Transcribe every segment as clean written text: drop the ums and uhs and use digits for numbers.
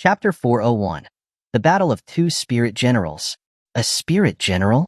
Chapter 401. The Battle of Two Spirit Generals. A spirit general?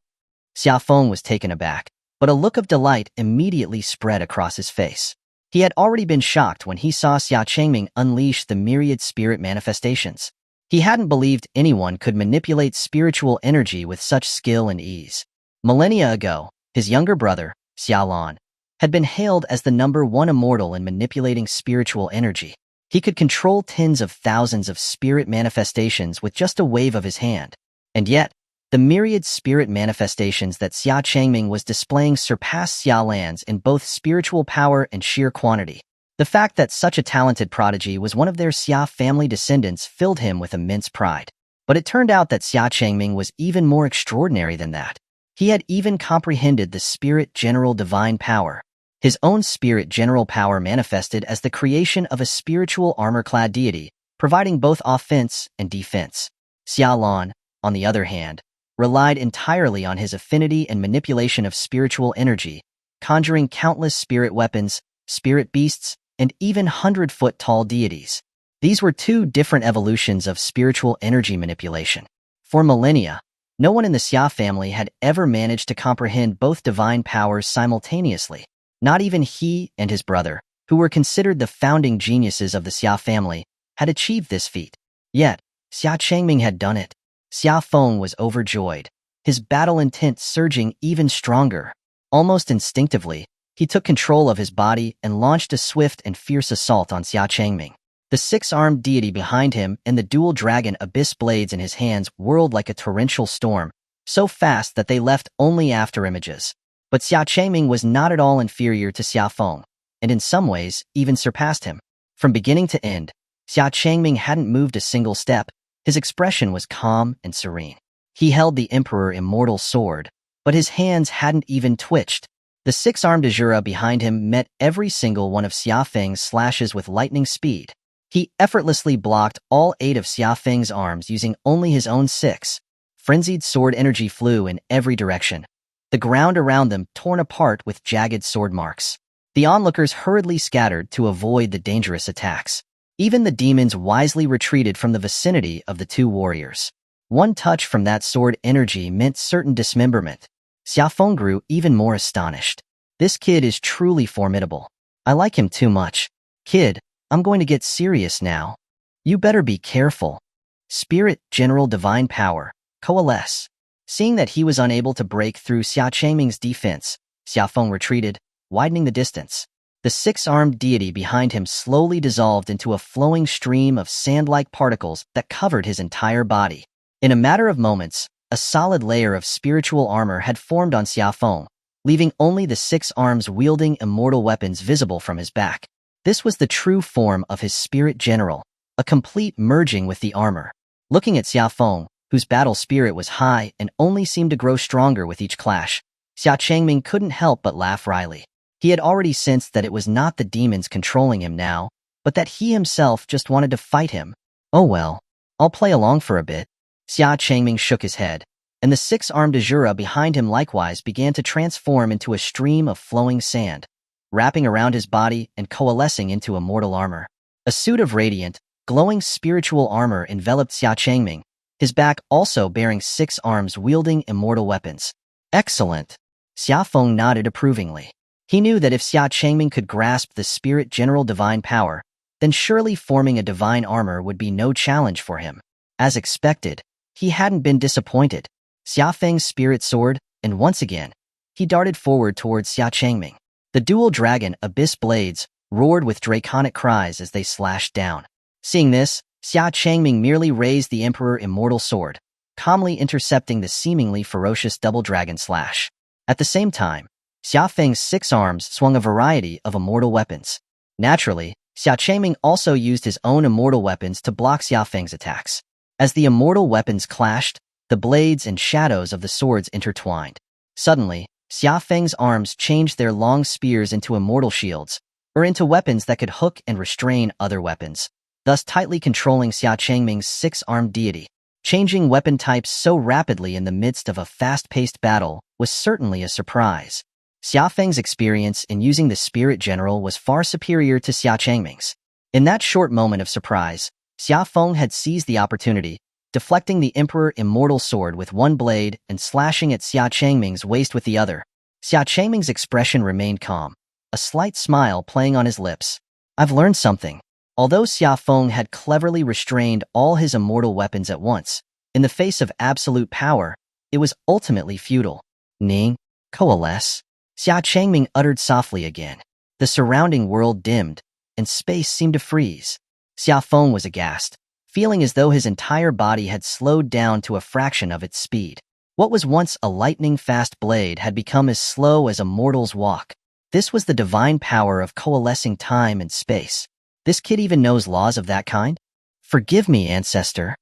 Xia Feng was taken aback, but a look of delight immediately spread across his face. He had already been shocked when he saw Xia Changming unleash the myriad spirit manifestations. He hadn't believed anyone could manipulate spiritual energy with such skill and ease. Millennia ago, his younger brother, Xuanhuan, had been hailed as the #1 immortal in manipulating spiritual energy. He could control tens of thousands of spirit manifestations with just a wave of his hand. And yet, the myriad spirit manifestations that Xia Changming was displaying surpassed Xia Lan's in both spiritual power and sheer quantity. The fact that such a talented prodigy was one of their Xia family descendants filled him with immense pride. But it turned out that Xia Changming was even more extraordinary than that. He had even comprehended the spirit general divine power. His own spirit general power manifested as the creation of a spiritual armor-clad deity, providing both offense and defense. Xuanhuan, on the other hand, relied entirely on his affinity and manipulation of spiritual energy, conjuring countless spirit weapons, spirit beasts, and even 100-foot-tall deities. These were two different evolutions of spiritual energy manipulation. For millennia, no one in the Xia family had ever managed to comprehend both divine powers simultaneously. Not even he and his brother, who were considered the founding geniuses of the Xia family, had achieved this feat. Yet, Xia Changming had done it. Xia Feng was overjoyed, his battle intent surging even stronger. Almost instinctively, he took control of his body and launched a swift and fierce assault on Xia Changming. The six-armed deity behind him and the dual dragon abyss blades in his hands whirled like a torrential storm, so fast that they left only afterimages. But Xia Changming was not at all inferior to Xia Feng, and in some ways, even surpassed him. From beginning to end, Xia Changming hadn't moved a single step. His expression was calm and serene. He held the Emperor Immortal sword, but his hands hadn't even twitched. The six-armed Azura behind him met every single one of Xia Feng's slashes with lightning speed. He effortlessly blocked all 8 of Xia Feng's arms using only his own 6. Frenzied sword energy flew in every direction, the ground around them torn apart with jagged sword marks. The onlookers hurriedly scattered to avoid the dangerous attacks. Even the demons wisely retreated from the vicinity of the two warriors. One touch from that sword energy meant certain dismemberment. Xia Feng grew even more astonished. This kid is truly formidable. I like him too much. Kid, I'm going to get serious now. You better be careful. Spirit, general divine power, coalesce. Seeing that he was unable to break through Xia Changming's defense, Xia Feng retreated, widening the distance. The six-armed deity behind him slowly dissolved into a flowing stream of sand-like particles that covered his entire body. In a matter of moments, a solid layer of spiritual armor had formed on Xia Feng, leaving only the 6 arms wielding immortal weapons visible from his back. This was the true form of his spirit general, a complete merging with the armor. Looking at Xia Feng, whose battle spirit was high and only seemed to grow stronger with each clash, Xia Changming couldn't help but laugh wryly. He had already sensed that it was not the demons controlling him now, but that he himself just wanted to fight him. Oh well, I'll play along for a bit. Xia Changming shook his head, and the 6-armed Azura behind him likewise began to transform into a stream of flowing sand, wrapping around his body and coalescing into immortal armor. A suit of radiant, glowing spiritual armor enveloped Xia Changming, his back also bearing 6 arms wielding immortal weapons. Excellent. Xia Feng nodded approvingly. He knew that if Xia Changming could grasp the spirit general divine power, then surely forming a divine armor would be no challenge for him. As expected, he hadn't been disappointed. Xia Feng's spirit soared, and once again, he darted forward towards Xia Changming. The dual dragon abyss blades roared with draconic cries as they slashed down. Seeing this, Xia Changming merely raised the Emperor Immortal sword, calmly intercepting the seemingly ferocious double dragon slash. At the same time, Xia Feng's 6 arms swung a variety of immortal weapons. Naturally, Xia Changming also used his own immortal weapons to block Xia Feng's attacks. As the immortal weapons clashed, the blades and shadows of the swords intertwined. Suddenly, Xia Feng's arms changed their long spears into immortal shields, or into weapons that could hook and restrain other weapons, thus tightly controlling Xia Changming's 6-armed deity. Changing weapon types so rapidly in the midst of a fast-paced battle was certainly a surprise. Xia Feng's experience in using the Spirit General was far superior to Xia Changming's. In that short moment of surprise, Xia Feng had seized the opportunity, deflecting the Emperor Immortal sword with one blade and slashing at Xia Changming's waist with the other. Xia Changming's expression remained calm, a slight smile playing on his lips. I've learned something. Although Xia Feng had cleverly restrained all his immortal weapons at once, in the face of absolute power, it was ultimately futile. Ning, coalesce. Xia Changming uttered softly again. The surrounding world dimmed, and space seemed to freeze. Xia Feng was aghast, feeling as though his entire body had slowed down to a fraction of its speed. What was once a lightning-fast blade had become as slow as a mortal's walk. This was the divine power of coalescing time and space. This kid even knows laws of that kind? Forgive me, ancestor.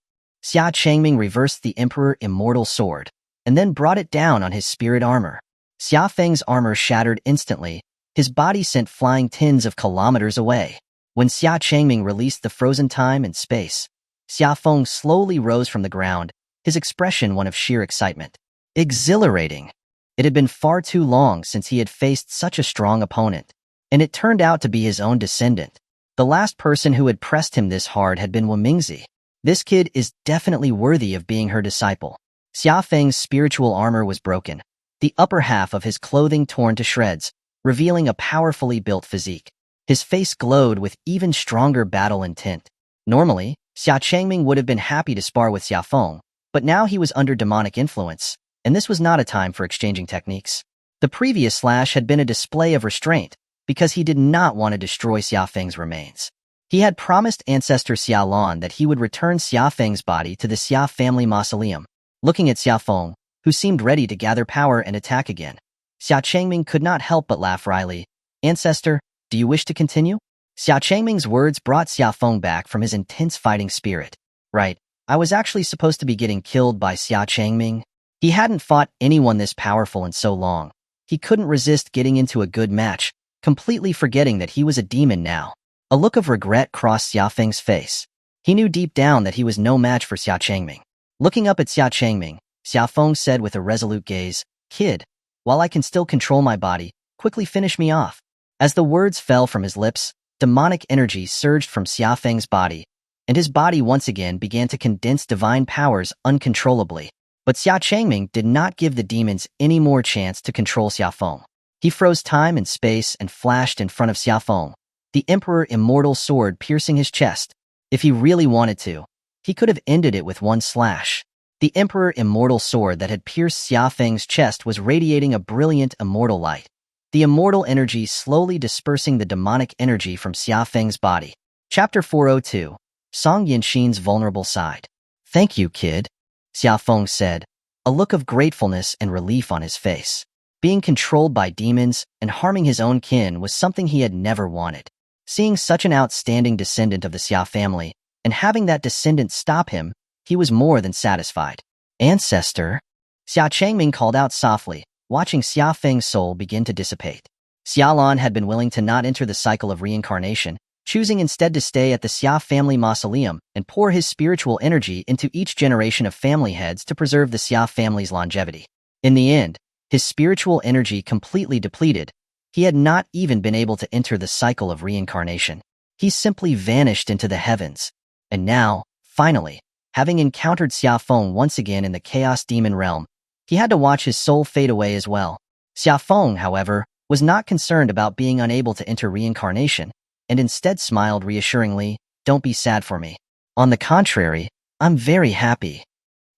Xia Changming reversed the Emperor Immortal sword, and then brought it down on his spirit armor. Xia Feng's armor shattered instantly, his body sent flying tens of kilometers away. When Xia Changming released the frozen time and space, Xia Feng slowly rose from the ground, his expression one of sheer excitement. Exhilarating. It had been far too long since he had faced such a strong opponent, and it turned out to be his own descendant. The last person who had pressed him this hard had been Wumingzi. This kid is definitely worthy of being her disciple. Xia Feng's spiritual armor was broken, the upper half of his clothing torn to shreds, revealing a powerfully built physique. His face glowed with even stronger battle intent. Normally, Xia Changming would have been happy to spar with Xia Feng, but now he was under demonic influence, and this was not a time for exchanging techniques. The previous slash had been a display of restraint, because he did not want to destroy Xia Feng's remains. He had promised Ancestor Xiaolan that he would return Xia Feng's body to the Xia family mausoleum. Looking at Xia Feng, who seemed ready to gather power and attack again, Xia Changming could not help but laugh wryly. Ancestor, do you wish to continue? Xia Changming's words brought Xia Feng back from his intense fighting spirit. Right, I was actually supposed to be getting killed by Xia Changming. He hadn't fought anyone this powerful in so long. He couldn't resist getting into a good match, completely forgetting that he was a demon now. A look of regret crossed Xia Feng's face. He knew deep down that he was no match for Xia Changming. Looking up at Xia Changming, Xia Feng said with a resolute gaze, "Kid, while I can still control my body, quickly finish me off." As the words fell from his lips, demonic energy surged from Xia Feng's body, and his body once again began to condense divine powers uncontrollably. But Xia Changming did not give the demons any more chance to control Xia Feng. He froze time and space and flashed in front of Xia Feng, the Emperor Immortal sword piercing his chest. If he really wanted to, he could have ended it with one slash. The Emperor Immortal sword that had pierced Xia Feng's chest was radiating a brilliant immortal light, the immortal energy slowly dispersing the demonic energy from Xia Feng's body. Chapter 402, Song Yinxin's Vulnerable Side. Thank you, kid, Xia Feng said, a look of gratefulness and relief on his face. Being controlled by demons and harming his own kin was something he had never wanted. Seeing such an outstanding descendant of the Xia family, and having that descendant stop him, he was more than satisfied. Ancestor, Xia Changming called out softly, watching Xia Feng's soul begin to dissipate. Xiaolan had been willing to not enter the cycle of reincarnation, choosing instead to stay at the Xia family mausoleum and pour his spiritual energy into each generation of family heads to preserve the Xia family's longevity. In the end, his spiritual energy completely depleted, he had not even been able to enter the cycle of reincarnation. He simply vanished into the heavens. And now, finally, having encountered Xia Feng once again in the Chaos Demon realm, he had to watch his soul fade away as well. Xia Feng, however, was not concerned about being unable to enter reincarnation, and instead smiled reassuringly, "Don't be sad for me. On the contrary, I'm very happy.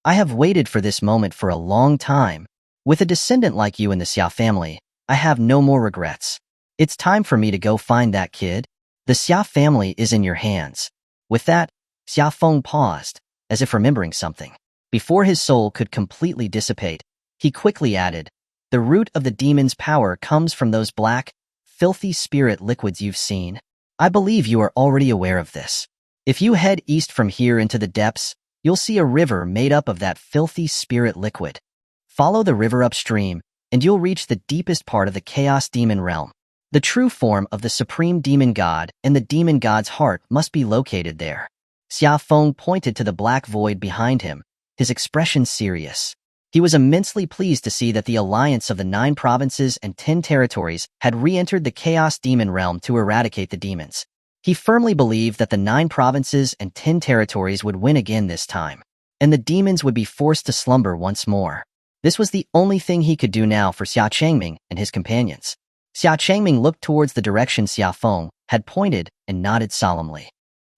I have waited for this moment for a long time. With a descendant like you in the Xia family, I have no more regrets. It's time for me to go find that kid. The Xia family is in your hands." With that, Xia Feng paused, as if remembering something. Before his soul could completely dissipate, he quickly added, "The root of the demon's power comes from those black, filthy spirit liquids you've seen. I believe you are already aware of this. If you head east from here into the depths, you'll see a river made up of that filthy spirit liquid. Follow the river upstream, and you'll reach the deepest part of the Chaos Demon realm. The true form of the Supreme Demon God and the Demon God's heart must be located there." Xia Feng pointed to the black void behind him, his expression serious. He was immensely pleased to see that the alliance of the 9 provinces and 10 territories had re-entered the Chaos Demon realm to eradicate the demons. He firmly believed that the 9 provinces and 10 territories would win again this time, and the demons would be forced to slumber once more. This was the only thing he could do now for Xia Changming and his companions. Xia Changming looked towards the direction Xia Feng had pointed and nodded solemnly.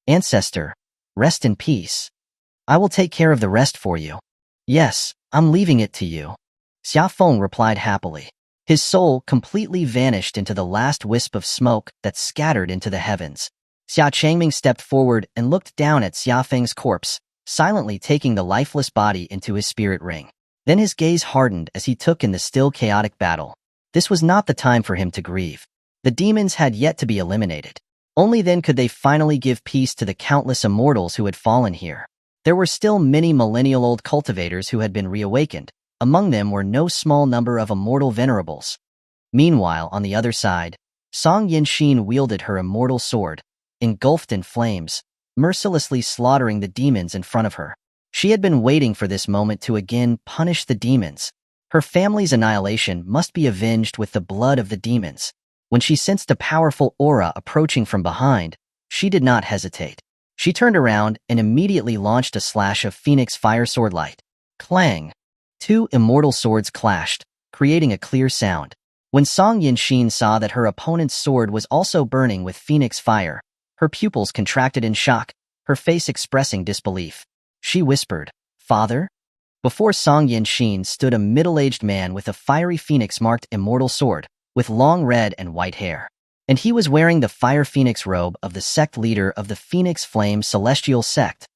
Ancestor, rest in peace. I will take care of the rest for you. Yes, I'm leaving it to you. Xia Feng replied happily. His soul completely vanished into the last wisp of smoke that scattered into the heavens. Xia Changming stepped forward and looked down at Xia Feng's corpse, silently taking the lifeless body into his spirit ring. Then his gaze hardened as he took in the still chaotic battle. This was not the time for him to grieve. The demons had yet to be eliminated. Only then could they finally give peace to the countless immortals who had fallen here. There were still many millennial-old cultivators who had been reawakened. Among them were no small number of immortal venerables. Meanwhile, on the other side, Song Yinshin wielded her immortal sword, engulfed in flames, mercilessly slaughtering the demons in front of her. She had been waiting for this moment to again punish the demons. Her family's annihilation must be avenged with the blood of the demons. When she sensed a powerful aura approaching from behind, she did not hesitate. She turned around and immediately launched a slash of Phoenix Fire Sword Light. Clang! 2 immortal swords clashed, creating a clear sound. When Song Yinshin saw that her opponent's sword was also burning with Phoenix fire, her pupils contracted in shock, her face expressing disbelief. She whispered, "Father?" Before Song Yinshin stood a middle-aged man with a fiery phoenix-marked immortal sword, with long red and white hair. And he was wearing the fire phoenix robe of the sect leader of the Phoenix Flame Celestial Sect.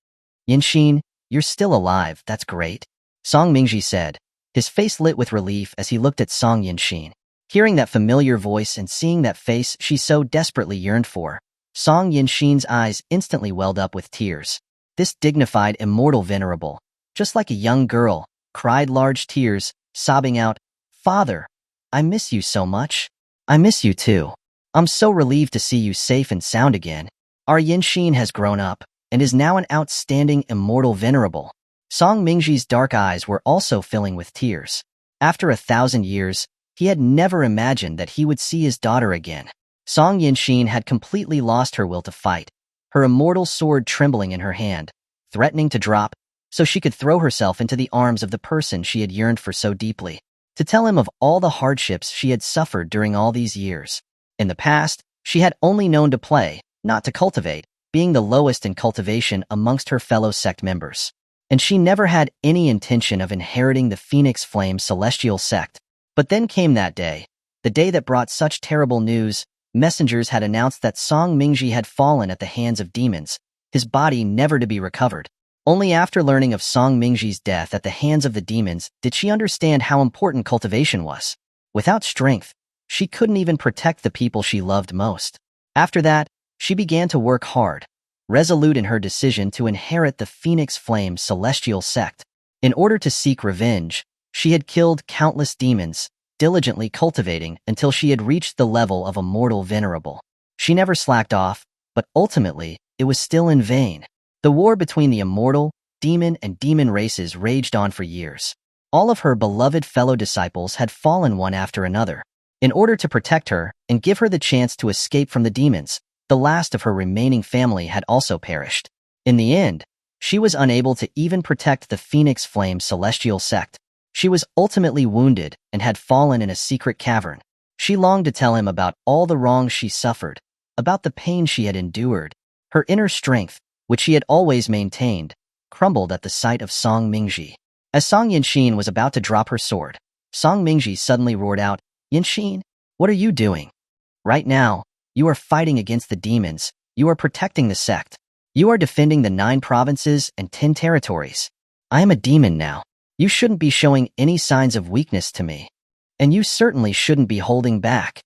"Yinshin, you're still alive, that's great," Song Mingji said, his face lit with relief as he looked at Song Yinshin. Hearing that familiar voice and seeing that face she so desperately yearned for, Song Yinshin's eyes instantly welled up with tears. This dignified immortal venerable, just like a young girl, cried large tears, sobbing out, "Father, I miss you so much. I miss you too. I'm so relieved to see you safe and sound again. Our Yinshin has grown up and is now an outstanding immortal venerable." Song Mingji's dark eyes were also filling with tears. After 1,000 years, he had never imagined that he would see his daughter again. Song Yinshin had completely lost her will to fight, her immortal sword trembling in her hand, threatening to drop, so she could throw herself into the arms of the person she had yearned for so deeply, to tell him of all the hardships she had suffered during all these years. In the past, she had only known to play, not to cultivate, being the lowest in cultivation amongst her fellow sect members. And she never had any intention of inheriting the Phoenix Flame Celestial Sect. But then came that day, the day that brought such terrible news. Messengers had announced that Song Mingji had fallen at the hands of demons, his body never to be recovered. Only after learning of Song Mingji's death at the hands of the demons did she understand how important cultivation was. Without strength, she couldn't even protect the people she loved most. After that, she began to work hard, resolute in her decision to inherit the Phoenix Flame Celestial Sect. In order to seek revenge, she had killed countless demons, diligently cultivating until she had reached the level of immortal venerable. She never slacked off, but ultimately, it was still in vain. The war between the immortal, demon, and demon races raged on for years. All of her beloved fellow disciples had fallen one after another. In order to protect her and give her the chance to escape from the demons, the last of her remaining family had also perished. In the end, she was unable to even protect the Phoenix Flame Celestial Sect. She was ultimately wounded and had fallen in a secret cavern. She longed to tell him about all the wrongs she suffered, about the pain she had endured. Her inner strength, which she had always maintained, crumbled at the sight of Song Mingji. As Song Yinshin was about to drop her sword, Song Mingji suddenly roared out, "Yinshin, what are you doing? Right now, you are fighting against the demons, you are protecting the sect. You are defending the 9 provinces and 10 territories. I am a demon now. You shouldn't be showing any signs of weakness to me. And you certainly shouldn't be holding back."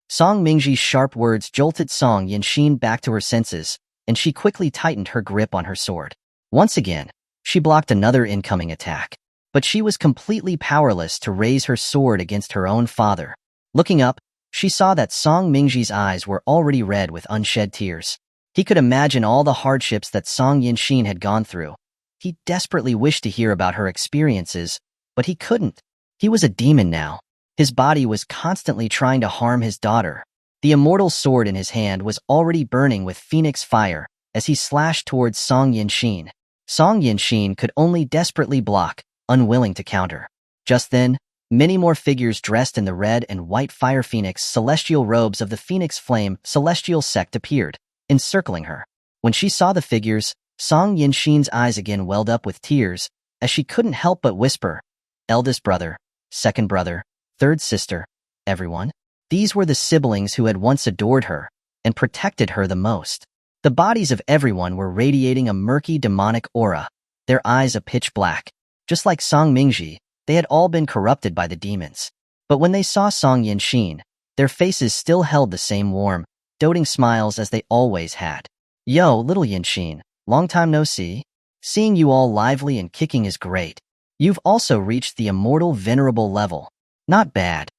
Song Mingji's sharp words jolted Song Yinshin back to her senses, and she quickly tightened her grip on her sword. Once again, she blocked another incoming attack. But she was completely powerless to raise her sword against her own father. Looking up, she saw that Song Mingji's eyes were already red with unshed tears. He could imagine all the hardships that Song Yinshin had gone through. He desperately wished to hear about her experiences, but he couldn't. He was a demon now. His body was constantly trying to harm his daughter. The immortal sword in his hand was already burning with phoenix fire as he slashed towards Song Yinshin. Song Yinshin could only desperately block, unwilling to counter. Just then, many more figures dressed in the red and white fire phoenix celestial robes of the Phoenix Flame celestial sect appeared, encircling her. When she saw the figures, Song Yinshin's eyes again welled up with tears, as she couldn't help but whisper, "Eldest brother, second brother, third sister, everyone." These were the siblings who had once adored her and protected her the most. The bodies of everyone were radiating a murky demonic aura, their eyes a pitch black. Just like Song Mingji, they had all been corrupted by the demons. But when they saw Song Yinshin, their faces still held the same warm, doting smiles as they always had. "Yo, little Yinshin, long time no see. Seeing you all lively and kicking is great. You've also reached the immortal venerable level. Not bad.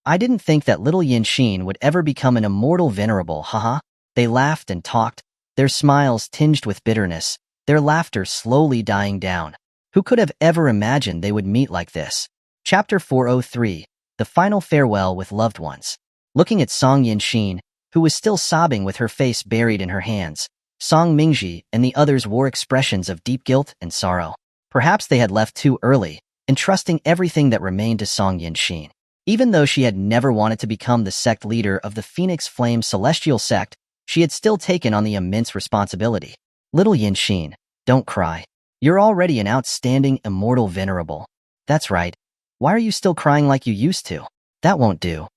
I didn't think that little Yinshin would ever become an immortal venerable, haha." They laughed and talked, their smiles tinged with bitterness, their laughter slowly dying down. Who could have ever imagined they would meet like this? Chapter 403, The Final Farewell with Loved Ones. Looking at Song Yinshin, who was still sobbing with her face buried in her hands, Song Mingji and the others wore expressions of deep guilt and sorrow. Perhaps they had left too early, entrusting everything that remained to Song Yinshin. Even though she had never wanted to become the sect leader of the Phoenix Flame Celestial Sect, she had still taken on the immense responsibility. "Little Yinshin, don't cry. You're already an outstanding immortal venerable." "That's right. Why are you still crying like you used to? That won't do."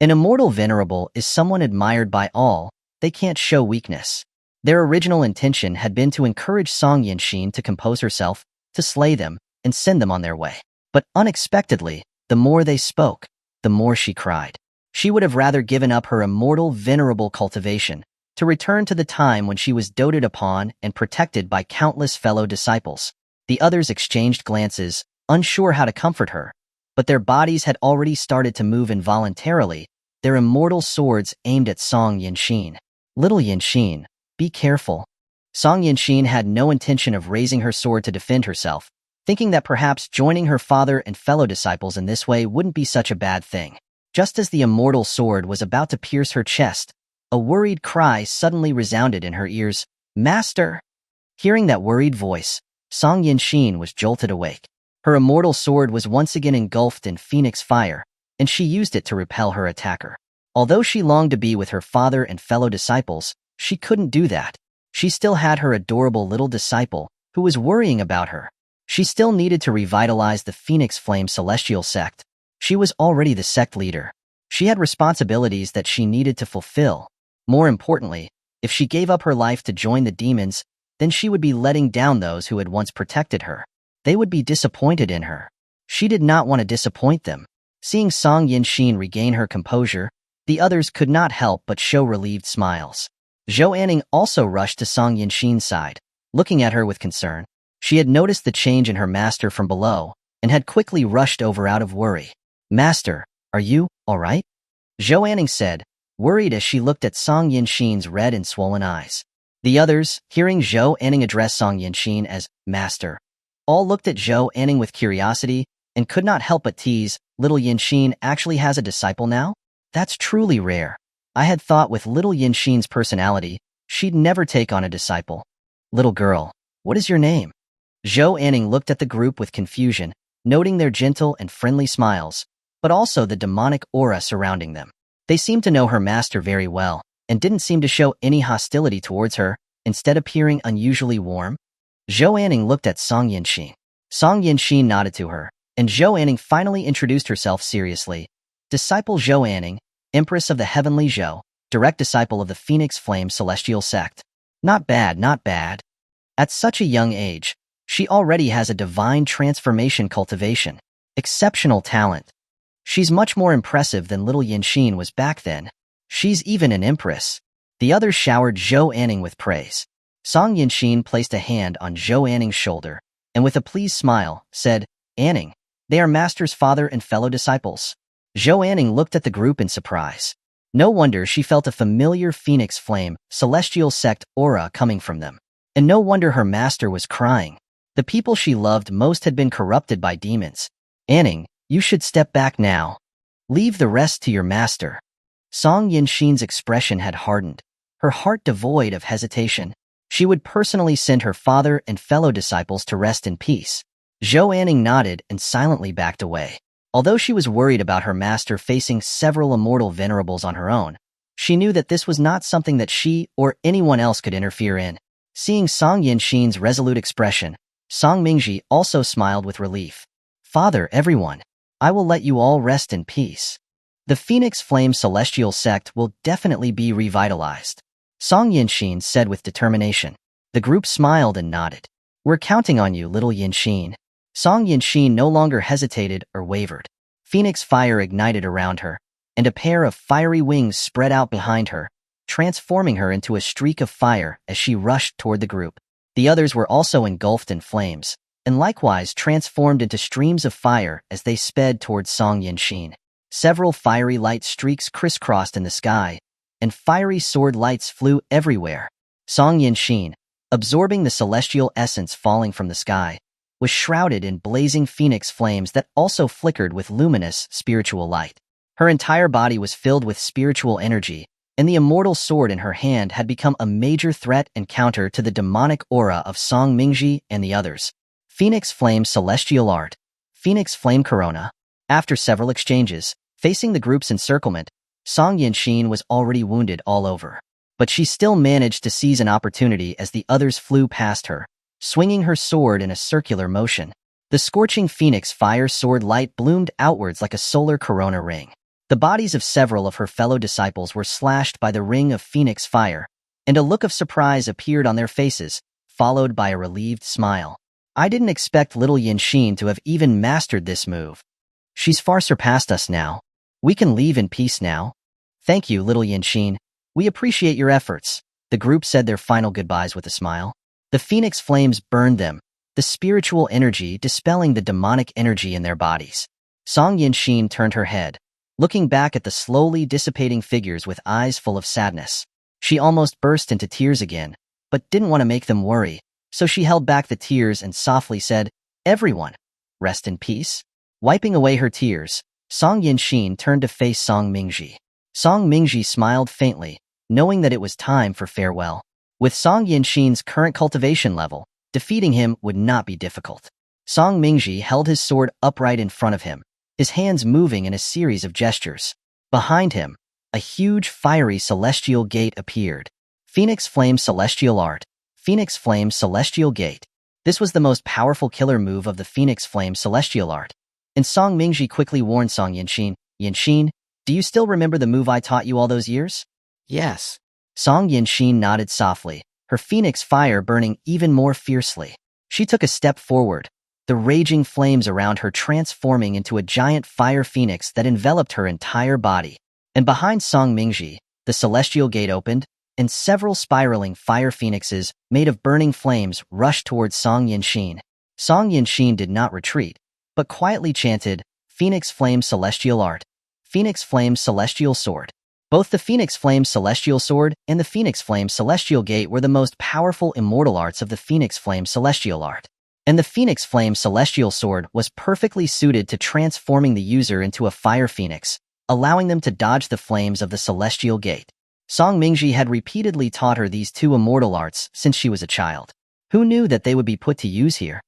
An immortal venerable is someone admired by all. They can't show weakness. Their original intention had been to encourage Song Yinshin to compose herself, to slay them, and send them on their way. But unexpectedly, the more they spoke, the more she cried. She would have rather given up her immortal venerable cultivation to return to the time when she was doted upon and protected by countless fellow disciples. The others exchanged glances, unsure how to comfort her, but their bodies had already started to move involuntarily, their immortal swords aimed at Song Yinshin. "Little Yinshin, be careful." Song Yinshin had no intention of raising her sword to defend herself, thinking that perhaps joining her father and fellow disciples in this way wouldn't be such a bad thing. Just as the immortal sword was about to pierce her chest, a worried cry suddenly resounded in her ears, "Master!" Hearing that worried voice, Song Yinshin was jolted awake. Her immortal sword was once again engulfed in phoenix fire, and she used it to repel her attacker. Although she longed to be with her father and fellow disciples, she couldn't do that. She still had her adorable little disciple, who was worrying about her. She still needed to revitalize the Phoenix Flame Celestial Sect. She was already the sect leader. She had responsibilities that she needed to fulfill. More importantly, if she gave up her life to join the demons, then she would be letting down those who had once protected her. They would be disappointed in her. She did not want to disappoint them. Seeing Song Yinshin regain her composure, the others could not help but show relieved smiles. Xuanhuan also rushed to Song Yinshin's side, looking at her with concern. She had noticed the change in her master from below, and had quickly rushed over out of worry. "Master, are you all right?" Xuanhuan said, worried as she looked at Song Yinshin's red and swollen eyes. The others, hearing Xuanhuan address Song Yinshin as "Master," all looked at Xuanhuan with curiosity and could not help but tease, "Little Yinshin actually has a disciple now? That's truly rare. I had thought with little Yinshin's personality, she'd never take on a disciple." "Little girl, what is your name?" Xuanhuan looked at the group with confusion, noting their gentle and friendly smiles, but also the demonic aura surrounding them. They seemed to know her master very well, and didn't seem to show any hostility towards her, instead appearing unusually warm. Xuanhuan looked at Song Yinshin. Song Yinshin nodded to her, and Xuanhuan finally introduced herself seriously. "Disciple Xuanhuan, Empress of the Heavenly Zhou, direct disciple of the Phoenix Flame Celestial Sect." Not bad, not bad. At such a young age, she already has a divine transformation cultivation. Exceptional talent. She's much more impressive than little Yinshin was back then. She's even an empress. The others showered Xuanhuan with praise. Song Yinshin placed a hand on Xuanhuan's shoulder, and with a pleased smile, said, "Anning, they are Master's father and fellow disciples." Xuanhuan looked at the group in surprise. No wonder she felt a familiar Phoenix Flame, Celestial Sect aura coming from them. And no wonder her master was crying. The people she loved most had been corrupted by demons. "Anning, you should step back now. Leave the rest to your master." Song Yinshin's expression had hardened, her heart devoid of hesitation. She would personally send her father and fellow disciples to rest in peace. Xuanhuan nodded and silently backed away. Although she was worried about her master facing several immortal venerables on her own, she knew that this was not something that she or anyone else could interfere in. Seeing Song Yinshin's resolute expression, Song Mingji also smiled with relief. Father, everyone, I will let you all rest in peace. The Phoenix Flame Celestial Sect will definitely be revitalized, Song Yinshin said with determination. The group smiled and nodded. We're counting on you, little Yinshin. Song Yinshin no longer hesitated or wavered. Phoenix fire ignited around her, and a pair of fiery wings spread out behind her, transforming her into a streak of fire as she rushed toward the group. The others were also engulfed in flames, and likewise transformed into streams of fire as they sped towards Song Yinshin. Several fiery light streaks crisscrossed in the sky, and fiery sword lights flew everywhere. Song Yinshin, absorbing the celestial essence falling from the sky, was shrouded in blazing phoenix flames that also flickered with luminous spiritual light. Her entire body was filled with spiritual energy, and the immortal sword in her hand had become a major threat and counter to the demonic aura of Song Mingji and the others. Phoenix Flame Celestial Art, Phoenix Flame Corona. After several exchanges, facing the group's encirclement, Song Yinshin was already wounded all over. But she still managed to seize an opportunity as the others flew past her, swinging her sword in a circular motion. The scorching phoenix fire sword light bloomed outwards like a solar corona ring. The bodies of several of her fellow disciples were slashed by the ring of phoenix fire, and a look of surprise appeared on their faces, followed by a relieved smile. I didn't expect little Yinshin to have even mastered this move. She's far surpassed us now. We can leave in peace now. Thank you, little Yinshin. We appreciate your efforts. The group said their final goodbyes with a smile. The phoenix flames burned them, the spiritual energy dispelling the demonic energy in their bodies. Song Yinshin turned her head, looking back at the slowly dissipating figures with eyes full of sadness. She almost burst into tears again, but didn't want to make them worry, so she held back the tears and softly said, "Everyone, rest in peace." Wiping away her tears, Song Yinshin turned to face Song Mingji. Song Mingji smiled faintly, knowing that it was time for farewell. With Song Yinshin's current cultivation level, defeating him would not be difficult. Song Mingji held his sword upright in front of him, his hands moving in a series of gestures. Behind him, a huge fiery celestial gate appeared. Phoenix Flame Celestial Art, Phoenix Flame Celestial Gate. This was the most powerful killer move of the Phoenix Flame Celestial Art. And Song Mingji quickly warned Song Yinshin, "Yinshin, do you still remember the move I taught you all those years?" "Yes." Song Yinshin nodded softly, her phoenix fire burning even more fiercely. She took a step forward, the raging flames around her transforming into a giant fire phoenix that enveloped her entire body. And behind Song Mingji, the celestial gate opened, and several spiraling fire phoenixes made of burning flames rushed towards Song Yinshin. Song Yinshin did not retreat, but quietly chanted, "Phoenix Flame Celestial Art, Phoenix Flame Celestial Sword." Both the Phoenix Flame Celestial Sword and the Phoenix Flame Celestial Gate were the most powerful immortal arts of the Phoenix Flame Celestial Art. And the Phoenix Flame Celestial Sword was perfectly suited to transforming the user into a fire phoenix, allowing them to dodge the flames of the Celestial Gate. Song Mingji had repeatedly taught her these two immortal arts since she was a child. Who knew that they would be put to use here?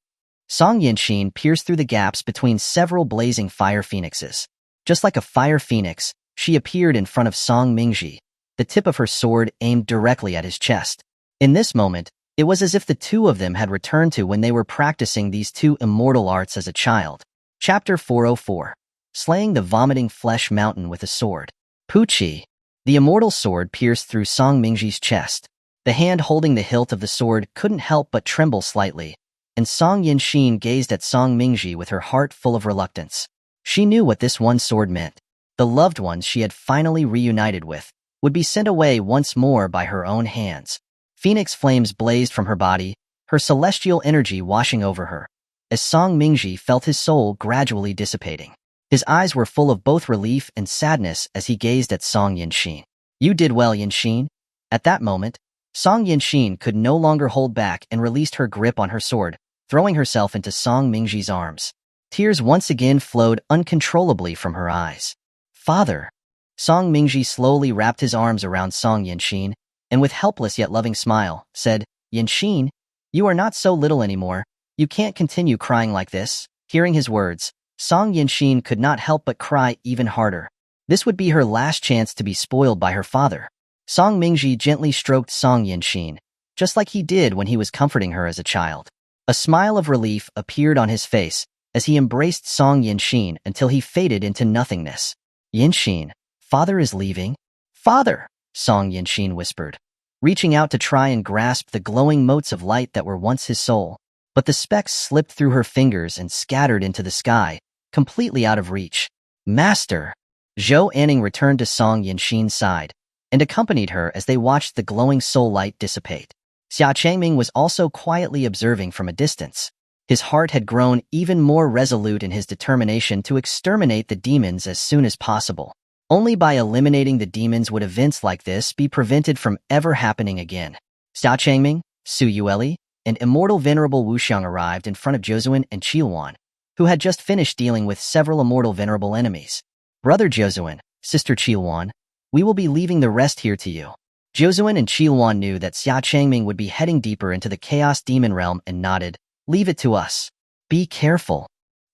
Song Yinshin pierced through the gaps between several blazing fire phoenixes. Just like a fire phoenix, she appeared in front of Song Mingji, the tip of her sword aimed directly at his chest. In this moment, it was as if the two of them had returned to when they were practicing these two immortal arts as a child. Chapter 404. Slaying the Vomiting Flesh Mountain with a Sword. Puchi. The immortal sword pierced through Song Mingji's chest. The hand holding the hilt of the sword couldn't help but tremble slightly, and Song Yinshin gazed at Song Mingji with her heart full of reluctance. She knew what this one sword meant. The loved ones she had finally reunited with would be sent away once more by her own hands. Phoenix flames blazed from her body, her celestial energy washing over her, as Song Mingji felt his soul gradually dissipating. His eyes were full of both relief and sadness as he gazed at Song Yinshin. "You did well, Yinshin." At that moment, Song Yinshin could no longer hold back and released her grip on her sword, throwing herself into Song Mingji's arms. Tears once again flowed uncontrollably from her eyes. "Father." Song Mingji slowly wrapped his arms around Song Yanxin, and with helpless yet loving smile, said, Yanxin, you are not so little anymore. You can't continue crying like this. Hearing his words, Song Yanxin could not help but cry even harder. This would be her last chance to be spoiled by her father. Song Mingji gently stroked Song Yanxin, just like he did when he was comforting her as a child. A smile of relief appeared on his face as he embraced Song Yanxin until he faded into nothingness. Yanxin, father is leaving? Father, Song Yanxin whispered, reaching out to try and grasp the glowing motes of light that were once his soul. But the specks slipped through her fingers and scattered into the sky, completely out of reach. Master! Zhou Anning returned to Song Yanxin's side and accompanied her as they watched the glowing soul light dissipate. Xia Changming was also quietly observing from a distance. His heart had grown even more resolute in his determination to exterminate the demons as soon as possible. Only by eliminating the demons would events like this be prevented from ever happening again. Xia Changming, Su Yueli, and immortal venerable Wuxiang arrived in front of Xuanhuan and Xuanhuan, who had just finished dealing with several immortal venerable enemies. Brother Xuanhuan, sister Xuanhuan, we will be leaving the rest here to you. Xuanhuan and Xuanhuan knew that Xia Changming would be heading deeper into the chaos demon realm and nodded, leave it to us. Be careful.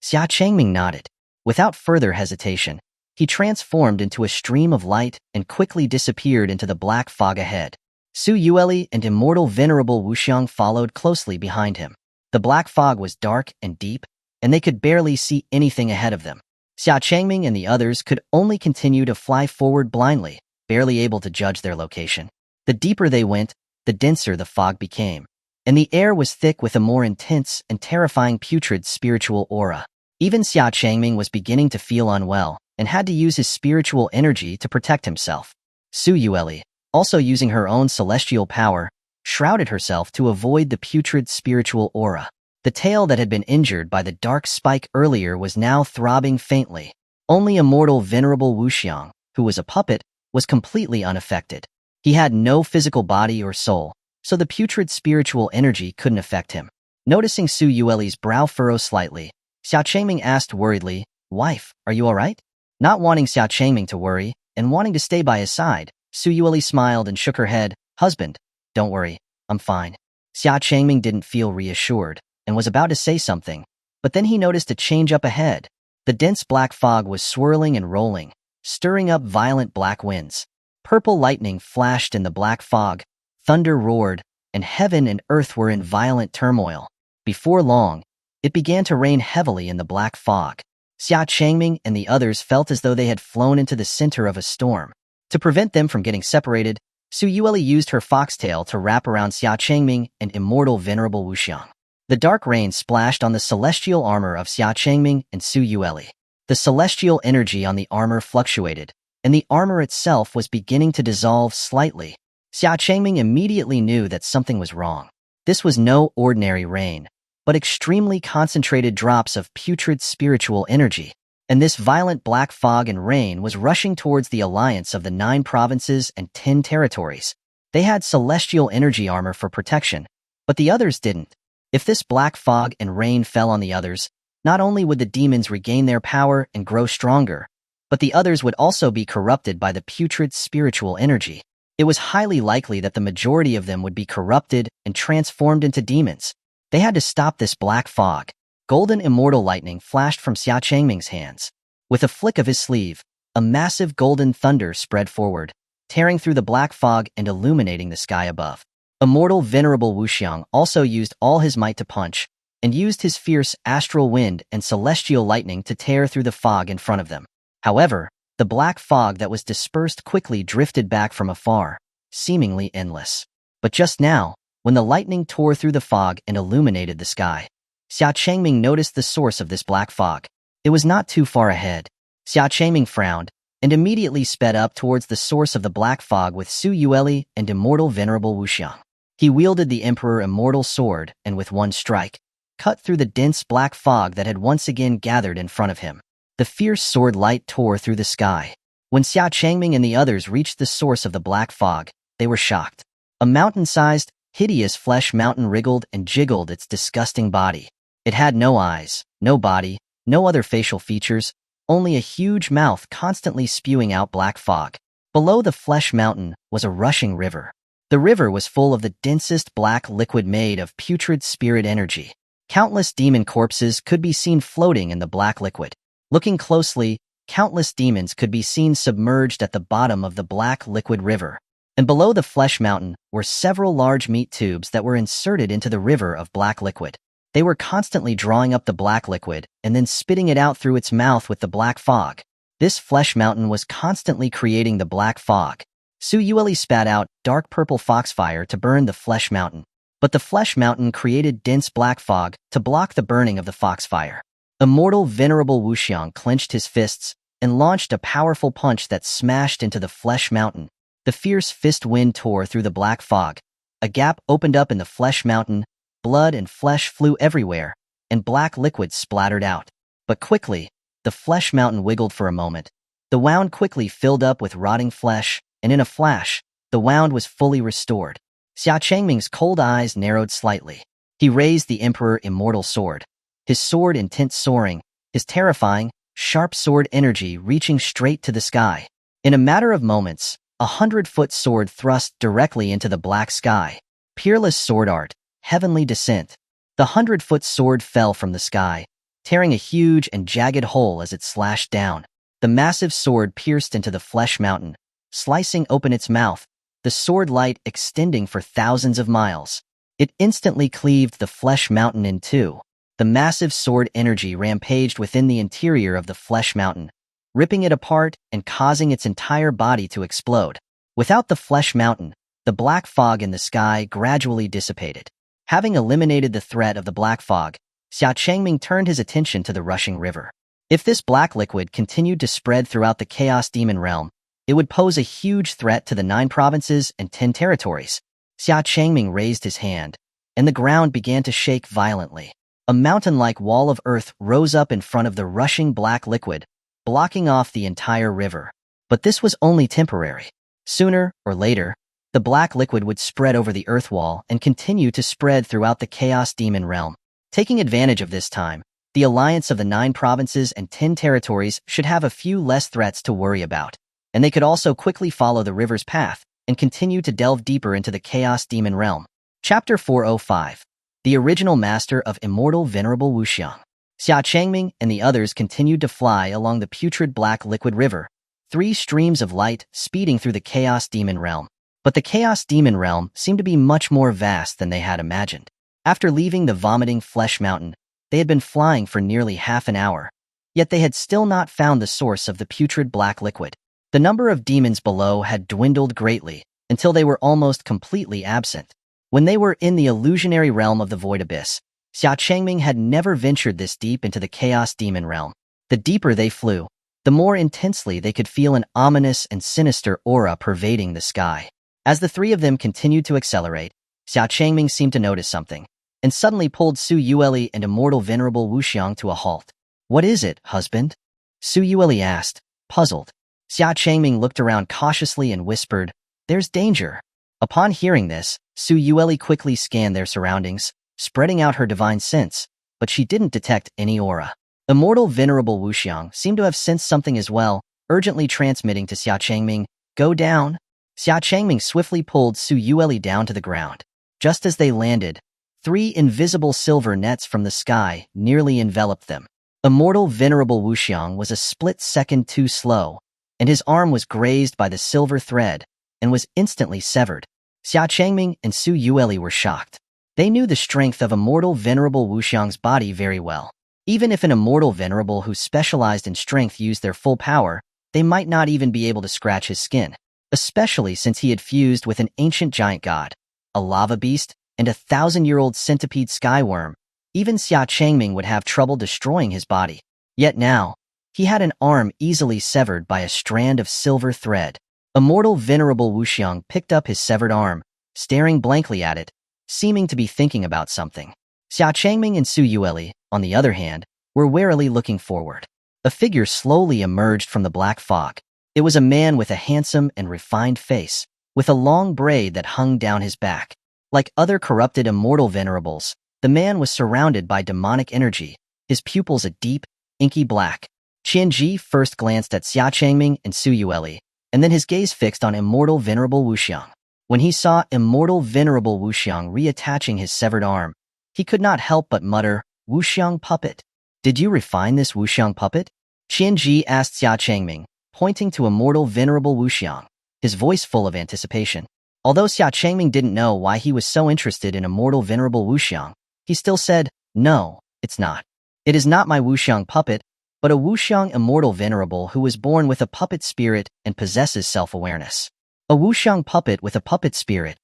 Xia Changming nodded. Without further hesitation, he transformed into a stream of light and quickly disappeared into the black fog ahead. Su Yueli and immortal venerable Wuxiang followed closely behind him. The black fog was dark and deep, and they could barely see anything ahead of them. Xia Changming and the others could only continue to fly forward blindly, barely able to judge their location. The deeper they went, the denser the fog became, and the air was thick with a more intense and terrifying putrid spiritual aura. Even Xia Changming was beginning to feel unwell and had to use his spiritual energy to protect himself. Su Yueli, also using her own celestial power, shrouded herself to avoid the putrid spiritual aura. The tail that had been injured by the dark spike earlier was now throbbing faintly. Only immortal venerable Wuxiang, who was a puppet, was completely unaffected. He had no physical body or soul, so the putrid spiritual energy couldn't affect him. Noticing Su Yueli's brow furrow slightly, Xia Changming asked worriedly, Wife, are you all right? Not wanting Xia Changming to worry and wanting to stay by his side, Su Yueli smiled and shook her head. Husband, don't worry, I'm fine. Xia Changming didn't feel reassured and was about to say something, but then he noticed a change up ahead. The dense black fog was swirling and rolling, stirring up violent black winds. Purple lightning flashed in the black fog, thunder roared, and heaven and earth were in violent turmoil. Before long, it began to rain heavily in the black fog. Xia Changming and the others felt as though they had flown into the center of a storm. To prevent them from getting separated, Su Yueli used her foxtail to wrap around Xia Changming and immortal venerable Wuxiang. The dark rain splashed on the celestial armor of Xia Changming and Su Yueli. The celestial energy on the armor fluctuated, and the armor itself was beginning to dissolve slightly. Xia Changming immediately knew that something was wrong. This was no ordinary rain, but extremely concentrated drops of putrid spiritual energy. And this violent black fog and rain was rushing towards the alliance of the 9 provinces and 10 territories. They had celestial energy armor for protection, but the others didn't. If this black fog and rain fell on the others, not only would the demons regain their power and grow stronger, but the others would also be corrupted by the putrid spiritual energy. It was highly likely that the majority of them would be corrupted and transformed into demons. They had to stop this black fog. Golden immortal lightning flashed from Xia Changming's hands. With a flick of his sleeve, a massive golden thunder spread forward, tearing through the black fog and illuminating the sky above. Immortal venerable Wuxiang also used all his might to punch, and used his fierce astral wind and celestial lightning to tear through the fog in front of them. However, the black fog that was dispersed quickly drifted back from afar, seemingly endless. But just now, when the lightning tore through the fog and illuminated the sky, Xia Changming noticed the source of this black fog. It was not too far ahead. Xia Changming frowned and immediately sped up towards the source of the black fog with Su Yueli and immortal venerable Wuxiang. He wielded the Emperor Immortal Sword and with one strike, cut through the dense black fog that had once again gathered in front of him. The fierce sword light tore through the sky. When Xia Changming and the others reached the source of the black fog, they were shocked. A mountain-sized, hideous flesh mountain wriggled and jiggled its disgusting body. It had no eyes, no body, no other facial features, only a huge mouth constantly spewing out black fog. Below the flesh mountain was a rushing river. The river was full of the densest black liquid made of putrid spirit energy. Countless demon corpses could be seen floating in the black liquid. Looking closely, countless demons could be seen submerged at the bottom of the black liquid river. And below the flesh mountain were several large meat tubes that were inserted into the river of black liquid. They were constantly drawing up the black liquid and then spitting it out through its mouth with the black fog. This flesh mountain was constantly creating the black fog. Xuanhuan spat out dark purple foxfire to burn the flesh mountain. But the flesh mountain created dense black fog to block the burning of the foxfire. Immortal Venerable Wuxiang clenched his fists and launched a powerful punch that smashed into the flesh mountain. The fierce fist wind tore through the black fog. A gap opened up in the flesh mountain, blood and flesh flew everywhere, and black liquid splattered out. But quickly, the flesh mountain wiggled for a moment. The wound quickly filled up with rotting flesh, and in a flash, the wound was fully restored. Xia Changming's cold eyes narrowed slightly. He raised the Emperor Immortal Sword. His sword intent soaring, his terrifying, sharp sword energy reaching straight to the sky. In a matter of moments, 100-foot sword thrust directly into the black sky. Peerless sword art, heavenly descent. The 100-foot sword fell from the sky, tearing a huge and jagged hole as it slashed down. The massive sword pierced into the flesh mountain, slicing open its mouth, the sword light extending for thousands of miles. It instantly cleaved the flesh mountain in two. The massive sword energy rampaged within the interior of the flesh mountain, ripping it apart and causing its entire body to explode. Without the flesh mountain, the black fog in the sky gradually dissipated. Having eliminated the threat of the black fog, Xia Changming turned his attention to the rushing river. If this black liquid continued to spread throughout the Chaos Demon realm, it would pose a huge threat to the 9 provinces and 10 territories. Xia Changming raised his hand, and the ground began to shake violently. A mountain-like wall of earth rose up in front of the rushing black liquid, blocking off the entire river. But this was only temporary. Sooner or later, the black liquid would spread over the earth wall and continue to spread throughout the Chaos Demon realm. Taking advantage of this time, the alliance of the 9 provinces and 10 territories should have a few less threats to worry about, and they could also quickly follow the river's path and continue to delve deeper into the Chaos Demon realm. Chapter 405. The original master of Immortal Venerable Wuxiang. Xia Changming and the others continued to fly along the putrid black liquid river, 3 streams of light speeding through the Chaos Demon realm. But the Chaos Demon realm seemed to be much more vast than they had imagined. After leaving the vomiting flesh mountain, they had been flying for nearly half an hour, yet they had still not found the source of the putrid black liquid. The number of demons below had dwindled greatly until they were almost completely absent. When they were in the illusionary realm of the Void Abyss, Xia Changming had never ventured this deep into the Chaos Demon realm. The deeper they flew, the more intensely they could feel an ominous and sinister aura pervading the sky. As the 3 of them continued to accelerate, Xia Changming seemed to notice something, and suddenly pulled Xuanhuan and Immortal Venerable Wuxiang to a halt. "What is it, husband?" Xuanhuan asked, puzzled. Xia Changming looked around cautiously and whispered, "There's danger." Upon hearing this, Xuanhuan quickly scanned their surroundings, spreading out her divine sense, but she didn't detect any aura. Immortal Venerable Wuxiang seemed to have sensed something as well, urgently transmitting to Xia Changming, "Go down." Xia Changming swiftly pulled Xuanhuan down to the ground. Just as they landed, 3 invisible silver nets from the sky nearly enveloped them. Immortal Venerable Wuxiang was a split second too slow, and his arm was grazed by the silver thread and was instantly severed. Xia Changming and Xuanhuan were shocked. They knew the strength of Immortal Venerable Wuxiang's body very well. Even if an Immortal Venerable who specialized in strength used their full power, they might not even be able to scratch his skin, especially since he had fused with an ancient giant god, a lava beast, and a 1,000-year-old centipede skyworm. Even Xia Changming would have trouble destroying his body. Yet now, he had an arm easily severed by a strand of silver thread. Immortal Venerable Wuxiang picked up his severed arm, staring blankly at it, seeming to be thinking about something. Xia Changming and Xuanhuan, on the other hand, were warily looking forward. A figure slowly emerged from the black fog. It was a man with a handsome and refined face, with a long braid that hung down his back. Like other corrupted immortal venerables, the man was surrounded by demonic energy, his pupils a deep, inky black. Qianji first glanced at Xia Changming and Su Yueli, and then his gaze fixed on immortal venerable Wuxiang. When he saw immortal venerable Wuxiang reattaching his severed arm, he could not help but mutter, "Wuxiang puppet. Did you refine this Wuxiang puppet?" Qianji asked Xia Changming, pointing to immortal venerable Wuxiang, his voice full of anticipation. Although Xia Changming didn't know why he was so interested in immortal venerable Wuxiang, he still said, "No, it's not. It is not my Wuxiang puppet, but a Wuxiang immortal venerable who was born with a puppet spirit and possesses self-awareness." A Wuxiang puppet with a puppet spirit.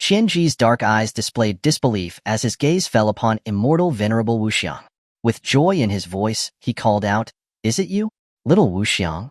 Qianji's dark eyes displayed disbelief as his gaze fell upon immortal venerable Wuxiang. With joy in his voice, he called out, "Is it you, little Wuxiang?"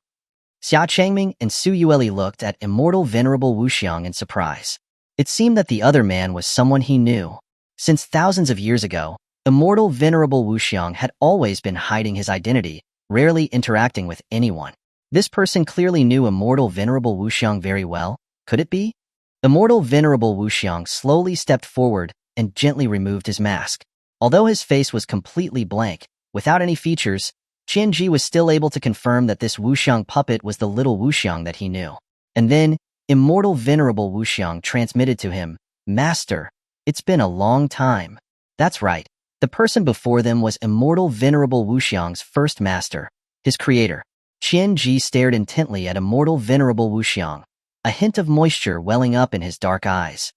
Xia Changming and Su Yueli looked at immortal venerable Wuxiang in surprise. It seemed that the other man was someone he knew. Since thousands of years ago, immortal venerable Wuxiang had always been hiding his identity, rarely interacting with anyone. This person clearly knew immortal venerable Wuxiang very well. Could it be? Immortal venerable Wuxiang slowly stepped forward and gently removed his mask. Although his face was completely blank, without any features, Qianji was still able to confirm that this Wuxiang puppet was the little Wuxiang that he knew. And then, immortal venerable Wuxiang transmitted to him, "Master, it's been a long time." That's right. The person before them was immortal venerable Wuxiang's first master, his creator. Qianji stared intently at immortal venerable Wuxiang, a hint of moisture welling up in his dark eyes.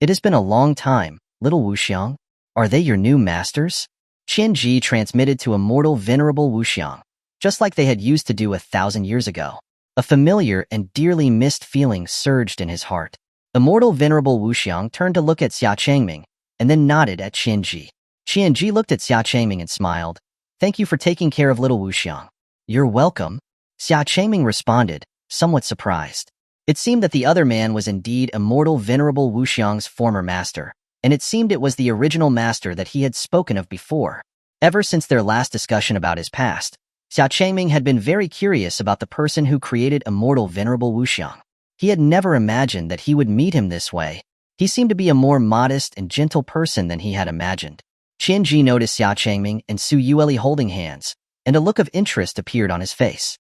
"It has been a long time, little Wuxiang. Are they your new masters?" Qianji transmitted to immortal venerable Wuxiang, just like they had used to do 1,000 years ago. A familiar and dearly missed feeling surged in his heart. Immortal venerable Wuxiang turned to look at Xia Changming, and then nodded at Qianji. Qianji looked at Xia Changming and smiled. "Thank you for taking care of little Wuxiang." "You're welcome," Xia Changming responded, somewhat surprised. It seemed that the other man was indeed immortal venerable Wuxiang's former master, and it seemed it was the original master that he had spoken of before. Ever since their last discussion about his past, Xia Changming had been very curious about the person who created immortal venerable Wuxiang. He had never imagined that he would meet him this way. He seemed to be a more modest and gentle person than he had imagined. Qianji noticed Xia Changming and Su Yueli holding hands, and a look of interest appeared on his face.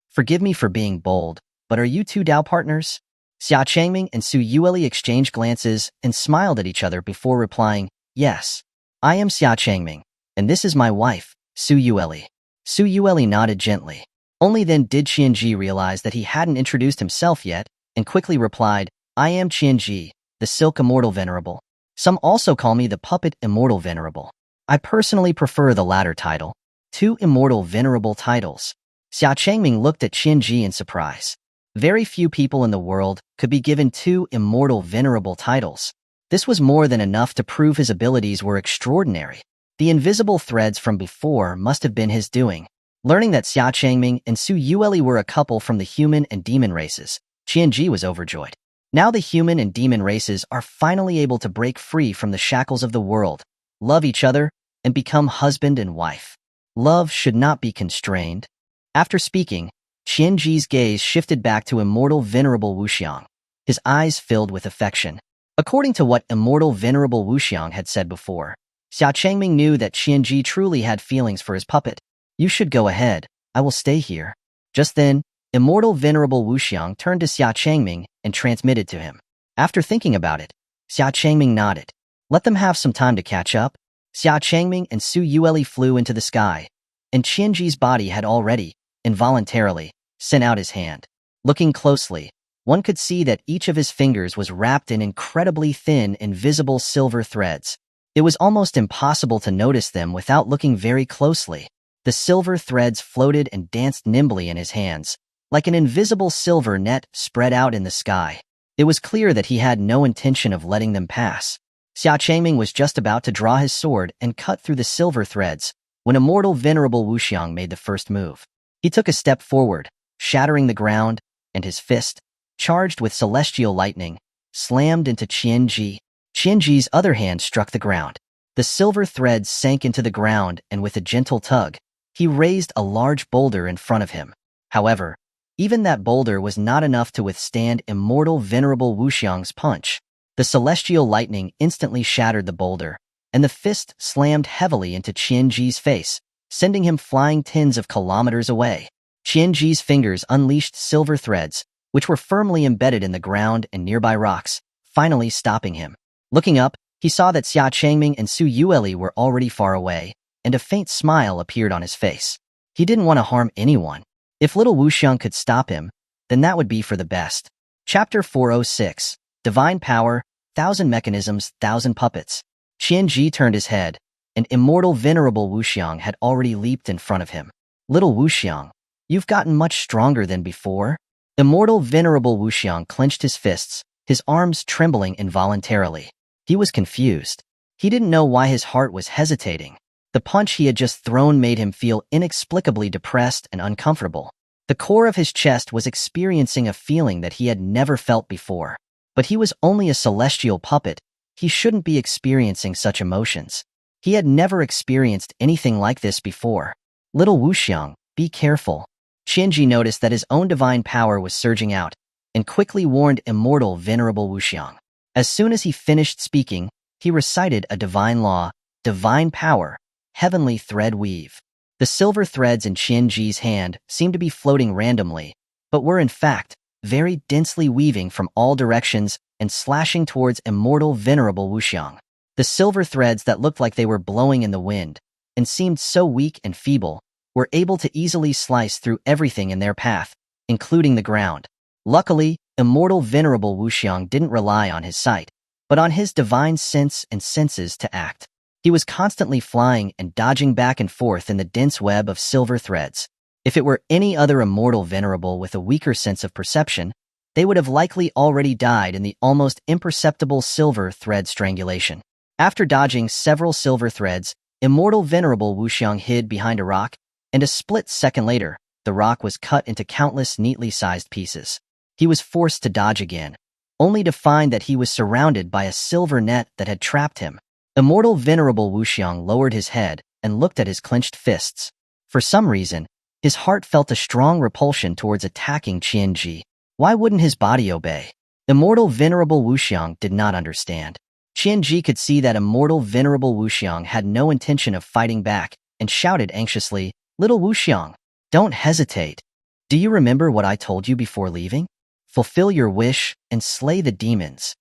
"Forgive me for being bold, but are you two Dao partners?" Xia Changming and Su Yueli exchanged glances and smiled at each other before replying, "Yes. I am Xia Changming, and this is my wife, Su Yueli." Su Yueli nodded gently. Only then did Qianji realize that he hadn't introduced himself yet, and quickly replied, "I am Qianji, the Silk Immortal Venerable. Some also call me the Puppet Immortal Venerable. I personally prefer the latter title." 2 immortal venerable titles. Xia Changming looked at Qianji in surprise. Very few people in the world could be given 2 immortal venerable titles. This was more than enough to prove his abilities were extraordinary. The invisible threads from before must have been his doing. Learning that Xia Changming and Su Yueli were a couple from the human and demon races, Qianji was overjoyed. Now the human and demon races are finally able to break free from the shackles of the world, love each other, and become husband and wife. Love should not be constrained. After speaking, Qianji's gaze shifted back to immortal venerable Wuxiang, his eyes filled with affection. According to what immortal venerable Wuxiang had said before, Xia Changming knew that Qianji truly had feelings for his puppet. "You should go ahead. I will stay here." Just then, immortal venerable Wuxiang turned to Xia Changming and transmitted to him. After thinking about it, Xia Changming nodded. Let them have some time to catch up. Xia Changming and Su Yueli flew into the sky, and Qianji's body had already, involuntarily, sent out his hand. Looking closely, one could see that each of his fingers was wrapped in incredibly thin, invisible silver threads. It was almost impossible to notice them without looking very closely. The silver threads floated and danced nimbly in his hands, like an invisible silver net spread out in the sky. It was clear that he had no intention of letting them pass. Xia Changming was just about to draw his sword and cut through the silver threads when immortal venerable Wuxiang made the first move. He took a step forward, shattering the ground, and his fist, charged with celestial lightning, slammed into Qianji. Qianji's other hand struck the ground. The silver threads sank into the ground, and with a gentle tug, he raised a large boulder in front of him. However, even that boulder was not enough to withstand immortal venerable Wuxiang's punch. The celestial lightning instantly shattered the boulder, and the fist slammed heavily into Qianji's face, sending him flying tens of kilometers away. Qianji's fingers unleashed silver threads, which were firmly embedded in the ground and nearby rocks, finally stopping him. Looking up, he saw that Xia Changming and Su Yueli were already far away, and a faint smile appeared on his face. He didn't want to harm anyone. If little Wuxiang could stop him, then that would be for the best. Chapter 406, Divine Power, 1,000 Mechanisms, 1,000 Puppets. Qianji turned his head, and immortal venerable Wuxiang had already leaped in front of him. Little Wuxiang, you've gotten much stronger than before. Immortal venerable Wuxiang clenched his fists, his arms trembling involuntarily. He was confused. He didn't know why his heart was hesitating. The punch he had just thrown made him feel inexplicably depressed and uncomfortable. The core of his chest was experiencing a feeling that he had never felt before. But he was only a celestial puppet. He shouldn't be experiencing such emotions. He had never experienced anything like this before. Little Wuxiang, be careful. Qianji noticed that his own divine power was surging out, and quickly warned immortal venerable Wuxiang. As soon as he finished speaking, he recited a divine law, divine power, heavenly thread weave. The silver threads in Qianji's hand seemed to be floating randomly, but were in fact very densely weaving from all directions and slashing towards immortal venerable Wuxiang. The silver threads that looked like they were blowing in the wind and seemed so weak and feeble were able to easily slice through everything in their path, including the ground. Luckily, immortal venerable Wuxiang didn't rely on his sight, but on his divine sense and senses to act. He was constantly flying and dodging back and forth in the dense web of silver threads. If it were any other immortal venerable with a weaker sense of perception, they would have likely already died in the almost imperceptible silver thread strangulation. After dodging several silver threads, immortal venerable Wuxiang hid behind a rock, and a split second later, the rock was cut into countless neatly sized pieces. He was forced to dodge again, only to find that he was surrounded by a silver net that had trapped him. Immortal venerable Wuxiang lowered his head and looked at his clenched fists. For some reason, his heart felt a strong repulsion towards attacking Qianji. Why wouldn't his body obey? Immortal venerable Wuxiang did not understand. Qianji could see that immortal venerable Wuxiang had no intention of fighting back and shouted anxiously, "Little Wuxiang, don't hesitate. Do you remember what I told you before leaving? Fulfill your wish and slay the demons."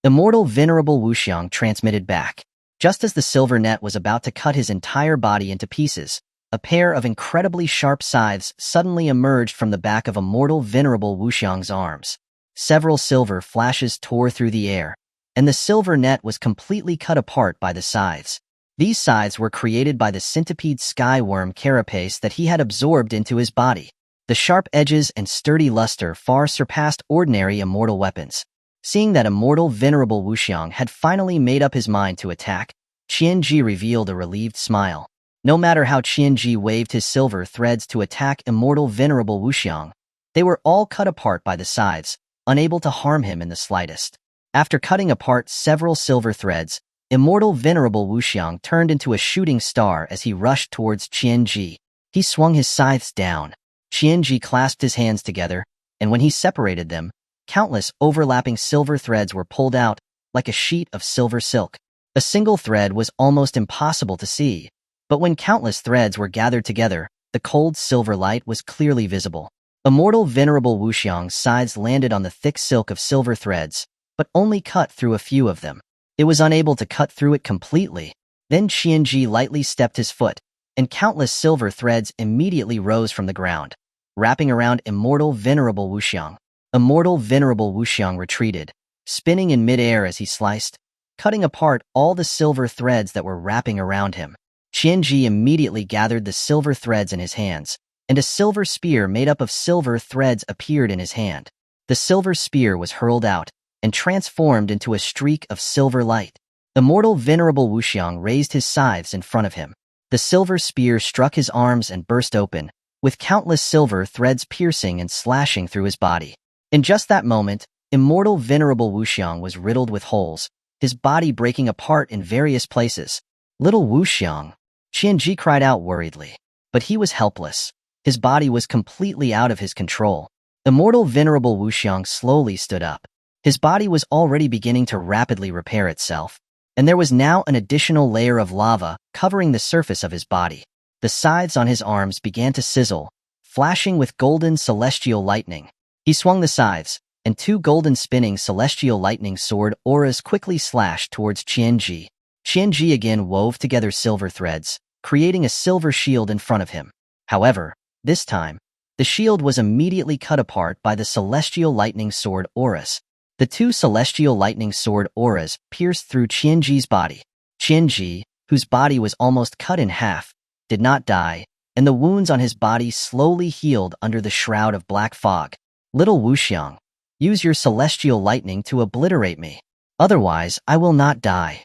Immortal venerable Wuxiang transmitted back. Just as the silver net was about to cut his entire body into pieces, a pair of incredibly sharp scythes suddenly emerged from the back of immortal venerable Wuxiang's arms. Several silver flashes tore through the air, and the silver net was completely cut apart by the scythes. These scythes were created by the centipede skyworm carapace that he had absorbed into his body. The sharp edges and sturdy luster far surpassed ordinary immortal weapons. Seeing that immortal venerable Wuxiang had finally made up his mind to attack, Qianji revealed a relieved smile. No matter how Qianji waved his silver threads to attack immortal venerable Wuxiang, they were all cut apart by the scythes, unable to harm him in the slightest. After cutting apart several silver threads, immortal venerable Wuxiang turned into a shooting star as he rushed towards Qianji. He swung his scythes down. Qianji clasped his hands together, and when he separated them, countless overlapping silver threads were pulled out, like a sheet of silver silk. A single thread was almost impossible to see, but when countless threads were gathered together, the cold silver light was clearly visible. Immortal venerable Wuxiang's scythes landed on the thick silk of silver threads, but only cut through a few of them. It was unable to cut through it completely. Then Qianji lightly stepped his foot, and countless silver threads immediately rose from the ground, wrapping around immortal venerable Wuxiang. Immortal venerable Wuxiang retreated, spinning in midair as he sliced, cutting apart all the silver threads that were wrapping around him. Qianji immediately gathered the silver threads in his hands, and a silver spear made up of silver threads appeared in his hand. The silver spear was hurled out and transformed into a streak of silver light. Immortal venerable Wuxiang raised his scythes in front of him. The silver spear struck his arms and burst open, with countless silver threads piercing and slashing through his body. In just that moment, immortal venerable Wuxiang was riddled with holes, his body breaking apart in various places. Little Wuxiang, Qianji cried out worriedly. But he was helpless. His body was completely out of his control. Immortal venerable Wuxiang slowly stood up. His body was already beginning to rapidly repair itself, and there was now an additional layer of lava covering the surface of his body. The scythes on his arms began to sizzle, flashing with golden celestial lightning. He swung the scythes, and two golden spinning celestial lightning sword auras quickly slashed towards Qianji. Qianji again wove together silver threads, creating a silver shield in front of him. However, this time, the shield was immediately cut apart by the celestial lightning sword auras. The two celestial lightning sword auras pierced through Qianji's body. Qianji, whose body was almost cut in half, did not die, and the wounds on his body slowly healed under the shroud of black fog. Little Wuxiang, use your celestial lightning to obliterate me. Otherwise, I will not die.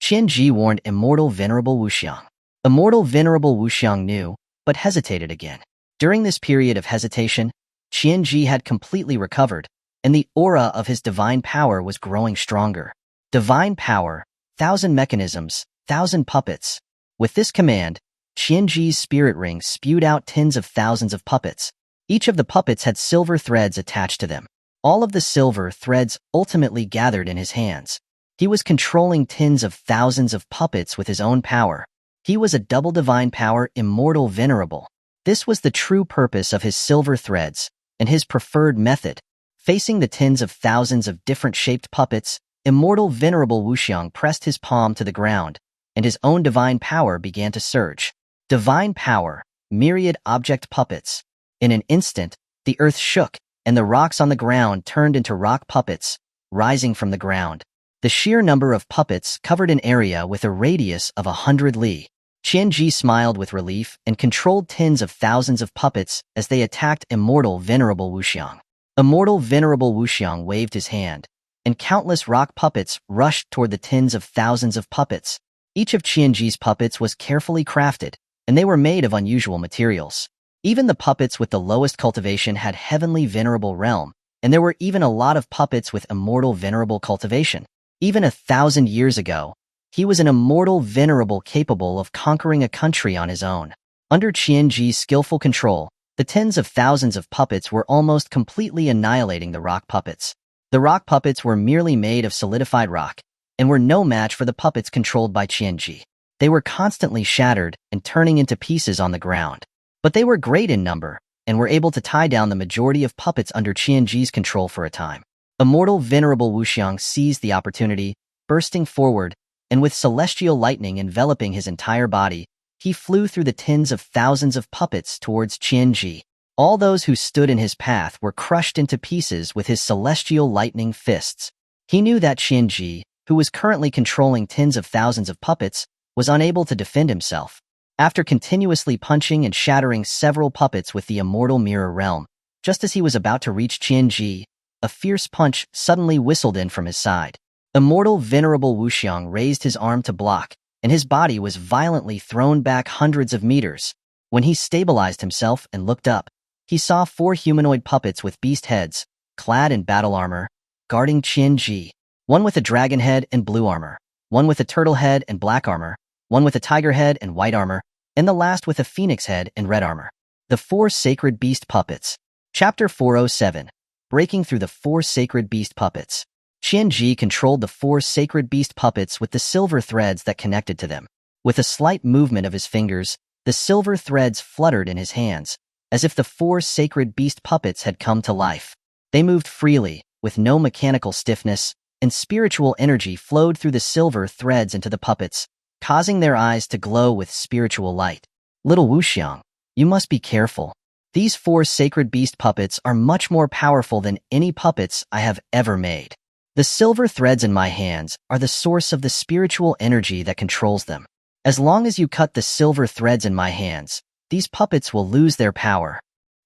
Qianji warned Immortal Venerable Wuxiang. Immortal Venerable Wuxiang knew, but hesitated again. During this period of hesitation, Qianji had completely recovered, and the aura of his divine power was growing stronger. Divine power, 1,000 mechanisms, 1,000 puppets. With this command, Qianji's spirit ring spewed out tens of thousands of puppets. Each of the puppets had silver threads attached to them. All of the silver threads ultimately gathered in his hands. He was controlling tens of thousands of puppets with his own power. He was a double divine power Immortal Venerable. This was the true purpose of his silver threads, and his preferred method. Facing the tens of thousands of different-shaped puppets, Immortal Venerable Wuxiang pressed his palm to the ground, and his own divine power began to surge. Divine power, myriad object puppets. In an instant, the earth shook, and the rocks on the ground turned into rock puppets, rising from the ground. The sheer number of puppets covered an area with a radius of 100 li. Qianji smiled with relief and controlled tens of thousands of puppets as they attacked Immortal Venerable Wuxiang. Immortal Venerable Wuxiang waved his hand, and countless rock puppets rushed toward the tens of thousands of puppets. Each of Qianji's puppets was carefully crafted, and they were made of unusual materials. Even the puppets with the lowest cultivation had Heavenly Venerable Realm, and there were even a lot of puppets with Immortal Venerable cultivation. Even 1,000 years ago, he was an Immortal Venerable capable of conquering a country on his own. Under Qianji's skillful control, the tens of thousands of puppets were almost completely annihilating the rock puppets. The rock puppets were merely made of solidified rock, and were no match for the puppets controlled by Qianji. They were constantly shattered and turning into pieces on the ground. But they were great in number, and were able to tie down the majority of puppets under Qianji's control for a time. Immortal Venerable Wuxiang seized the opportunity, bursting forward, and with celestial lightning enveloping his entire body, he flew through the tens of thousands of puppets towards Qianji. All those who stood in his path were crushed into pieces with his celestial lightning fists. He knew that Qianji, who was currently controlling tens of thousands of puppets, was unable to defend himself. After continuously punching and shattering several puppets with the Immortal Mirror Realm, just as he was about to reach Qianji, a fierce punch suddenly whistled in from his side. Immortal Venerable Wuxiang raised his arm to block, and his body was violently thrown back hundreds of meters. When he stabilized himself and looked up, he saw 4 humanoid puppets with beast heads, clad in battle armor, guarding Qianji. One with a dragon head and blue armor, one with a turtle head and black armor, one with a tiger head and white armor, and the last with a phoenix head and red armor. The 4 Sacred Beast Puppets. Chapter 407. Breaking through the 4 Sacred Beast Puppets. Qianji controlled the 4 Sacred Beast Puppets with the silver threads that connected to them. With a slight movement of his fingers, the silver threads fluttered in his hands, as if the 4 Sacred Beast Puppets had come to life. They moved freely, with no mechanical stiffness, and spiritual energy flowed through the silver threads into the puppets, causing their eyes to glow with spiritual light. Little Wuxiang, you must be careful. These 4 Sacred Beast Puppets are much more powerful than any puppets I have ever made. The silver threads in my hands are the source of the spiritual energy that controls them. As long as you cut the silver threads in my hands, these puppets will lose their power.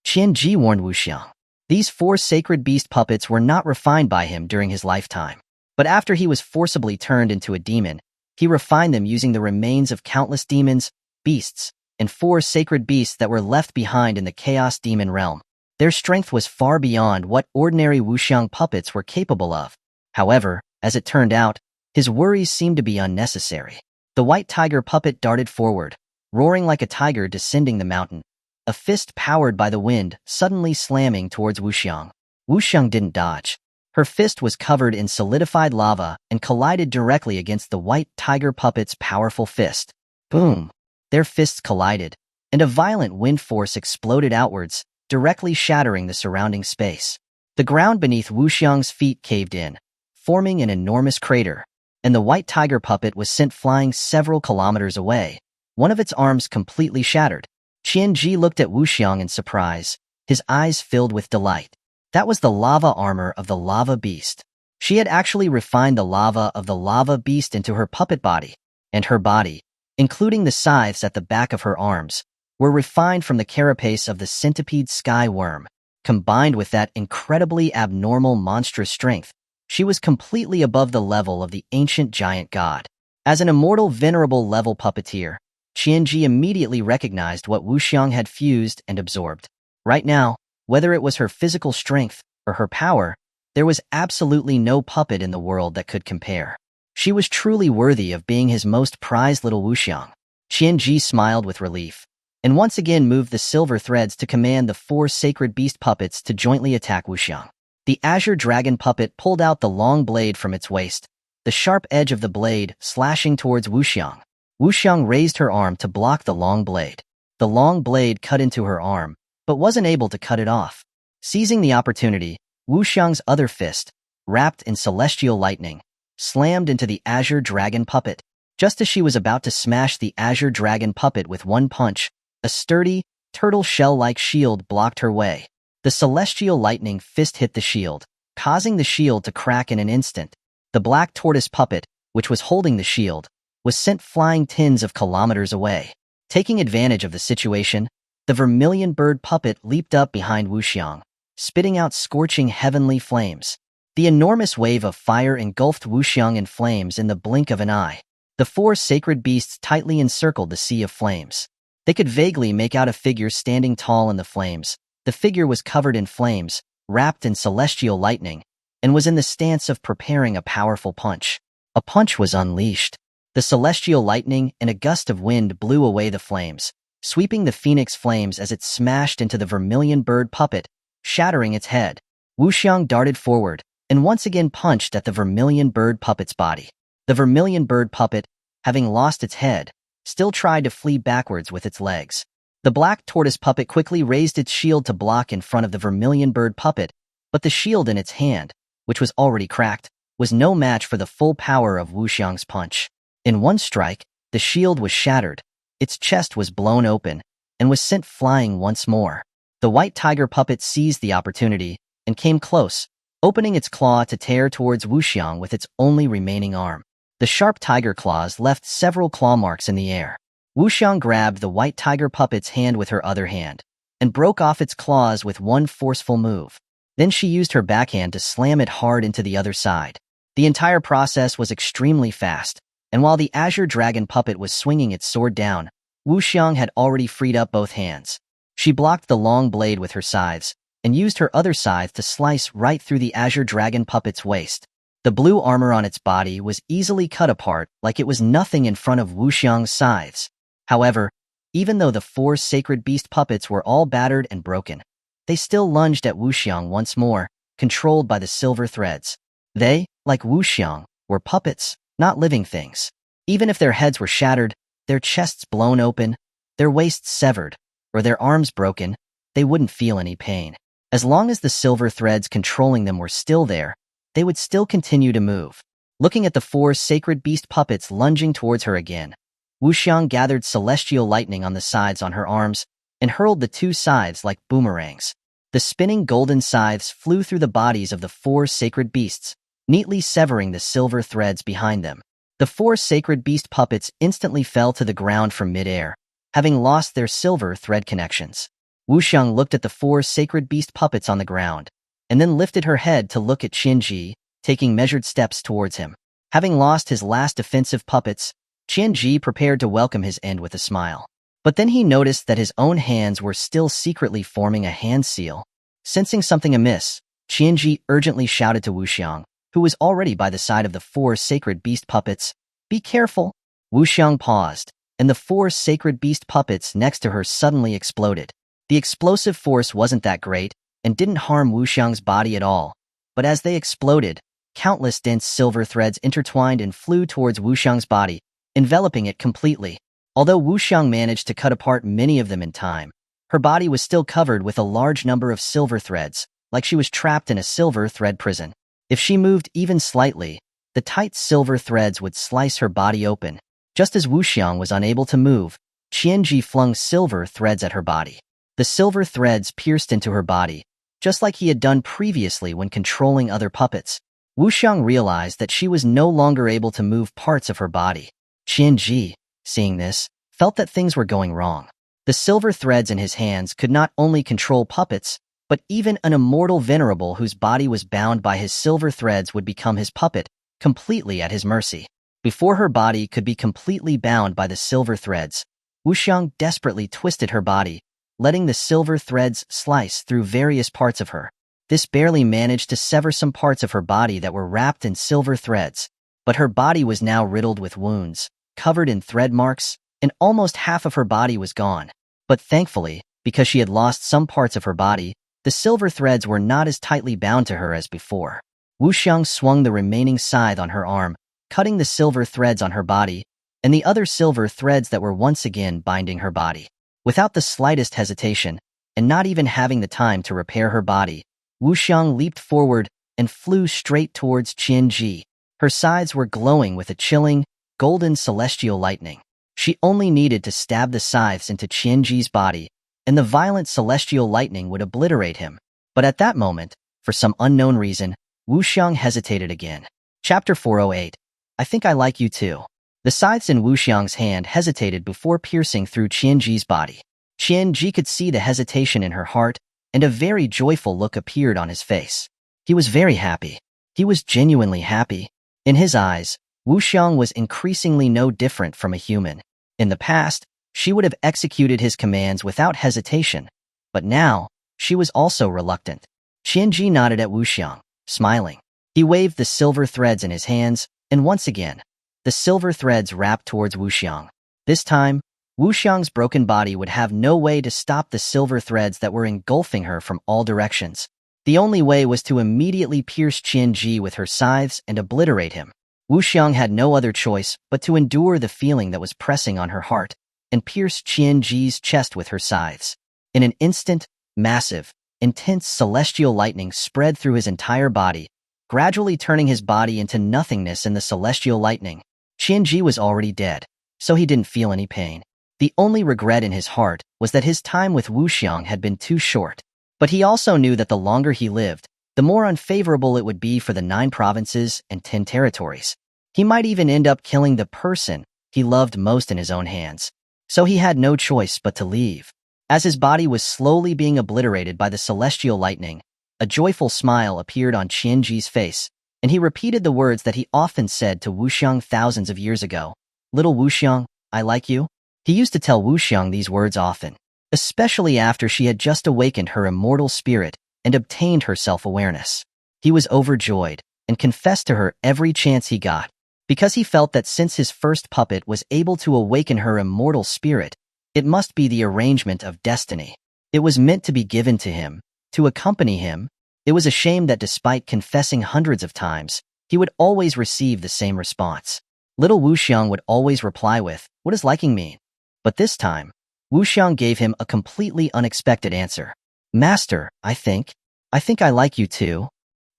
Qianji warned Wuxiang. These 4 Sacred Beast Puppets were not refined by him during his lifetime. But after he was forcibly turned into a demon, he refined them using the remains of countless demons, beasts, and 4 sacred beasts that were left behind in the Chaos Demon realm. Their strength was far beyond what ordinary Wuxiang puppets were capable of. However, as it turned out, his worries seemed to be unnecessary. The white tiger puppet darted forward, roaring like a tiger descending the mountain, a fist powered by the wind suddenly slamming towards Wuxiang. Wuxiang didn't dodge. Her fist was covered in solidified lava and collided directly against the white tiger puppet's powerful fist. Boom! Their fists collided, and a violent wind force exploded outwards, directly shattering the surrounding space. The ground beneath Wuxiang's feet caved in, forming an enormous crater, and the white tiger puppet was sent flying several kilometers away, one of its arms completely shattered. Qianji looked at Wuxiang in surprise, his eyes filled with delight. That was the lava armor of the lava beast. She had actually refined the lava of the lava beast into her puppet body, and her body, including the scythes at the back of her arms, were refined from the carapace of the centipede sky worm. Combined with that incredibly abnormal monstrous strength, she was completely above the level of the ancient giant god. As an immortal venerable level puppeteer, Qianji immediately recognized what Wuxiang had fused and absorbed. Right now, whether it was her physical strength or her power, there was absolutely no puppet in the world that could compare. She was truly worthy of being his most prized little Wuxiang. Qianji smiled with relief, and once again moved the silver threads to command the 4 sacred beast puppets to jointly attack Wuxiang. The azure dragon puppet pulled out the long blade from its waist, the sharp edge of the blade slashing towards Wuxiang. Wuxiang raised her arm to block the long blade. The long blade cut into her arm, but wasn't able to cut it off. Seizing the opportunity, Wuxiang's other fist, wrapped in celestial lightning, slammed into the azure dragon puppet. Just as she was about to smash the azure dragon puppet with one punch, a sturdy, turtle shell-like shield blocked her way. The celestial lightning fist hit the shield, causing the shield to crack in an instant. The black tortoise puppet, which was holding the shield, was sent flying tens of kilometers away. Taking advantage of the situation, the vermilion bird puppet leaped up behind Wuxiang, spitting out scorching heavenly flames. The enormous wave of fire engulfed Wuxiang in flames in the blink of an eye. The 4 sacred beasts tightly encircled the sea of flames. They could vaguely make out a figure standing tall in the flames. The figure was covered in flames, wrapped in celestial lightning, and was in the stance of preparing a powerful punch. A punch was unleashed. The celestial lightning and a gust of wind blew away the flames, sweeping the phoenix flames as it smashed into the vermilion bird puppet, shattering its head. Wuxiang darted forward and once again punched at the vermilion bird puppet's body. The vermilion bird puppet, having lost its head, still tried to flee backwards with its legs. The black tortoise puppet quickly raised its shield to block in front of the vermilion bird puppet, but the shield in its hand, which was already cracked, was no match for the full power of Wuxiang's punch. In one strike, the shield was shattered, its chest was blown open, and was sent flying once more. The white tiger puppet seized the opportunity and came close, opening its claw to tear towards Wuxiang with its only remaining arm. The sharp tiger claws left several claw marks in the air. Wuxiang grabbed the white tiger puppet's hand with her other hand and broke off its claws with one forceful move. Then she used her backhand to slam it hard into the other side. The entire process was extremely fast, and while the azure dragon puppet was swinging its sword down, Wuxiang had already freed up both hands. She blocked the long blade with her scythes and used her other scythe to slice right through the azure dragon puppet's waist. The blue armor on its body was easily cut apart like it was nothing in front of Wuxiang's scythes. However, even though the 4 sacred beast puppets were all battered and broken, they still lunged at Wuxiang once more, controlled by the silver threads. They, like Wuxiang, were puppets, not living things. Even if their heads were shattered, their chests blown open, their waists severed, or their arms broken, they wouldn't feel any pain. As long as the silver threads controlling them were still there, they would still continue to move. Looking at the 4 sacred beast puppets lunging towards her again, Wuxiang gathered celestial lightning on the sides on her arms and hurled the 2 scythes like boomerangs. The spinning golden scythes flew through the bodies of the 4 sacred beasts, neatly severing the silver threads behind them. The 4 sacred beast puppets instantly fell to the ground from midair, having lost their silver thread connections. Wuxiang looked at the 4 sacred beast puppets on the ground, and then lifted her head to look at Qianji, taking measured steps towards him. Having lost his last defensive puppets, Qianji prepared to welcome his end with a smile. But then he noticed that his own hands were still secretly forming a hand seal. Sensing something amiss, Qianji urgently shouted to Wuxiang, who was already by the side of the 4 sacred beast puppets, "Be careful!" Wuxiang paused, and the 4 sacred beast puppets next to her suddenly exploded. The explosive force wasn't that great and didn't harm Wuxiang's body at all, but as they exploded, countless dense silver threads intertwined and flew towards Wuxiang's body, enveloping it completely. Although Wuxiang managed to cut apart many of them in time, her body was still covered with a large number of silver threads, like she was trapped in a silver thread prison. If she moved even slightly, the tight silver threads would slice her body open. Just as Wuxiang was unable to move, Qianji flung silver threads at her body. The silver threads pierced into her body, just like he had done previously when controlling other puppets. Wuxiang realized that she was no longer able to move parts of her body. Qianji, seeing this, felt that things were going wrong. The silver threads in his hands could not only control puppets, but even an immortal venerable whose body was bound by his silver threads would become his puppet, completely at his mercy. Before her body could be completely bound by the silver threads, Wuxiang desperately twisted her body, letting the silver threads slice through various parts of her. This barely managed to sever some parts of her body that were wrapped in silver threads, but her body was now riddled with wounds, covered in thread marks, and almost half of her body was gone. But thankfully, because she had lost some parts of her body, the silver threads were not as tightly bound to her as before. Wuxiang swung the remaining scythe on her arm, cutting the silver threads on her body, and the other silver threads that were once again binding her body. Without the slightest hesitation, and not even having the time to repair her body, Wuxiang leaped forward and flew straight towards Qianji. Her sides were glowing with a chilling, golden celestial lightning. She only needed to stab the scythes into Qianji's body, and the violent celestial lightning would obliterate him. But at that moment, for some unknown reason, Wuxiang hesitated again. Chapter 408. I think I like you too. The scythes in Wuxiang's hand hesitated before piercing through Qianji's body. Qianji could see the hesitation in her heart, and a very joyful look appeared on his face. He was very happy. He was genuinely happy. In his eyes, Wuxiang was increasingly no different from a human. In the past, she would have executed his commands without hesitation, but now, she was also reluctant. Qianji nodded at Wuxiang, smiling. He waved the silver threads in his hands, and once again, the silver threads wrapped towards Wuxiang. This time, Wuxiang's broken body would have no way to stop the silver threads that were engulfing her from all directions. The only way was to immediately pierce Qianji with her scythes and obliterate him. Wuxiang had no other choice but to endure the feeling that was pressing on her heart and pierce Qianji's chest with her scythes. In an instant, massive, intense celestial lightning spread through his entire body, gradually turning his body into nothingness in the celestial lightning. Qianji was already dead, so he didn't feel any pain. The only regret in his heart was that his time with Wuxiang had been too short. But he also knew that the longer he lived, the more unfavorable it would be for the 9 provinces and 10 territories. He might even end up killing the person he loved most in his own hands. So he had no choice but to leave. As his body was slowly being obliterated by the celestial lightning, a joyful smile appeared on Qianji's face, and he repeated the words that he often said to Wuxiang thousands of years ago. Little Wuxiang, I like you. He used to tell Wuxiang these words often, especially after she had just awakened her immortal spirit and obtained her self-awareness. He was overjoyed and confessed to her every chance he got, because he felt that since his first puppet was able to awaken her immortal spirit, it must be the arrangement of destiny. It was meant to be given to him, to accompany him. It was a shame that despite confessing hundreds of times, he would always receive the same response. Little Wuxiang would always reply with, "What does liking mean?" But this time, Wuxiang gave him a completely unexpected answer. "Master, I think I like you too."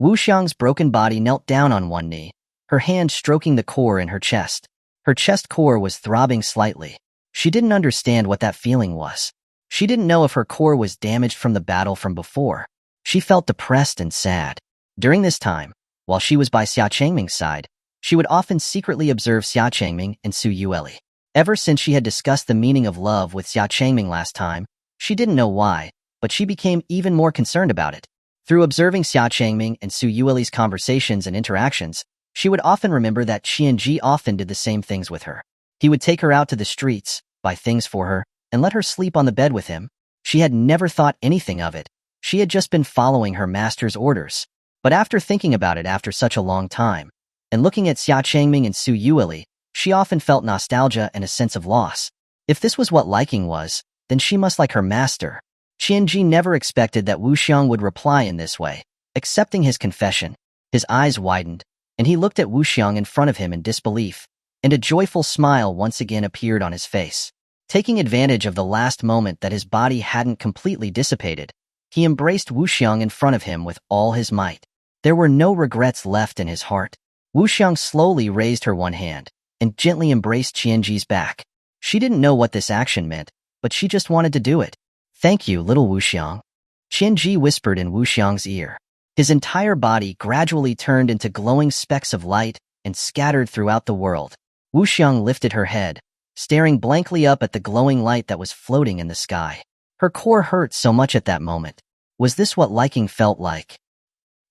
Wuxiang's broken body knelt down on one knee, her hand stroking the core in her chest. Her chest core was throbbing slightly. She didn't understand what that feeling was. She didn't know if her core was damaged from the battle from before. She felt depressed and sad. During this time, while she was by Xia Changming's side, she would often secretly observe Xia Changming and Su Yueli. Ever since she had discussed the meaning of love with Xia Changming last time, she didn't know why, but she became even more concerned about it. Through observing Xia Changming and Su Yueli's conversations and interactions, she would often remember that Qianji often did the same things with her. He would take her out to the streets, buy things for her, and let her sleep on the bed with him. She had never thought anything of it. She had just been following her master's orders. But after thinking about it after such a long time, and looking at Xia Changming and Su Yueli, she often felt nostalgia and a sense of loss. If this was what liking was, then she must like her master. Qianji never expected that Wuxiang would reply in this way. Accepting his confession, his eyes widened, and he looked at Wuxiang in front of him in disbelief. and a joyful smile once again appeared on his face. Taking advantage of the last moment that his body hadn't completely dissipated, he embraced Wuxiang in front of him with all his might. There were no regrets left in his heart. Wuxiang slowly raised her one hand and gently embraced Qianji's back. She didn't know what this action meant, but she just wanted to do it. "Thank you, little Wuxiang," Qianji whispered in Wuxiang's ear. His entire body gradually turned into glowing specks of light and scattered throughout the world. Wuxiang lifted her head, staring blankly up at the glowing light that was floating in the sky. Her core hurt so much at that moment. Was this what liking felt like?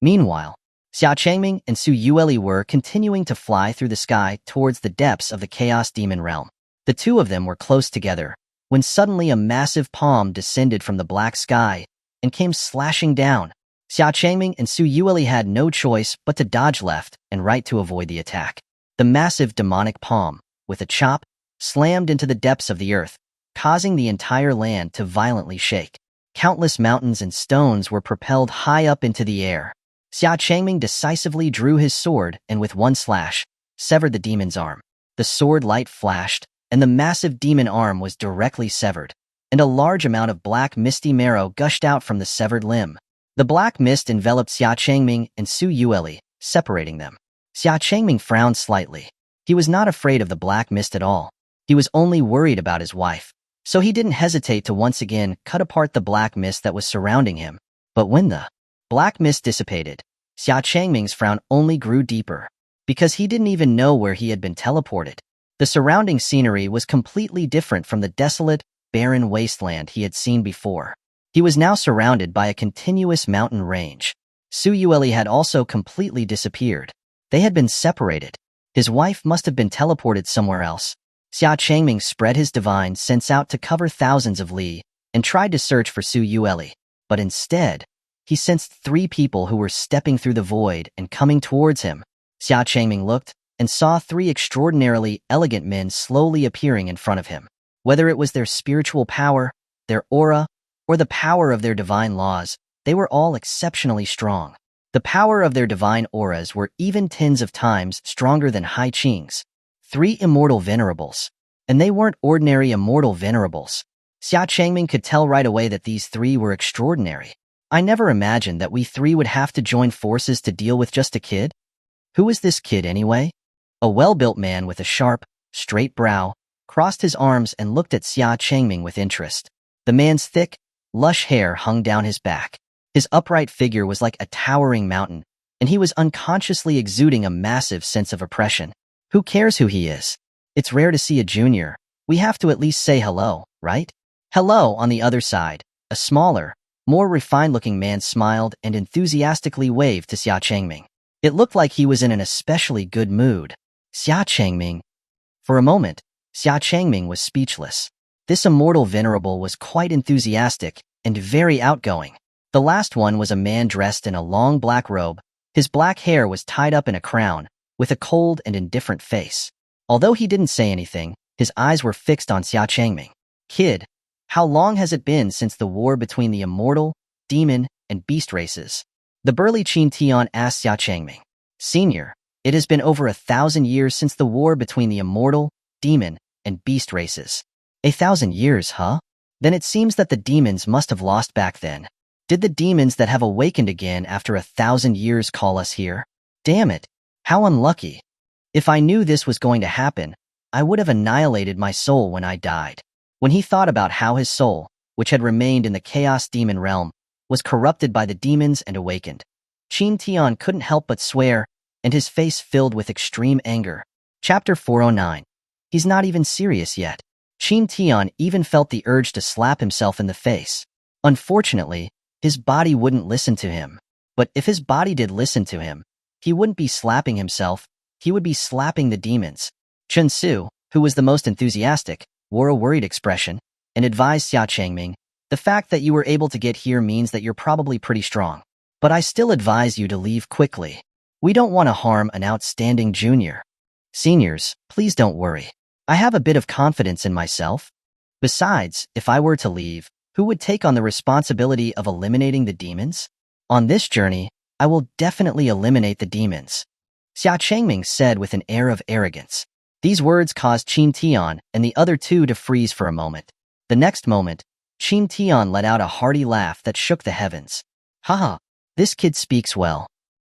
Meanwhile, Xia Changming and Su Yueli were continuing to fly through the sky towards the depths of the Chaos Demon realm. The two of them were close together, when suddenly a massive palm descended from the black sky and came slashing down. Xia Changming and Su Yueli had no choice but to dodge left and right to avoid the attack. The massive demonic palm, with a chop, slammed into the depths of the earth, causing the entire land to violently shake. Countless mountains and stones were propelled high up into the air. Xia Changming decisively drew his sword and with one slash, severed the demon's arm. The sword light flashed, and the massive demon arm was directly severed, and a large amount of black misty marrow gushed out from the severed limb. The black mist enveloped Xia Changming and Su Yueli, separating them. Xia Changming frowned slightly. He was not afraid of the black mist at all. He was only worried about his wife, so he didn't hesitate to once again cut apart the black mist that was surrounding him. But when the black mist dissipated, Xia Changming's frown only grew deeper, because he didn't even know where he had been teleported. The surrounding scenery was completely different from the desolate, barren wasteland he had seen before. He was now surrounded by a continuous mountain range. Su Yueli had also completely disappeared. They had been separated. His wife must have been teleported somewhere else. Xia Changming spread his divine sense out to cover thousands of li and tried to search for Su Yueli, but instead, he sensed three people who were stepping through the void and coming towards him. Xia Changming looked and saw three extraordinarily elegant men slowly appearing in front of him. Whether it was their spiritual power, their aura, or the power of their divine laws, they were all exceptionally strong. The power of their divine auras were even tens of times stronger than Hai Qing's. Three immortal venerables. And they weren't ordinary immortal venerables. Xia Changming could tell right away that these three were extraordinary. I never imagined that we three would have to join forces to deal with just a kid. Who is this kid anyway? A well-built man with a sharp, straight brow crossed his arms and looked at Xia Changming with interest. The man's thick, lush hair hung down his back. His upright figure was like a towering mountain, and he was unconsciously exuding a massive sense of oppression. Who cares who he is? It's rare to see a junior. We have to at least say hello, right? Hello, on the other side. A smaller, more refined-looking man smiled and enthusiastically waved to Xia Changming. It looked like he was in an especially good mood. Xia Changming. For a moment, Xia Changming was speechless. This immortal venerable was quite enthusiastic and very outgoing. The last one was a man dressed in a long black robe. His black hair was tied up in a crown, with a cold and indifferent face. Although he didn't say anything, his eyes were fixed on Xia Changming. "Kid, how long has it been since the war between the immortal, demon, and beast races?" The burly Qin Tian asked Xia Changming. "Senior, it has been over 1,000 years since the war between the immortal, demon, and beast races." 1,000 years, huh? Then it seems that the demons must have lost back then. Did the demons that have awakened again after 1,000 years call us here? Damn it. How unlucky. If I knew this was going to happen, I would have annihilated my soul when I died. When he thought about how his soul, which had remained in the Chaos Demon realm, was corrupted by the demons and awakened, Qin Tian couldn't help but swear, and his face filled with extreme anger. Chapter 409. He's not even serious yet. Qin Tian even felt the urge to slap himself in the face. Unfortunately, his body wouldn't listen to him. But if his body did listen to him, he wouldn't be slapping himself, he would be slapping the demons. Chen Su, who was the most enthusiastic, wore a worried expression, and advised Xia Changming, "The fact that you were able to get here means that you're probably pretty strong. But I still advise you to leave quickly. We don't want to harm an outstanding junior. Seniors, please don't worry. I have a bit of confidence in myself. Besides, if I were to leave, who would take on the responsibility of eliminating the demons? On this journey, I will definitely eliminate the demons." Xia Changming said with an air of arrogance. These words caused Qin Tian and the other two to freeze for a moment. The next moment, Qin Tian let out a hearty laugh that shook the heavens. Haha, this kid speaks well.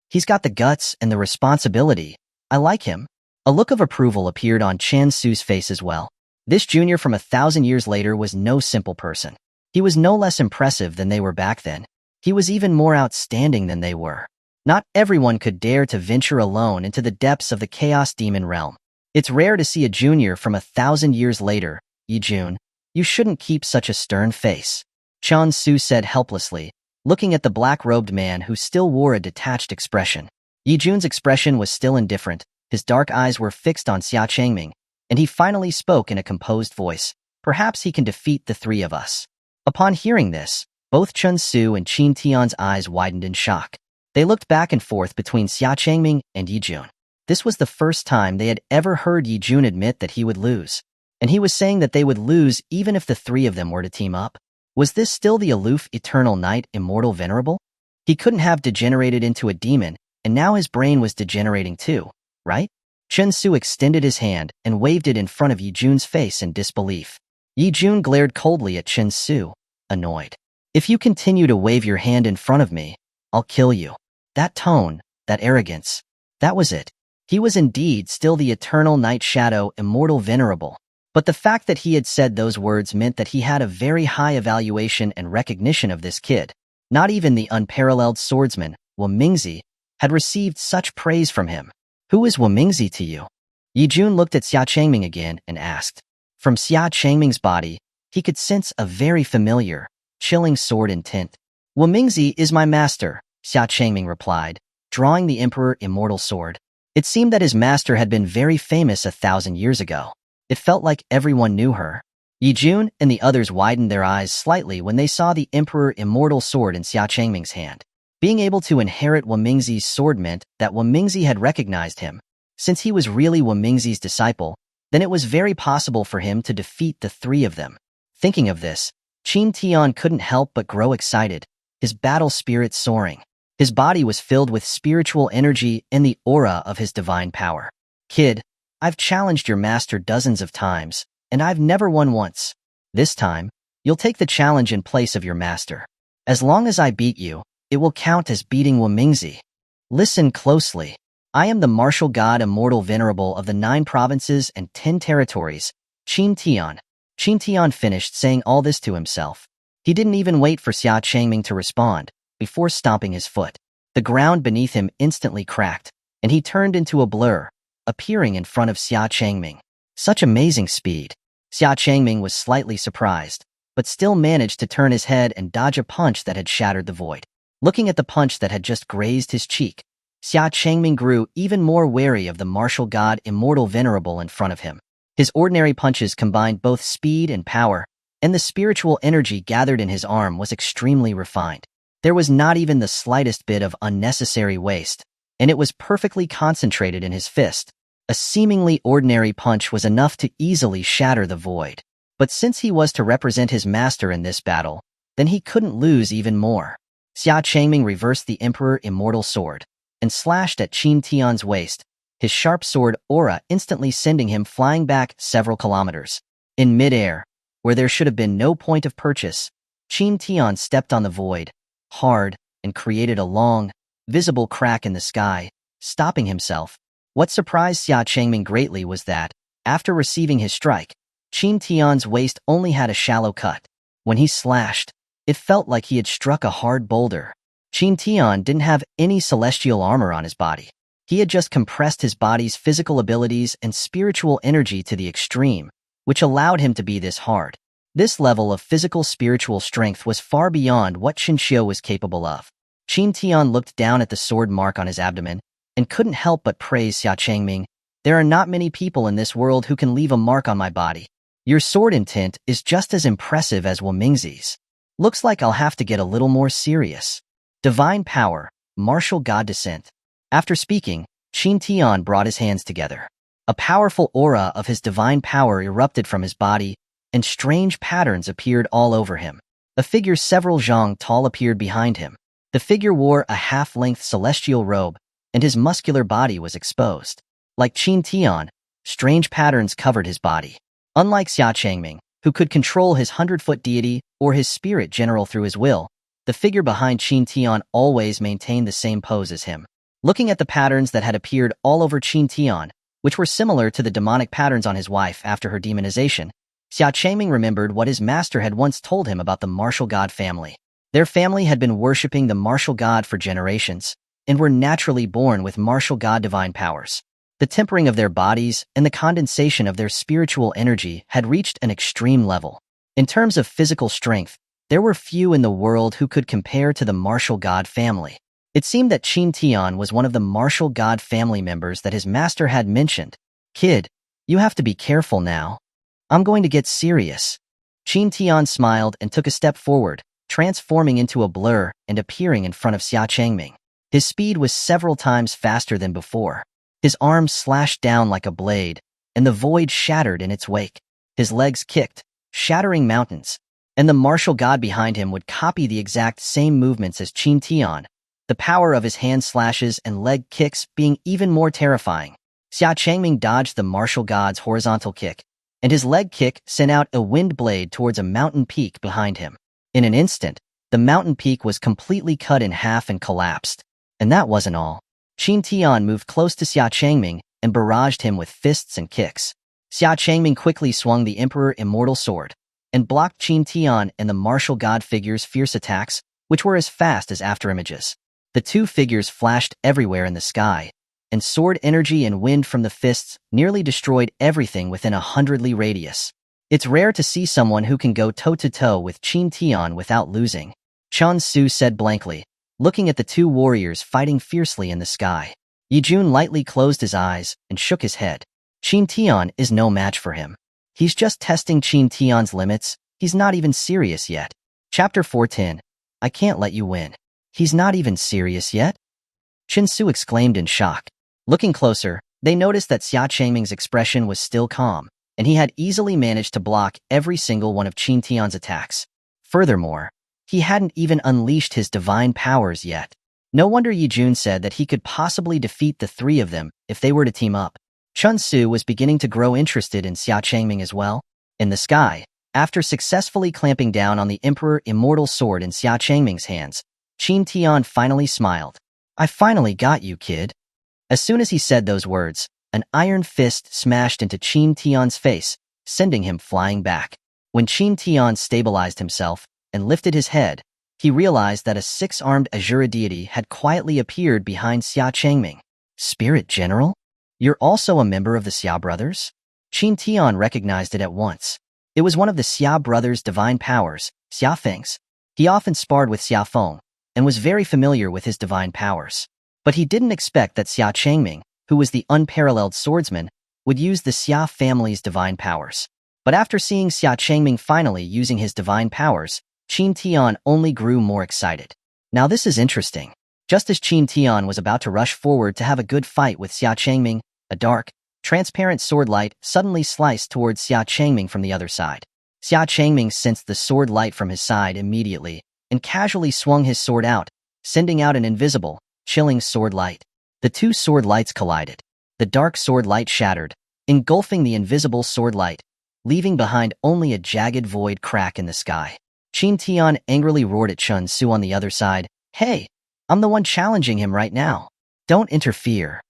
He's got the guts and the responsibility. I like him. A look of approval appeared on Chen Su's face as well. This junior from 1,000 years later was no simple person. He was no less impressive than they were back then. He was even more outstanding than they were. Not everyone could dare to venture alone into the depths of the Chaos Demon realm. It's rare to see a junior from 1,000 years later. Yijun, you shouldn't keep such a stern face, Chen Su said helplessly, looking at the black-robed man who still wore a detached expression. Yijun's expression was still indifferent. His dark eyes were fixed on Xia Changming, and he finally spoke in a composed voice. Perhaps he can defeat the three of us. Upon hearing this, both Chen Su and Qin Tian's eyes widened in shock. They looked back and forth between Xia Changming and Yijun. This was the first time they had ever heard Yijun admit that he would lose. And he was saying that they would lose even if the three of them were to team up. Was this still the aloof eternal knight, immortal venerable? He couldn't have degenerated into a demon, and now his brain was degenerating too, right? Chen Su extended his hand and waved it in front of Yijun's face in disbelief. Yijun glared coldly at Chen Su, annoyed. If you continue to wave your hand in front of me, I'll kill you. That tone, that arrogance, that was it. He was indeed still the eternal night shadow, immortal venerable. But the fact that he had said those words meant that he had a very high evaluation and recognition of this kid. Not even the unparalleled swordsman, Wu Mingzi, had received such praise from him. Who is Wu Mingzi to you? Yijun looked at Xia Changming again and asked. From Xia Changming's body, he could sense a very familiar, chilling sword intent. Wu Mingzi is my master, Xia Changming replied, drawing the Emperor Immortal sword. It seemed that his master had been very famous 1,000 years ago. It felt like everyone knew her. Yijun and the others widened their eyes slightly when they saw the Emperor Immortal sword in Xia Changming's hand. Being able to inherit Wu Mingzi's sword meant that Wu Mingzi had recognized him. Since he was really Wu Mingzi's disciple, then it was very possible for him to defeat the three of them. Thinking of this, Qin Tian couldn't help but grow excited, his battle spirit soaring. His body was filled with spiritual energy and the aura of his divine power. Kid, I've challenged your master dozens of times, and I've never won once. This time, you'll take the challenge in place of your master. As long as I beat you, it will count as beating Wu Mingzi. Listen closely. I am the martial god immortal venerable of the 9 provinces and 10 territories, Qin Tian. Qin Tian finished saying all this to himself. He didn't even wait for Xia Changming to respond, before stomping his foot. The ground beneath him instantly cracked, and he turned into a blur, appearing in front of Xia Changming. Such amazing speed. Xia Changming was slightly surprised, but still managed to turn his head and dodge a punch that had shattered the void. Looking at the punch that had just grazed his cheek, Xia Changming grew even more wary of the martial god immortal venerable in front of him. His ordinary punches combined both speed and power, and the spiritual energy gathered in his arm was extremely refined. There was not even the slightest bit of unnecessary waste, and it was perfectly concentrated in his fist. A seemingly ordinary punch was enough to easily shatter the void. But since he was to represent his master in this battle, then he couldn't lose even more. Xia Changming reversed the Emperor Immortal sword and slashed at Qin Tian's waist, his sharp sword aura instantly sending him flying back several kilometers. In midair, where there should have been no point of purchase, Qin Tian stepped on the void, hard, and created a long, visible crack in the sky, stopping himself. What surprised Xia Changming greatly was that, after receiving his strike, Qin Tian's waist only had a shallow cut. When he slashed, it felt like he had struck a hard boulder. Qin Tian didn't have any celestial armor on his body. He had just compressed his body's physical abilities and spiritual energy to the extreme, which allowed him to be this hard. This level of physical spiritual strength was far beyond what Qinxiu was capable of. Qin Tian looked down at the sword mark on his abdomen, and couldn't help but praise Xia Changming. There are not many people in this world who can leave a mark on my body. Your sword intent is just as impressive as Wu Mingzi's. Looks like I'll have to get a little more serious. Divine power, martial god descent. After speaking, Qin Tian brought his hands together. A powerful aura of his divine power erupted from his body, and strange patterns appeared all over him. A figure several zhang tall appeared behind him. The figure wore a half-length celestial robe, and his muscular body was exposed. Like Qin Tian, Strange patterns covered his body. Unlike Xia Changming, who could control his 100-foot deity or his spirit general through his will, the figure behind Qin Tian always maintained the same pose as him. Looking at the patterns that had appeared all over Qin Tian, which were similar to the demonic patterns on his wife after her demonization, Xia Changming remembered what his master had once told him about the martial god family. Their family had been worshipping the martial god for generations, and were naturally born with martial god divine powers. The tempering of their bodies and the condensation of their spiritual energy had reached an extreme level. In terms of physical strength, there were few in the world who could compare to the martial god family. It seemed that Qin Tian was one of the martial god family members that his master had mentioned. "Kid, you have to be careful now. I'm going to get serious." Qin Tian smiled and took a step forward, transforming into a blur and appearing in front of Xia Changming. His speed was several times faster than before. His arms slashed down like a blade, and the void shattered in its wake. His legs kicked, shattering mountains, and the martial god behind him would copy the exact same movements as Qin Tian, the power of his hand slashes and leg kicks being even more terrifying. Xia Changming dodged the martial god's horizontal kick, and his leg kick sent out a wind blade towards a mountain peak behind him. In an instant, the mountain peak was completely cut in half and collapsed. And that wasn't all. Qin Tian moved close to Xia Changming and barraged him with fists and kicks. Xia Changming quickly swung the Emperor Immortal sword and blocked Qin Tian and the martial god figure's fierce attacks, which were as fast as afterimages. The two figures flashed everywhere in the sky, and sword energy and wind from the fists nearly destroyed everything within 100 li radius. It's rare to see someone who can go toe-to-toe with Qin Tian without losing, Chun Su said blankly, looking at the two warriors fighting fiercely in the sky. Yijun lightly closed his eyes and shook his head. Qin Tian is no match for him. He's just testing Qin Tian's limits. He's not even serious yet. Chapter 410. I can't let you win. He's not even serious yet? Chin Su exclaimed in shock. Looking closer, they noticed that Xia Changming's expression was still calm, and he had easily managed to block every single one of Qin Tian's attacks. Furthermore, he hadn't even unleashed his divine powers yet. No wonder Yijun said that he could possibly defeat the three of them if they were to team up. Chun Su was beginning to grow interested in Xia Changming as well. In the sky, after successfully clamping down on the Emperor Immortal sword in Xia Changming's hands, Qin Tian finally smiled. I finally got you, kid. As soon as he said those words, an iron fist smashed into Qin Tian's face, sending him flying back. When Qin Tian stabilized himself and lifted his head, he realized that a six-armed Azura deity had quietly appeared behind Xia Changming. Spirit General? You're also a member of the Xia brothers? Qin Tian recognized it at once. It was one of the Xia brothers' divine powers, Xia Feng's. He often sparred with Xia Feng, and was very familiar with his divine powers. But he didn't expect that Xia Changming, who was the unparalleled swordsman, would use the Xia family's divine powers. But after seeing Xia Changming finally using his divine powers, Qin Tian only grew more excited. Now this is interesting. Just as Qin Tian was about to rush forward to have a good fight with Xia Changming, a dark, transparent sword light suddenly sliced towards Xia Changming from the other side. Xia Changming sensed the sword light from his side immediately, and casually swung his sword out, sending out an invisible, chilling sword light. The two sword lights collided. The dark sword light shattered, engulfing the invisible sword light, leaving behind only a jagged void crack in the sky. Qin Tian angrily roared at Chun Su on the other side. Hey, I'm the one challenging him right now. Don't interfere.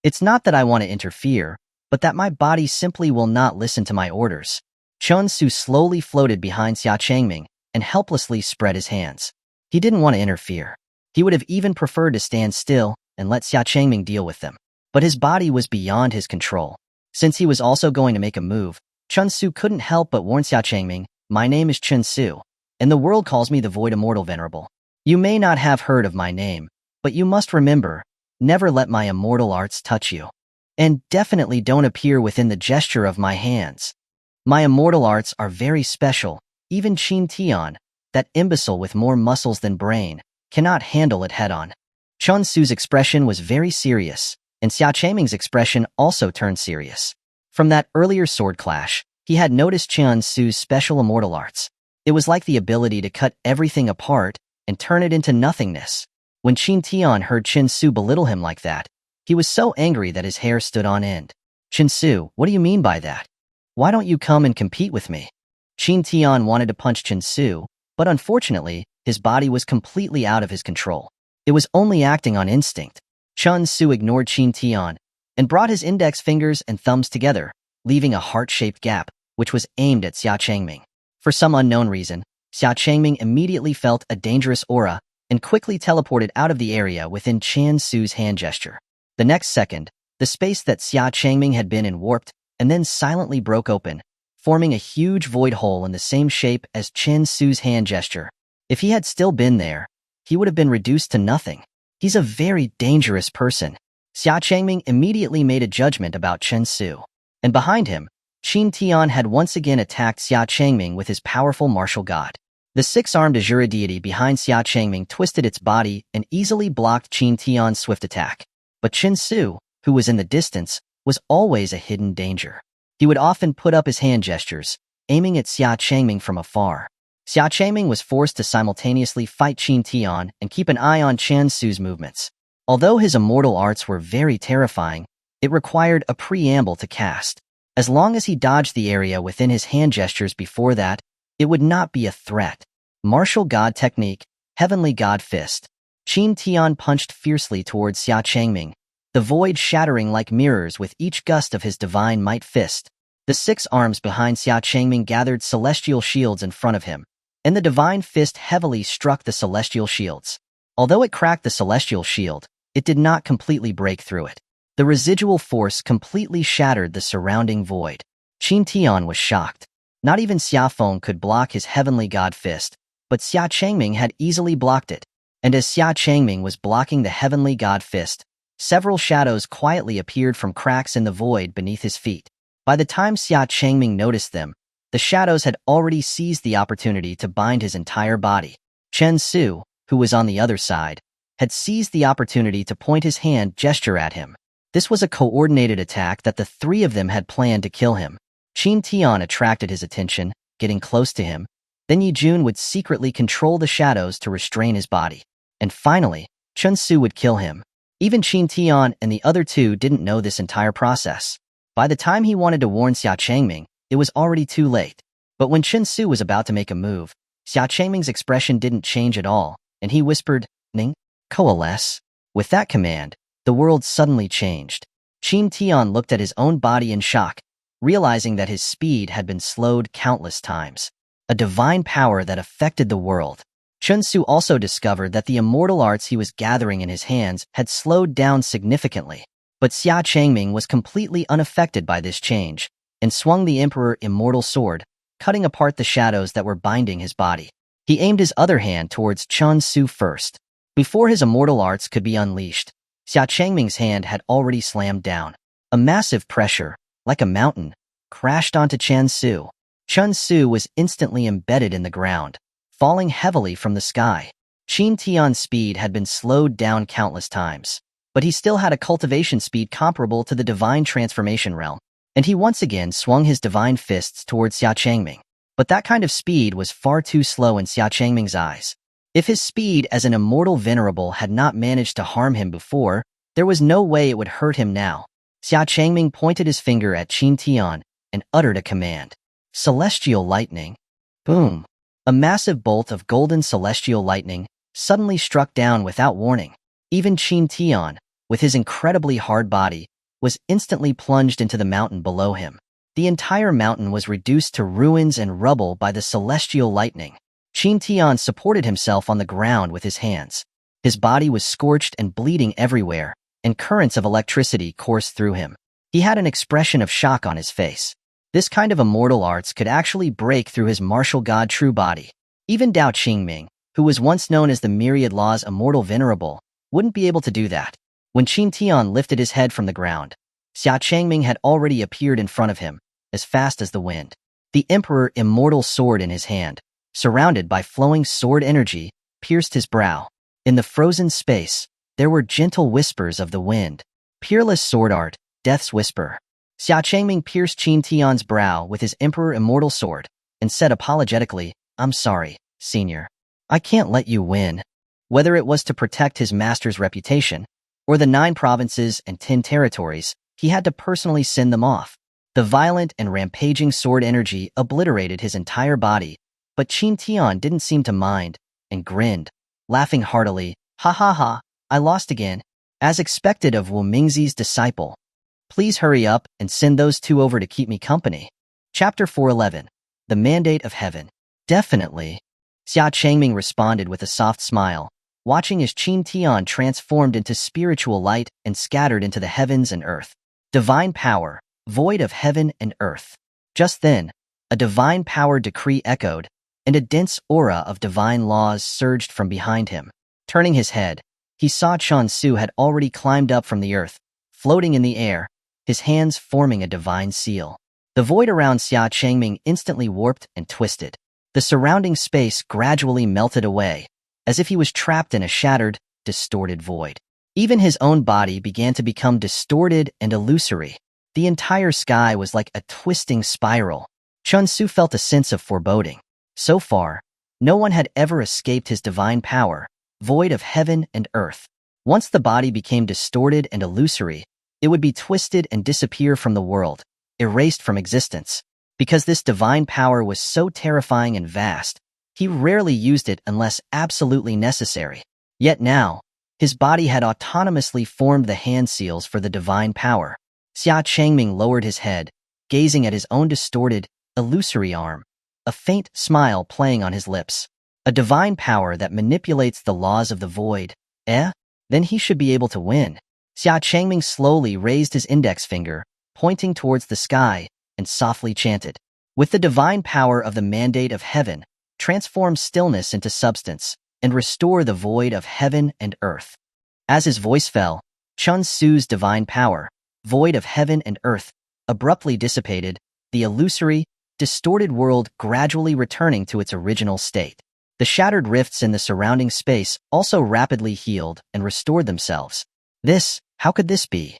It's not that I want to interfere, but that my body simply will not listen to my orders. Chun Su slowly floated behind Xia Changming and helplessly spread his hands. He didn't want to interfere. He would have even preferred to stand still and let Xia Changming deal with them. But his body was beyond his control. Since he was also going to make a move, Chun Su couldn't help but warn Xia Changming, my name is Chun Su, and the world calls me the Void Immortal Venerable. You may not have heard of my name, but you must remember, never let my immortal arts touch you. And definitely don't appear within the gesture of my hands. My immortal arts are very special. Even Qin Tian, that imbecile with more muscles than brain, cannot handle it head-on. Chun Su's expression was very serious, and Xia Changming's expression also turned serious. From that earlier sword clash, he had noticed Chun Su's special immortal arts. It was like the ability to cut everything apart and turn it into nothingness. When Qin Tian heard Chun Su belittle him like that, he was so angry that his hair stood on end. Chinsu, what do you mean by that? Why don't you come and compete with me? Qin Tian wanted to punch Chinsu, but unfortunately, his body was completely out of his control. It was only acting on instinct. Chun Su ignored Qin Tian and brought his index fingers and thumbs together, leaving a heart-shaped gap, which was aimed at Xia Changming. For some unknown reason, Xia Changming immediately felt a dangerous aura and quickly teleported out of the area within Chan Su's hand gesture. The next second, the space that Xia Changming had been in warped and then silently broke open, forming a huge void hole in the same shape as Chen Su's hand gesture. If he had still been there, he would have been reduced to nothing. He's a very dangerous person. Xia Changming immediately made a judgment about Chen Su. And behind him, Qin Tian had once again attacked Xia Changming with his powerful martial god. The six-armed Azura deity behind Xia Changming twisted its body and easily blocked Qin Tian's swift attack. But Chen Su, who was in the distance, was always a hidden danger. He would often put up his hand gestures, aiming at Xia Changming from afar. Xia Changming was forced to simultaneously fight Qin Tian and keep an eye on Chen Su's movements. Although his immortal arts were very terrifying, it required a preamble to cast. As long as he dodged the area within his hand gestures before that, it would not be a threat. Martial God Technique, Heavenly God Fist. Qin Tian punched fiercely towards Xia Changming, the void shattering like mirrors with each gust of his divine might fist. The six arms behind Xia Changming gathered celestial shields in front of him, and the divine fist heavily struck the celestial shields. Although it cracked the celestial shield, it did not completely break through it. The residual force completely shattered the surrounding void. Qin Tian was shocked. Not even Xia Feng could block his heavenly god fist, but Xia Changming had easily blocked it. And as Xia Changming was blocking the heavenly god fist, several shadows quietly appeared from cracks in the void beneath his feet. By the time Xia Changming noticed them, the shadows had already seized the opportunity to bind his entire body. Chen Su, who was on the other side, had seized the opportunity to point his hand gesture at him. This was a coordinated attack that the three of them had planned to kill him. Qin Tian attracted his attention, getting close to him. Then Yi Jun would secretly control the shadows to restrain his body. And finally, Chen Su would kill him. Even Qin Tian and the other two didn't know this entire process. By the time he wanted to warn Xia Changming, it was already too late. But when Chen Su was about to make a move, Xia Changming's expression didn't change at all, and he whispered, "Ning, coalesce." With that command, the world suddenly changed. Qin Tian looked at his own body in shock, realizing that his speed had been slowed countless times. A divine power that affected the world. Chen Su also discovered that the immortal arts he was gathering in his hands had slowed down significantly. But Xia Changming was completely unaffected by this change, and swung the Emperor Immortal Sword, cutting apart the shadows that were binding his body. He aimed his other hand towards Chen Su first. Before his immortal arts could be unleashed, Xia Changming's hand had already slammed down. A massive pressure, like a mountain, crashed onto Chen Su. Chen Su was instantly embedded in the ground, falling heavily from the sky. Qin Tian's speed had been slowed down countless times, but he still had a cultivation speed comparable to the divine transformation realm, and he once again swung his divine fists towards Xia Changming. But that kind of speed was far too slow in Xia Changming's eyes. If his speed as an immortal venerable had not managed to harm him before, there was no way it would hurt him now. Xia Changming pointed his finger at Qin Tian and uttered a command. Celestial lightning. Boom. A massive bolt of golden celestial lightning suddenly struck down without warning. Even Qin Tian, with his incredibly hard body, was instantly plunged into the mountain below him. The entire mountain was reduced to ruins and rubble by the celestial lightning. Qin Tian supported himself on the ground with his hands. His body was scorched and bleeding everywhere, and currents of electricity coursed through him. He had an expression of shock on his face. This kind of immortal arts could actually break through his martial god true body. Even Dao Qingming, who was once known as the Myriad Law's immortal venerable, wouldn't be able to do that. When Qin Tian lifted his head from the ground, Xia Changming had already appeared in front of him, as fast as the wind. The Emperor Immortal Sword in his hand, surrounded by flowing sword energy, pierced his brow. In the frozen space, there were gentle whispers of the wind. Peerless sword art, Death's Whisper. Xia Changming pierced Qin Tian's brow with his Emperor Immortal Sword, and said apologetically, "I'm sorry, Senior. I can't let you win." Whether it was to protect his master's reputation, or the 9 provinces and 10 territories, he had to personally send them off. The violent and rampaging sword energy obliterated his entire body, but Qin Tian didn't seem to mind, and grinned, laughing heartily. Ha ha ha, I lost again. As expected of Wu Mingzi's disciple. Please hurry up and send those two over to keep me company. Chapter 411. The Mandate of Heaven. Definitely. Xia Changming responded with a soft smile, watching as Qin Tian transformed into spiritual light and scattered into the heavens and earth. Divine power, void of heaven and earth. Just then, a divine power decree echoed, and a dense aura of divine laws surged from behind him. Turning his head, he saw Xuanhuan had already climbed up from the earth, floating in the air, his hands forming a divine seal. The void around Xia Changming instantly warped and twisted. The surrounding space gradually melted away, as if he was trapped in a shattered, distorted void. Even his own body began to become distorted and illusory. The entire sky was like a twisting spiral. Xuanhuan felt a sense of foreboding. So far, no one had ever escaped his divine power, void of heaven and earth. Once the body became distorted and illusory, it would be twisted and disappear from the world, erased from existence. Because this divine power was so terrifying and vast, he rarely used it unless absolutely necessary. Yet now, his body had autonomously formed the hand seals for the divine power. Xia Changming lowered his head, gazing at his own distorted, illusory arm, a faint smile playing on his lips. A divine power that manipulates the laws of the void. Then he should be able to win. Xia Changming slowly raised his index finger, pointing towards the sky, and softly chanted, "With the divine power of the mandate of heaven, transform stillness into substance, and restore the void of heaven and earth." As his voice fell, Xuanhuan's divine power, void of heaven and earth, abruptly dissipated, the illusory, distorted world gradually returning to its original state. The shattered rifts in the surrounding space also rapidly healed and restored themselves. How could this be?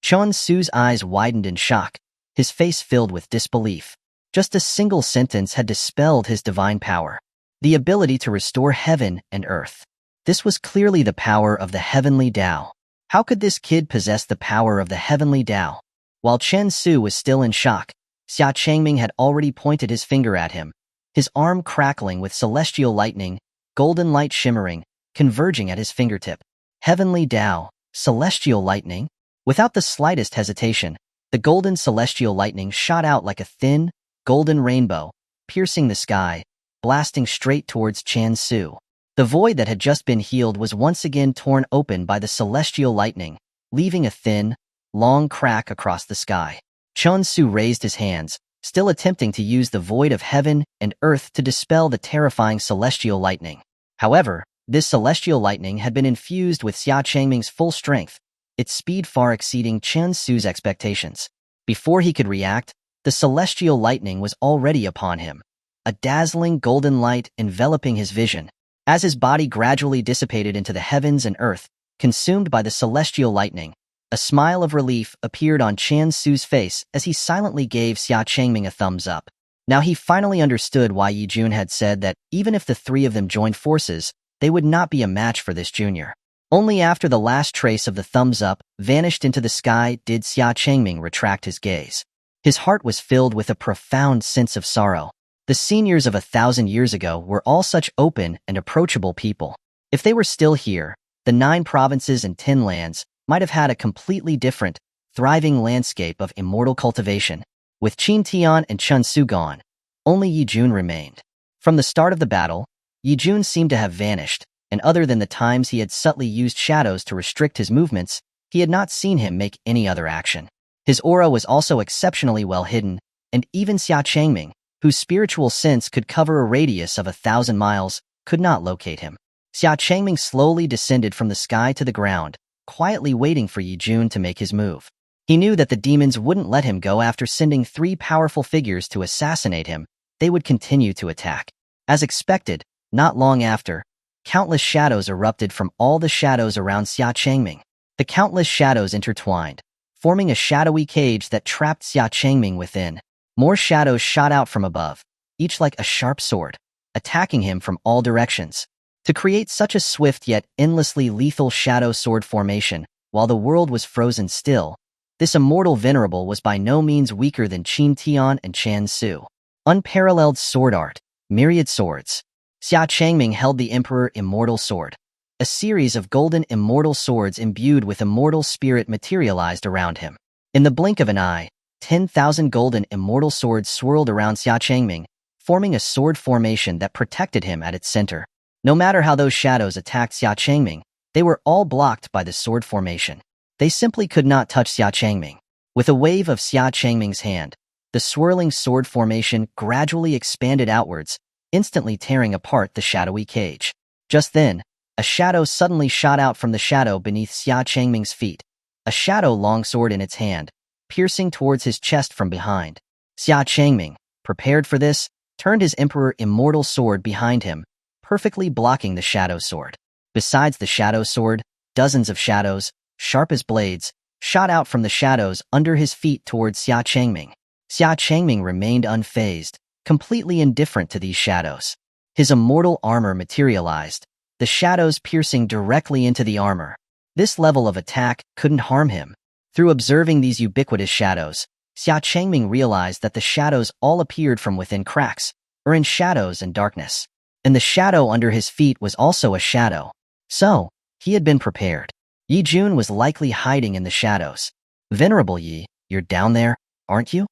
Xuanhuan's eyes widened in shock, his face filled with disbelief. Just a single sentence had dispelled his divine power. The ability to restore heaven and earth. This was clearly the power of the heavenly Tao. How could this kid possess the power of the heavenly Tao? While Xuanhuan was still in shock, Xia Changming had already pointed his finger at him, his arm crackling with celestial lightning, golden light shimmering, converging at his fingertip. Heavenly Tao, celestial lightning? Without the slightest hesitation, the golden celestial lightning shot out like a thin, golden rainbow, piercing the sky, blasting straight towards Xuanhuan. The void that had just been healed was once again torn open by the celestial lightning, leaving a thin, long crack across the sky. Xuanhuan raised his hands, still attempting to use the void of heaven and earth to dispel the terrifying celestial lightning. However, this celestial lightning had been infused with Xia Changming's full strength, its speed far exceeding Xuanhuan's expectations. Before he could react, the celestial lightning was already upon him, a dazzling golden light enveloping his vision. As his body gradually dissipated into the heavens and earth, consumed by the celestial lightning, a smile of relief appeared on Xuanhuan's face as he silently gave Xia Changming a thumbs up. Now he finally understood why Yijun had said that even if the three of them joined forces, they would not be a match for this junior. Only after the last trace of the thumbs up vanished into the sky did Xia Changming retract his gaze. His heart was filled with a profound sense of sorrow. The seniors of 1,000 years ago were all such open and approachable people. If they were still here, the 9 provinces and 10 lands might have had a completely different, thriving landscape of immortal cultivation. With Qin Tian and Xuanhuan gone, only Yijun remained. From the start of the battle, Yijun seemed to have vanished, and other than the times he had subtly used shadows to restrict his movements, he had not seen him make any other action. His aura was also exceptionally well hidden, and even Xia Changming, whose spiritual sense could cover a radius of 1,000 miles, could not locate him. Xia Changming slowly descended from the sky to the ground, quietly waiting for Yijun to make his move. He knew that the demons wouldn't let him go after sending 3 powerful figures to assassinate him. They would continue to attack. As expected, not long after, countless shadows erupted from all the shadows around Xia Changming. The countless shadows intertwined, forming a shadowy cage that trapped Xia Changming within. More shadows shot out from above, each like a sharp sword, attacking him from all directions. To create such a swift yet endlessly lethal shadow sword formation, while the world was frozen still, This immortal venerable was by no means weaker than Qin Tian and Chan Su. Unparalleled sword art, myriad swords. Xia Changming held the Emperor Immortal Sword. A series of golden immortal swords imbued with immortal spirit materialized around him. In the blink of an eye, 10,000 golden immortal swords swirled around Xia Changming, forming a sword formation that protected him at its center. No matter how those shadows attacked Xia Changming, they were all blocked by the sword formation. They simply could not touch Xia Changming. With a wave of Xia Changming's hand, the swirling sword formation gradually expanded outwards, instantly tearing apart the shadowy cage. Just then, a shadow suddenly shot out from the shadow beneath Xia Changming's feet, a shadow longsword in its hand, piercing towards his chest from behind. Xia Changming, prepared for this, turned his Emperor Immortal Sword behind him, perfectly blocking the shadow sword. Besides the shadow sword, dozens of shadows, sharp as blades, shot out from the shadows under his feet towards Xia Changming. Xia Changming remained unfazed, completely indifferent to these shadows. His immortal armor materialized, the shadows piercing directly into the armor. This level of attack couldn't harm him. Through observing these ubiquitous shadows, Xia Changming realized that the shadows all appeared from within cracks, or in shadows and darkness. And the shadow under his feet was also a shadow. So, he had been prepared. Yi Jun was likely hiding in the shadows. "Venerable Yi, you're down there, aren't you?"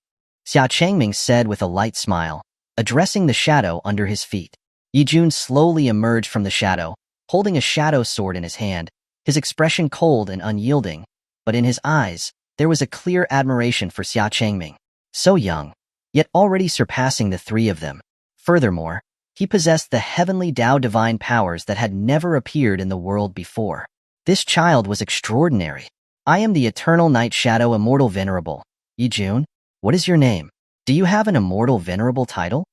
Xia Changming said with a light smile, addressing the shadow under his feet. Yi Jun slowly emerged from the shadow, holding a shadow sword in his hand, his expression cold and unyielding, but in his eyes, there was a clear admiration for Xia Changming. So young, yet already surpassing the three of them. Furthermore, he possessed the heavenly Tao divine powers that had never appeared in the world before. This child was extraordinary. "I am the Eternal Night Shadow Immortal Venerable. Yi Jun, what is your name? Do you have an Immortal Venerable title?"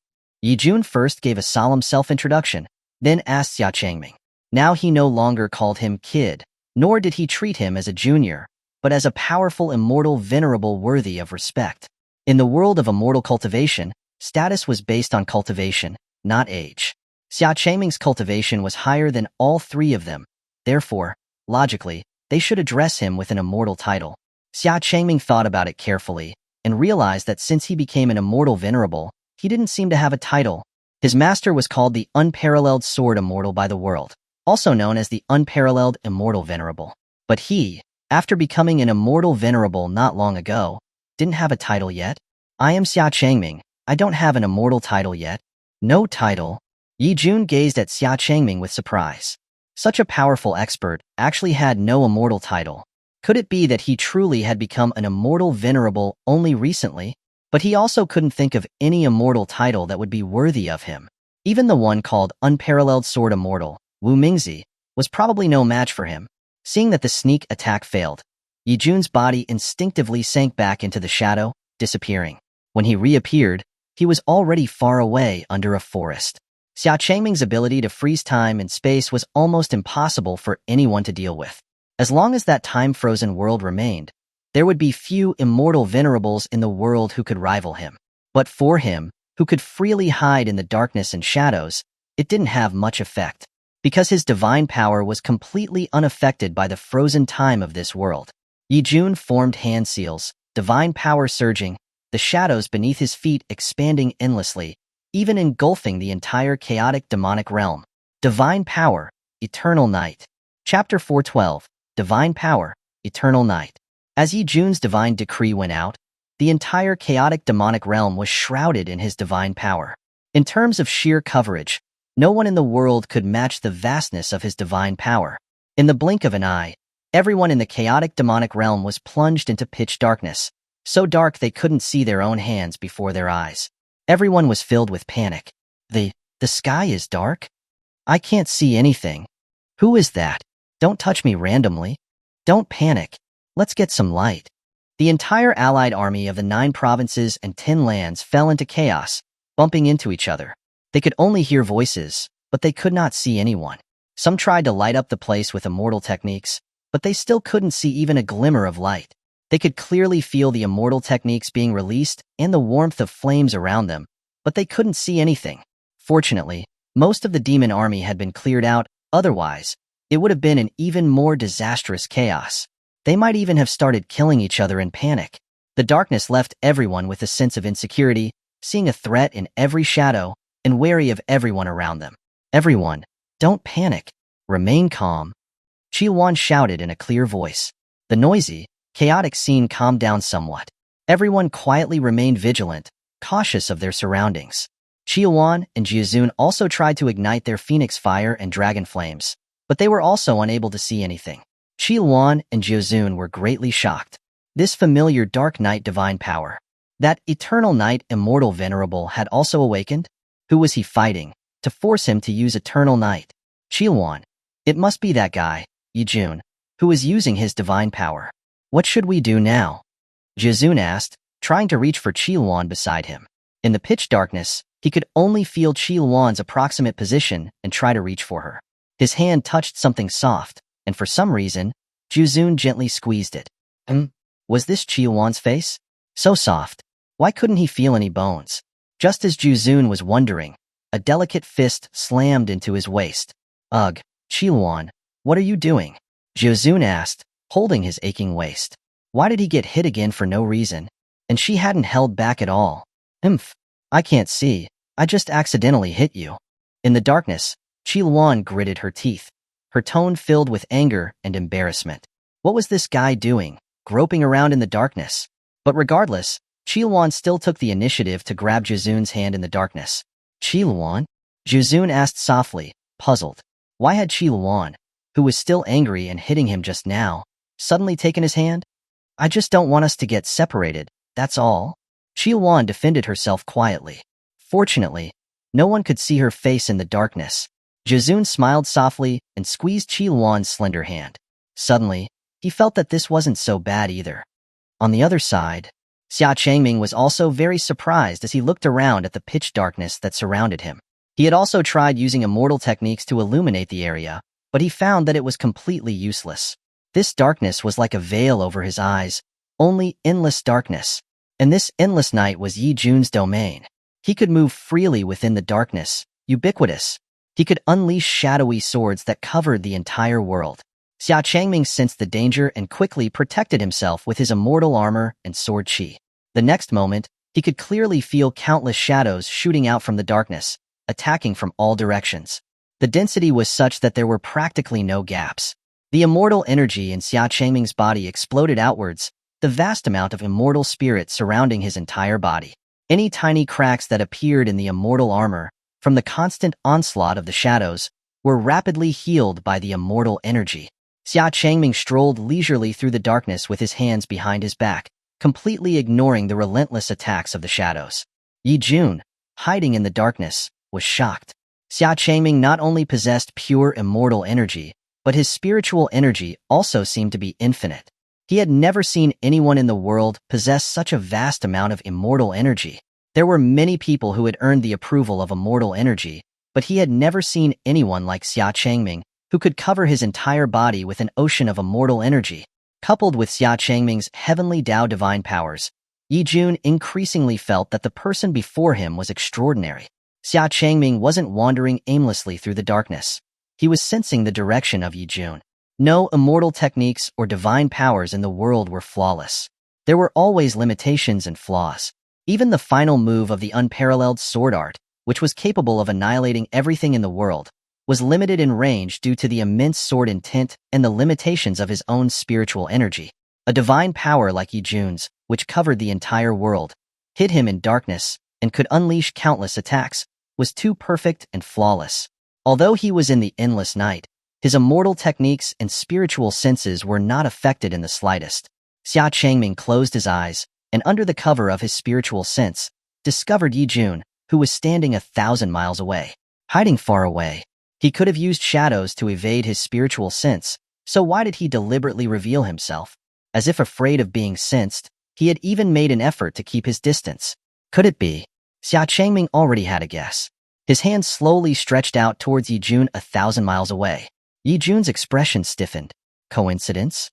Yi Jun first gave a solemn self-introduction, then asked Xia Changming. Now he no longer called him kid, nor did he treat him as a junior, but as a powerful immortal venerable worthy of respect. In the world of immortal cultivation, status was based on cultivation, not age. Xia Changming's cultivation was higher than all three of them. Therefore, logically, they should address him with an immortal title. Xia Changming thought about it carefully and realized that since he became an immortal venerable, he didn't seem to have a title. His master was called the Unparalleled Sword Immortal by the world, also known as the Unparalleled Immortal Venerable. But he, after becoming an immortal venerable not long ago, didn't have a title yet. "I am Xia Changming. I don't have an immortal title yet." "No title?" Yi Jun gazed at Xia Changming with surprise. Such a powerful expert actually had no immortal title. Could it be that he truly had become an immortal venerable only recently? But he also couldn't think of any immortal title that would be worthy of him. Even the one called Unparalleled Sword Immortal, Wu Mingzi, was probably no match for him. Seeing that the sneak attack failed, Yi Jun's body instinctively sank back into the shadow, disappearing. When he reappeared, he was already far away under a forest. Xia Changming's ability to freeze time and space was almost impossible for anyone to deal with. As long as that time-frozen world remained, there would be few immortal venerables in the world who could rival him. But for him, who could freely hide in the darkness and shadows, it didn't have much effect, because his divine power was completely unaffected by the frozen time of this world. Yi Jun formed hand seals, divine power surging, the shadows beneath his feet expanding endlessly, even engulfing the entire chaotic demonic realm. Divine Power, Eternal Night. Chapter 412, Divine Power, Eternal Night. As Yi Jun's divine decree went out, the entire chaotic demonic realm was shrouded in his divine power. In terms of sheer coverage, no one in the world could match the vastness of his divine power. In the blink of an eye, everyone in the chaotic demonic realm was plunged into pitch darkness, so dark they couldn't see their own hands before their eyes. Everyone was filled with panic. The sky is dark? I can't see anything. Who is that? Don't touch me randomly. Don't panic. Let's get some light. The entire allied army of the 9 provinces and 10 lands fell into chaos, bumping into each other. They could only hear voices, but they could not see anyone. Some tried to light up the place with immortal techniques, but they still couldn't see even a glimmer of light. They could clearly feel the immortal techniques being released and the warmth of flames around them, but they couldn't see anything. Fortunately, most of the demon army had been cleared out, otherwise, it would have been an even more disastrous chaos. They might even have started killing each other in panic. The darkness left everyone with a sense of insecurity, seeing a threat in every shadow and wary of everyone around them. Everyone, don't panic. Remain calm. Xuanhuan shouted in a clear voice. The noisy, chaotic scene calmed down somewhat. Everyone quietly remained vigilant, cautious of their surroundings. Xuanhuan and Jiazun also tried to ignite their phoenix fire and dragon flames, but they were also unable to see anything. Xuanhuan and Jiazun were greatly shocked. This familiar Dark Knight divine power. That eternal Knight Immortal Venerable had also awakened? Who was he fighting to force him to use Eternal Knight? Xuanhuan. It must be that guy, Yijun, who is using his divine power. What should we do now? Jiazun asked, trying to reach for Xuanhuan beside him. In the pitch darkness, he could only feel Xuanhuan's approximate position and try to reach for her. His hand touched something soft, and for some reason, Jiazun gently squeezed it. Was this Xuanhuan's face? So soft. Why couldn't he feel any bones? Just as Jiazun was wondering, a delicate fist slammed into his waist. Ugh, Xuanhuan, what are you doing? Jiazun asked, holding his aching waist. Why did he get hit again for no reason? And she hadn't held back at all. I can't see. I just accidentally hit you. In the darkness, Xuanhuan gritted her teeth, her tone filled with anger and embarrassment. What was this guy doing, groping around in the darkness? But regardless, Xuanhuan still took the initiative to grab Jiazun's hand in the darkness. Xuanhuan? Jiazun asked softly, puzzled. Why had Xuanhuan, who was still angry and hitting him just now, suddenly taken his hand? I just don't want us to get separated, that's all. Xuanhuan defended herself quietly. Fortunately, no one could see her face in the darkness. Jiazun smiled softly and squeezed Xuanhuan's slender hand. Suddenly, he felt that this wasn't so bad either. On the other side, Xia Changming was also very surprised as he looked around at the pitch darkness that surrounded him. He had also tried using immortal techniques to illuminate the area, but he found that it was completely useless. This darkness was like a veil over his eyes, only endless darkness. And this endless night was Yi Jun's domain. He could move freely within the darkness, ubiquitous. He could unleash shadowy swords that covered the entire world. Xia Changming sensed the danger and quickly protected himself with his immortal armor and sword qi. The next moment, he could clearly feel countless shadows shooting out from the darkness, attacking from all directions. The density was such that there were practically no gaps. The immortal energy in Xia Changming's body exploded outwards, the vast amount of immortal spirit surrounding his entire body. Any tiny cracks that appeared in the immortal armor, from the constant onslaught of the shadows, were rapidly healed by the immortal energy. Xia Changming strolled leisurely through the darkness with his hands behind his back, completely ignoring the relentless attacks of the shadows. Yi Jun, hiding in the darkness, was shocked. Xia Changming not only possessed pure immortal energy, but his spiritual energy also seemed to be infinite. He had never seen anyone in the world possess such a vast amount of immortal energy. There were many people who had earned the approval of immortal energy, but he had never seen anyone like Xia Changming, who could cover his entire body with an ocean of immortal energy. Coupled with Xia Changming's heavenly Tao divine powers, Yi Jun increasingly felt that the person before him was extraordinary. Xia Changming wasn't wandering aimlessly through the darkness. He was sensing the direction of Yi Jun. No immortal techniques or divine powers in the world were flawless. There were always limitations and flaws. Even the final move of the unparalleled sword art, which was capable of annihilating everything in the world, was limited in range due to the immense sword intent and the limitations of his own spiritual energy. A divine power like Yi Jun's, which covered the entire world, hid him in darkness, and could unleash countless attacks, was too perfect and flawless. Although he was in the endless night, his immortal techniques and spiritual senses were not affected in the slightest. Xia Changming closed his eyes, and under the cover of his spiritual sense, discovered Yi Jun, who was standing 1,000 miles away. Hiding far away, he could have used shadows to evade his spiritual sense, so why did he deliberately reveal himself? As if afraid of being sensed, he had even made an effort to keep his distance. Could it be? Xia Changming already had a guess. His hand slowly stretched out towards Yi Jun 1,000 miles away. Yi Jun's expression stiffened. Coincidence?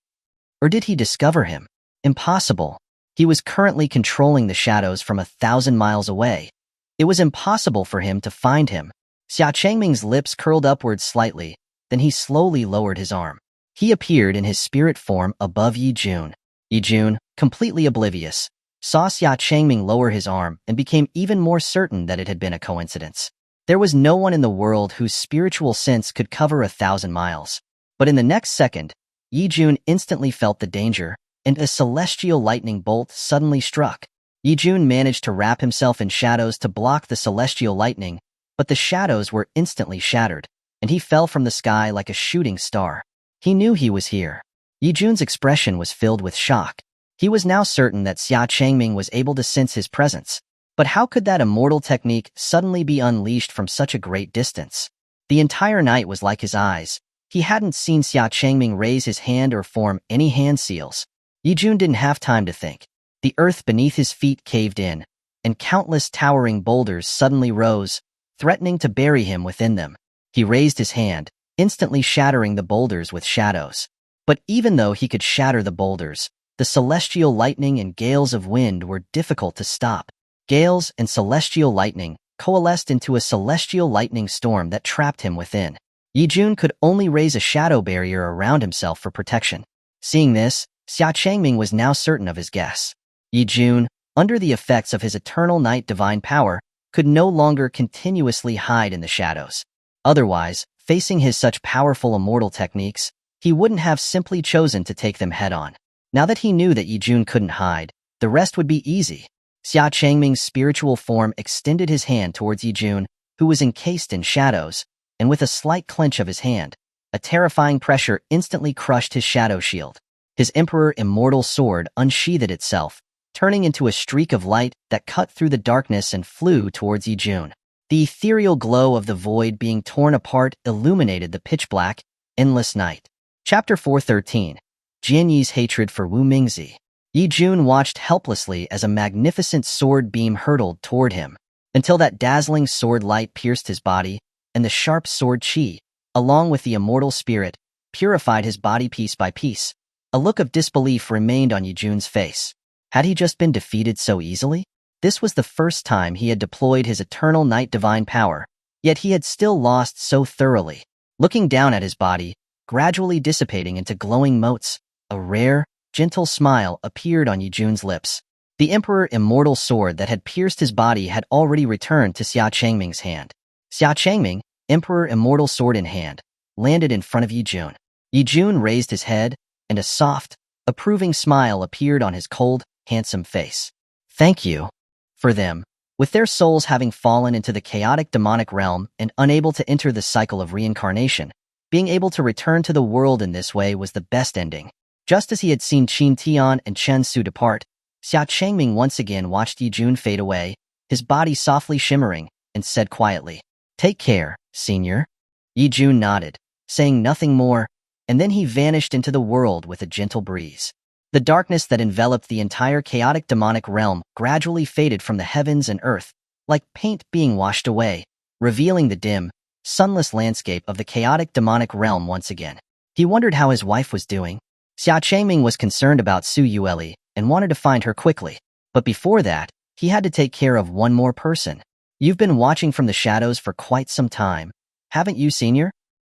Or did he discover him? Impossible. He was currently controlling the shadows from 1,000 miles away. It was impossible for him to find him. Xia Changming's lips curled upwards slightly, then he slowly lowered his arm. He appeared in his spirit form above Yi Jun. Yi Jun, completely oblivious, saw Xia Changming lower his arm and became even more certain that it had been a coincidence. There was no one in the world whose spiritual sense could cover 1,000 miles. But in the next second, Yi Jun instantly felt the danger, and a celestial lightning bolt suddenly struck. Yi Jun managed to wrap himself in shadows to block the celestial lightning, but the shadows were instantly shattered, and he fell from the sky like a shooting star. He knew he was here. Yi Jun's expression was filled with shock. He was now certain that Xia Changming was able to sense his presence. But how could that immortal technique suddenly be unleashed from such a great distance? The entire night was like his eyes. He hadn't seen Xia Changming raise his hand or form any hand seals. Yi Jun didn't have time to think. The earth beneath his feet caved in, and countless towering boulders suddenly rose, threatening to bury him within them. He raised his hand, instantly shattering the boulders with shadows. But even though he could shatter the boulders, the celestial lightning and gales of wind were difficult to stop. Gales and celestial lightning coalesced into a celestial lightning storm that trapped him within. Yi Jun could only raise a shadow barrier around himself for protection. Seeing this, Xia Changming was now certain of his guess. Yi Jun, under the effects of his eternal night divine power, could no longer continuously hide in the shadows. Otherwise, facing his such powerful immortal techniques, he wouldn't have simply chosen to take them head-on. Now that he knew that Yi Jun couldn't hide, the rest would be easy. Xia Changming's spiritual form extended his hand towards Yi Jun, who was encased in shadows, and with a slight clench of his hand, a terrifying pressure instantly crushed his shadow shield. His Emperor Immortal sword unsheathed itself, turning into a streak of light that cut through the darkness and flew towards Yi Jun. The ethereal glow of the void being torn apart illuminated the pitch-black, endless night. Chapter 413. Jian Yi's hatred for Wu Mingzi. Yi Jun watched helplessly as a magnificent sword beam hurtled toward him, until that dazzling sword light pierced his body, and the sharp sword qi, along with the immortal spirit, purified his body piece by piece. A look of disbelief remained on Yi Jun's face. Had he just been defeated so easily? This was the first time he had deployed his eternal night divine power, yet he had still lost so thoroughly. Looking down at his body, gradually dissipating into glowing motes, a rare, gentle smile appeared on Yi Jun's lips. The Emperor Immortal sword that had pierced his body had already returned to Xia Changming's hand. Xia Changming, Emperor Immortal sword in hand, landed in front of Yi Jun. Yi Jun raised his head, and a soft, approving smile appeared on his cold, handsome face. Thank you. For them, with their souls having fallen into the chaotic demonic realm and unable to enter the cycle of reincarnation, being able to return to the world in this way was the best ending. Just as he had seen Qin Tian and Chen Su depart, Xia Changming once again watched Yi Jun fade away, his body softly shimmering, and said quietly, "Take care, senior." Yi Jun nodded, saying nothing more, and then he vanished into the world with a gentle breeze. The darkness that enveloped the entire chaotic demonic realm gradually faded from the heavens and earth, like paint being washed away, revealing the dim, sunless landscape of the chaotic demonic realm once again. He wondered how his wife was doing. Xia Changming was concerned about Su Yueli and wanted to find her quickly. But before that, he had to take care of one more person. You've been watching from the shadows for quite some time, haven't you, senior?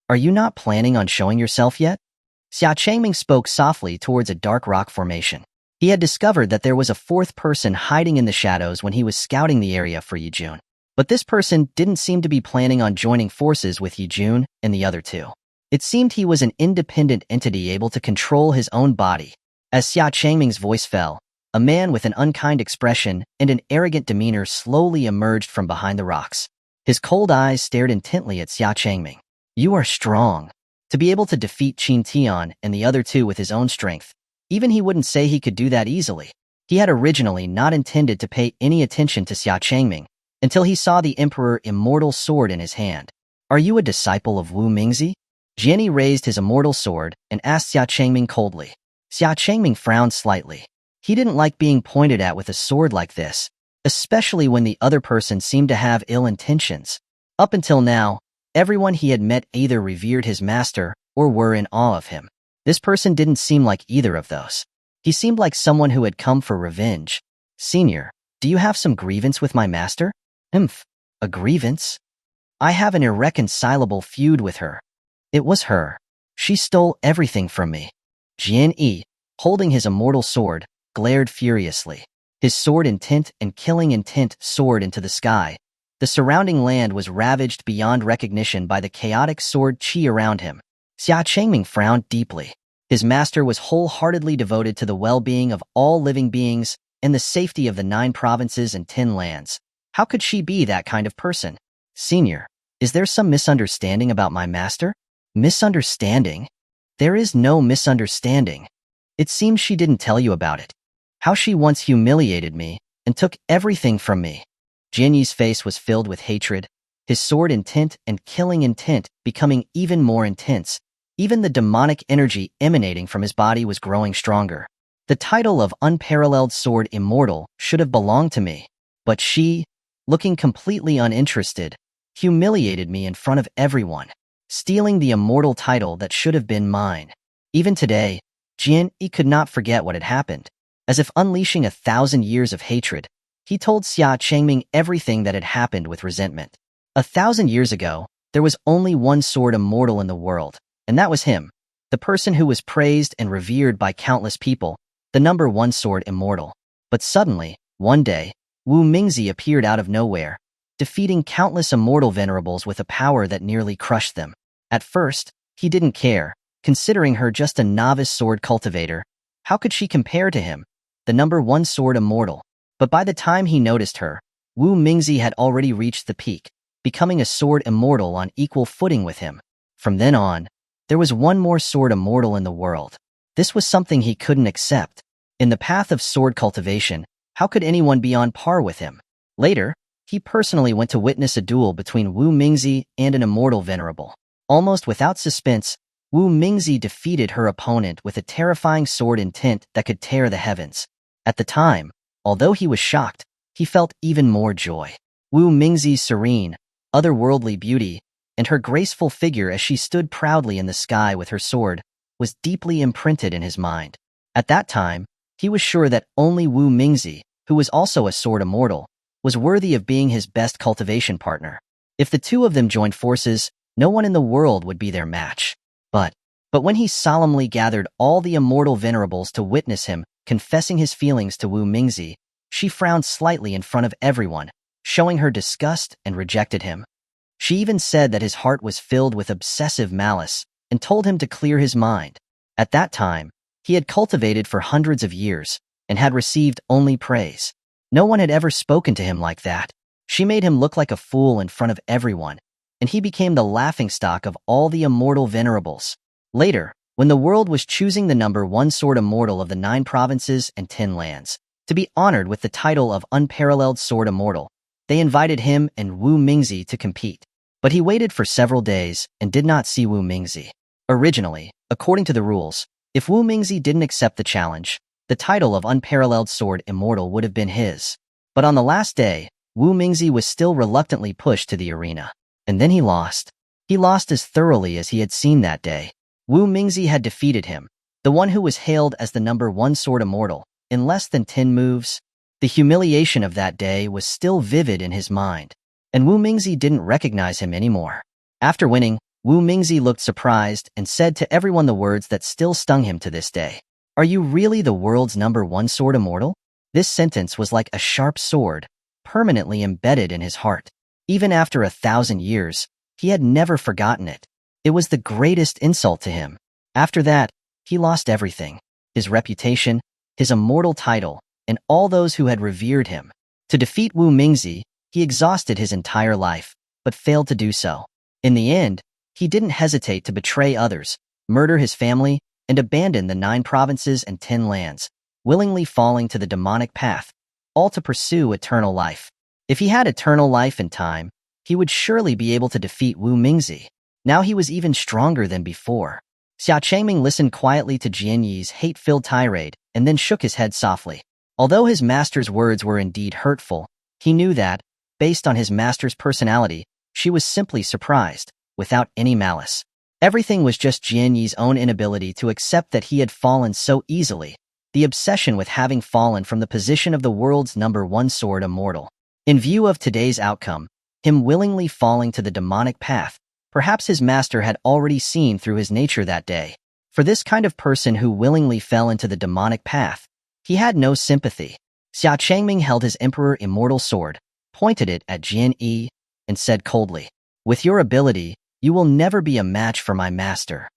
Are you not planning on showing yourself yet? Xia Changming spoke softly towards a dark rock formation. He had discovered that there was a fourth person hiding in the shadows when he was scouting the area for Yi Jun. But this person didn't seem to be planning on joining forces with Yi Jun and the other two. It seemed he was an independent entity able to control his own body. As Xia Changming's voice fell, a man with an unkind expression and an arrogant demeanor slowly emerged from behind the rocks. His cold eyes stared intently at Xia Changming. You are strong. To be able to defeat Qin Tian and the other two with his own strength, even he wouldn't say he could do that easily. He had originally not intended to pay any attention to Xia Changming until he saw the Emperor Immortal sword in his hand. Are you a disciple of Wu Mingzi? Jianyi raised his immortal sword and asked Xia Changming coldly. Xia Changming frowned slightly. He didn't like being pointed at with a sword like this, especially when the other person seemed to have ill intentions. Up until now, everyone he had met either revered his master or were in awe of him. This person didn't seem like either of those. He seemed like someone who had come for revenge. Senior, do you have some grievance with my master? A grievance? I have an irreconcilable feud with her. It was her. She stole everything from me. Jian Yi, holding his immortal sword, glared furiously. His sword intent and killing intent soared into the sky. The surrounding land was ravaged beyond recognition by the chaotic sword chi around him. Xia Changming frowned deeply. His master was wholeheartedly devoted to the well-being of all living beings and the safety of the 9 provinces and 10 lands. How could she be that kind of person? Senior, is there some misunderstanding about my master? Misunderstanding? There is no misunderstanding. It seems she didn't tell you about it. How she once humiliated me and took everything from me. Jian Yi's face was filled with hatred, his sword intent and killing intent becoming even more intense. Even the demonic energy emanating from his body was growing stronger. The title of unparalleled Sword Immortal should have belonged to me, but she, looking completely uninterested, humiliated me in front of everyone, stealing the immortal title that should have been mine. Even today, Jian Yi could not forget what had happened. As if unleashing 1,000 years of hatred, he told Xia Changming everything that had happened with resentment. 1,000 years ago, there was only one Sword Immortal in the world, and that was him, the person who was praised and revered by countless people, the number 1 Sword Immortal. But suddenly, one day, Wu Mingzi appeared out of nowhere, defeating countless immortal venerables with a power that nearly crushed them. At first, he didn't care, considering her just a novice sword cultivator. How could she compare to him, the number 1 Sword Immortal? But by the time he noticed her, Wu Mingzi had already reached the peak, becoming a Sword Immortal on equal footing with him. From then on, there was one more Sword Immortal in the world. This was something he couldn't accept. In the path of sword cultivation, how could anyone be on par with him? Later, he personally went to witness a duel between Wu Mingzi and an immortal venerable. Almost without suspense, Wu Mingzi defeated her opponent with a terrifying sword intent that could tear the heavens. At the time, although he was shocked, he felt even more joy. Wu Mingzi's serene, otherworldly beauty, and her graceful figure as she stood proudly in the sky with her sword, was deeply imprinted in his mind. At that time, he was sure that only Wu Mingzi, who was also a Sword Immortal, was worthy of being his best cultivation partner. If the two of them joined forces, no one in the world would be their match. But when he solemnly gathered all the immortal venerables to witness him confessing his feelings to Wu Mingzi, she frowned slightly in front of everyone, showing her disgust and rejected him. She even said that his heart was filled with obsessive malice and told him to clear his mind. At that time, he had cultivated for hundreds of years and had received only praise. No one had ever spoken to him like that. She made him look like a fool in front of everyone, and he became the laughingstock of all the immortal venerables. Later, when the world was choosing the number 1 Sword Immortal of the 9 provinces and 10 lands to be honored with the title of unparalleled Sword Immortal, they invited him and Wu Mingzi to compete. But he waited for several days and did not see Wu Mingzi. Originally, according to the rules, if Wu Mingzi didn't accept the challenge, the title of unparalleled Sword Immortal would have been his. But on the last day, Wu Mingzi was still reluctantly pushed to the arena. And then he lost. He lost as thoroughly as he had seen that day. Wu Mingzi had defeated him, the one who was hailed as the number 1 Sword Immortal, in less than 10 moves. The humiliation of that day was still vivid in his mind, and Wu Mingzi didn't recognize him anymore. After winning, Wu Mingzi looked surprised and said to everyone the words that still stung him to this day. "Are you really the world's number 1 Sword Immortal?" This sentence was like a sharp sword, permanently embedded in his heart. Even after 1,000 years, he had never forgotten it. It was the greatest insult to him. After that, he lost everything: his reputation, his immortal title, and all those who had revered him. To defeat Wu Mingzi, he exhausted his entire life, but failed to do so. In the end, he didn't hesitate to betray others, murder his family, and abandon the 9 provinces and 10 lands, willingly falling to the demonic path, all to pursue eternal life. If he had eternal life and time, he would surely be able to defeat Wu Mingzi. Now he was even stronger than before. Xia Changming listened quietly to Jian Yi's hate-filled tirade and then shook his head softly. Although his master's words were indeed hurtful, he knew that, based on his master's personality, she was simply surprised, without any malice. Everything was just Jian Yi's own inability to accept that he had fallen so easily, the obsession with having fallen from the position of the world's number 1 Sword Immortal. In view of today's outcome, him willingly falling to the demonic path, Perhaps his master had already seen through his nature that day. For this kind of person who willingly fell into the demonic path, he had no sympathy. Xia Changming held his Emperor Immortal sword, pointed it at Jian Yi, and said coldly, "With your ability, you will never be a match for my master."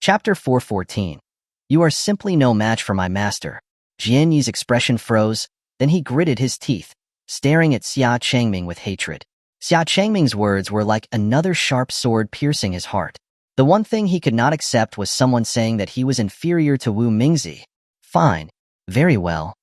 Chapter 414. You are simply no match for my master. Jian Yi's expression froze, then he gritted his teeth, staring at Xia Changming with hatred. Xia Changming's words were like another sharp sword piercing his heart. The one thing he could not accept was someone saying that he was inferior to Wu Mingzi. Fine. Very well.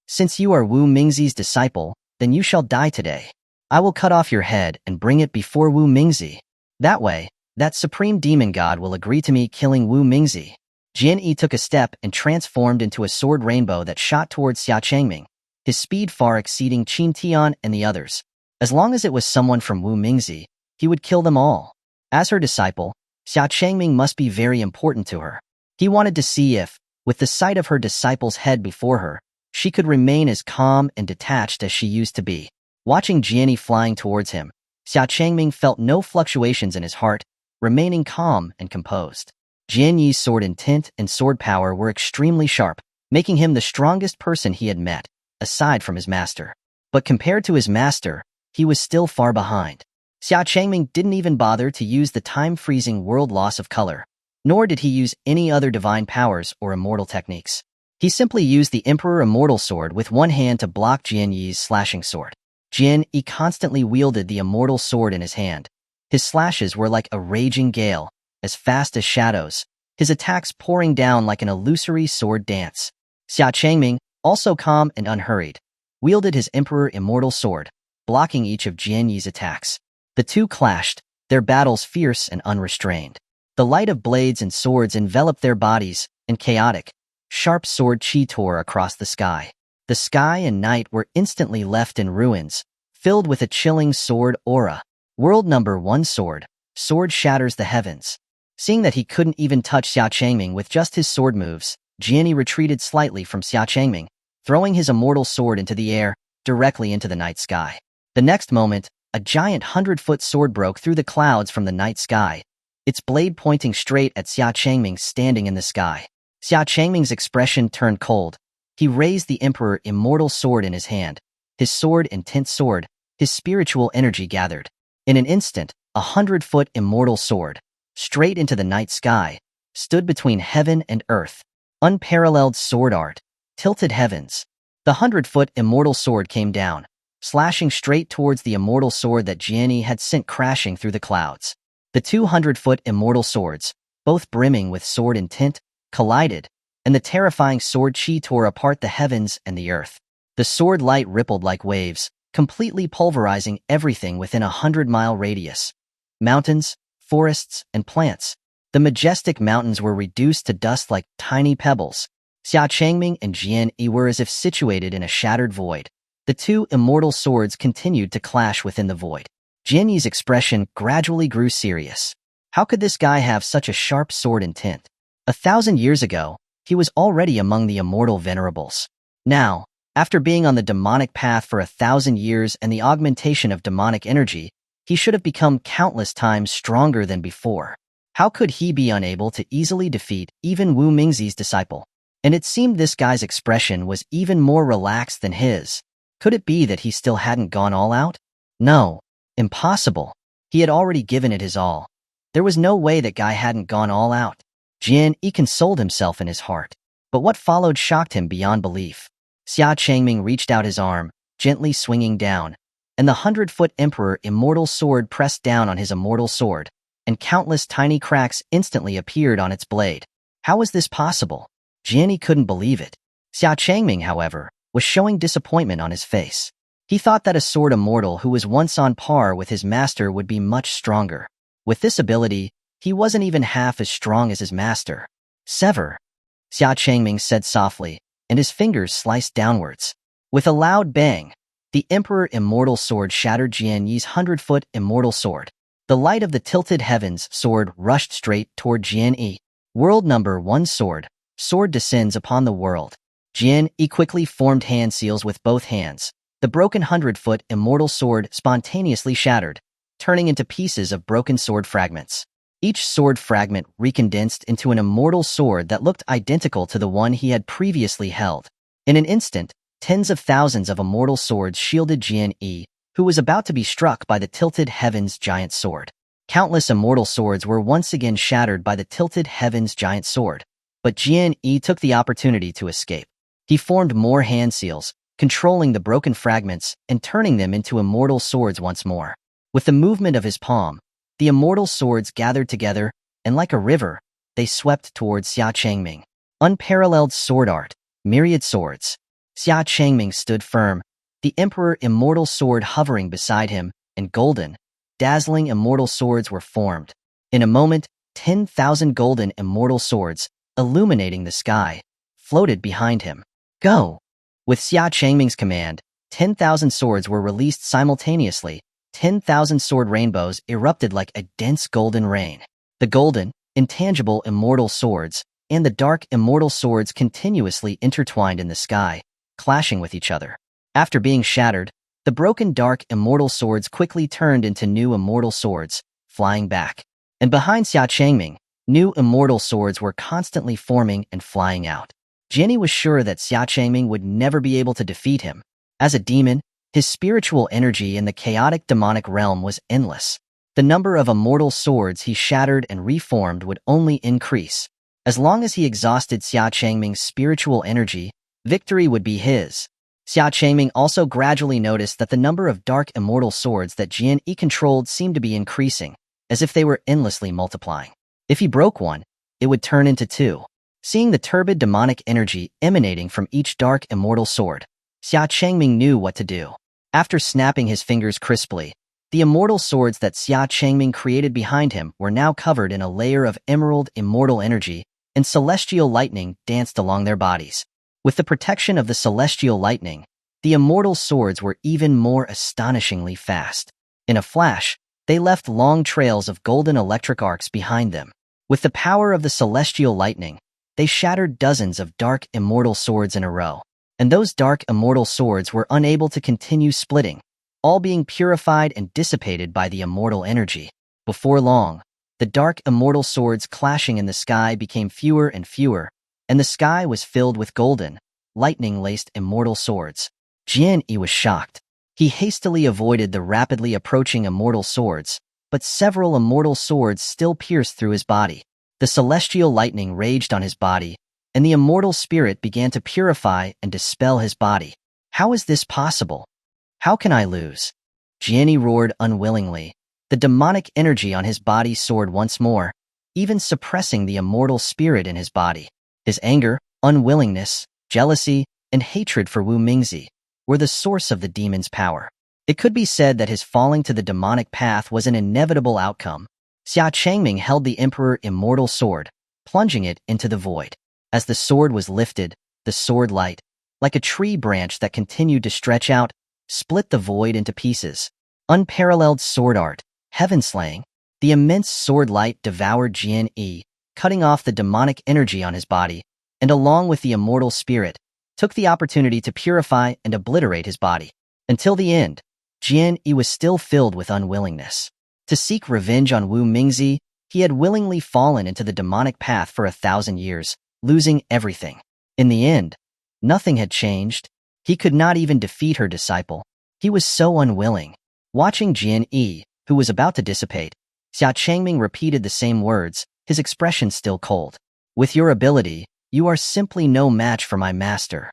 Since you are Wu Mingzi's disciple, then you shall die today. I will cut off your head and bring it before Wu Mingzi. That way, that supreme demon god will agree to me killing Wu Mingzi. Jian Yi took a step and transformed into a sword rainbow that shot towards Xia Changming, his speed far exceeding Qin Tian and the others. As long as it was someone from Wu Mingzi, he would kill them all. As her disciple, Xia Changming must be very important to her. He wanted to see if, with the sight of her disciple's head before her, she could remain as calm and detached as she used to be. Watching Jian Yi flying towards him, Xia Changming felt no fluctuations in his heart, remaining calm and composed. Jian Yi's sword intent and sword power were extremely sharp, making him the strongest person he had met, aside from his master. But compared to his master, he was still far behind. Xia Changming didn't even bother to use the time-freezing world loss of color, nor did he use any other divine powers or immortal techniques. He simply used the Emperor Immortal sword with one hand to block Jian Yi's slashing sword. Jian Yi constantly wielded the immortal sword in his hand. His slashes were like a raging gale, as fast as shadows, his attacks pouring down like an illusory sword dance. Xia Changming, also calm and unhurried, wielded his Emperor Immortal sword, blocking each of Jian Yi's attacks. The two clashed, their battles fierce and unrestrained. The light of blades and swords enveloped their bodies, and chaotic, sharp sword chi tore across the sky. The sky and night were instantly left in ruins, filled with a chilling sword aura. World number 1 sword. Sword shatters the heavens. Seeing that he couldn't even touch Xia Changming with just his sword moves, Jian Yi retreated slightly from Xia Changming, throwing his immortal sword into the air, directly into the night sky. The next moment, a giant 100-foot sword broke through the clouds from the night sky, its blade pointing straight at Xia Changming standing in the sky. Xia Changming's expression turned cold. He raised the Emperor Immortal sword in his hand, his sword intent sword, his spiritual energy gathered. In an instant, a 100-foot immortal sword, straight into the night sky, stood between heaven and earth. Unparalleled sword art, tilted heavens. The 100-foot immortal sword came down, slashing straight towards the immortal sword that Jian Yi had sent crashing through the clouds. The 200-foot immortal swords, both brimming with sword intent, collided, and the terrifying sword chi tore apart the heavens and the earth. The sword light rippled like waves, completely pulverizing everything within a 100-mile radius. Mountains, forests, and plants. The majestic mountains were reduced to dust like tiny pebbles. Xia Changming and Jian Yi were as if situated in a shattered void. The two immortal swords continued to clash within the void. Jian Yi's expression gradually grew serious. How could this guy have such a sharp sword intent? 1,000 years ago, he was already among the immortal venerables. Now, after being on the demonic path for 1,000 years and the augmentation of demonic energy, he should have become countless times stronger than before. How could he be unable to easily defeat even Wu Mingzi's disciple? And it seemed this guy's expression was even more relaxed than his. Could it be that he still hadn't gone all out? No. Impossible. He had already given it his all. There was no way that guy hadn't gone all out. Jian Yi consoled himself in his heart. But what followed shocked him beyond belief. Xia Changming reached out his arm, gently swinging down, and the 100-foot Emperor Immortal sword pressed down on his immortal sword, and countless tiny cracks instantly appeared on its blade. How was this possible? Jian Yi couldn't believe it. Xia Changming, however, was showing disappointment on his face. He thought that a sword immortal who was once on par with his master would be much stronger. With this ability, he wasn't even half as strong as his master. Sever, Xia Changming said softly, and his fingers sliced downwards. With a loud bang, the Emperor Immortal sword shattered Jian Yi's 100-foot immortal sword. The light of the tilted heavens sword rushed straight toward Jian Yi. World number 1 sword. Sword descends upon the world. Jian Yi quickly formed hand seals with both hands. The broken 100-foot immortal sword spontaneously shattered, turning into pieces of broken sword fragments. Each sword fragment recondensed into an immortal sword that looked identical to the one he had previously held. In an instant, tens of thousands of immortal swords shielded Jian-yi, who was about to be struck by the tilted heavens giant sword. Countless immortal swords were once again shattered by the tilted heavens giant sword, but Jian-yi took the opportunity to escape. He formed more hand seals, controlling the broken fragments and turning them into immortal swords once more. With the movement of his palm, the immortal swords gathered together, and like a river, they swept towards Xia Changming. Unparalleled sword art, myriad swords. Xia Changming stood firm, the Emperor Immortal Sword hovering beside him, and golden, dazzling immortal swords were formed. In a moment, 10,000 golden immortal swords, illuminating the sky, floated behind him. Go! With Xia Changming's command, 10,000 swords were released simultaneously. 10,000 sword rainbows erupted like a dense golden rain. The golden, intangible immortal swords and the dark immortal swords continuously intertwined in the sky, clashing with each other. After being shattered, the broken dark immortal swords quickly turned into new immortal swords, flying back. And behind Xia Changming, new immortal swords were constantly forming and flying out. Jenny was sure that Xia Changming would never be able to defeat him. As a demon, his spiritual energy in the chaotic demonic realm was endless. The number of immortal swords he shattered and reformed would only increase. As long as he exhausted Xia Changming's spiritual energy, victory would be his. Xia Changming also gradually noticed that the number of dark immortal swords that Jian-yi controlled seemed to be increasing, as if they were endlessly multiplying. If he broke one, it would turn into two. Seeing the turbid demonic energy emanating from each dark immortal sword, Xia Changming knew what to do. After snapping his fingers crisply, the immortal swords that Xia Changming created behind him were now covered in a layer of emerald immortal energy, and celestial lightning danced along their bodies. With the protection of the celestial lightning, the immortal swords were even more astonishingly fast. In a flash, they left long trails of golden electric arcs behind them. With the power of the celestial lightning, they shattered dozens of dark immortal swords in a row. And those dark immortal swords were unable to continue splitting, all being purified and dissipated by the immortal energy. Before long, the dark immortal swords clashing in the sky became fewer and fewer, and the sky was filled with golden, lightning-laced immortal swords. Jian-yi was shocked. He hastily avoided the rapidly approaching immortal swords, but several immortal swords still pierced through his body. The celestial lightning raged on his body, and the immortal spirit began to purify and dispel his body. How is this possible? How can I lose? Jian-yi roared unwillingly. The demonic energy on his body soared once more, even suppressing the immortal spirit in his body. His anger, unwillingness, jealousy, and hatred for Wu Mingzi were the source of the demon's power. It could be said that his falling to the demonic path was an inevitable outcome. Xia Changming held the Emperor Immortal Sword, plunging it into the void. As the sword was lifted, the sword light, like a tree branch that continued to stretch out, split the void into pieces. Unparalleled sword art, heaven-slaying. The immense sword light devoured Jian-yi, cutting off the demonic energy on his body, and along with the immortal spirit, took the opportunity to purify and obliterate his body. Until the end, Jian-yi was still filled with unwillingness. To seek revenge on Wu Mingzi, he had willingly fallen into the demonic path for 1,000 years, losing everything. In the end, nothing had changed. He could not even defeat her disciple. He was so unwilling. Watching Jian-yi, who was about to dissipate, Xia Changming repeated the same words, his expression still cold. With your ability, you are simply no match for my master.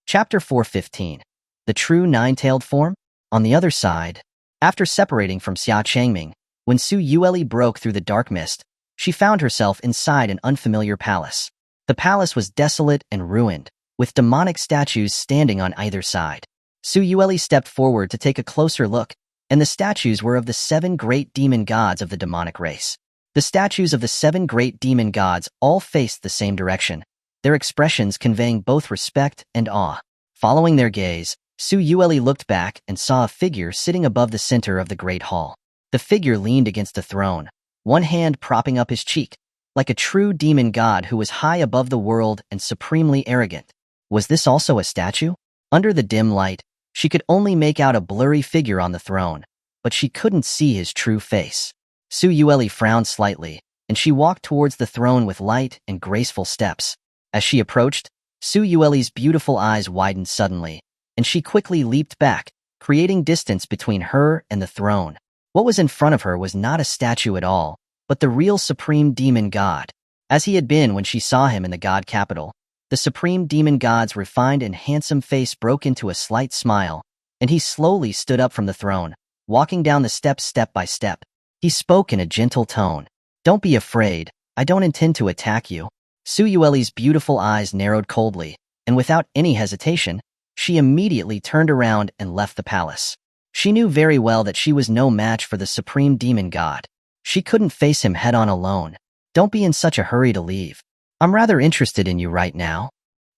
Chapter 415. The True Nine-Tailed Form? On the other side, after separating from Xia Changming, when Su Yueli broke through the dark mist, she found herself inside an unfamiliar palace. The palace was desolate and ruined, with demonic statues standing on either side. Su Yueli stepped forward to take a closer look, and the statues were of the 7 great demon gods of the demonic race. The statues of the 7 great demon gods all faced the same direction, their expressions conveying both respect and awe. Following their gaze, Su Yueli looked back and saw a figure sitting above the center of the great hall. The figure leaned against a throne, one hand propping up his cheek, like a true demon god who was high above the world and supremely arrogant. Was this also a statue? Under the dim light, she could only make out a blurry figure on the throne, but she couldn't see his true face. Su Yueli frowned slightly, and she walked towards the throne with light and graceful steps. As she approached, Su Yueli's beautiful eyes widened suddenly, and she quickly leaped back, creating distance between her and the throne. What was in front of her was not a statue at all, but the real supreme demon god, as he had been when she saw him in the god capital. The supreme demon god's refined and handsome face broke into a slight smile, and he slowly stood up from the throne, walking down the steps step by step. He spoke in a gentle tone. "Don't be afraid, I don't intend to attack you." Su Yueli's beautiful eyes narrowed coldly, and without any hesitation, she immediately turned around and left the palace. She knew very well that she was no match for the supreme demon god. She couldn't face him head-on alone. "Don't be in such a hurry to leave. I'm rather interested in you right now."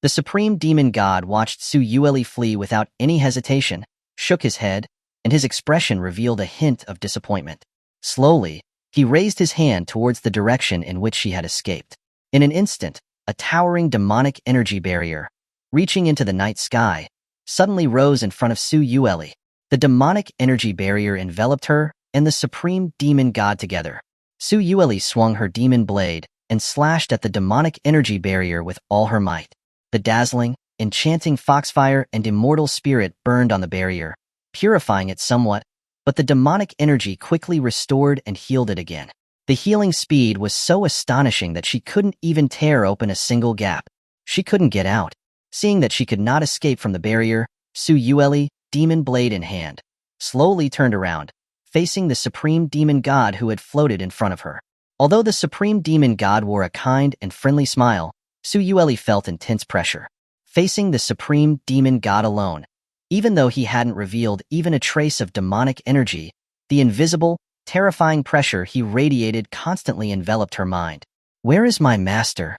The supreme demon god watched Su Yueli flee without any hesitation, shook his head, and his expression revealed a hint of disappointment. Slowly, he raised his hand towards the direction in which she had escaped. In an instant, a towering demonic energy barrier, reaching into the night sky, suddenly rose in front of Su Yueli. The demonic energy barrier enveloped her and the supreme demon god together. Su Yueli swung her demon blade and slashed at the demonic energy barrier with all her might. The dazzling, enchanting foxfire and immortal spirit burned on the barrier, purifying it somewhat, but the demonic energy quickly restored and healed it again. The healing speed was so astonishing that she couldn't even tear open a single gap. She couldn't get out. Seeing that she could not escape from the barrier, Su Yueli, demon blade in hand, slowly turned around, facing the supreme demon god who had floated in front of her. Although the supreme demon god wore a kind and friendly smile, Su Yueli felt intense pressure. Facing the supreme demon god alone, even though he hadn't revealed even a trace of demonic energy, the invisible, terrifying pressure he radiated constantly enveloped her mind. "Where is my master?"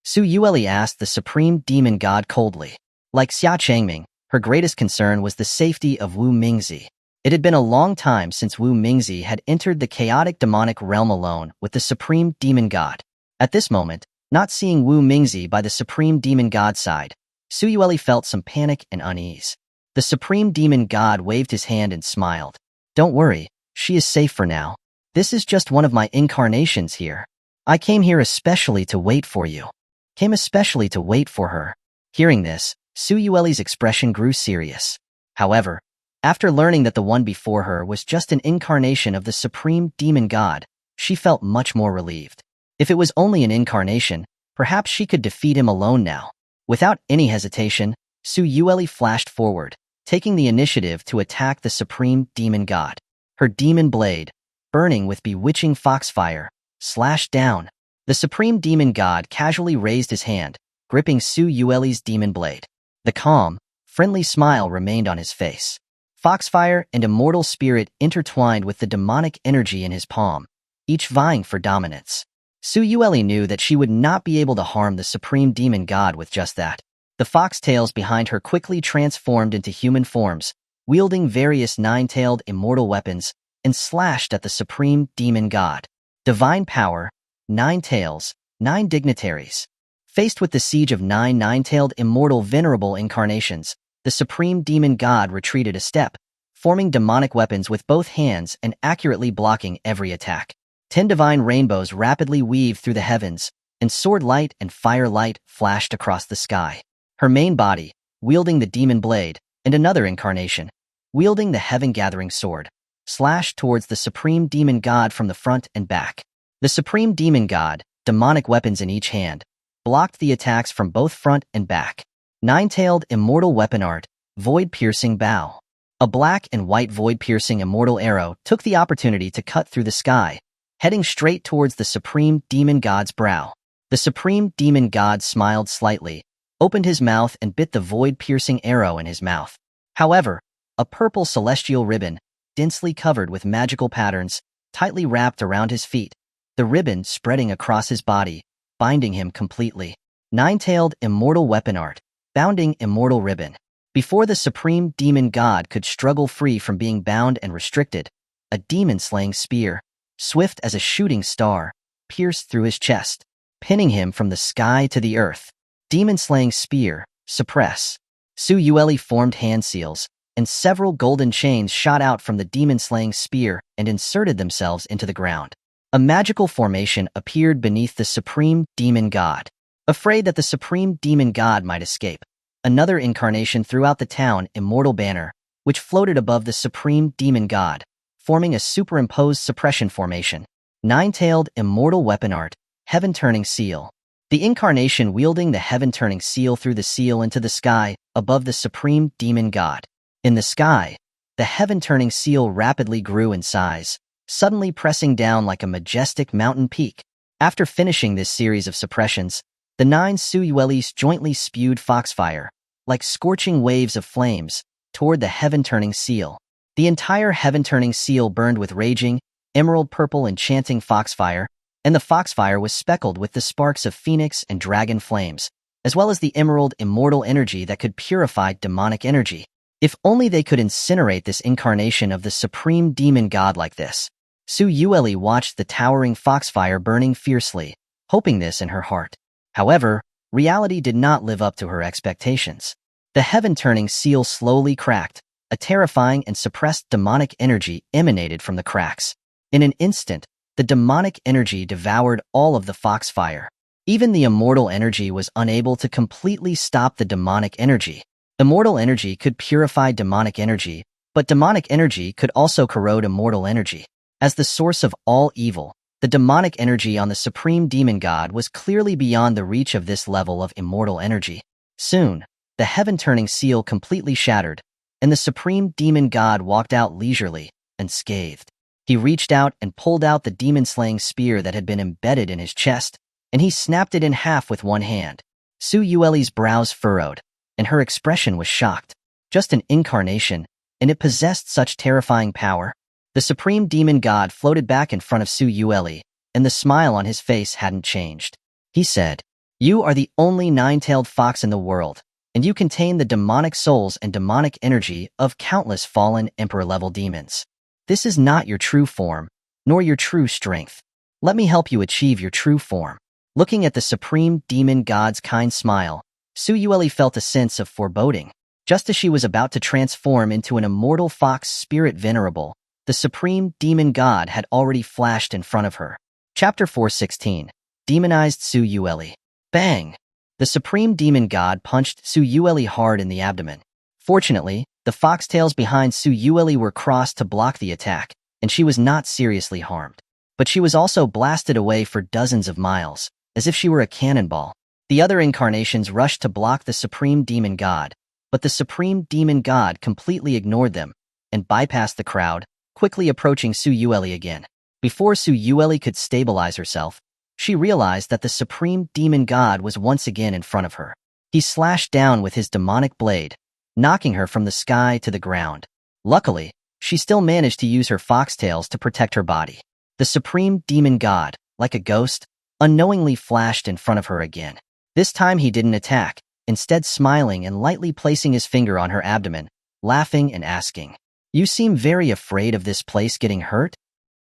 Su Yueli asked the supreme demon god coldly. Like Xia Changming, her greatest concern was the safety of Wu Mingzi. It had been a long time since Wu Mingzi had entered the chaotic demonic realm alone with the supreme demon god. At this moment, not seeing Wu Mingzi by the supreme demon god's side, Su Yueli felt some panic and unease. The supreme demon god waved his hand and smiled. "Don't worry, she is safe for now. This is just one of my incarnations here. I came here especially to wait for you." Came especially to wait for her. Hearing this, Su Yueli's expression grew serious. However, after learning that the one before her was just an incarnation of the supreme demon god, she felt much more relieved. If it was only an incarnation, perhaps she could defeat him alone now. Without any hesitation, Su Yueli flashed forward, taking the initiative to attack the supreme demon god. Her demon blade, burning with bewitching foxfire, slashed down. The supreme demon god casually raised his hand, gripping Su Yueli's demon blade. The calm, friendly smile remained on his face. Foxfire and immortal spirit intertwined with the demonic energy in his palm, each vying for dominance. Su Yueli knew that she would not be able to harm the supreme demon god with just that. The foxtails behind her quickly transformed into human forms, wielding various nine-tailed immortal weapons, and slashed at the supreme demon god. Divine power, 9 tails, 9 dignitaries. Faced with the siege of 9 nine-tailed immortal venerable incarnations, the supreme demon god retreated a step, forming demonic weapons with both hands and accurately blocking every attack. 10 divine rainbows rapidly weaved through the heavens, and sword light and fire light flashed across the sky. Her main body, wielding the demon blade, and another incarnation, wielding the heaven-gathering sword, slashed towards the supreme demon god from the front and back. The supreme demon god, demonic weapons in each hand, blocked the attacks from both front and back. 9-tailed immortal weapon art, void-piercing bow. A black and white void-piercing immortal arrow took the opportunity to cut through the sky, heading straight towards the supreme demon god's brow. The supreme demon god smiled slightly, opened his mouth and bit the void-piercing arrow in his mouth. However, a purple celestial ribbon, densely covered with magical patterns, tightly wrapped around his feet, the ribbon spreading across his body, binding him completely. 9-tailed immortal weapon art, bounding immortal ribbon. Before the supreme demon god could struggle free from being bound and restricted, a demon-slaying spear, swift as a shooting star, pierced through his chest, pinning him from the sky to the earth. Demon-slaying spear, suppress. Su Yueli formed hand seals, and several golden chains shot out from the demon-slaying spear and inserted themselves into the ground. A magical formation appeared beneath the supreme demon god. Afraid that the supreme demon god might escape, another incarnation threw out the town immortal banner, which floated above the supreme demon god, forming a superimposed suppression formation. Nine-tailed immortal weapon art, heaven-turning seal. The incarnation wielding the heaven-turning seal threw the seal into the sky above the supreme demon god. In the sky, the heaven-turning seal rapidly grew in size, suddenly pressing down like a majestic mountain peak. After finishing this series of suppressions, the 9 Suyuelis jointly spewed foxfire, like scorching waves of flames, toward the heaven-turning seal. The entire heaven-turning seal burned with raging, emerald purple enchanting foxfire, and the foxfire was speckled with the sparks of phoenix and dragon flames, as well as the emerald immortal energy that could purify demonic energy. If only they could incinerate this incarnation of the supreme demon god like this. Su Yueli watched the towering foxfire burning fiercely, hoping this in her heart. However, reality did not live up to her expectations. The heaven-turning seal slowly cracked. A terrifying and suppressed demonic energy emanated from the cracks. In an instant, the demonic energy devoured all of the foxfire. Even the immortal energy was unable to completely stop the demonic energy. Immortal energy could purify demonic energy, but demonic energy could also corrode immortal energy. As the source of all evil, the demonic energy on the supreme demon god was clearly beyond the reach of this level of immortal energy. Soon, the heaven-turning seal completely shattered, and the supreme demon god walked out leisurely, unscathed. He reached out and pulled out the demon-slaying spear that had been embedded in his chest, and he snapped it in half with one hand. Su Yueli's brows furrowed, and her expression was shocked. Just an incarnation, and it possessed such terrifying power. The supreme demon god floated back in front of Su Yueli, and the smile on his face hadn't changed. He said, "You are the only 9-tailed fox in the world, and you contain the demonic souls and demonic energy of countless fallen emperor-level demons. This is not your true form, nor your true strength. Let me help you achieve your true form." Looking at the supreme demon god's kind smile, Su Yueli felt a sense of foreboding. Just as she was about to transform into an immortal fox spirit venerable, the supreme demon god had already flashed in front of her. Chapter 416. Demonized Su Yueli. Bang! The supreme demon god punched Su Yueli hard in the abdomen. Fortunately, the foxtails behind Su Yueli were crossed to block the attack, and she was not seriously harmed. But she was also blasted away for dozens of miles, as if she were a cannonball. The other incarnations rushed to block the supreme demon god, but the supreme demon god completely ignored them and bypassed the crowd, quickly approaching Su Yueli again. Before Su Yueli could stabilize herself, she realized that the supreme demon god was once again in front of her. He slashed down with his demonic blade, knocking her from the sky to the ground. Luckily, she still managed to use her foxtails to protect her body. The supreme demon god, like a ghost, unknowingly flashed in front of her again. This time he didn't attack, instead smiling and lightly placing his finger on her abdomen, laughing and asking, "You seem very afraid of this place getting hurt?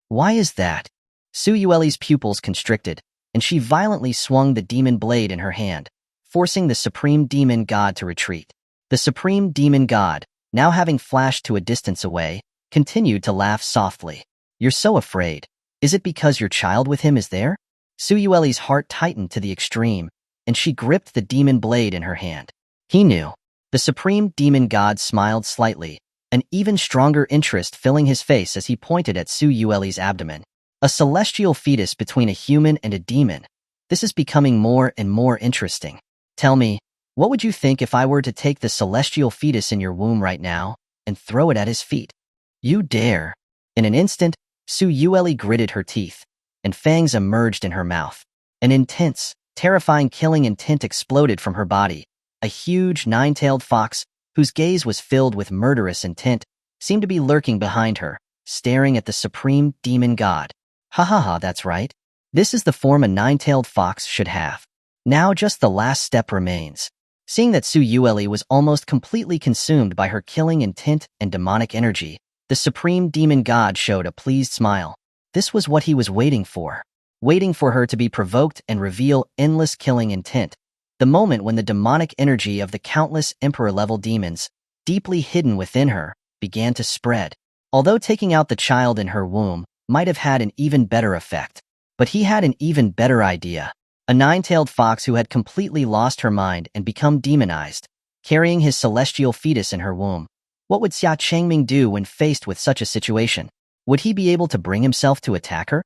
Why is that?" Su Yueli's pupils constricted, and she violently swung the demon blade in her hand, forcing the supreme demon god to retreat. The supreme demon god, now having flashed to a distance away, continued to laugh softly. "You're so afraid. Is it because your child with him is there?" Su Yueli's heart tightened to the extreme, and she gripped the demon blade in her hand. He knew. The supreme demon god smiled slightly, an even stronger interest filling his face as he pointed at Su Yueli's abdomen. A celestial fetus between a human and a demon. This is becoming more and more interesting. Tell me, what would you think if I were to take the celestial fetus in your womb right now and throw it at his feet? You dare. In an instant, Su Yueli gritted her teeth, and fangs emerged in her mouth. An intense, terrifying killing intent exploded from her body. A huge 9-tailed fox, whose gaze was filled with murderous intent, seemed to be lurking behind her, staring at the supreme demon god. Ha ha ha, that's right. This is the form a 9-tailed fox should have. Now just the last step remains. Seeing that Su Yueli was almost completely consumed by her killing intent and demonic energy, the supreme demon god showed a pleased smile. This was what he was waiting for her to be provoked and reveal endless killing intent. The moment when the demonic energy of the countless emperor-level demons, deeply hidden within her, began to spread. Although taking out the child in her womb might have had an even better effect, but he had an even better idea. A nine-tailed fox who had completely lost her mind and become demonized, carrying his celestial fetus in her womb. What would Xia Changming do when faced with such a situation? Would he be able to bring himself to attack her?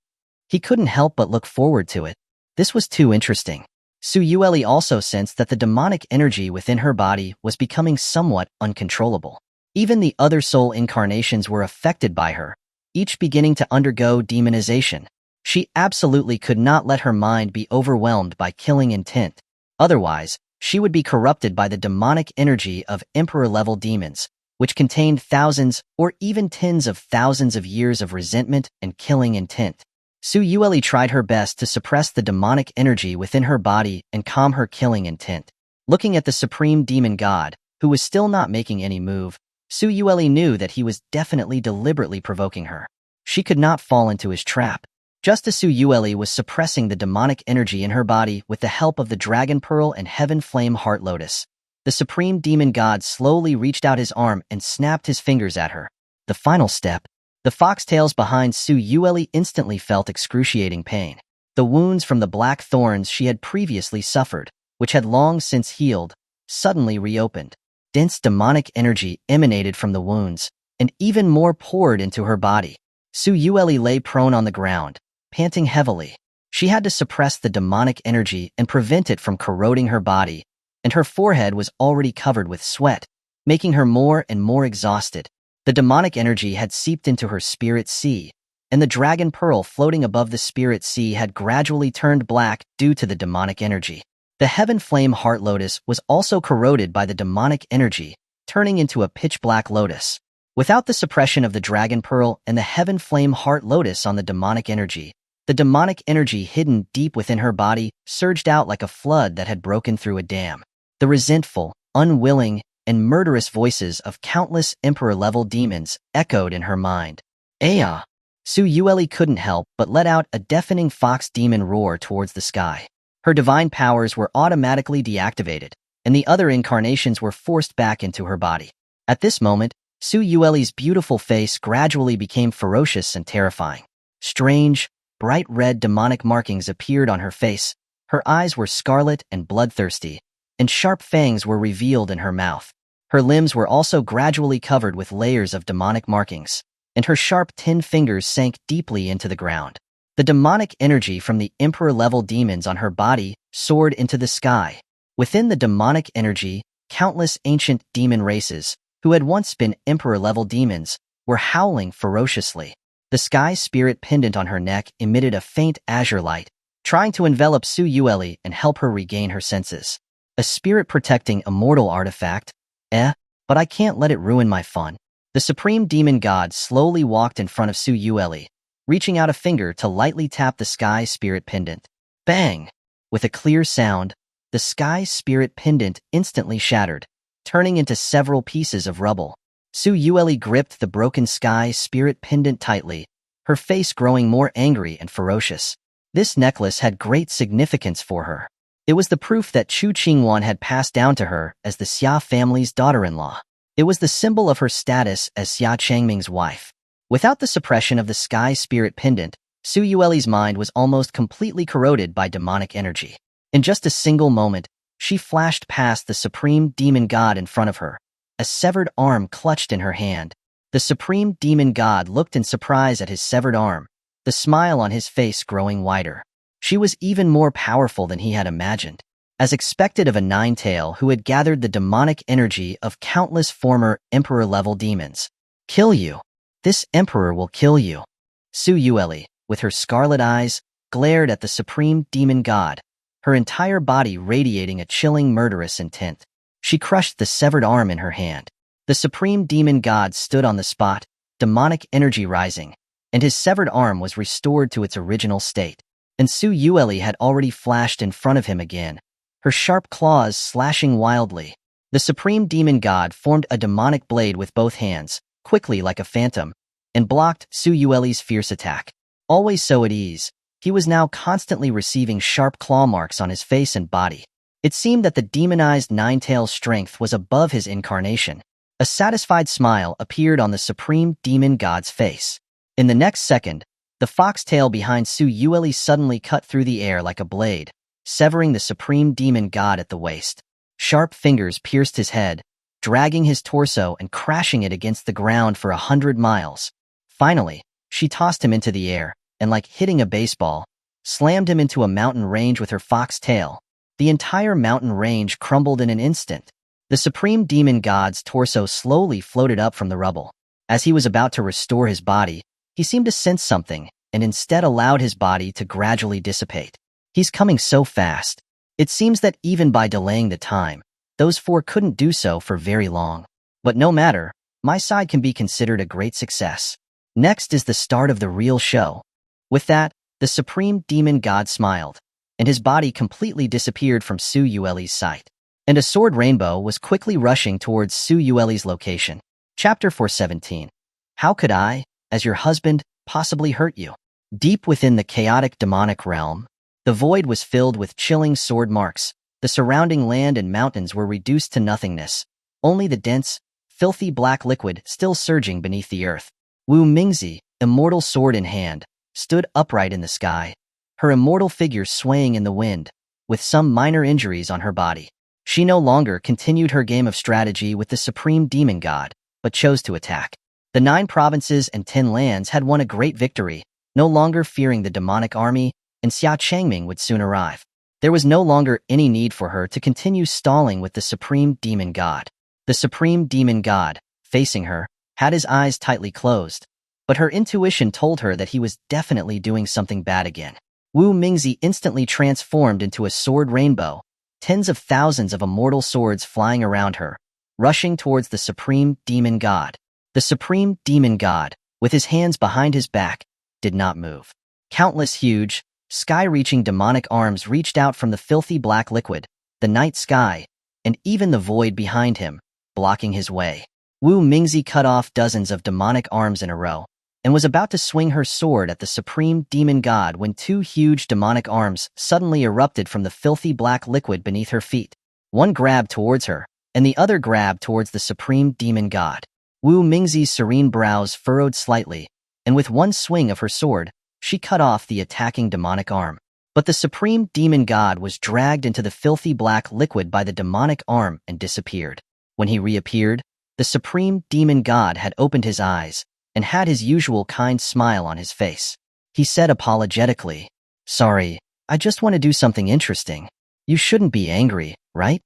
He couldn't help but look forward to it. This was too interesting. Su Yueli also sensed that the demonic energy within her body was becoming somewhat uncontrollable. Even the other soul incarnations were affected by her, each beginning to undergo demonization. She absolutely could not let her mind be overwhelmed by killing intent. Otherwise, she would be corrupted by the demonic energy of emperor-level demons, which contained thousands or even tens of thousands of years of resentment and killing intent. Su Yueli tried her best to suppress the demonic energy within her body and calm her killing intent. Looking at the supreme demon god, who was still not making any move, Su Yueli knew that he was definitely deliberately provoking her. She could not fall into his trap. Just as Su Yueli was suppressing the demonic energy in her body with the help of the Dragon Pearl and Heaven Flame Heart Lotus, the supreme demon god slowly reached out his arm and snapped his fingers at her. The final step. The foxtails behind Su Yueli instantly felt excruciating pain. The wounds from the black thorns she had previously suffered, which had long since healed, suddenly reopened. Dense demonic energy emanated from the wounds, and even more poured into her body. Su Yueli lay prone on the ground, panting heavily. She had to suppress the demonic energy and prevent it from corroding her body, and her forehead was already covered with sweat, making her more and more exhausted. The demonic energy had seeped into her spirit sea, and the dragon pearl floating above the spirit sea had gradually turned black due to the demonic energy. The Heaven Flame Heart Lotus was also corroded by the demonic energy, turning into a pitch-black lotus. Without the suppression of the Dragon Pearl and the Heaven Flame Heart Lotus on the demonic energy hidden deep within her body surged out like a flood that had broken through a dam. The resentful, unwilling, and murderous voices of countless emperor-level demons echoed in her mind. Aya! Su Yueli couldn't help but let out a deafening fox demon roar towards the sky. Her divine powers were automatically deactivated, and the other incarnations were forced back into her body. At this moment, Su Yueli's beautiful face gradually became ferocious and terrifying. Strange, bright red demonic markings appeared on her face. Her eyes were scarlet and bloodthirsty, and sharp fangs were revealed in her mouth. Her limbs were also gradually covered with layers of demonic markings, and her sharp 10 fingers sank deeply into the ground. The demonic energy from the emperor-level demons on her body soared into the sky. Within the demonic energy, countless ancient demon races, who had once been emperor-level demons, were howling ferociously. The sky spirit pendant on her neck emitted a faint azure light, trying to envelop Su Yueli and help her regain her senses. A spirit-protecting immortal artifact? But I can't let it ruin my fun. The supreme demon god slowly walked in front of Su Yueli, reaching out a finger to lightly tap the sky spirit pendant. Bang! With a clear sound, the sky spirit pendant instantly shattered, turning into several pieces of rubble. Su Yueli gripped the broken sky spirit pendant tightly, her face growing more angry and ferocious. This necklace had great significance for her. It was the proof that Xuanhuan had passed down to her as the Xia family's daughter-in-law. It was the symbol of her status as Xia Changming's wife. Without the suppression of the sky spirit pendant, Su Yueli's mind was almost completely corroded by demonic energy. In just a single moment, she flashed past the supreme demon god in front of her, a severed arm clutched in her hand. The supreme demon god looked in surprise at his severed arm, the smile on his face growing wider. She was even more powerful than he had imagined. As expected of a nine-tail who had gathered the demonic energy of countless former emperor-level demons. Kill you. This emperor will kill you. Su Yueli, with her scarlet eyes, glared at the supreme demon god, her entire body radiating a chilling murderous intent. She crushed the severed arm in her hand. The supreme demon god stood on the spot, demonic energy rising, and his severed arm was restored to its original state. And Su Yueli had already flashed in front of him again, her sharp claws slashing wildly. The supreme demon god formed a demonic blade with both hands, quickly like a phantom, and blocked Su Yueli's fierce attack. Always so at ease, he was now constantly receiving sharp claw marks on his face and body. It seemed that the demonized nine-tail's strength was above his incarnation. A satisfied smile appeared on the supreme demon god's face. In the next second, the foxtail behind Su Yueli suddenly cut through the air like a blade, severing the supreme demon god at the waist. Sharp fingers pierced his head, dragging his torso and crashing it against the ground for 100 miles. Finally, she tossed him into the air, and like hitting a baseball, slammed him into a mountain range with her fox tail. The entire mountain range crumbled in an instant. The supreme demon god's torso slowly floated up from the rubble. As he was about to restore his body, he seemed to sense something, and instead allowed his body to gradually dissipate. He's coming so fast. It seems that even by delaying the time, those four couldn't do so for very long. But no matter, my side can be considered a great success. Next is the start of the real show. With that, the supreme demon god smiled, and his body completely disappeared from Su Yueli's sight. And a sword rainbow was quickly rushing towards Su Yueli's location. Chapter 417. How could I, as your husband, possibly hurt you? Deep within the chaotic demonic realm, the void was filled with chilling sword marks. The surrounding land and mountains were reduced to nothingness. Only the dense, filthy black liquid still surging beneath the earth. Wu Mingzi, immortal sword in hand, stood upright in the sky, her immortal figure swaying in the wind, with some minor injuries on her body. She no longer continued her game of strategy with the supreme demon god, but chose to attack. The 9 provinces and 10 lands had won a great victory, no longer fearing the demonic army, and Xia Changming would soon arrive. There was no longer any need for her to continue stalling with the supreme demon god. The supreme demon god, facing her, had his eyes tightly closed, but her intuition told her that he was definitely doing something bad again. Wu Mingzi instantly transformed into a sword rainbow, tens of thousands of immortal swords flying around her, rushing towards the supreme demon god. The supreme demon god, with his hands behind his back, did not move. Countless huge, sky-reaching demonic arms reached out from the filthy black liquid, the night sky, and even the void behind him, blocking his way. Wu Mingzi cut off dozens of demonic arms in a row, and was about to swing her sword at the supreme demon god when 2 huge demonic arms suddenly erupted from the filthy black liquid beneath her feet. One grabbed towards her, and the other grabbed towards the supreme demon god. Wu Mingzi's serene brows furrowed slightly, and with one swing of her sword, she cut off the attacking demonic arm. But the supreme demon god was dragged into the filthy black liquid by the demonic arm and disappeared. When he reappeared, the supreme demon god had opened his eyes and had his usual kind smile on his face. He said apologetically, "Sorry, I just want to do something interesting. You shouldn't be angry, right?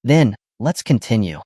Then, let's continue."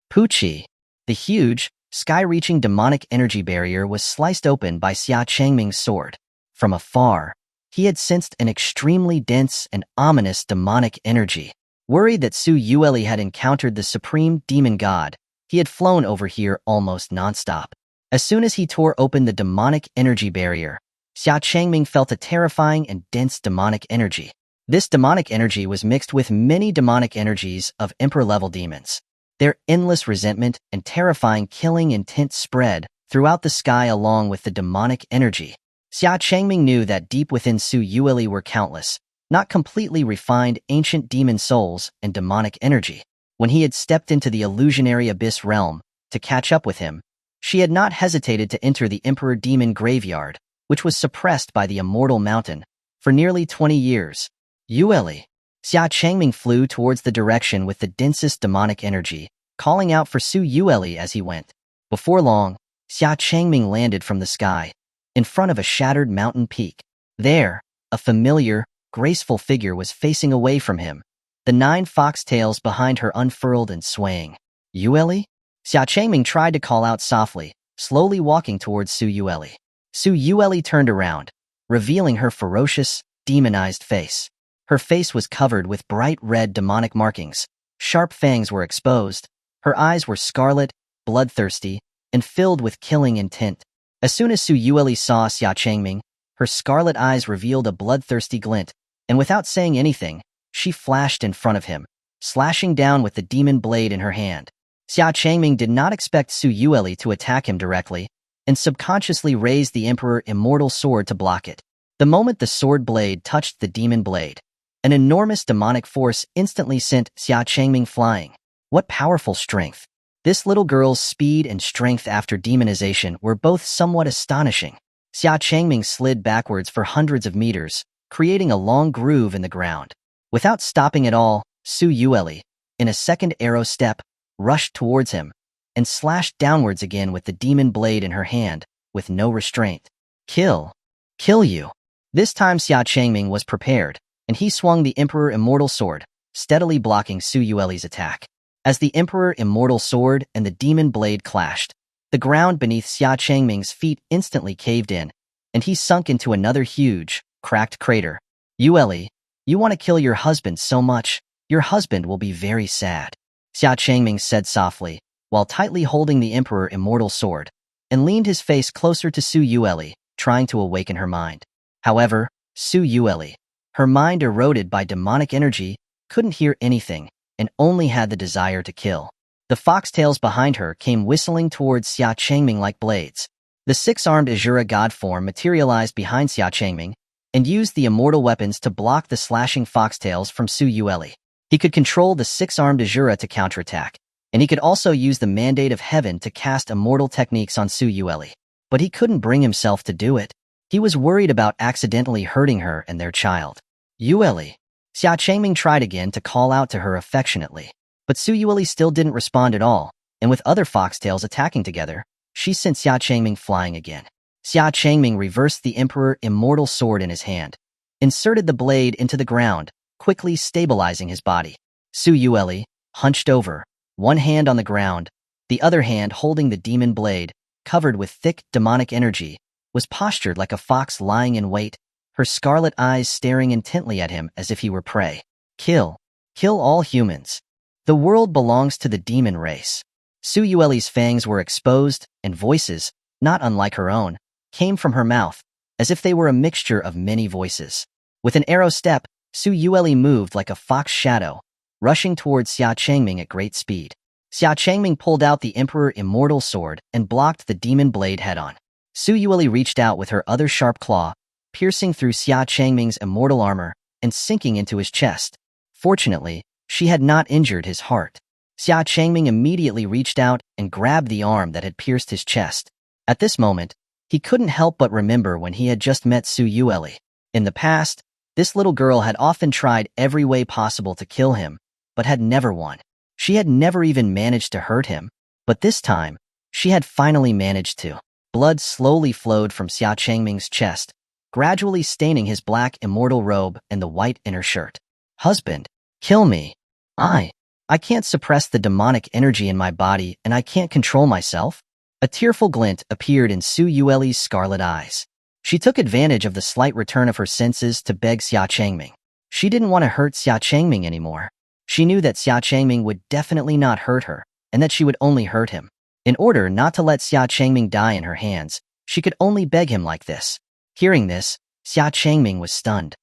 Puchi, the huge, sky-reaching demonic energy barrier was sliced open by Xia Changming's sword. From afar, he had sensed an extremely dense and ominous demonic energy. Worried that Su Yueli had encountered the supreme demon god, he had flown over here almost nonstop. As soon as he tore open the demonic energy barrier, Xia Changming felt a terrifying and dense demonic energy. This demonic energy was mixed with many demonic energies of emperor-level demons. Their endless resentment and terrifying killing intent spread throughout the sky along with the demonic energy. Xia Changming knew that deep within Su Yueli were countless, not completely refined ancient demon souls and demonic energy. When he had stepped into the illusionary abyss realm to catch up with him, she had not hesitated to enter the Emperor Demon Graveyard, which was suppressed by the Immortal Mountain, for nearly 20 years. Yueli. Xia Changming flew towards the direction with the densest demonic energy, calling out for Su Yueli as he went. Before long, Xia Changming landed from the sky, in front of a shattered mountain peak. There, a familiar, graceful figure was facing away from him, the 9 foxtails behind her unfurled and swaying. Yueli? Xia Changming tried to call out softly, slowly walking towards Su Yueli. Su Yueli turned around, revealing her ferocious, demonized face. Her face was covered with bright red demonic markings. Sharp fangs were exposed. Her eyes were scarlet, bloodthirsty, and filled with killing intent. As soon as Su Yueli saw Xia Changming, her scarlet eyes revealed a bloodthirsty glint, and without saying anything, she flashed in front of him, slashing down with the demon blade in her hand. Xia Changming did not expect Su Yueli to attack him directly, and subconsciously raised the Emperor Immortal Sword to block it. The moment the sword blade touched the demon blade, an enormous demonic force instantly sent Xia Changming flying. What powerful strength! This little girl's speed and strength after demonization were both somewhat astonishing. Xia Changming slid backwards for hundreds of meters, creating a long groove in the ground. Without stopping at all, Su Yueli, in a second arrow step, rushed towards him and slashed downwards again with the demon blade in her hand, with no restraint. Kill. Kill you. This time Xia Changming was prepared, and he swung the Emperor Immortal Sword, steadily blocking Su Yueli's attack. As the Emperor Immortal Sword and the demon blade clashed, the ground beneath Xia Changming's feet instantly caved in, and he sunk into another huge, cracked crater. Yueli, you want to kill your husband so much, your husband will be very sad, Xia Changming said softly, while tightly holding the Emperor Immortal Sword, and leaned his face closer to Su Yueli, trying to awaken her mind. However, Su Yueli, her mind eroded by demonic energy, couldn't hear anything, and only had the desire to kill. The foxtails behind her came whistling towards Xia Changming like blades. The six-armed Azura god form materialized behind Xia Changming and used the immortal weapons to block the slashing foxtails from Su Yueli. He could control the six-armed Azura to counterattack, and he could also use the Mandate of Heaven to cast immortal techniques on Su Yueli. But he couldn't bring himself to do it. He was worried about accidentally hurting her and their child. Yueli. Xia Changming tried again to call out to her affectionately, but Su Yueli still didn't respond at all, and with other foxtails attacking together, she sent Xia Changming flying again. Xia Changming reversed the Emperor Immortal Sword in his hand, inserted the blade into the ground, quickly stabilizing his body. Su Yueli, hunched over, one hand on the ground, the other hand holding the demon blade, covered with thick demonic energy, was postured like a fox lying in wait, her scarlet eyes staring intently at him as if he were prey. Kill. Kill all humans. The world belongs to the demon race. Su Yueli's fangs were exposed, and voices, not unlike her own, came from her mouth, as if they were a mixture of many voices. With an arrow step, Su Yueli moved like a fox shadow, rushing towards Xia Changming at great speed. Xia Changming pulled out the Emperor Immortal Sword and blocked the demon blade head-on. Su Yueli reached out with her other sharp claw, piercing through Xia Changming's immortal armor and sinking into his chest. Fortunately, she had not injured his heart. Xia Changming immediately reached out and grabbed the arm that had pierced his chest. At this moment, he couldn't help but remember when he had just met Su Yueli. In the past, this little girl had often tried every way possible to kill him, but had never won. She had never even managed to hurt him, but this time, she had finally managed to. Blood slowly flowed from Xia Changming's chest, gradually staining his black immortal robe and the white inner shirt. Husband, kill me. I can't suppress the demonic energy in my body and I can't control myself. A tearful glint appeared in Su Yueli's scarlet eyes. She took advantage of the slight return of her senses to beg Xia Changming. She didn't want to hurt Xia Changming anymore. She knew that Xia Changming would definitely not hurt her, and that she would only hurt him. In order not to let Xia Changming die in her hands, she could only beg him like this. Hearing this, Xia Changming was stunned,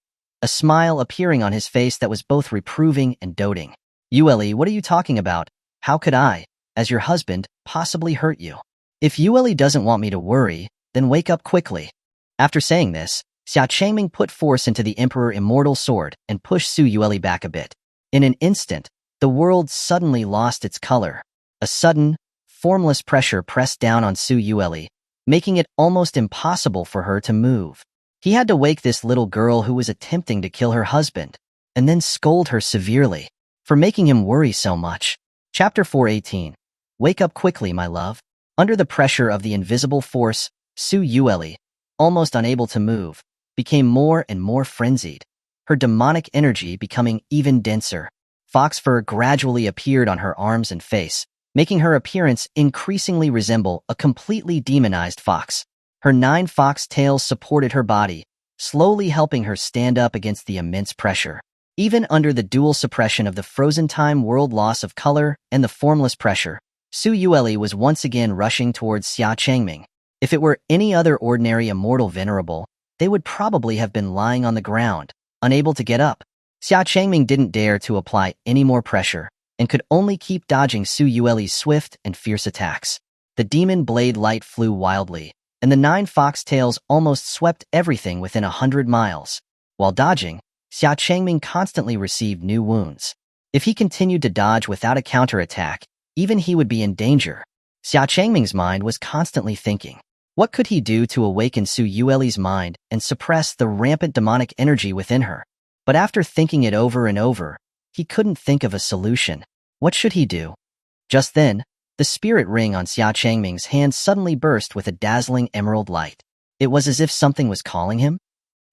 a smile appearing on his face that was both reproving and doting. Yueli, what are you talking about? How could I, as your husband, possibly hurt you? If Yueli doesn't want me to worry, then wake up quickly. After saying this, Xia Changming put force into the Emperor Immortal Sword and pushed Su Yueli back a bit. In an instant, the world suddenly lost its color. A sudden, formless pressure pressed down on Su Yueli, making it almost impossible for her to move. He had to wake this little girl who was attempting to kill her husband, and then scold her severely for making him worry so much. Chapter 418. Wake up quickly, my love. Under the pressure of the invisible force, Su Yueli, almost unable to move, became more and more frenzied, her demonic energy becoming even denser. Fox fur gradually appeared on her arms and face, making her appearance increasingly resemble a completely demonized fox. Her 9 fox tails supported her body, slowly helping her stand up against the immense pressure. Even under the dual suppression of the frozen time world loss of color and the formless pressure, Su Yueli was once again rushing towards Xia Changming. If it were any other ordinary immortal venerable, they would probably have been lying on the ground, unable to get up. Xia Changming didn't dare to apply any more pressure, and could only keep dodging Su Yueli's swift and fierce attacks. The demon blade light flew wildly, and the 9 fox tails almost swept everything within 100 miles. While dodging, Xia Changming constantly received new wounds. If he continued to dodge without a counterattack, even he would be in danger. Xia Changming's mind was constantly thinking. What could he do to awaken Su Yueli's mind and suppress the rampant demonic energy within her? But after thinking it over and over, he couldn't think of a solution. What should he do? Just then, the spirit ring on Xia Changming's hand suddenly burst with a dazzling emerald light. It was as if something was calling him.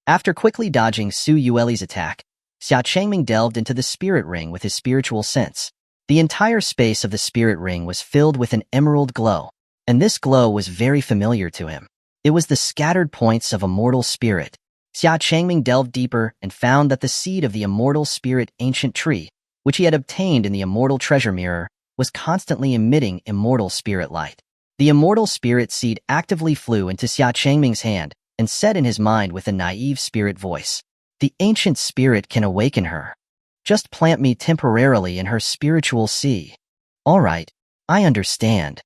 After quickly dodging Su Yueli's attack, Xia Changming delved into the spirit ring with his spiritual sense. The entire space of the spirit ring was filled with an emerald glow, and this glow was very familiar to him. It was the scattered points of immortal spirit. Xia Changming delved deeper and found that the seed of the immortal spirit ancient tree, which he had obtained in the immortal treasure mirror, was constantly emitting immortal spirit light. The immortal spirit seed actively flew into Xia Changming's hand and said in his mind with a naive spirit voice, "The ancient spirit can awaken her. Just plant me temporarily in her spiritual sea." "All right, I understand.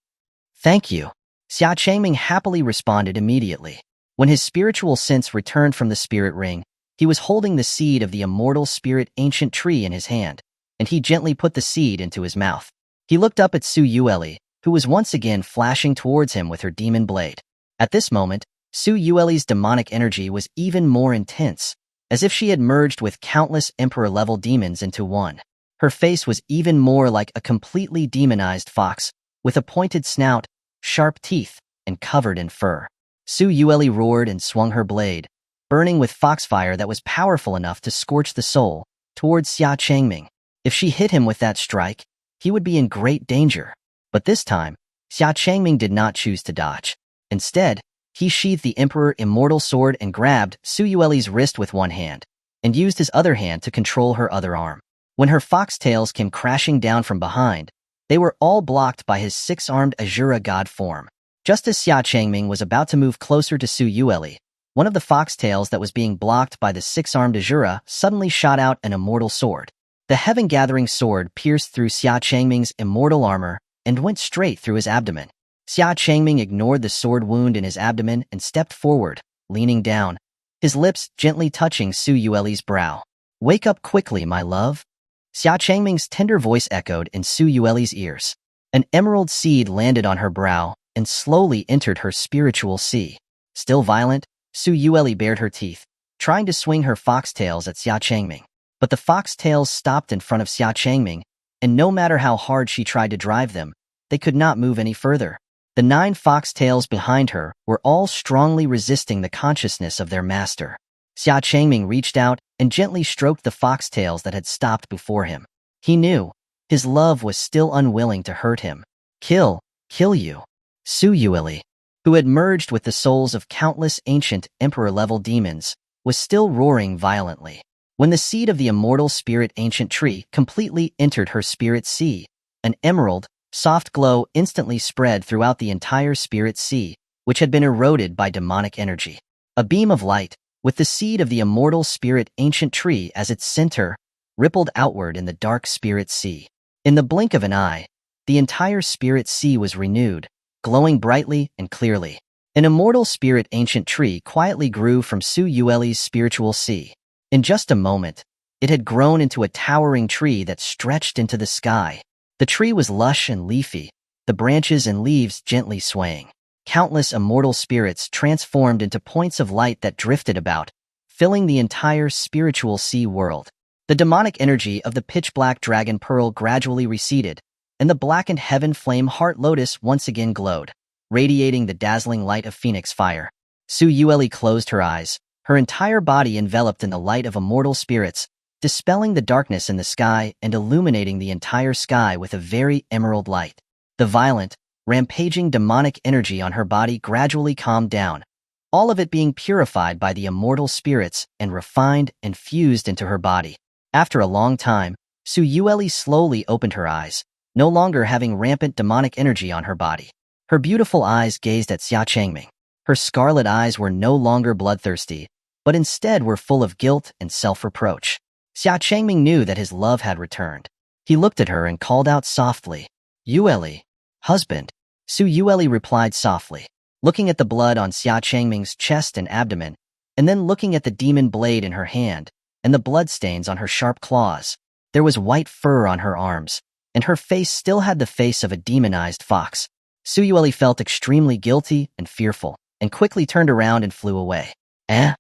Thank you." Xia Changming happily responded immediately. When his spiritual sense returned from the spirit ring, he was holding the seed of the immortal spirit ancient tree in his hand, and he gently put the seed into his mouth. He looked up at Su Yueli, who was once again flashing towards him with her demon blade. At this moment, Su Yueli's demonic energy was even more intense, as if she had merged with countless emperor-level demons into one. Her face was even more like a completely demonized fox, with a pointed snout, sharp teeth, and covered in fur. Su Yueli roared and swung her blade, burning with foxfire that was powerful enough to scorch the soul, towards Xia Changming. If she hit him with that strike, he would be in great danger. But this time, Xia Changming did not choose to dodge. Instead, he sheathed the Emperor Immortal Sword and grabbed Su Yueli's wrist with one hand, and used his other hand to control her other arm. When her foxtails came crashing down from behind, they were all blocked by his six-armed Azura god form. Just as Xia Changming was about to move closer to Su Yueli, one of the foxtails that was being blocked by the six-armed Azura suddenly shot out an immortal sword. The heaven-gathering sword pierced through Xia Changming's immortal armor and went straight through his abdomen. Xia Changming ignored the sword wound in his abdomen and stepped forward, leaning down, his lips gently touching Su Yueli's brow. "Wake up quickly, my love." Xia Changming's tender voice echoed in Su Yueli's ears. An emerald seed landed on her brow and slowly entered her spiritual sea. Still violent, Su Yueli bared her teeth, trying to swing her foxtails at Xia Changming. But the foxtails stopped in front of Xia Changming, and no matter how hard she tried to drive them, they could not move any further. The 9 foxtails behind her were all strongly resisting the consciousness of their master. Xia Changming reached out and gently stroked the foxtails that had stopped before him. He knew his love was still unwilling to hurt him. Kill you." Su Yueli, who had merged with the souls of countless ancient emperor-level demons, was still roaring violently. When the seed of the immortal spirit ancient tree completely entered her spirit sea, an emerald, soft glow instantly spread throughout the entire spirit sea, which had been eroded by demonic energy. A beam of light, with the seed of the immortal spirit ancient tree as its center, rippled outward in the dark spirit sea. In the blink of an eye, the entire spirit sea was renewed, glowing brightly and clearly. An immortal spirit ancient tree quietly grew from Su Yueli's spiritual sea. In just a moment, it had grown into a towering tree that stretched into the sky. The tree was lush and leafy, the branches and leaves gently swaying. Countless immortal spirits transformed into points of light that drifted about, filling the entire spiritual sea world. The demonic energy of the pitch-black dragon pearl gradually receded, and the blackened heaven flame heart lotus once again glowed, radiating the dazzling light of phoenix fire. Su Yueli closed her eyes, her entire body enveloped in the light of immortal spirits, dispelling the darkness in the sky and illuminating the entire sky with a very emerald light. The violent, rampaging demonic energy on her body gradually calmed down, all of it being purified by the immortal spirits and refined and fused into her body. After a long time, Su Yueli slowly opened her eyes, no longer having rampant demonic energy on her body. Her beautiful eyes gazed at Xia Changming. Her scarlet eyes were no longer bloodthirsty, but instead were full of guilt and self-reproach. Xia Changming knew that his love had returned. He looked at her and called out softly, "Yueli, husband." Su Yueli replied softly, looking at the blood on Xia Changming's chest and abdomen, and then looking at the demon blade in her hand and the bloodstains on her sharp claws. There was white fur on her arms, and her face still had the face of a demonized fox. Su Yueli felt extremely guilty and fearful, and quickly turned around and flew away. Eh?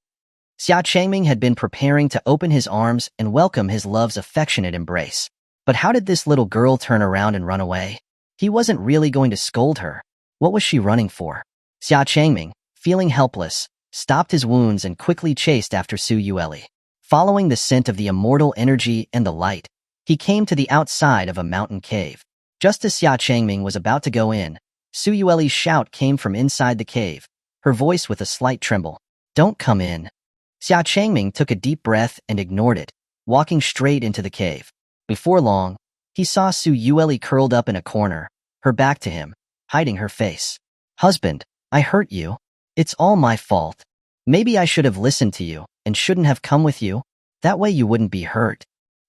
Xia Changming had been preparing to open his arms and welcome his love's affectionate embrace. But how did this little girl turn around and run away? He wasn't really going to scold her. What was she running for? Xia Changming, feeling helpless, stopped his wounds and quickly chased after Su Yueli. Following the scent of the immortal energy and the light, he came to the outside of a mountain cave. Just as Xia Changming was about to go in, Su Yueli's shout came from inside the cave, her voice with a slight tremble. "Don't come in." Xia Changming took a deep breath and ignored it, walking straight into the cave. Before long, he saw Su Yueli curled up in a corner, her back to him, hiding her face. "Husband, I hurt you. It's all my fault. Maybe I should have listened to you and shouldn't have come with you. That way you wouldn't be hurt."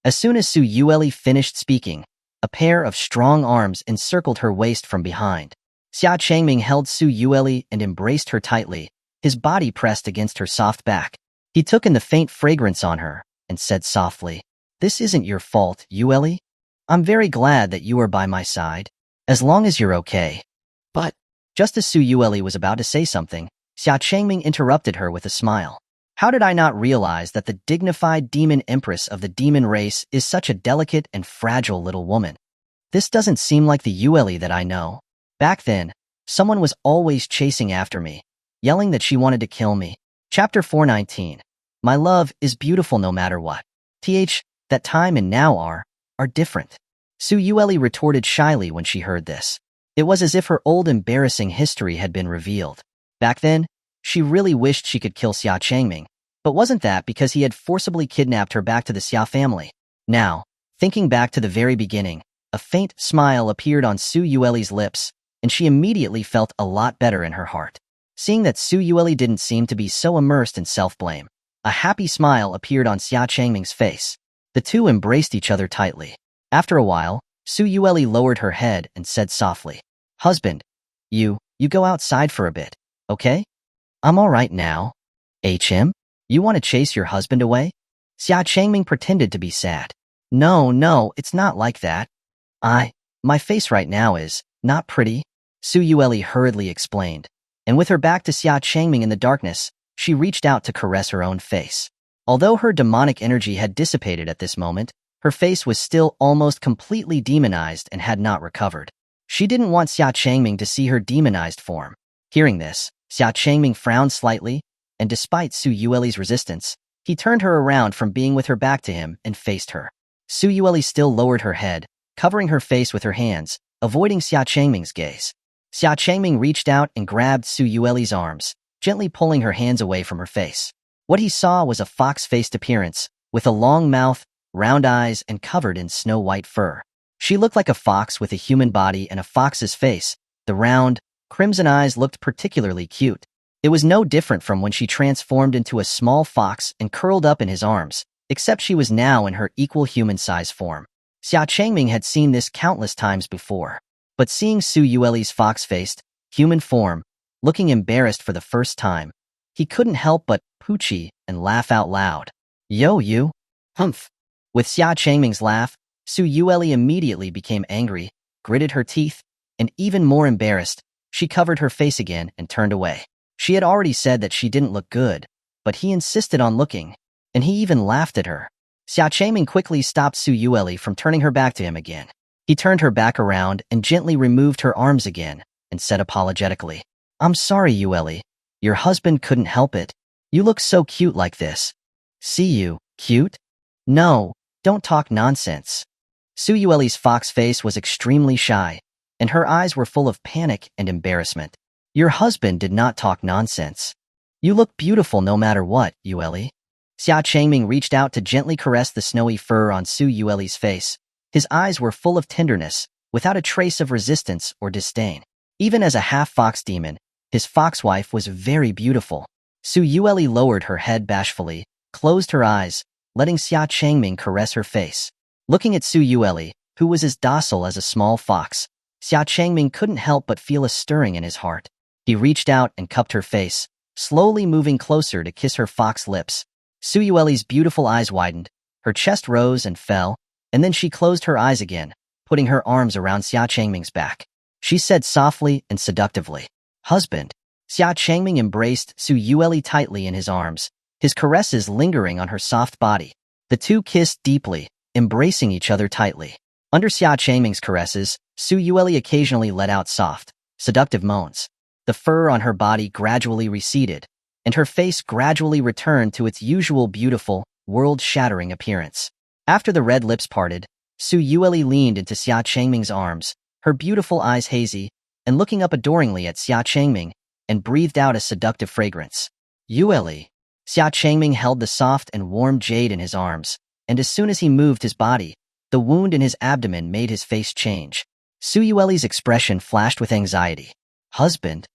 As soon as Su Yueli finished speaking, a pair of strong arms encircled her waist from behind. Xia Changming held Su Yueli and embraced her tightly, his body pressed against her soft back. He took in the faint fragrance on her and said softly, "This isn't your fault, Yueli. I'm very glad that you are by my side, as long as you're okay." But, just as Su Yueli was about to say something, Xia Changming interrupted her with a smile. "How did I not realize that the dignified Demon Empress of the demon race is such a delicate and fragile little woman? This doesn't seem like the Yueli that I know. Back then, someone was always chasing after me, yelling that she wanted to kill me." Chapter 419. My love is beautiful no matter what. That time and now are different. Su Yueli retorted shyly when she heard this. It was as if her old embarrassing history had been revealed. Back then, she really wished she could kill Xia Changming, but wasn't that because he had forcibly kidnapped her back to the Xia family? Now, thinking back to the very beginning, a faint smile appeared on Su Yueli's lips, and she immediately felt a lot better in her heart. Seeing that Su Yueli didn't seem to be so immersed in self-blame, a happy smile appeared on Xia Changming's face. The two embraced each other tightly. After a while, Su Yueli lowered her head and said softly, "Husband, you go outside for a bit, okay? I'm all right now." "HM? You want to chase your husband away?" Xia Changming pretended to be sad. No, it's not like that. My face right now is not pretty," Su Yueli hurriedly explained. And with her back to Xia Changming in the darkness, she reached out to caress her own face. Although her demonic energy had dissipated at this moment, her face was still almost completely demonized and had not recovered. She didn't want Xia Changming to see her demonized form. Hearing this, Xia Changming frowned slightly, and despite Su Yueli's resistance, he turned her around from being with her back to him and faced her. Su Yueli still lowered her head, covering her face with her hands, avoiding Xia Changming's gaze. Xia Changming reached out and grabbed Su Yueli's arms, gently pulling her hands away from her face. What he saw was a fox-faced appearance, with a long mouth, round eyes, and covered in snow-white fur. She looked like a fox with a human body and a fox's face. The round, crimson eyes looked particularly cute. It was no different from when she transformed into a small fox and curled up in his arms, except she was now in her equal human-size form. Xia Changming had seen this countless times before, but seeing Su Yueli's fox-faced, human form, looking embarrassed for the first time, he couldn't help but poochie and laugh out loud. "Yo, you? Humph." With Xia Changming's laugh, Su Yueli immediately became angry, gritted her teeth, and even more embarrassed, she covered her face again and turned away. She had already said that she didn't look good, but he insisted on looking, and he even laughed at her. Xia Changming quickly stopped Su Yueli from turning her back to him again. He turned her back around and gently removed her arms again, and said apologetically, "I'm sorry, Yueli. Your husband couldn't help it. You look so cute like this." "See you, cute? No, don't talk nonsense." Su Yueli's fox face was extremely shy, and her eyes were full of panic and embarrassment. "Your husband did not talk nonsense. You look beautiful no matter what, Yueli." Xia Changming reached out to gently caress the snowy fur on Su Yueli's face. His eyes were full of tenderness, without a trace of resistance or disdain. Even as a half-fox demon, his fox wife was very beautiful. Su Yueli lowered her head bashfully, closed her eyes, letting Xia Changming caress her face. Looking at Su Yueli, who was as docile as a small fox, Xia Changming couldn't help but feel a stirring in his heart. He reached out and cupped her face, slowly moving closer to kiss her fox lips. Su Yueli's beautiful eyes widened, her chest rose and fell, and then she closed her eyes again, putting her arms around Xia Changming's back. She said softly and seductively, "Husband." Xia Changming embraced Su Yueli tightly in his arms, his caresses lingering on her soft body. The two kissed deeply, embracing each other tightly. Under Xia Changming's caresses, Su Yueli occasionally let out soft, seductive moans. The fur on her body gradually receded, and her face gradually returned to its usual beautiful, world-shattering appearance. After the red lips parted, Su Yueli leaned into Xia Changming's arms, her beautiful eyes hazy, and looking up adoringly at Xia Changming, and breathed out a seductive fragrance. "Yueli." Xia Changming held the soft and warm jade in his arms, and as soon as he moved his body, the wound in his abdomen made his face change. Su Yueli's expression flashed with anxiety. "Husband?"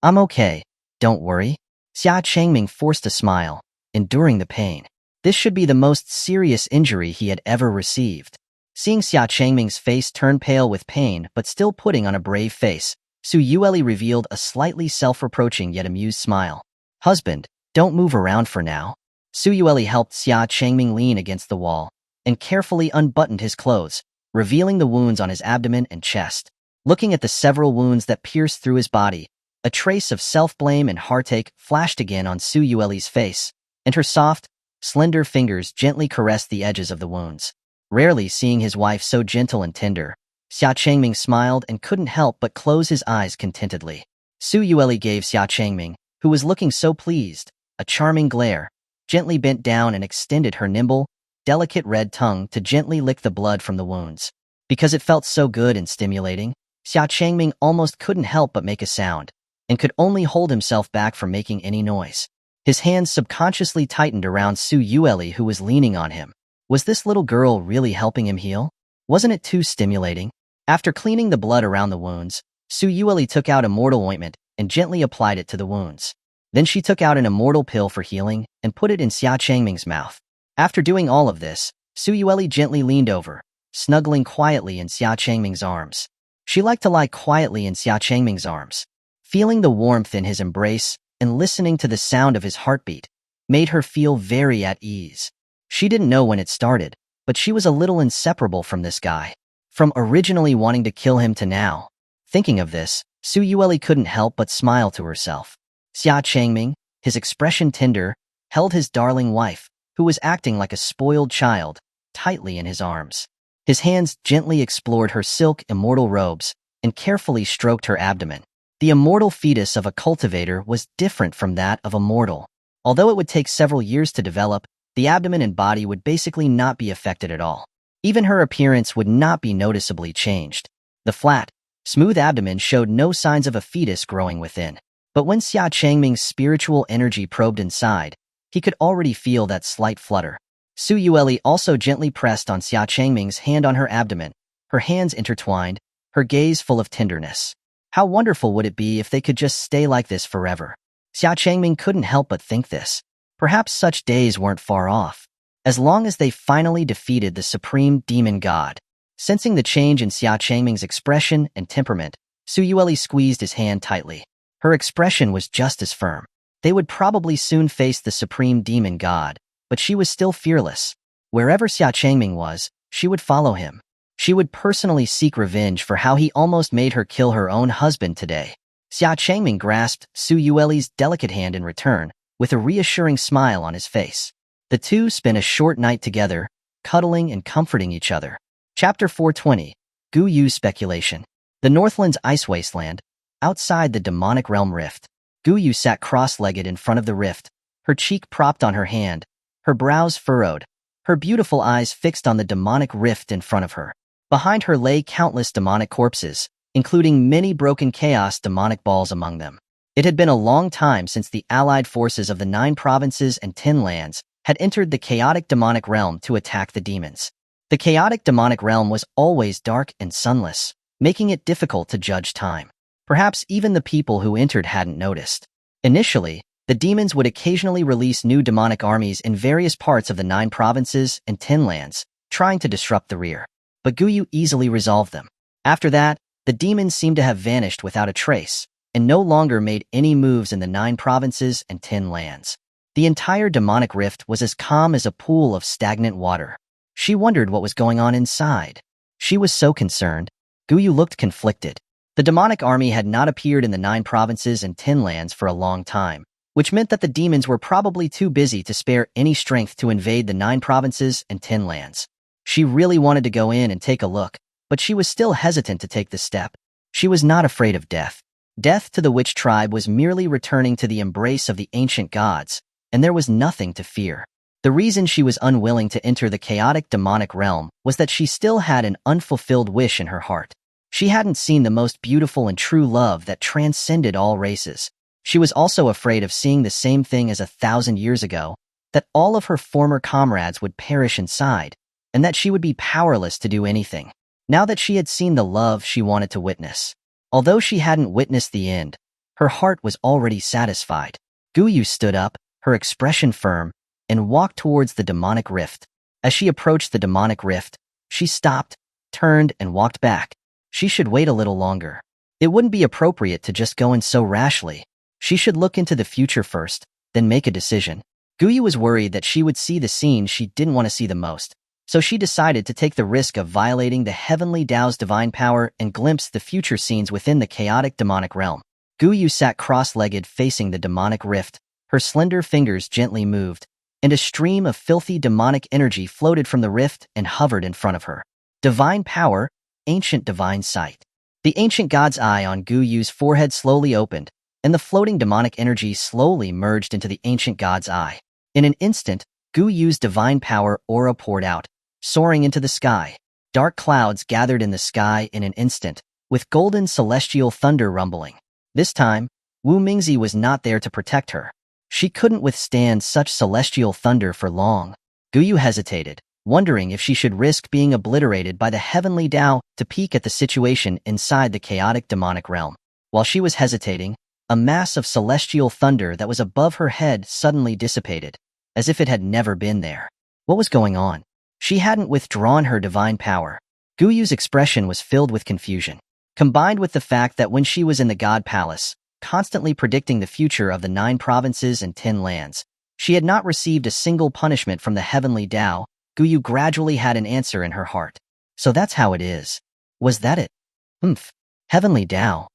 "I'm okay. Don't worry." Xia Changming forced a smile, enduring the pain. This should be the most serious injury he had ever received. Seeing Xia Changming's face turn pale with pain but still putting on a brave face, Su Yueli revealed a slightly self-reproaching yet amused smile. "Husband, don't move around for now." Su Yueli helped Xia Changming lean against the wall and carefully unbuttoned his clothes, revealing the wounds on his abdomen and chest. Looking at the several wounds that pierced through his body, a trace of self-blame and heartache flashed again on Su Yueli's face, and her soft, slender fingers gently caressed the edges of the wounds. Rarely seeing his wife so gentle and tender, Xia Changming smiled and couldn't help but close his eyes contentedly. Su Yueli gave Xia Changming, who was looking so pleased, a charming glare, gently bent down and extended her nimble, delicate red tongue to gently lick the blood from the wounds. Because it felt so good and stimulating, Xia Changming almost couldn't help but make a sound, and could only hold himself back from making any noise. His hands subconsciously tightened around Su Yueli, who was leaning on him. Was this little girl really helping him heal? Wasn't it too stimulating? After cleaning the blood around the wounds, Su Yueli took out immortal ointment and gently applied it to the wounds. Then she took out an immortal pill for healing and put it in Xia Changming's mouth. After doing all of this, Su Yueli gently leaned over, snuggling quietly in Xia Changming's arms. She liked to lie quietly in Xia Changming's arms. Feeling the warmth in his embrace and listening to the sound of his heartbeat made her feel very at ease. She didn't know when it started, but she was a little inseparable from this guy. From originally wanting to kill him to now. Thinking of this, Su Yueli couldn't help but smile to herself. Xia Changming, his expression tender, held his darling wife, who was acting like a spoiled child, tightly in his arms. His hands gently explored her silk immortal robes and carefully stroked her abdomen. The immortal fetus of a cultivator was different from that of a mortal. Although it would take several years to develop, the abdomen and body would basically not be affected at all. Even her appearance would not be noticeably changed. The flat, smooth abdomen showed no signs of a fetus growing within. But when Xia Changming's spiritual energy probed inside, he could already feel that slight flutter. Su Yueli also gently pressed on Xia Changming's hand on her abdomen, her hands intertwined, her gaze full of tenderness. How wonderful would it be if they could just stay like this forever? Xia Changming couldn't help but think this. Perhaps such days weren't far off. As long as they finally defeated the supreme demon god. Sensing the change in Xia Changming's expression and temperament, Su Yueli squeezed his hand tightly. Her expression was just as firm. They would probably soon face the supreme demon god, but she was still fearless. Wherever Xia Changming was, she would follow him. She would personally seek revenge for how he almost made her kill her own husband today. Xia Changming grasped Su Yueli's delicate hand in return, with a reassuring smile on his face. The two spent a short night together, cuddling and comforting each other. Chapter 420, Gu Yu's Speculation. The Northland's ice wasteland, outside the demonic realm rift. Gu Yu sat cross-legged in front of the rift, her cheek propped on her hand, her brows furrowed, her beautiful eyes fixed on the demonic rift in front of her. Behind her lay countless demonic corpses, including many broken chaos demonic balls among them. It had been a long time since the allied forces of the 9 provinces and 10 lands had entered the chaotic demonic realm to attack the demons. The chaotic demonic realm was always dark and sunless, making it difficult to judge time. Perhaps even the people who entered hadn't noticed. Initially, the demons would occasionally release new demonic armies in various parts of the 9 provinces and 10 lands, trying to disrupt the rear. But Gu Yu easily resolved them. After that, the demons seemed to have vanished without a trace, and no longer made any moves in the 9 provinces and 10 lands. The entire demonic rift was as calm as a pool of stagnant water. She wondered what was going on inside. She was so concerned. Guyu looked conflicted. The demonic army had not appeared in the 9 provinces and 10 lands for a long time, which meant that the demons were probably too busy to spare any strength to invade the 9 provinces and 10 lands. She really wanted to go in and take a look, but she was still hesitant to take the step. She was not afraid of death. Death to the witch tribe was merely returning to the embrace of the ancient gods, and there was nothing to fear. The reason she was unwilling to enter the chaotic demonic realm was that she still had an unfulfilled wish in her heart. She hadn't seen the most beautiful and true love that transcended all races. She was also afraid of seeing the same thing as 1,000 years ago, that all of her former comrades would perish inside, and that she would be powerless to do anything, now that she had seen the love she wanted to witness. Although she hadn't witnessed the end, her heart was already satisfied. Guyu stood up, her expression firm, and walked towards the demonic rift. As she approached the demonic rift, she stopped, turned, and walked back. She should wait a little longer. It wouldn't be appropriate to just go in so rashly. She should look into the future first, then make a decision. Guyu was worried that she would see the scenes she didn't want to see the most, so she decided to take the risk of violating the heavenly Tao's divine power and glimpse the future scenes within the chaotic demonic realm. Guyu sat cross-legged facing the demonic rift. Her slender fingers gently moved, and a stream of filthy demonic energy floated from the rift and hovered in front of her. Divine power, ancient divine sight. The ancient god's eye on Guyu's forehead slowly opened, and the floating demonic energy slowly merged into the ancient god's eye. In an instant, Guyu's divine power aura poured out, soaring into the sky. Dark clouds gathered in the sky in an instant, with golden celestial thunder rumbling. This time, Wu Mingzi was not there to protect her. She couldn't withstand such celestial thunder for long. Guyu hesitated, wondering if she should risk being obliterated by the heavenly Tao to peek at the situation inside the chaotic demonic realm. While she was hesitating, a mass of celestial thunder that was above her head suddenly dissipated, as if it had never been there. What was going on? She hadn't withdrawn her divine power. Guyu's expression was filled with confusion, combined with the fact that when she was in the God Palace, constantly predicting the future of the 9 provinces and 10 lands, she had not received a single punishment from the heavenly Tao. Guyu gradually had an answer in her heart. So that's how it is. Was that it? Heavenly Tao.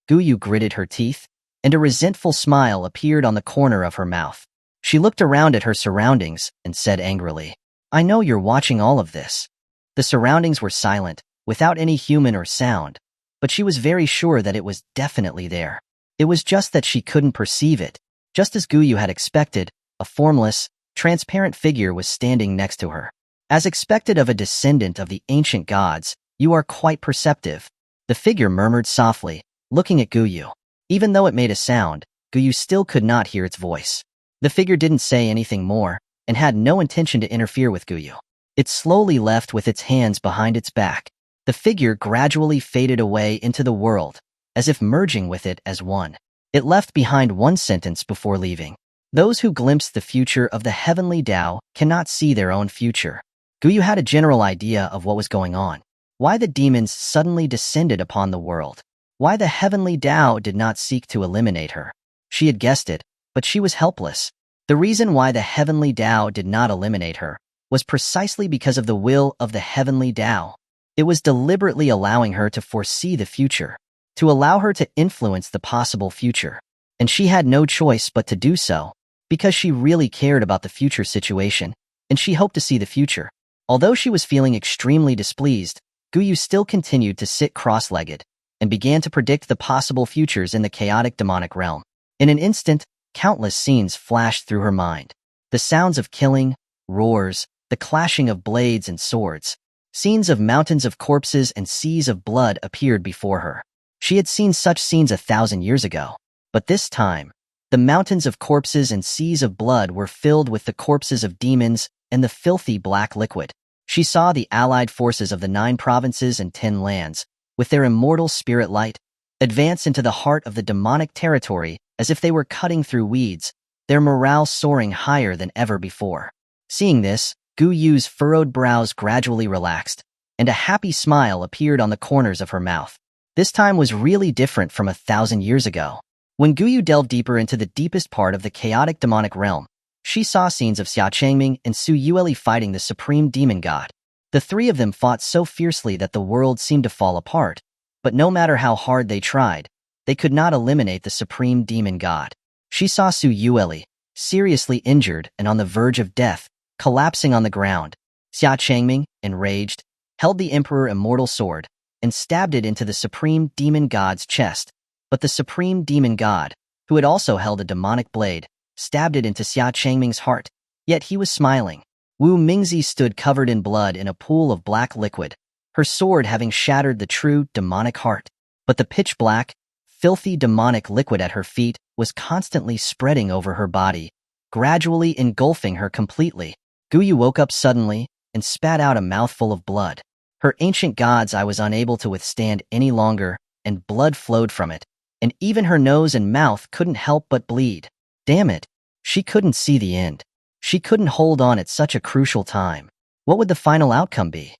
Guyu gritted her teeth, and a resentful smile appeared on the corner of her mouth. She looked around at her surroundings and said angrily, "I know you're watching all of this." The surroundings were silent, without any human or sound, but she was very sure that it was definitely there. It was just that she couldn't perceive it. Just as Guyu had expected, a formless, transparent figure was standing next to her. As expected of a descendant of the ancient gods, you are quite perceptive. The figure murmured softly, looking at Guyu. Even though it made a sound, Guyu still could not hear its voice. The figure didn't say anything more, and had no intention to interfere with Guyu. It slowly left with its hands behind its back. The figure gradually faded away into the world, as if merging with it as one. It left behind one sentence before leaving. Those who glimpse the future of the heavenly Tao cannot see their own future. Guyu had a general idea of what was going on. Why the demons suddenly descended upon the world. Why the heavenly Tao did not seek to eliminate her. She had guessed it, but she was helpless. The reason why the heavenly Tao did not eliminate her was precisely because of the will of the heavenly Tao. It was deliberately allowing her to foresee the future, to allow her to influence the possible future. And she had no choice but to do so, because she really cared about the future situation, and she hoped to see the future. Although she was feeling extremely displeased, Guyu still continued to sit cross-legged, and began to predict the possible futures in the chaotic demonic realm. In an instant, countless scenes flashed through her mind. The sounds of killing, roars, the clashing of blades and swords. Scenes of mountains of corpses and seas of blood appeared before her. She had seen such scenes 1,000 years ago. But this time, the mountains of corpses and seas of blood were filled with the corpses of demons and the filthy black liquid. She saw the allied forces of the 9 provinces and 10 lands, with their immortal spirit light, advance into the heart of the demonic territory as if they were cutting through weeds, their morale soaring higher than ever before. Seeing this, Guyu's furrowed brows gradually relaxed, and a happy smile appeared on the corners of her mouth. This time was really different from 1,000 years ago. When Guyu delved deeper into the deepest part of the chaotic demonic realm, she saw scenes of Xia Changming and Su Yueli fighting the supreme demon god. The The three of them fought so fiercely that the world seemed to fall apart, but no matter how hard they tried, they could not eliminate the supreme demon god. She saw Su Yueli, seriously injured and on the verge of death, collapsing on the ground. Xia Changming, enraged, held the Emperor Immortal sword and stabbed it into the supreme demon god's chest, but the supreme demon god, who had also held a demonic blade, stabbed it into Xia Changming's heart. Yet he was smiling. Wu Mingzi stood covered in blood in a pool of black liquid, her sword having shattered the true demonic heart. But the pitch-black, filthy demonic liquid at her feet was constantly spreading over her body, gradually engulfing her completely. Guyu woke up suddenly and spat out a mouthful of blood. Her ancient gods, I was unable to withstand any longer, and blood flowed from it, and even her nose and mouth couldn't help but bleed. Damn it, she couldn't see the end. She couldn't hold on at such a crucial time. What would the final outcome be?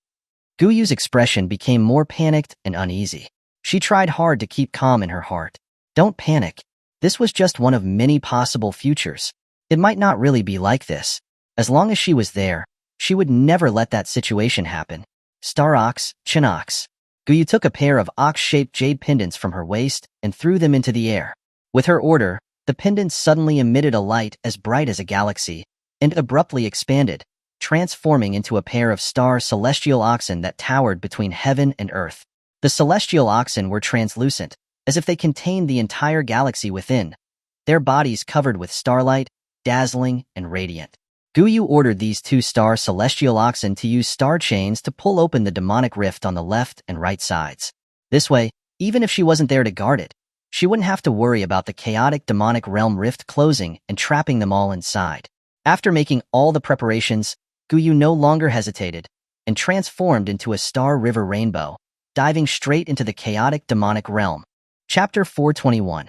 Guyu's expression became more panicked and uneasy. She tried hard to keep calm in her heart. Don't panic. This was just one of many possible futures. It might not really be like this. As long as she was there, she would never let that situation happen. Star Ox, Chin Ox. Guyu took a pair of ox-shaped jade pendants from her waist and threw them into the air. With her order, the pendants suddenly emitted a light as bright as a galaxy and abruptly expanded, transforming into a pair of star celestial oxen that towered between heaven and earth. The celestial oxen were translucent, as if they contained the entire galaxy within, their bodies covered with starlight, dazzling and radiant. Guyu ordered these two star celestial oxen to use star chains to pull open the demonic rift on the left and right sides. This way, even if she wasn't there to guard it, she wouldn't have to worry about the chaotic demonic realm rift closing and trapping them all inside. After making all the preparations, Guyu no longer hesitated and transformed into a star river rainbow, diving straight into the chaotic demonic realm. Chapter 421.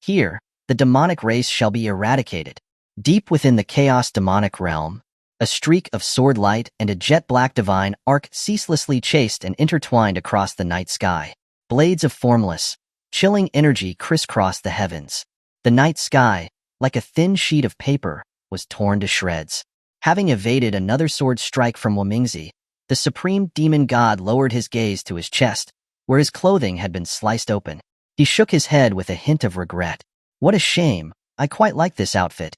Here, the demonic race shall be eradicated. Deep within the chaos demonic realm, a streak of sword light and a jet-black divine arc ceaselessly chased and intertwined across the night sky. Blades of formless, chilling energy crisscrossed the heavens. The night sky, like a thin sheet of paper, was torn to shreds. Having evaded another sword strike from Wumingzi, the supreme demon god lowered his gaze to his chest, where his clothing had been sliced open. He shook his head with a hint of regret. What a shame, I quite like this outfit.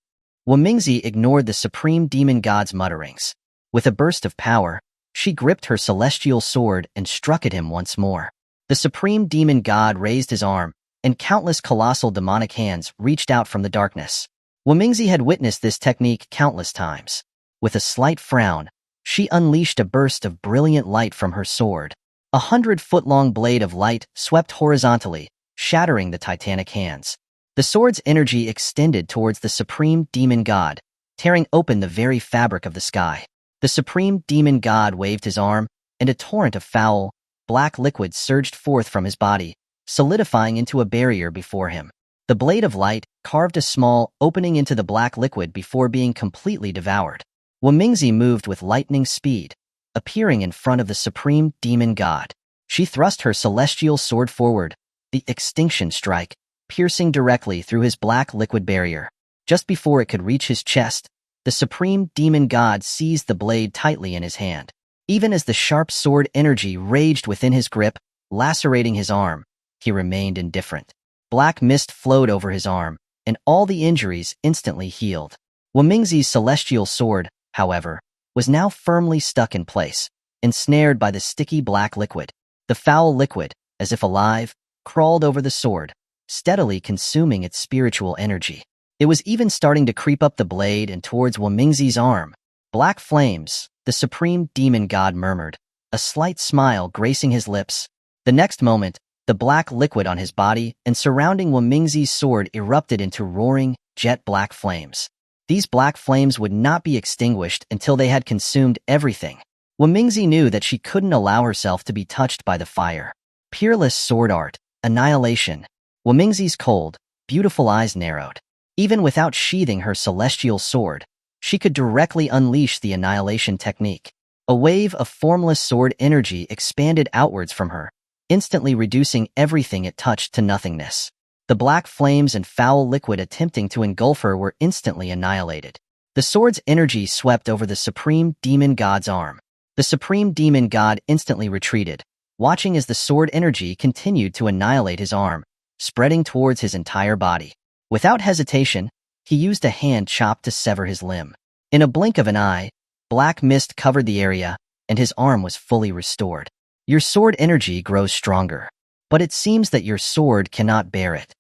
Wumingzi ignored the supreme demon god's mutterings. With a burst of power, she gripped her celestial sword and struck at him once more. The supreme demon god raised his arm, and countless colossal demonic hands reached out from the darkness. Wumingzi had witnessed this technique countless times. With a slight frown, she unleashed a burst of brilliant light from her sword. 100-foot-long blade of light swept horizontally, shattering the titanic hands. The sword's energy extended towards the supreme demon god, tearing open the very fabric of the sky. The supreme demon god waved his arm, and a torrent of foul, black liquid surged forth from his body, solidifying into a barrier before him. The blade of light carved a small opening into the black liquid before being completely devoured. Wumingzi moved with lightning speed, appearing in front of the supreme demon god. She thrust her celestial sword forward, the extinction strike, piercing directly through his black liquid barrier. Just before it could reach his chest, the supreme demon god seized the blade tightly in his hand. Even as the sharp sword energy raged within his grip, lacerating his arm, he remained indifferent. Black mist flowed over his arm, and all the injuries instantly healed. Wumingzi's celestial sword, however, was now firmly stuck in place, ensnared by the sticky black liquid. The foul liquid, as if alive, crawled over the sword, steadily consuming its spiritual energy. It was even starting to creep up the blade and towards Wumingzi's arm. Black flames, the supreme demon god murmured, a slight smile gracing his lips. The next moment, the black liquid on his body and surrounding Wumingzi's sword erupted into roaring, jet-black flames. These black flames would not be extinguished until they had consumed everything. Wumingzi knew that she couldn't allow herself to be touched by the fire. Peerless sword art, annihilation. Wumingzi's cold, beautiful eyes narrowed. Even without sheathing her celestial sword, she could directly unleash the annihilation technique. A wave of formless sword energy expanded outwards from her, instantly reducing everything it touched to nothingness. The black flames and foul liquid attempting to engulf her were instantly annihilated. The sword's energy swept over the supreme demon god's arm. The supreme demon god instantly retreated, watching as the sword energy continued to annihilate his arm, spreading towards his entire body. Without hesitation, he used a hand chop to sever his limb. In a blink of an eye, black mist covered the area, and his arm was fully restored. Your sword energy grows stronger, but it seems that your sword cannot bear it.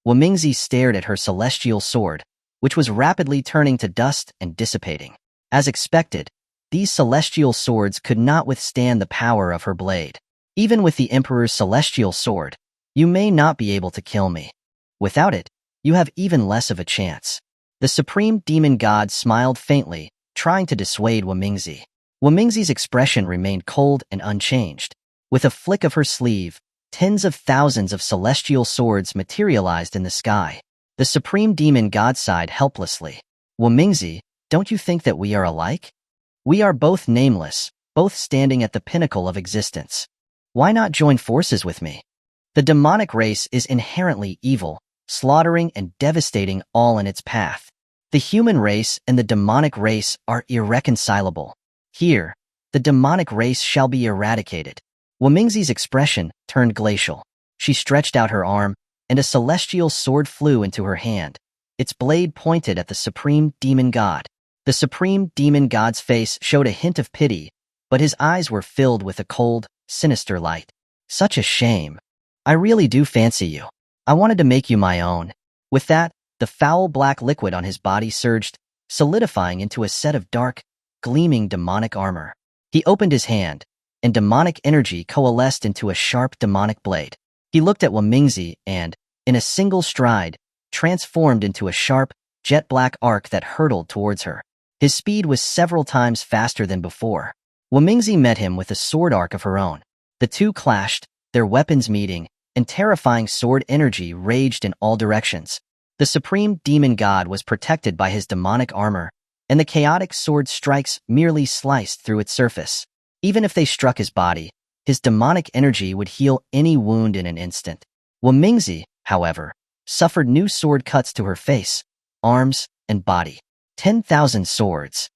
Wumingzi stared at her celestial sword, which was rapidly turning to dust and dissipating. As expected, these celestial swords could not withstand the power of her blade. Even with the Emperor's celestial sword, you may not be able to kill me. Without it, you have even less of a chance. The supreme demon god smiled faintly, trying to dissuade Wumingzi. Wumingzi's expression remained cold and unchanged. With a flick of her sleeve, tens of thousands of celestial swords materialized in the sky. The supreme demon god sighed helplessly. Wumingzi, don't you think that we are alike? We are both nameless, both standing at the pinnacle of existence. Why not join forces with me? The demonic race is inherently evil, slaughtering and devastating all in its path. The human race and the demonic race are irreconcilable. Here, the demonic race shall be eradicated. Wumingzi's expression turned glacial. She stretched out her arm, and a celestial sword flew into her hand. Its blade pointed at the supreme demon god. The supreme demon god's face showed a hint of pity, but his eyes were filled with a cold, sinister light. Such a shame. I really do fancy you. I wanted to make you my own. With that, the foul black liquid on his body surged, solidifying into a set of dark, gleaming demonic armor. He opened his hand, and demonic energy coalesced into a sharp demonic blade. He looked at Wumingzi and, in a single stride, transformed into a sharp, jet-black arc that hurtled towards her. His speed was several times faster than before. Wumingzi met him with a sword arc of her own. The two clashed, their weapons meeting, and terrifying sword energy raged in all directions. The supreme demon god was protected by his demonic armor, and the chaotic sword strikes merely sliced through its surface. Even if they struck his body, his demonic energy would heal any wound in an instant. Wumingzi, however, suffered new sword cuts to her face, arms, and body. 10,000 swords.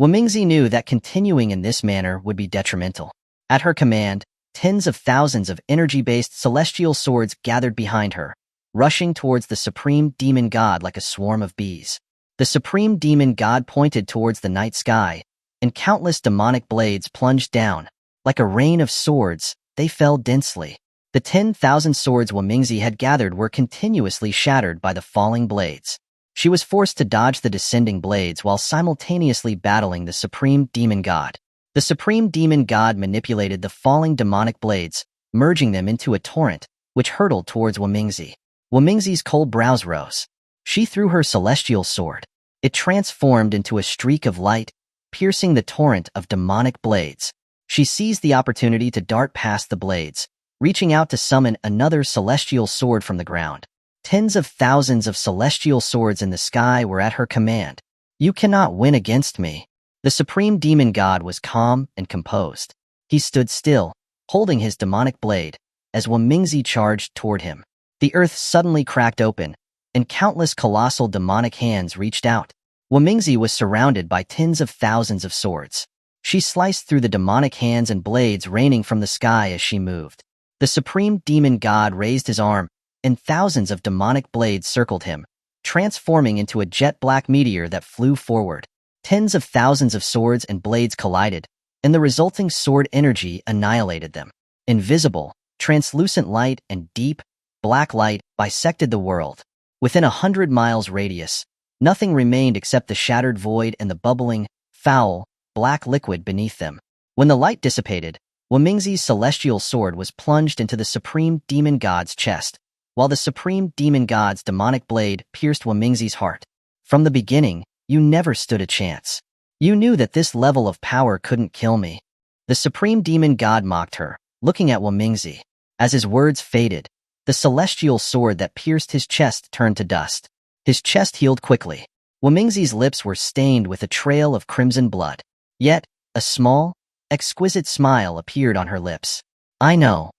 Wumingzi knew that continuing in this manner would be detrimental. At her command, tens of thousands of energy-based celestial swords gathered behind her, rushing towards the supreme demon god like a swarm of bees. The supreme demon god pointed towards the night sky, and countless demonic blades plunged down. Like a rain of swords, they fell densely. The 10,000 swords Wumingzi had gathered were continuously shattered by the falling blades. She was forced to dodge the descending blades while simultaneously battling the supreme demon god. The supreme demon god manipulated the falling demonic blades, merging them into a torrent, which hurtled towards Wumingzi. Wumingzi's cold brows rose. She threw her celestial sword. It transformed into a streak of light, piercing the torrent of demonic blades. She seized the opportunity to dart past the blades, reaching out to summon another celestial sword from the ground. Tens of thousands of celestial swords in the sky were at her command. You cannot win against me. The supreme demon god was calm and composed. He stood still, holding his demonic blade, as Wumingzi charged toward him. The earth suddenly cracked open, and countless colossal demonic hands reached out. Wumingzi was surrounded by tens of thousands of swords. She sliced through the demonic hands and blades raining from the sky as she moved. The supreme demon god raised his arm, and thousands of demonic blades circled him, transforming into a jet-black meteor that flew forward. Tens of thousands of swords and blades collided, and the resulting sword energy annihilated them. Invisible, translucent light and deep, black light bisected the world. Within 100 miles radius, nothing remained except the shattered void and the bubbling, foul, black liquid beneath them. When the light dissipated, Wumingzi's celestial sword was plunged into the supreme demon god's chest, while the supreme demon god's demonic blade pierced Wumingzi's heart. From the beginning, you never stood a chance. You knew that this level of power couldn't kill me. The supreme demon god mocked her, looking at Wumingzi. As his words faded, the celestial sword that pierced his chest turned to dust. His chest healed quickly. Wumingzi's lips were stained with a trail of crimson blood. Yet, a small, exquisite smile appeared on her lips. I know.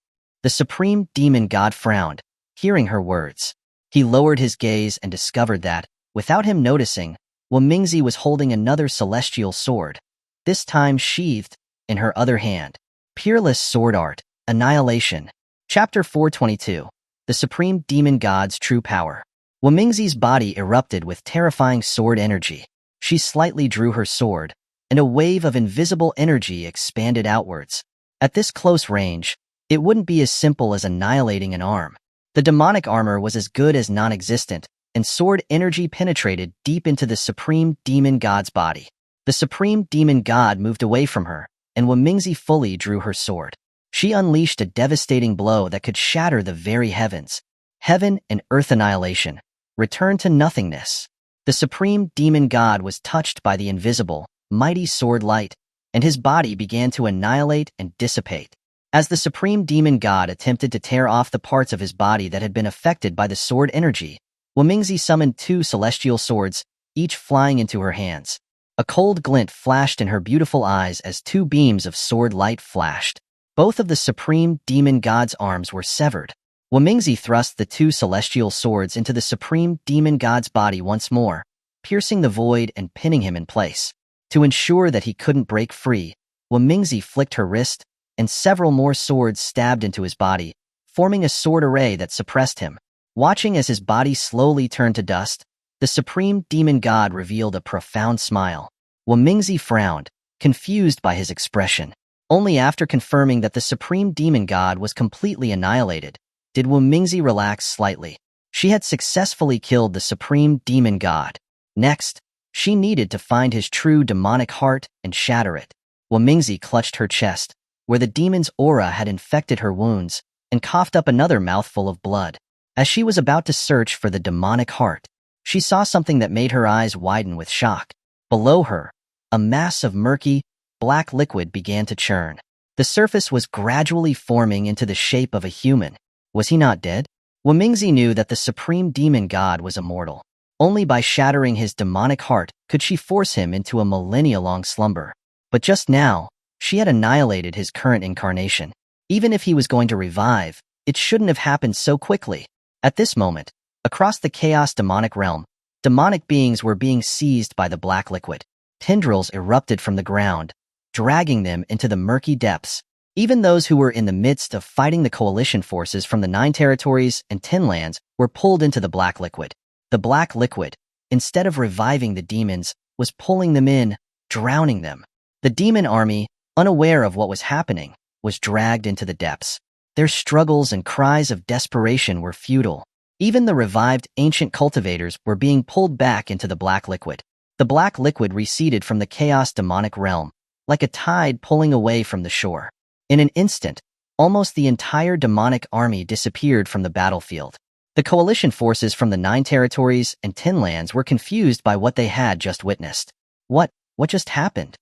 The supreme demon god frowned, hearing her words. He lowered his gaze and discovered that, without him noticing, Wumingzi was holding another celestial sword, this time sheathed, in her other hand. Peerless sword art, annihilation. Chapter 422. The Supreme Demon God's True Power. Wumingzi's body erupted with terrifying sword energy. She slightly drew her sword, and a wave of invisible energy expanded outwards. At this close range, it wouldn't be as simple as annihilating an arm. The demonic armor was as good as non-existent, and sword energy penetrated deep into the Supreme Demon God's body. The Supreme Demon God moved away from her, and Wumingzi fully drew her sword. She unleashed a devastating blow that could shatter the very heavens. Heaven and earth annihilation. Return to nothingness. The Supreme Demon God was touched by the invisible, mighty sword light, and his body began to annihilate and dissipate. As the Supreme Demon God attempted to tear off the parts of his body that had been affected by the sword energy, Wumingzi summoned 2 celestial swords, each flying into her hands. A cold glint flashed in her beautiful eyes as 2 beams of sword light flashed. Both of the Supreme Demon God's arms were severed. Wumingzi thrust the 2 celestial swords into the Supreme Demon God's body once more, piercing the void and pinning him in place. To ensure that he couldn't break free, Wumingzi flicked her wrist, and several more swords stabbed into his body, forming a sword array that suppressed him. Watching as his body slowly turned to dust, the Supreme Demon God revealed a profound smile. Wumingzi frowned, confused by his expression. Only after confirming that the Supreme Demon God was completely annihilated, did Wumingzi relax slightly. She had successfully killed the Supreme Demon God. Next, she needed to find his true demonic heart and shatter it. Wumingzi clutched her chest, where the demon's aura had infected her wounds, and coughed up another mouthful of blood. As she was about to search for the demonic heart, she saw something that made her eyes widen with shock. Below her, a mass of murky, black liquid began to churn. The surface was gradually forming into the shape of a human. Was he not dead? Wumingzi knew that the Supreme Demon God was immortal. Only by shattering his demonic heart could she force him into a millennia-long slumber. But just now, she had annihilated his current incarnation. Even if he was going to revive, it shouldn't have happened so quickly. At this moment, across the chaos demonic realm, demonic beings were being seized by the black liquid. Tendrils erupted from the ground, dragging them into the murky depths. Even those who were in the midst of fighting the coalition forces from the 9 territories and 10 lands were pulled into the black liquid. The black liquid, instead of reviving the demons, was pulling them in, drowning them. The demon army, unaware of what was happening, was dragged into the depths. Their struggles and cries of desperation were futile. Even the revived ancient cultivators were being pulled back into the black liquid. The black liquid receded from the chaos demonic realm, like a tide pulling away from the shore. In an instant, almost the entire demonic army disappeared from the battlefield. The coalition forces from the 9 territories and 10 lands were confused by what they had just witnessed. What just happened?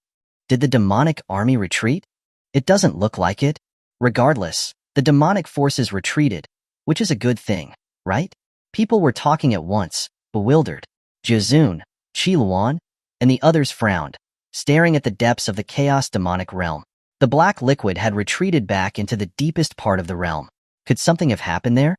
Did the demonic army retreat? It doesn't look like it. Regardless, the demonic forces retreated, which is a good thing, right? People were talking at once, bewildered. Jizun, Qiluan, and the others frowned, staring at the depths of the chaos demonic realm. The black liquid had retreated back into the deepest part of the realm. Could something have happened there?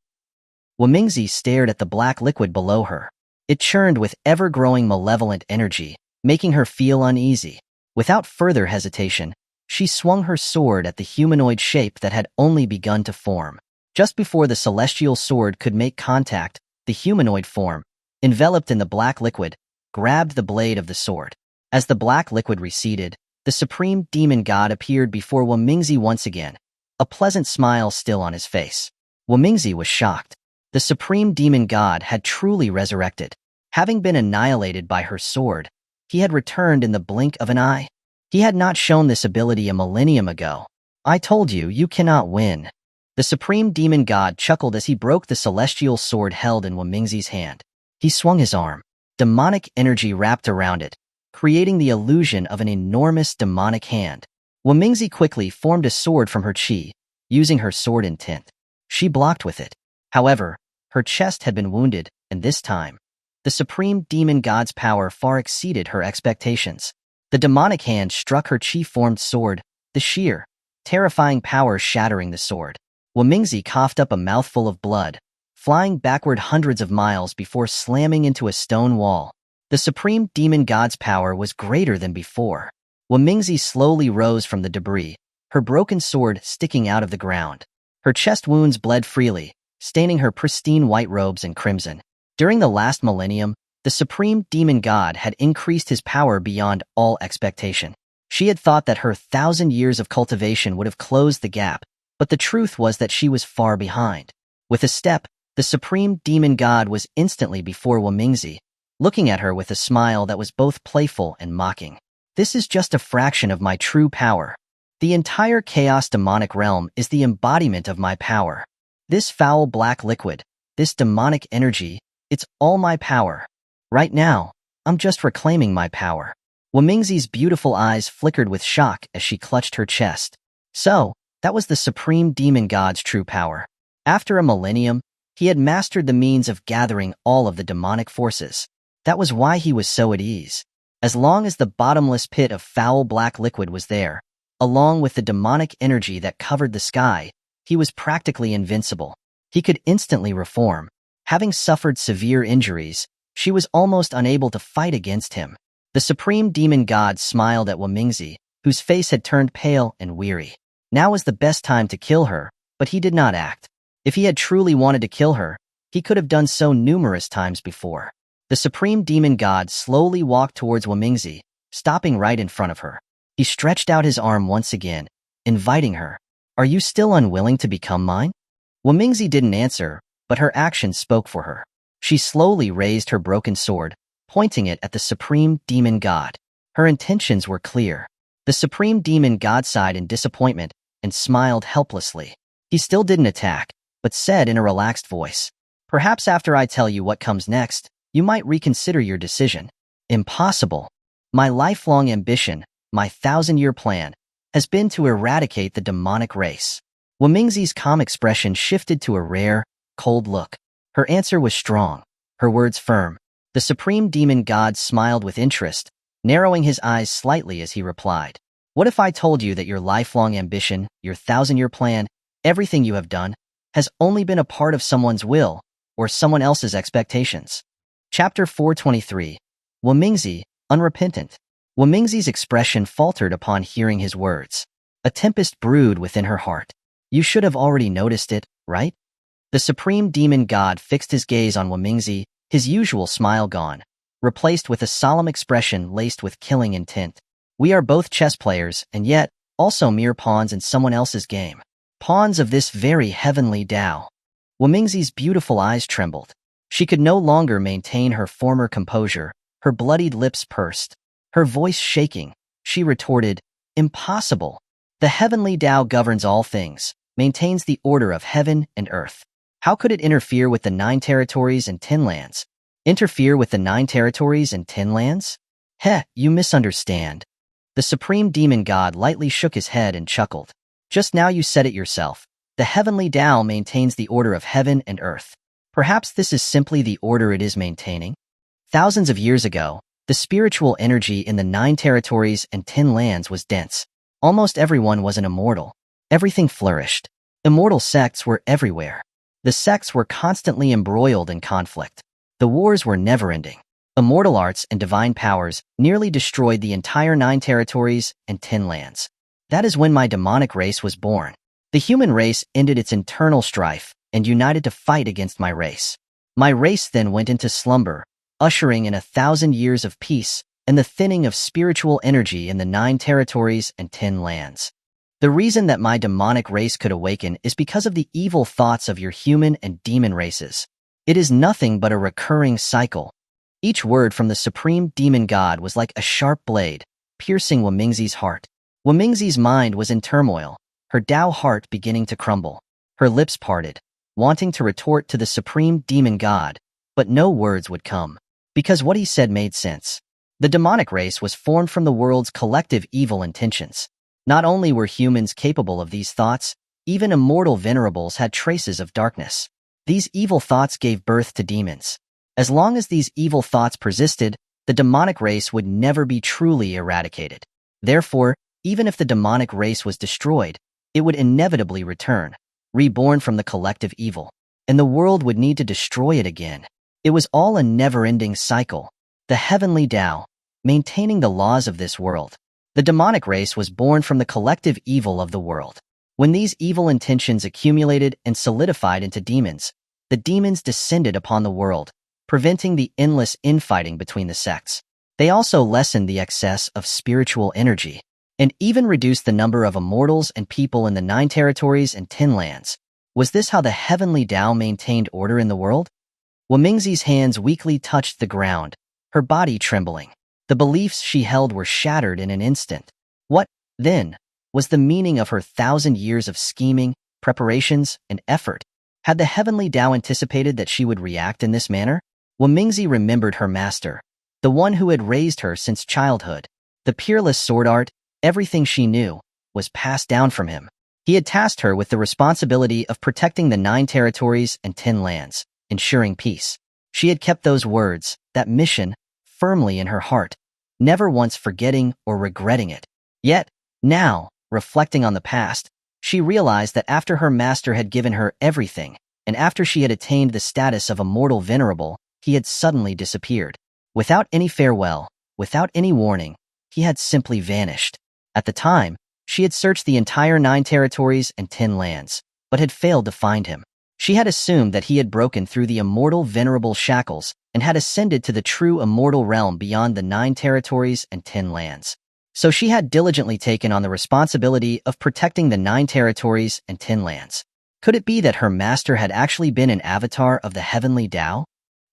Wumingzi stared at the black liquid below her. It churned with ever-growing malevolent energy, making her feel uneasy. Without further hesitation, she swung her sword at the humanoid shape that had only begun to form. Just before the celestial sword could make contact, the humanoid form, enveloped in the black liquid, grabbed the blade of the sword. As the black liquid receded, the Supreme Demon God appeared before Wumingzi once again, a pleasant smile still on his face. Wumingzi was shocked. The Supreme Demon God had truly resurrected. Having been annihilated by her sword, he had returned in the blink of an eye. He had not shown this ability a millennium ago. I told you, you cannot win. The Supreme Demon God chuckled as he broke the celestial sword held in Wumingzi's hand. He swung his arm. Demonic energy wrapped around it, creating the illusion of an enormous demonic hand. Wumingzi quickly formed a sword from her chi, using her sword intent. She blocked with it. However, her chest had been wounded, and this time, the Supreme Demon God's power far exceeded her expectations. The demonic hand struck her chi-formed sword, the sheer, terrifying power shattering the sword. Wumingzi coughed up a mouthful of blood, flying backward hundreds of miles before slamming into a stone wall. The Supreme Demon God's power was greater than before. Wamingzi slowly rose from the debris, her broken sword sticking out of the ground. Her chest wounds bled freely, staining her pristine white robes in crimson. During the last millennium, the supreme demon god had increased his power beyond all expectation. She had thought that her 1,000 years of cultivation would have closed the gap, but the truth was that she was far behind. With a step, the supreme demon god was instantly before Wamingzi, looking at her with a smile that was both playful and mocking. This is just a fraction of my true power. The entire chaos demonic realm is the embodiment of my power. This foul black liquid, this demonic energy, it's all my power. Right now, I'm just reclaiming my power. Wamingzi's beautiful eyes flickered with shock as she clutched her chest. So, that was the supreme demon god's true power. After a millennium, he had mastered the means of gathering all of the demonic forces. That was why he was so at ease. As long as the bottomless pit of foul black liquid was there, along with the demonic energy that covered the sky, he was practically invincible. He could instantly reform. Having suffered severe injuries, she was almost unable to fight against him. The supreme demon god smiled at Wamingzi, whose face had turned pale and weary. Now was the best time to kill her, but he did not act. If he had truly wanted to kill her, he could have done so numerous times before. The supreme demon god slowly walked towards Wamingzi, stopping right in front of her. He stretched out his arm once again, inviting her. Are you still unwilling to become mine? Wamingzi didn't answer, but her actions spoke for her. She slowly raised her broken sword, pointing it at the supreme demon god. Her intentions were clear. The supreme demon god sighed in disappointment and smiled helplessly. He still didn't attack, but said in a relaxed voice, "Perhaps after I tell you what comes next, you might reconsider your decision." Impossible. My lifelong ambition, my 1,000-year plan, has been to eradicate the demonic race. Wamingzi's calm expression shifted to a rare, cold look. Her answer was strong, her words firm. The supreme demon god smiled with interest, narrowing his eyes slightly as he replied, "What if I told you that your lifelong ambition, your 1,000-year plan, everything you have done, has only been a part of someone's will or someone else's expectations?" Chapter 423. Wamingzi, unrepentant. Wamingzi's expression faltered upon hearing his words. A tempest brewed within her heart. You should have already noticed it, right? The supreme demon god fixed his gaze on Wamingzi, his usual smile gone, replaced with a solemn expression laced with killing intent. We are both chess players, and yet, also mere pawns in someone else's game. Pawns of this very heavenly Tao. Wamingzi's beautiful eyes trembled. She could no longer maintain her former composure, her bloodied lips pursed. Her voice shaking, she retorted, "Impossible. The heavenly Tao governs all things, maintains the order of heaven and earth. How could it interfere with the 9 territories and 10 lands? Interfere with the 9 territories and 10 lands? Heh, you misunderstand." The supreme demon god lightly shook his head and chuckled. "Just now you said it yourself. The heavenly Tao maintains the order of heaven and earth. Perhaps this is simply the order it is maintaining? Thousands of years ago, the spiritual energy in the 9 territories and 10 lands was dense. Almost everyone was an immortal. Everything flourished. Immortal sects were everywhere. The sects were constantly embroiled in conflict. The wars were never-ending. Immortal arts and divine powers nearly destroyed the entire 9 territories and 10 lands. That is when my demonic race was born. The human race ended its internal strife and united to fight against my race. My race then went into slumber, ushering in 1,000 years of peace and the thinning of spiritual energy in the 9 territories and 10 lands. The reason that my demonic race could awaken is because of the evil thoughts of your human and demon races. It is nothing but a recurring cycle." Each word from the supreme demon god was like a sharp blade, piercing Wamingzi's heart. Wamingzi's mind was in turmoil, her Tao heart beginning to crumble. Her lips parted, wanting to retort to the supreme demon god, but no words would come. Because what he said made sense. The demonic race was formed from the world's collective evil intentions. Not only were humans capable of these thoughts, even immortal venerables had traces of darkness. These evil thoughts gave birth to demons. As long as these evil thoughts persisted, the demonic race would never be truly eradicated. Therefore, even if the demonic race was destroyed, it would inevitably return, reborn from the collective evil, and the world would need to destroy it again. It was all a never-ending cycle. The heavenly Tao, maintaining the laws of this world. The demonic race was born from the collective evil of the world. When these evil intentions accumulated and solidified into demons, the demons descended upon the world, preventing the endless infighting between the sects. They also lessened the excess of spiritual energy, and even reduced the number of immortals and people in the 9 territories and 10 lands. Was this how the heavenly Tao maintained order in the world? Wumingzi's hands weakly touched the ground, her body trembling. The beliefs she held were shattered in an instant. What, then, was the meaning of her 1,000 years of scheming, preparations, and effort? Had the heavenly Tao anticipated that she would react in this manner? Wumingzi remembered her master, the one who had raised her since childhood. The peerless sword art, everything she knew, was passed down from him. He had tasked her with the responsibility of protecting the 9 territories and 10 lands, ensuring peace. She had kept those words, that mission, firmly in her heart, never once forgetting or regretting it. Yet, now, reflecting on the past, she realized that after her master had given her everything, and after she had attained the status of immortal venerable, he had suddenly disappeared. Without any farewell, without any warning, he had simply vanished. At the time, she had searched the entire 9 territories and 10 lands, but had failed to find him. She had assumed that he had broken through the immortal venerable shackles and had ascended to the true immortal realm beyond the 9 territories and 10 lands. So she had diligently taken on the responsibility of protecting the 9 territories and 10 lands. Could it be that her master had actually been an avatar of the heavenly Tao?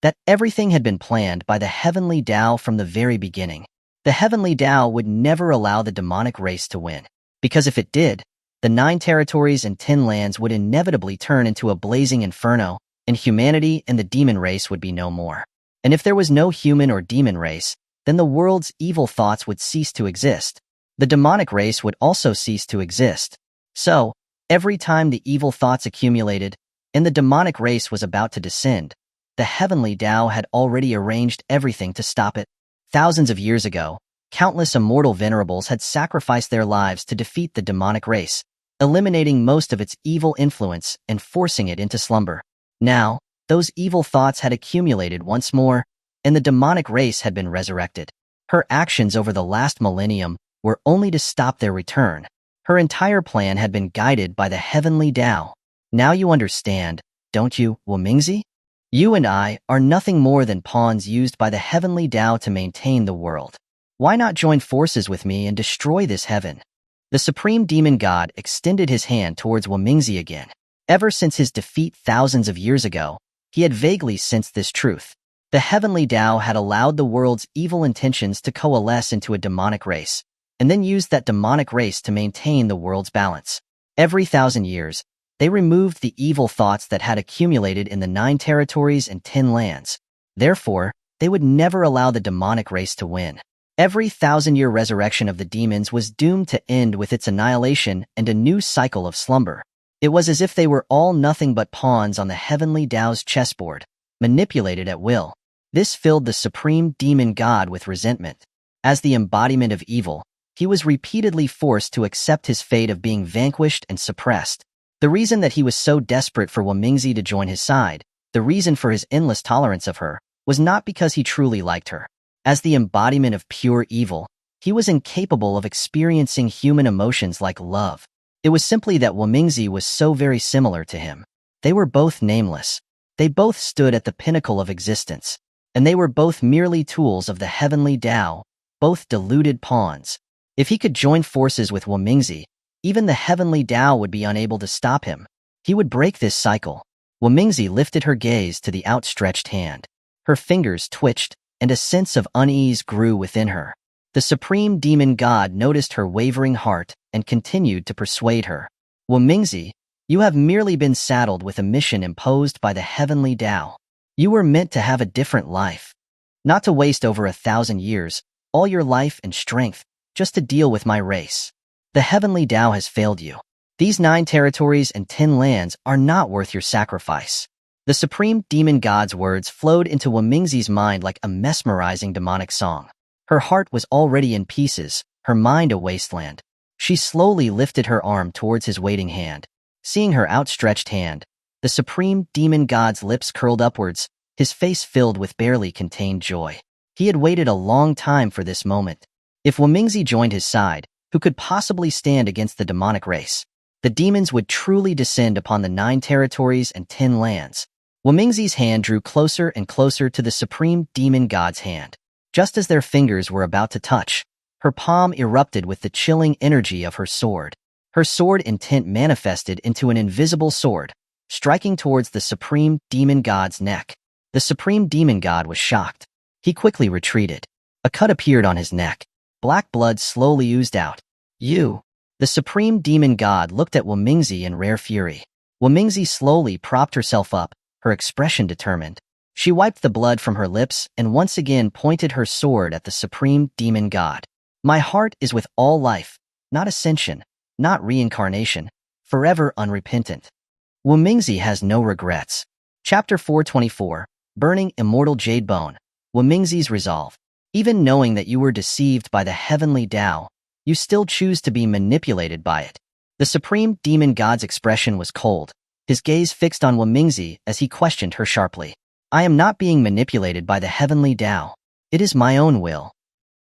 That everything had been planned by the heavenly Tao from the very beginning? The heavenly Tao would never allow the demonic race to win, because if it did, the 9 territories and 10 lands would inevitably turn into a blazing inferno, and humanity and the demon race would be no more. And if there was no human or demon race, then the world's evil thoughts would cease to exist. The demonic race would also cease to exist. So, every time the evil thoughts accumulated, and the demonic race was about to descend, the heavenly Tao had already arranged everything to stop it. Thousands of years ago, countless immortal venerables had sacrificed their lives to defeat the demonic race, eliminating most of its evil influence and forcing it into slumber. Now, those evil thoughts had accumulated once more, and the demonic race had been resurrected. Her actions over the last millennium were only to stop their return. Her entire plan had been guided by the heavenly Tao. Now you understand, don't you, Wumingzi? You and I are nothing more than pawns used by the heavenly Tao to maintain the world. Why not join forces with me and destroy this heaven? The supreme demon god extended his hand towards Wumingzi again. Ever since his defeat thousands of years ago, he had vaguely sensed this truth. The heavenly Tao had allowed the world's evil intentions to coalesce into a demonic race, and then used that demonic race to maintain the world's balance. Every 1,000 years, they removed the evil thoughts that had accumulated in the 9 territories and 10 lands. Therefore, they would never allow the demonic race to win. Every 1,000-year resurrection of the demons was doomed to end with its annihilation and a new cycle of slumber. It was as if they were all nothing but pawns on the heavenly Tao's chessboard, manipulated at will. This filled the supreme demon god with resentment. As the embodiment of evil, he was repeatedly forced to accept his fate of being vanquished and suppressed. The reason that he was so desperate for Wumingzi to join his side, the reason for his endless tolerance of her, was not because he truly liked her. As the embodiment of pure evil, he was incapable of experiencing human emotions like love. It was simply that Wumingzi was so very similar to him. They were both nameless. They both stood at the pinnacle of existence. And they were both merely tools of the heavenly Tao, both deluded pawns. If he could join forces with Wumingzi, even the heavenly Tao would be unable to stop him. He would break this cycle. Wumingzi lifted her gaze to the outstretched hand. Her fingers twitched, and a sense of unease grew within her. The supreme demon god noticed her wavering heart and continued to persuade her. Wumingzi, you have merely been saddled with a mission imposed by the heavenly Tao. You were meant to have a different life. Not to waste over 1,000 years, all your life and strength, just to deal with my race. The heavenly Tao has failed you. These 9 territories and 10 lands are not worth your sacrifice. The supreme demon god's words flowed into Wumingzi's mind like a mesmerizing demonic song. Her heart was already in pieces, her mind a wasteland. She slowly lifted her arm towards his waiting hand. Seeing her outstretched hand, the supreme demon god's lips curled upwards, his face filled with barely contained joy. He had waited a long time for this moment. If Wumingzi joined his side, who could possibly stand against the demonic race? The demons would truly descend upon the 9 territories and 10 lands. Wumingzi's hand drew closer and closer to the supreme demon god's hand. Just as their fingers were about to touch, her palm erupted with the chilling energy of her sword. Her sword intent manifested into an invisible sword, striking towards the supreme demon god's neck. The supreme demon god was shocked. He quickly retreated. A cut appeared on his neck. Black blood slowly oozed out. You! The supreme demon god looked at Wumingzi in rare fury. Wumingzi slowly propped herself up, her expression determined. She wiped the blood from her lips and once again pointed her sword at the supreme demon god. My heart is with all life, not ascension, not reincarnation, forever unrepentant. Wumingzi has no regrets. Chapter 424, Burning Immortal Jade Bone. Wumingzi's resolve. Even knowing that you were deceived by the heavenly Tao, you still choose to be manipulated by it. The supreme demon god's expression was cold, his gaze fixed on Wumingzi as he questioned her sharply. I am not being manipulated by the heavenly Tao. It is my own will.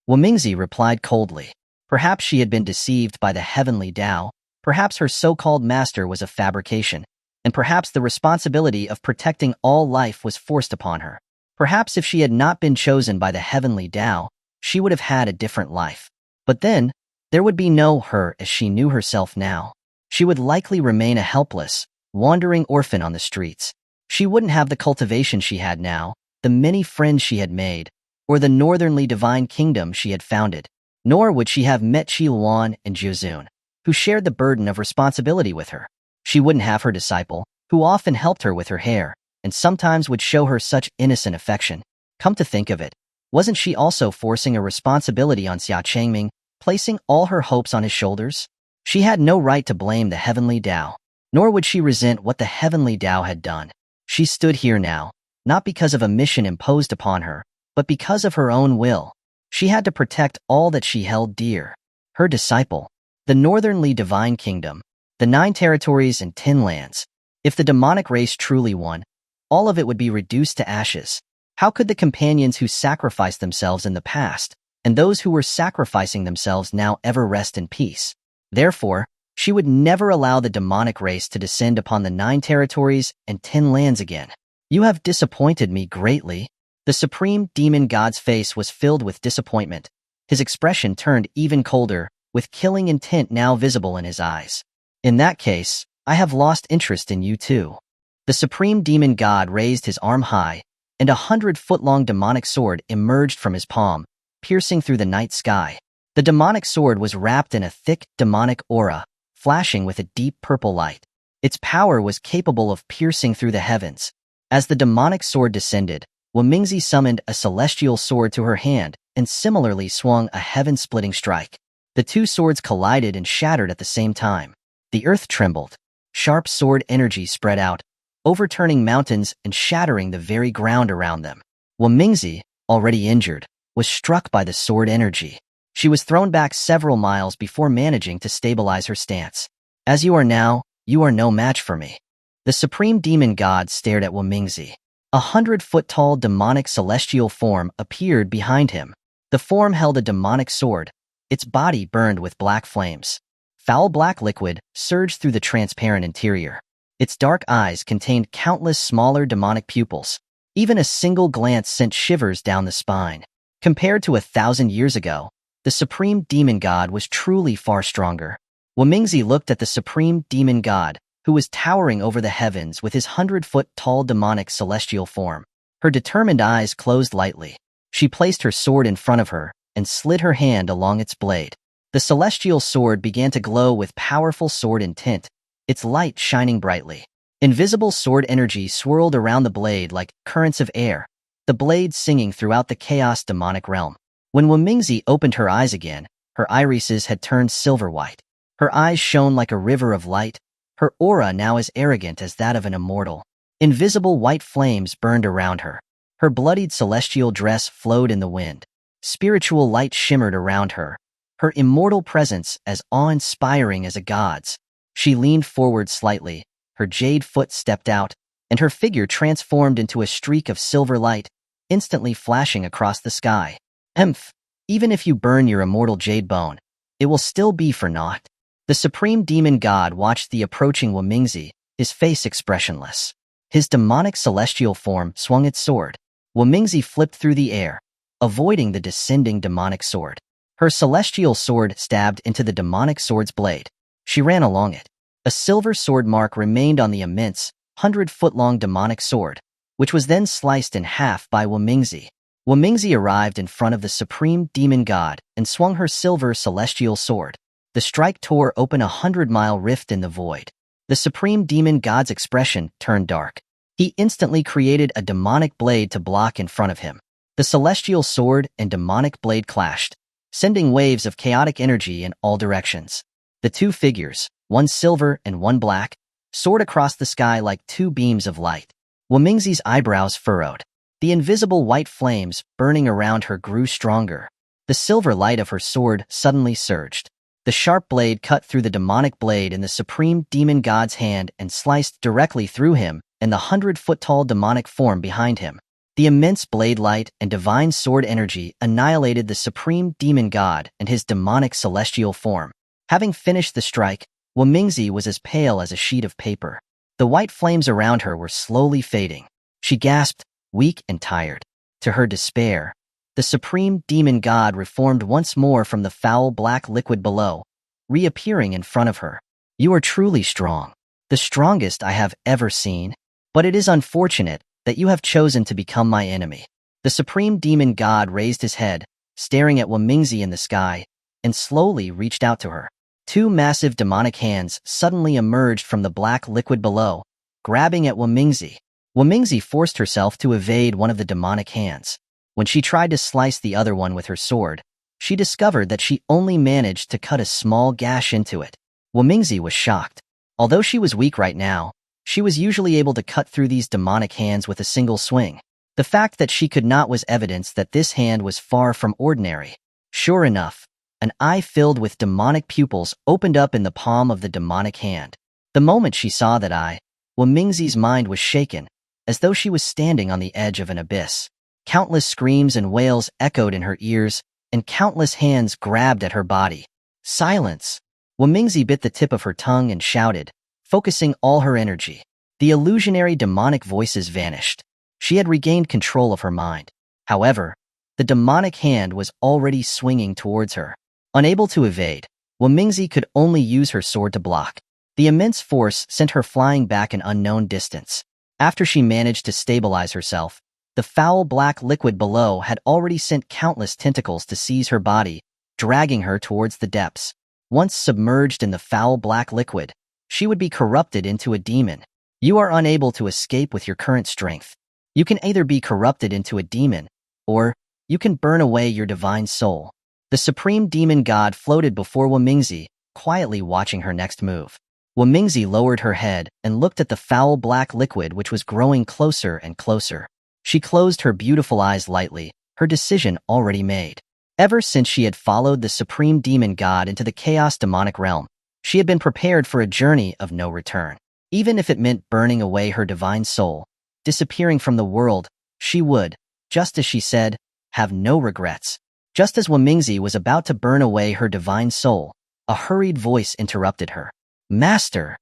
Wumingzi replied coldly. Perhaps she had been deceived by the heavenly Tao, perhaps her so-called master was a fabrication, and perhaps the responsibility of protecting all life was forced upon her. Perhaps if she had not been chosen by the heavenly Tao, she would have had a different life. But then, there would be no her as she knew herself now. She would likely remain a helpless, wandering orphan on the streets. She wouldn't have the cultivation she had now, the many friends she had made, or the northernly divine kingdom she had founded. Nor would she have met Xuanhuan and Jiuzun, who shared the burden of responsibility with her. She wouldn't have her disciple, who often helped her with her hair, and sometimes would show her such innocent affection. Come to think of it, wasn't she also forcing a responsibility on Xia Changming, placing all her hopes on his shoulders? She had no right to blame the heavenly Tao, nor would she resent what the heavenly Tao had done. She stood here now, not because of a mission imposed upon her, but because of her own will. She had to protect all that she held dear. Her disciple, the northernly divine kingdom, the 9 territories and 10 lands. If the demonic race truly won, all of it would be reduced to ashes. How could the companions who sacrificed themselves in the past, and those who were sacrificing themselves now ever rest in peace? Therefore, she would never allow the demonic race to descend upon the 9 territories and 10 lands again. You have disappointed me greatly. The supreme demon god's face was filled with disappointment. His expression turned even colder, with killing intent now visible in his eyes. In that case, I have lost interest in you too. The supreme demon god raised his arm high, and a 100-foot-long demonic sword emerged from his palm, piercing through the night sky. The demonic sword was wrapped in a thick, demonic aura, flashing with a deep purple light. Its power was capable of piercing through the heavens. As the demonic sword descended, Wumingzi summoned a celestial sword to her hand and similarly swung a heaven-splitting strike. The 2 swords collided and shattered at the same time. The earth trembled. Sharp sword energy spread out, overturning mountains and shattering the very ground around them. Wumingzi, already injured, was struck by the sword energy. She was thrown back several miles before managing to stabilize her stance. As you are now, you are no match for me. The supreme demon god stared at Wumingzi. A 100-foot-tall demonic celestial form appeared behind him. The form held a demonic sword. Its body burned with black flames. Foul black liquid surged through the transparent interior. Its dark eyes contained countless smaller demonic pupils. Even a single glance sent shivers down the spine. Compared to 1,000 years ago, the supreme demon god was truly far stronger. Wumingzi looked at the supreme demon god, who was towering over the heavens with his 100-foot-tall demonic celestial form. Her determined eyes closed lightly. She placed her sword in front of her and slid her hand along its blade. The celestial sword began to glow with powerful sword intent, its light shining brightly. Invisible sword energy swirled around the blade like currents of air, the blade singing throughout the chaos demonic realm. When Wumingzi opened her eyes again, her irises had turned silver white. Her eyes shone like a river of light, her aura now as arrogant as that of an immortal. Invisible white flames burned around her. Her bloodied celestial dress flowed in the wind. Spiritual light shimmered around her, her immortal presence as awe-inspiring as a god's. She leaned forward slightly, her jade foot stepped out, and her figure transformed into a streak of silver light, instantly flashing across the sky. Emph! Even if you burn your immortal jade bone, it will still be for naught. The supreme demon god watched the approaching Wumingzi, his face expressionless. His demonic celestial form swung its sword. Wumingzi flipped through the air, avoiding the descending demonic sword. Her celestial sword stabbed into the demonic sword's blade. She ran along it. A silver sword mark remained on the immense, 100-foot-long demonic sword, which was then sliced in half by Wumingzi. Wumingzi arrived in front of the supreme demon god and swung her silver celestial sword. The strike tore open a 100-mile rift in the void. The supreme demon god's expression turned dark. He instantly created a demonic blade to block in front of him. The celestial sword and demonic blade clashed, sending waves of chaotic energy in all directions. The two figures, one silver and one black, soared across the sky like two beams of light. Wumingzi's eyebrows furrowed. The invisible white flames burning around her grew stronger. The silver light of her sword suddenly surged. The sharp blade cut through the demonic blade in the supreme demon god's hand and sliced directly through him and the 100-foot-tall demonic form behind him. The immense blade light and divine sword energy annihilated the supreme demon god and his demonic celestial form. Having finished the strike, Wumingzi was as pale as a sheet of paper. The white flames around her were slowly fading. She gasped, weak and tired. To her despair, the supreme demon god reformed once more from the foul black liquid below, reappearing in front of her. You are truly strong, the strongest I have ever seen, but it is unfortunate that you have chosen to become my enemy. The supreme demon god raised his head, staring at Wumingzi in the sky, and slowly reached out to her. Two massive demonic hands suddenly emerged from the black liquid below, grabbing at Wumingzi. Wumingzi forced herself to evade one of the demonic hands. When she tried to slice the other one with her sword, she discovered that she only managed to cut a small gash into it. Wumingzi was shocked. Although she was weak right now, she was usually able to cut through these demonic hands with a single swing. The fact that she could not was evidence that this hand was far from ordinary. Sure enough, an eye filled with demonic pupils opened up in the palm of the demonic hand. The moment she saw that eye, Wumingzi's mind was shaken, as though she was standing on the edge of an abyss. Countless screams and wails echoed in her ears, and countless hands grabbed at her body. Silence! Wumingzi bit the tip of her tongue and shouted, focusing all her energy. The illusionary demonic voices vanished. She had regained control of her mind. However, the demonic hand was already swinging towards her. Unable to evade, Wumingzi could only use her sword to block. The immense force sent her flying back an unknown distance. After she managed to stabilize herself, the foul black liquid below had already sent countless tentacles to seize her body, dragging her towards the depths. Once submerged in the foul black liquid, she would be corrupted into a demon. You are unable to escape with your current strength. You can either be corrupted into a demon, or you can burn away your divine soul. The supreme demon god floated before Wumingzi, quietly watching her next move. Wumingzi lowered her head and looked at the foul black liquid which was growing closer and closer. She closed her beautiful eyes lightly, her decision already made. Ever since she had followed the supreme demon god into the chaos demonic realm, she had been prepared for a journey of no return. Even if it meant burning away her divine soul, disappearing from the world, she would, just as she said, have no regrets. Just as Wumingzi was about to burn away her divine soul, a hurried voice interrupted her. Master!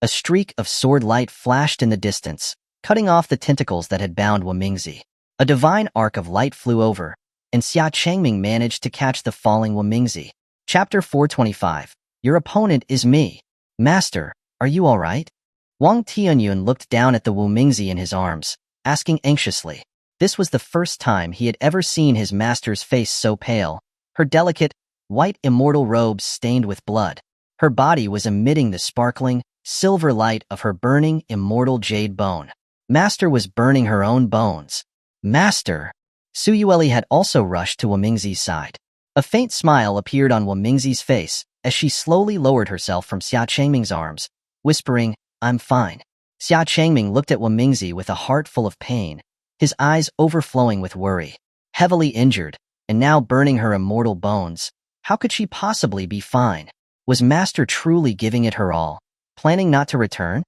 A streak of sword light flashed in the distance, cutting off the tentacles that had bound Wumingzi. A divine arc of light flew over, and Xia Changming managed to catch the falling Wumingzi. Chapter 425. Your opponent is me. Master, are you all right? Wang Tianyun looked down at the Wumingzi in his arms, asking anxiously. This was the first time he had ever seen his master's face so pale, her delicate, white immortal robes stained with blood. Her body was emitting the sparkling, silver light of her burning, immortal jade bone. Master was burning her own bones. Master! Suyueli had also rushed to Wumingzi's side. A faint smile appeared on Wumingzi's face as she slowly lowered herself from Xia Changming's arms, whispering, I'm fine. Xia Changming looked at Wumingzi with a heart full of pain, his eyes overflowing with worry. Heavily injured, and now burning her immortal bones, how could she possibly be fine? Was Master truly giving it her all, planning not to return?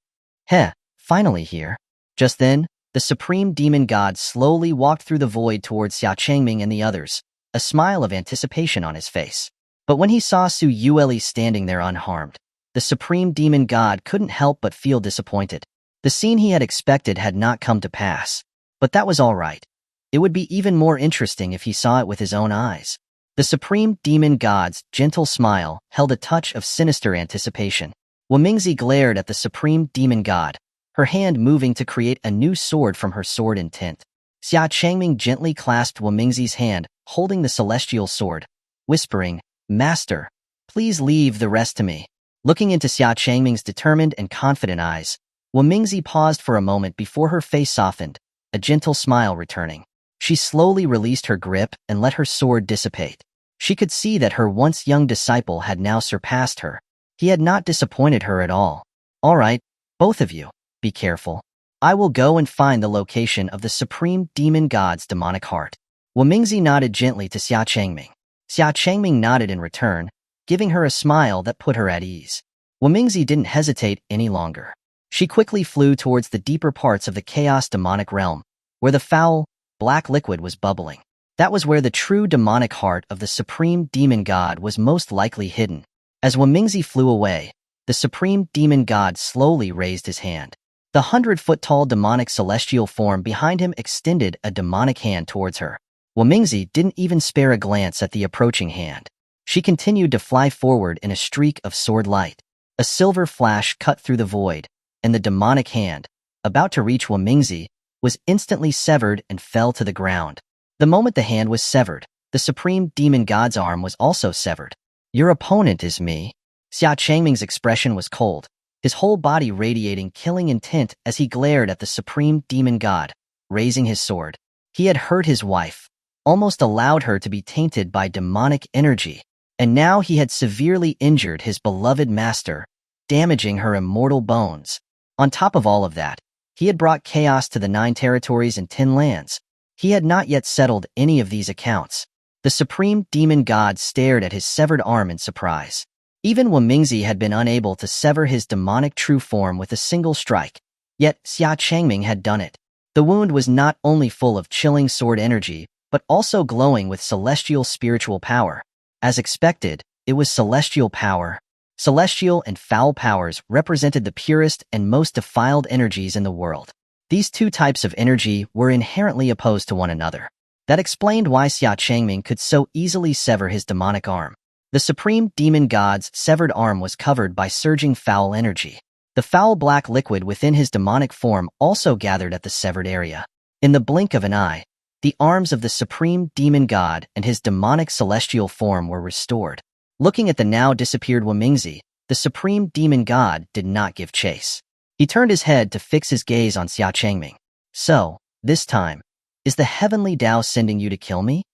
Finally here. Just then, the supreme demon god slowly walked through the void towards Xia Changming and the others, a smile of anticipation on his face. But when he saw Su Yueli standing there unharmed, the supreme demon god couldn't help but feel disappointed. The scene he had expected had not come to pass, but that was all right. It would be even more interesting if he saw it with his own eyes. The supreme demon god's gentle smile held a touch of sinister anticipation. Wamingzi glared at the supreme demon god, her hand moving to create a new sword from her sword intent. Xia Changming gently clasped Wamingzi's hand, holding the celestial sword, whispering, "Master, please leave the rest to me." Looking into Xia Changming's determined and confident eyes, Wamingzi paused for a moment before her face softened, a gentle smile returning. She slowly released her grip and let her sword dissipate. She could see that her once young disciple had now surpassed her. He had not disappointed her at all. "All right, both of you, be careful. I will go and find the location of the supreme demon god's demonic heart." Wamingzi nodded gently to Xia Changming. Xia Changming nodded in return, giving her a smile that put her at ease. Wamingzi didn't hesitate any longer. She quickly flew towards the deeper parts of the chaos demonic realm, where the foul, black liquid was bubbling. That was where the true demonic heart of the supreme demon god was most likely hidden. As Wamingzi flew away, the supreme demon god slowly raised his hand. The 100-foot-tall demonic celestial form behind him extended a demonic hand towards her. Wamingzi didn't even spare a glance at the approaching hand. She continued to fly forward in a streak of sword light. A silver flash cut through the void, and the demonic hand, about to reach Wamingzi, was instantly severed and fell to the ground. The moment the hand was severed, the supreme demon god's arm was also severed. "Your opponent is me." Xia Changming's expression was cold, his whole body radiating killing intent as he glared at the supreme demon god, raising his sword. He had hurt his wife, almost allowed her to be tainted by demonic energy, and now he had severely injured his beloved master, damaging her immortal bones. On top of all of that, he had brought chaos to the 9 territories and 10 lands. He had not yet settled any of these accounts. The supreme demon god stared at his severed arm in surprise. Even Wamingzi had been unable to sever his demonic true form with a single strike, yet Xia Changming had done it. The wound was not only full of chilling sword energy, but also glowing with celestial spiritual power. As expected, it was celestial power. Celestial and foul powers represented the purest and most defiled energies in the world. These two types of energy were inherently opposed to one another. That explained why Xia Changming could so easily sever his demonic arm. The supreme demon god's severed arm was covered by surging foul energy. The foul black liquid within his demonic form also gathered at the severed area. In the blink of an eye, the arms of the supreme demon god and his demonic celestial form were restored. Looking at the now disappeared Wamingzi, the supreme demon god did not give chase. He turned his head to fix his gaze on Xia Changming. "So, this time, is the heavenly Tao sending you to kill me?"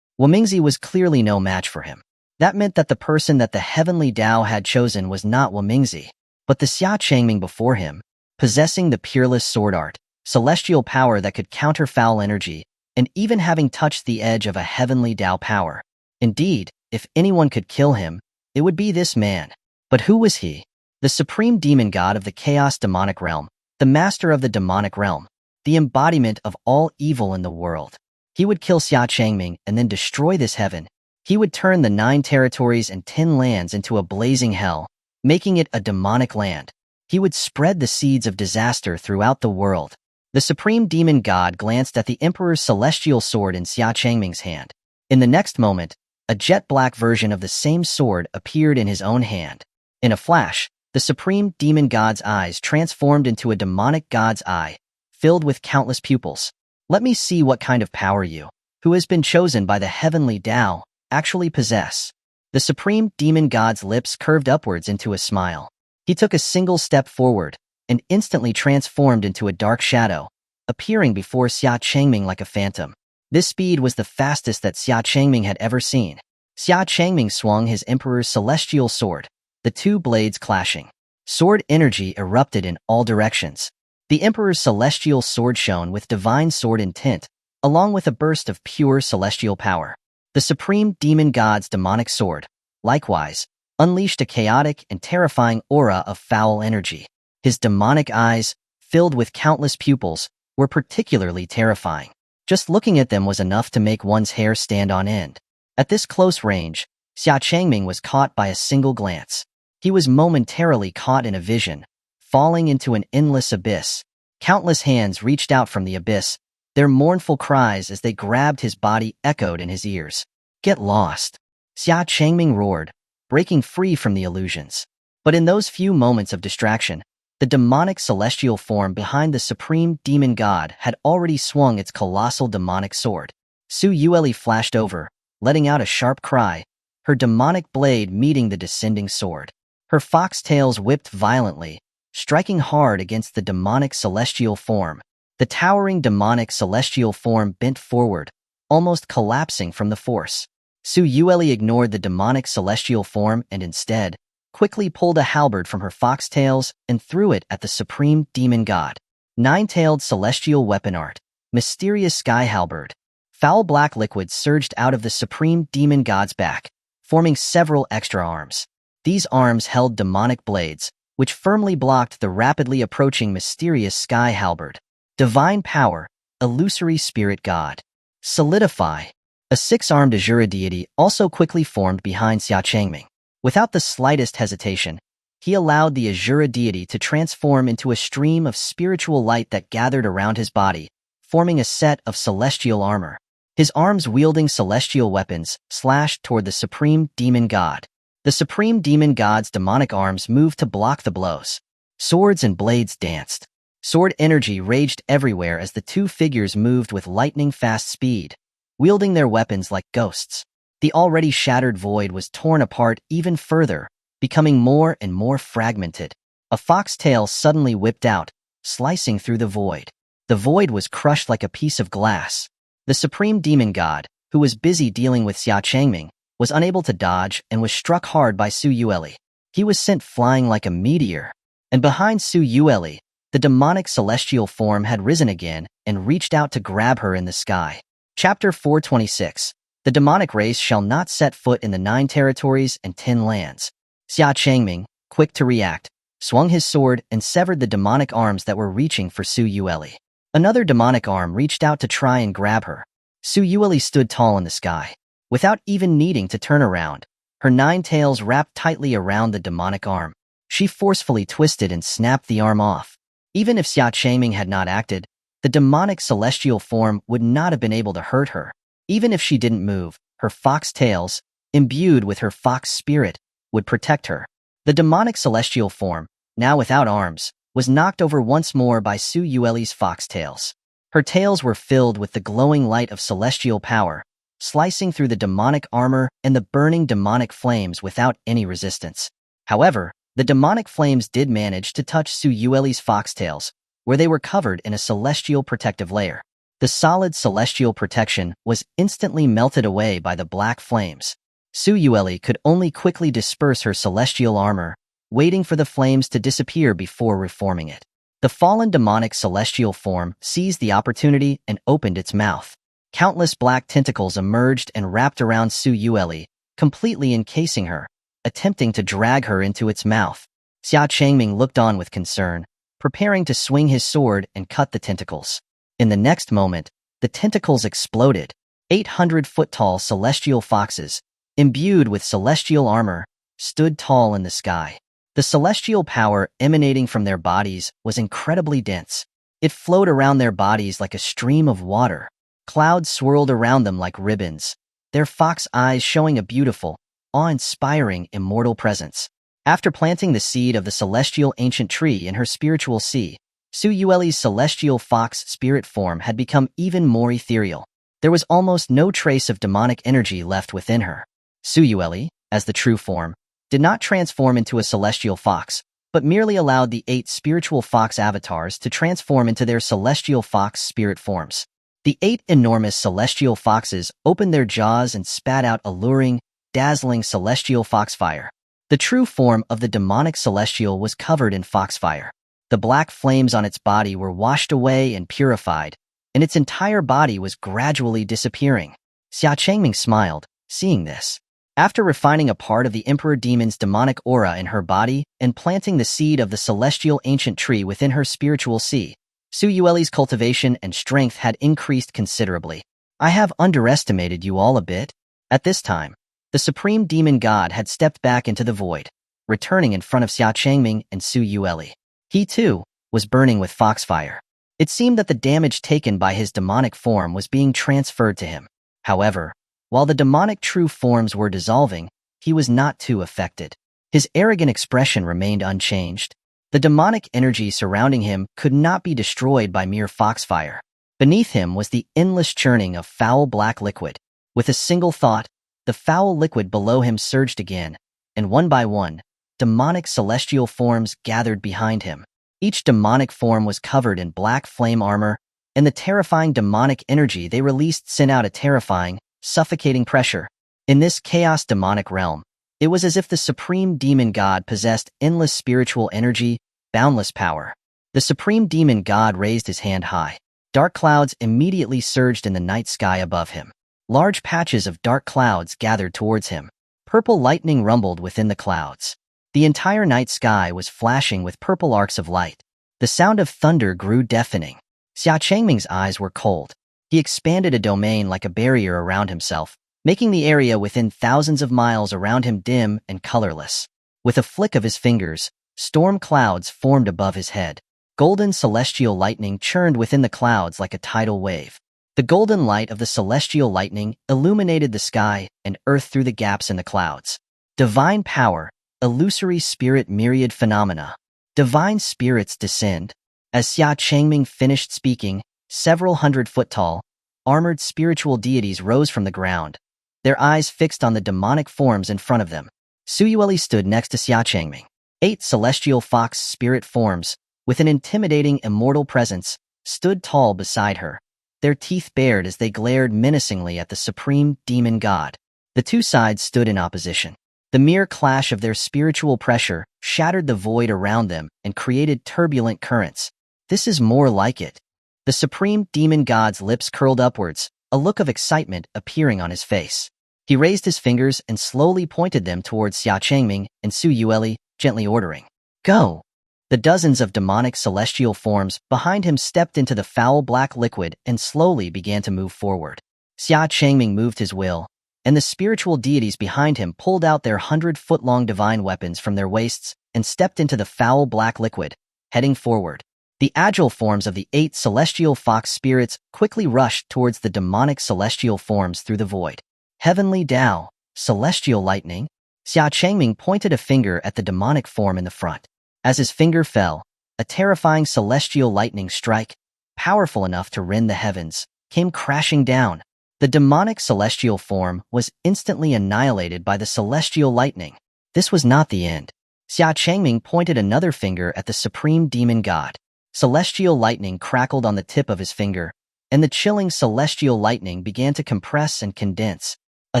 Wamingzi was clearly no match for him. That meant that the person that the heavenly Tao had chosen was not Wamingzi, but the Xia Changming before him, possessing the peerless sword art, celestial power that could counter foul energy, and even having touched the edge of a heavenly Tao power. Indeed, if anyone could kill him, it would be this man. But who was he? The supreme demon god of the chaos demonic realm, the master of the demonic realm, the embodiment of all evil in the world. He would kill Xia Changming and then destroy this heaven. He would turn the 9 territories and 10 lands into a blazing hell, making it a demonic land. He would spread the seeds of disaster throughout the world. The supreme demon god glanced at the emperor's celestial sword in Xia Changming's hand. In the next moment, a jet-black version of the same sword appeared in his own hand. In a flash, the supreme demon god's eyes transformed into a demonic god's eye, filled with countless pupils. "Let me see what kind of power you, who has been chosen by the heavenly Tao, actually possess." The supreme demon god's lips curved upwards into a smile. He took a single step forward and instantly transformed into a dark shadow, appearing before Xia Changming like a phantom. This speed was the fastest that Xia Changming had ever seen. Xia Changming swung his emperor's celestial sword, the 2 blades clashing. Sword energy erupted in all directions. The emperor's celestial sword shone with divine sword intent, along with a burst of pure celestial power. The supreme demon god's demonic sword, likewise, unleashed a chaotic and terrifying aura of foul energy. His demonic eyes, filled with countless pupils, were particularly terrifying. Just looking at them was enough to make one's hair stand on end. At this close range, Xia Changming was caught by a single glance. He was momentarily caught in a vision, falling into an endless abyss. Countless hands reached out from the abyss, their mournful cries as they grabbed his body echoed in his ears. "Get lost!" Xia Changming roared, breaking free from the illusions. But in those few moments of distraction, the demonic celestial form behind the supreme demon god had already swung its colossal demonic sword. Su Yueli flashed over, letting out a sharp cry, her demonic blade meeting the descending sword. Her foxtails whipped violently, striking hard against the demonic celestial form. The towering demonic celestial form bent forward, almost collapsing from the force. Su Yueli ignored the demonic celestial form and instead quickly pulled a halberd from her foxtails and threw it at the supreme demon god. Nine-tailed celestial weapon art, mysterious sky halberd. Foul black liquid surged out of the supreme demon god's back, forming several extra arms. These arms held demonic blades, which firmly blocked the rapidly approaching mysterious sky halberd. Divine power, illusory spirit god. Solidify. A six-armed Azura deity also quickly formed behind Xia Changming. Without the slightest hesitation, he allowed the Azura deity to transform into a stream of spiritual light that gathered around his body, forming a set of celestial armor. His arms wielding celestial weapons slashed toward the supreme demon god. The supreme demon god's demonic arms moved to block the blows. Swords and blades danced. Sword energy raged everywhere as the two figures moved with lightning-fast speed, wielding their weapons like ghosts. The already shattered void was torn apart even further, becoming more and more fragmented. A foxtail suddenly whipped out, slicing through the void. The void was crushed like a piece of glass. The supreme demon god, who was busy dealing with Xia Changming, was unable to dodge and was struck hard by Su Yueli. He was sent flying like a meteor. And behind Su Yueli, the demonic celestial form had risen again and reached out to grab her in the sky. Chapter 426. The demonic race shall not set foot in the 9 territories and 10 lands. Xia Changming, quick to react, swung his sword and severed the demonic arms that were reaching for Su Yueli. Another demonic arm reached out to try and grab her. Su Yueli stood tall in the sky. Without even needing to turn around, her 9 tails wrapped tightly around the demonic arm. She forcefully twisted and snapped the arm off. Even if Xia Changming had not acted, the demonic celestial form would not have been able to hurt her. Even if she didn't move, her fox tails, imbued with her fox spirit, would protect her. The demonic celestial form, now without arms, was knocked over once more by Su Yueli's fox tails. Her tails were filled with the glowing light of celestial power, slicing through the demonic armor and the burning demonic flames without any resistance. However, the demonic flames did manage to touch Su Yueli's foxtails, where they were covered in a celestial protective layer. The solid celestial protection was instantly melted away by the black flames. Su Yueli could only quickly disperse her celestial armor, waiting for the flames to disappear before reforming it. The fallen demonic celestial form seized the opportunity and opened its mouth. Countless black tentacles emerged and wrapped around Su Yueli, completely encasing her, attempting to drag her into its mouth. Xia Changming looked on with concern, preparing to swing his sword and cut the tentacles. In the next moment, the tentacles exploded. 800-foot-tall celestial foxes, imbued with celestial armor, stood tall in the sky. The celestial power emanating from their bodies was incredibly dense. It flowed around their bodies like a stream of water. Clouds swirled around them like ribbons, their fox eyes showing a beautiful, awe-inspiring immortal presence. After planting the seed of the celestial ancient tree in her spiritual sea, Su Yueli's celestial fox spirit form had become even more ethereal. There was almost no trace of demonic energy left within her. Su Yueli, as the true form, did not transform into a celestial fox, but merely allowed the 8 spiritual fox avatars to transform into their celestial fox spirit forms. The 8 enormous celestial foxes opened their jaws and spat out alluring, dazzling celestial foxfire. The true form of the demonic celestial was covered in foxfire. The black flames on its body were washed away and purified, and its entire body was gradually disappearing. Xia Changming smiled, seeing this. After refining a part of the Emperor Demon's demonic aura in her body and planting the seed of the celestial ancient tree within her spiritual sea, Su Yueli's cultivation and strength had increased considerably. I have underestimated you all a bit. At this time, the supreme demon god had stepped back into the void, returning in front of Xia Changming and Su Yueli. He, too, was burning with foxfire. It seemed that the damage taken by his demonic form was being transferred to him. However, while the demonic true forms were dissolving, he was not too affected. His arrogant expression remained unchanged. The demonic energy surrounding him could not be destroyed by mere foxfire. Beneath him was the endless churning of foul black liquid. With a single thought, the foul liquid below him surged again, and one by one, demonic celestial forms gathered behind him. Each demonic form was covered in black flame armor, and the terrifying demonic energy they released sent out a terrifying, suffocating pressure. In this chaos demonic realm, it was as if the supreme demon god possessed endless spiritual energy, boundless power. The supreme demon god raised his hand high. Dark clouds immediately surged in the night sky above him. Large patches of dark clouds gathered towards him. Purple lightning rumbled within the clouds. The entire night sky was flashing with purple arcs of light. The sound of thunder grew deafening. Xia Changming's eyes were cold. He expanded a domain like a barrier around himself, making the area within thousands of miles around him dim and colorless. With a flick of his fingers, storm clouds formed above his head. Golden celestial lightning churned within the clouds like a tidal wave. The golden light of the celestial lightning illuminated the sky and earth through the gaps in the clouds. Divine power, illusory spirit myriad phenomena. Divine spirits descend. As Xia Changming finished speaking, several 100-foot-tall, armored spiritual deities rose from the ground, their eyes fixed on the demonic forms in front of them. Su Yueli stood next to Xia Changming. 8 celestial fox spirit forms, with an intimidating immortal presence, stood tall beside her, their teeth bared as they glared menacingly at the supreme demon god. The two sides stood in opposition. The mere clash of their spiritual pressure shattered the void around them and created turbulent currents. This is more like it. The supreme demon god's lips curled upwards, a look of excitement appearing on his face. He raised his fingers and slowly pointed them towards Xia Changming and Su Yueli, gently ordering, "Go!" The dozens of demonic celestial forms behind him stepped into the foul black liquid and slowly began to move forward. Xia Changming moved his will, and the spiritual deities behind him pulled out their 100-foot-long divine weapons from their waists and stepped into the foul black liquid, heading forward. The agile forms of the 8 celestial fox spirits quickly rushed towards the demonic celestial forms through the void. Heavenly Tao, celestial lightning. Xia Changming pointed a finger at the demonic form in the front. As his finger fell, a terrifying celestial lightning strike, powerful enough to rend the heavens, came crashing down. The demonic celestial form was instantly annihilated by the celestial lightning. This was not the end. Xia Changming pointed another finger at the supreme demon god. Celestial lightning crackled on the tip of his finger, and the chilling celestial lightning began to compress and condense. A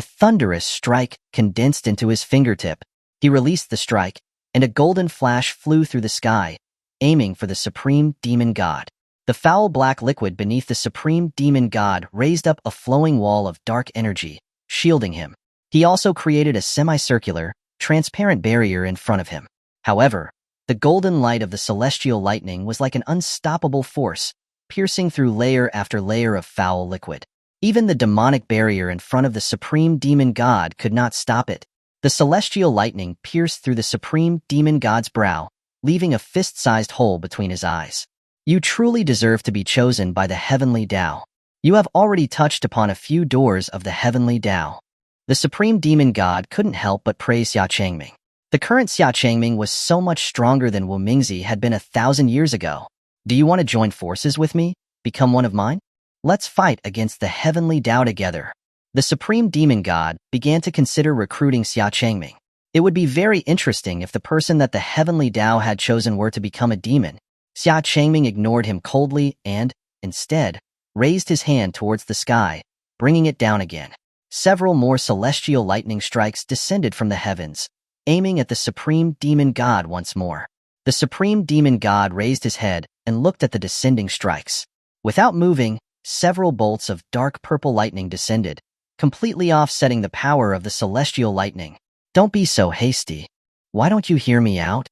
thunderous strike condensed into his fingertip. He released the strike, and a golden flash flew through the sky, aiming for the supreme demon god. The foul black liquid beneath the supreme demon god raised up a flowing wall of dark energy, shielding him. He also created a semicircular, transparent barrier in front of him. However, the golden light of the celestial lightning was like an unstoppable force, piercing through layer after layer of foul liquid. Even the demonic barrier in front of the supreme demon god could not stop it. The celestial lightning pierced through the supreme demon god's brow, leaving a fist-sized hole between his eyes. You truly deserve to be chosen by the heavenly Tao. You have already touched upon a few doors of the heavenly Tao. The supreme demon god couldn't help but praise Xia Changming. The current Xia Changming was so much stronger than Wu Mingzi had been 1,000 years ago. Do you want to join forces with me? Become one of mine? Let's fight against the heavenly Tao together. The supreme demon god began to consider recruiting Xia Changming. It would be very interesting if the person that the heavenly Tao had chosen were to become a demon. Xia Changming ignored him coldly and, instead, raised his hand towards the sky, bringing it down again. Several more celestial lightning strikes descended from the heavens, aiming at the supreme demon god once more. The supreme demon god raised his head and looked at the descending strikes. Without moving, several bolts of dark purple lightning descended, completely offsetting the power of the celestial lightning. Don't be so hasty. Why don't you hear me out?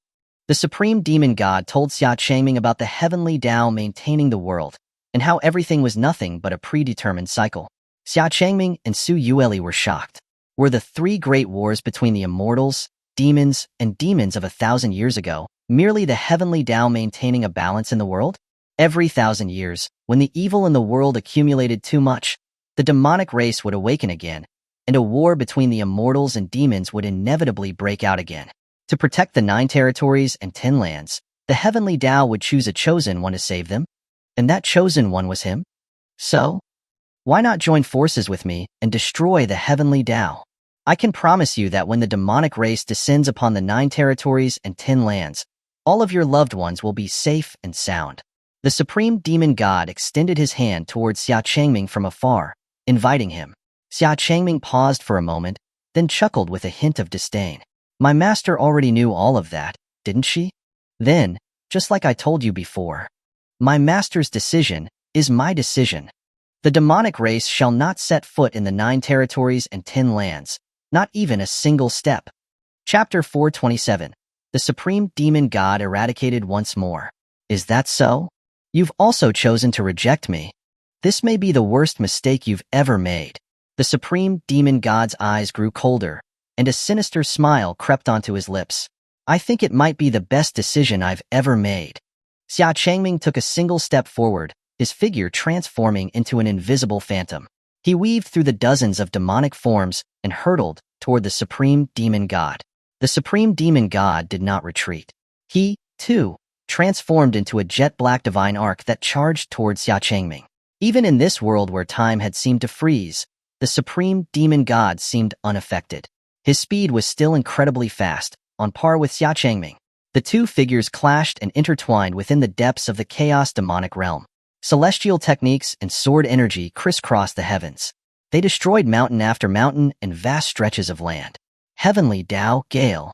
The supreme demon god told Xia Changming about the heavenly Tao maintaining the world, and how everything was nothing but a predetermined cycle. Xia Changming and Su Yueli were shocked. Were the three great wars between the immortals, demons, and demons of 1,000 years ago merely the heavenly Tao maintaining a balance in the world? Every 1,000 years, when the evil in the world accumulated too much, the demonic race would awaken again, and a war between the immortals and demons would inevitably break out again. To protect the 9 territories and 10 lands, the heavenly Tao would choose a chosen one to save them, and that chosen one was him. So, why not join forces with me and destroy the heavenly Tao? I can promise you that when the demonic race descends upon the 9 territories and 10 lands, all of your loved ones will be safe and sound. The supreme demon god extended his hand towards Xia Changming from afar, inviting him. Xia Changming paused for a moment, then chuckled with a hint of disdain. My master already knew all of that, didn't she? Then, just like I told you before, my master's decision is my decision. The demonic race shall not set foot in the 9 territories and 10 lands, not even a single step. Chapter 427. The Supreme Demon God Eradicated Once More. Is that so? You've also chosen to reject me. This may be the worst mistake you've ever made. The Supreme Demon God's eyes grew colder, and a sinister smile crept onto his lips. I think it might be the best decision I've ever made. Xia Changming took a single step forward, his figure transforming into an invisible phantom. He weaved through the dozens of demonic forms and hurtled toward the Supreme Demon God. The Supreme Demon God did not retreat. He, too, transformed into a jet-black divine arc that charged toward Xia Changming. Even in this world where time had seemed to freeze, the Supreme Demon God seemed unaffected. His speed was still incredibly fast, on par with Xia Changming. The two figures clashed and intertwined within the depths of the chaos demonic realm. Celestial techniques and sword energy crisscrossed the heavens. They destroyed mountain after mountain and vast stretches of land. Heavenly Tao Gale.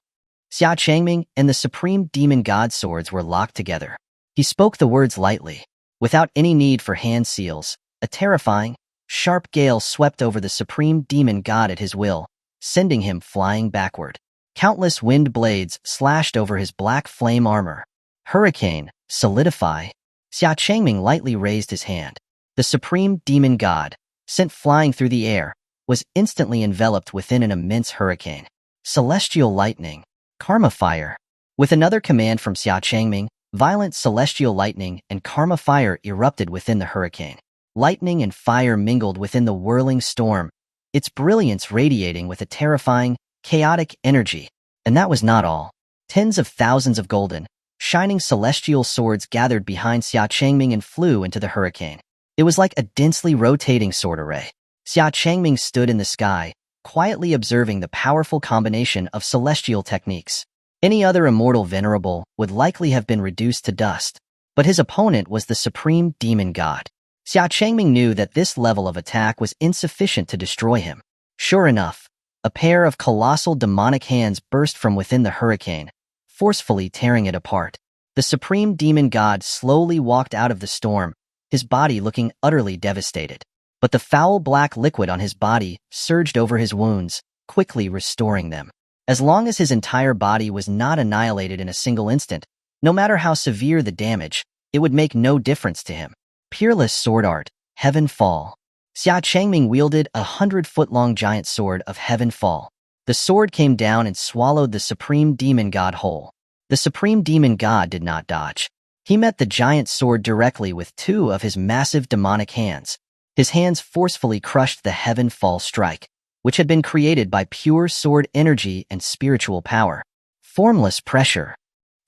Xia Changming and the Supreme Demon God swords were locked together. He spoke the words lightly, without any need for hand seals. A terrifying, sharp gale swept over the Supreme Demon God at his will, sending him flying backward. Countless wind blades slashed over his black flame armor. Hurricane, solidify. Xia Changming lightly raised his hand. The Supreme Demon God, sent flying through the air, was instantly enveloped within an immense hurricane. Celestial lightning. Karma fire. With another command from Xia Changming, violent celestial lightning and karma fire erupted within the hurricane. Lightning and fire mingled within the whirling storm, its brilliance radiating with a terrifying, chaotic energy. And that was not all. Tens of thousands of golden, shining celestial swords gathered behind Xia Changming and flew into the hurricane. It was like a densely rotating sword array. Xia Changming stood in the sky, quietly observing the powerful combination of celestial techniques. Any other immortal venerable would likely have been reduced to dust, but his opponent was the Supreme Demon God. Xia Changming knew that this level of attack was insufficient to destroy him. Sure enough, a pair of colossal demonic hands burst from within the hurricane, forcefully tearing it apart. The Supreme Demon God slowly walked out of the storm, his body looking utterly devastated. But the foul black liquid on his body surged over his wounds, quickly restoring them. As long as his entire body was not annihilated in a single instant, no matter how severe the damage, it would make no difference to him. Peerless sword art, Heaven Fall. Xia Changming wielded a 100-foot-long giant sword of Heaven Fall. The sword came down and swallowed the Supreme Demon God whole. The Supreme Demon God did not dodge. He met the giant sword directly with two of his massive demonic hands. His hands forcefully crushed the Heaven Fall strike, which had been created by pure sword energy and spiritual power. Formless pressure.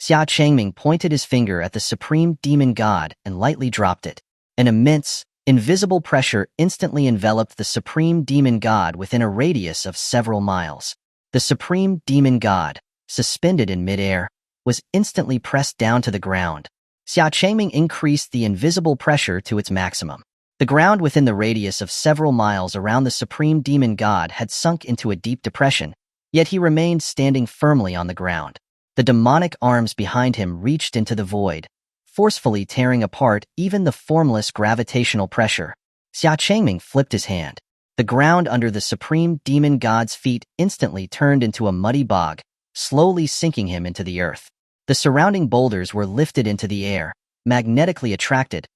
Xia Changming pointed his finger at the Supreme Demon God and lightly dropped it. An immense, invisible pressure instantly enveloped the Supreme Demon God within a radius of several miles. The Supreme Demon God, suspended in midair, was instantly pressed down to the ground. Xia Changming increased the invisible pressure to its maximum. The ground within the radius of several miles around the Supreme Demon God had sunk into a deep depression, yet he remained standing firmly on the ground. The demonic arms behind him reached into the void, forcefully tearing apart even the formless gravitational pressure. Xia Changming flipped his hand. The ground under the Supreme Demon God's feet instantly turned into a muddy bog, slowly sinking him into the earth. The surrounding boulders were lifted into the air, magnetically attracted,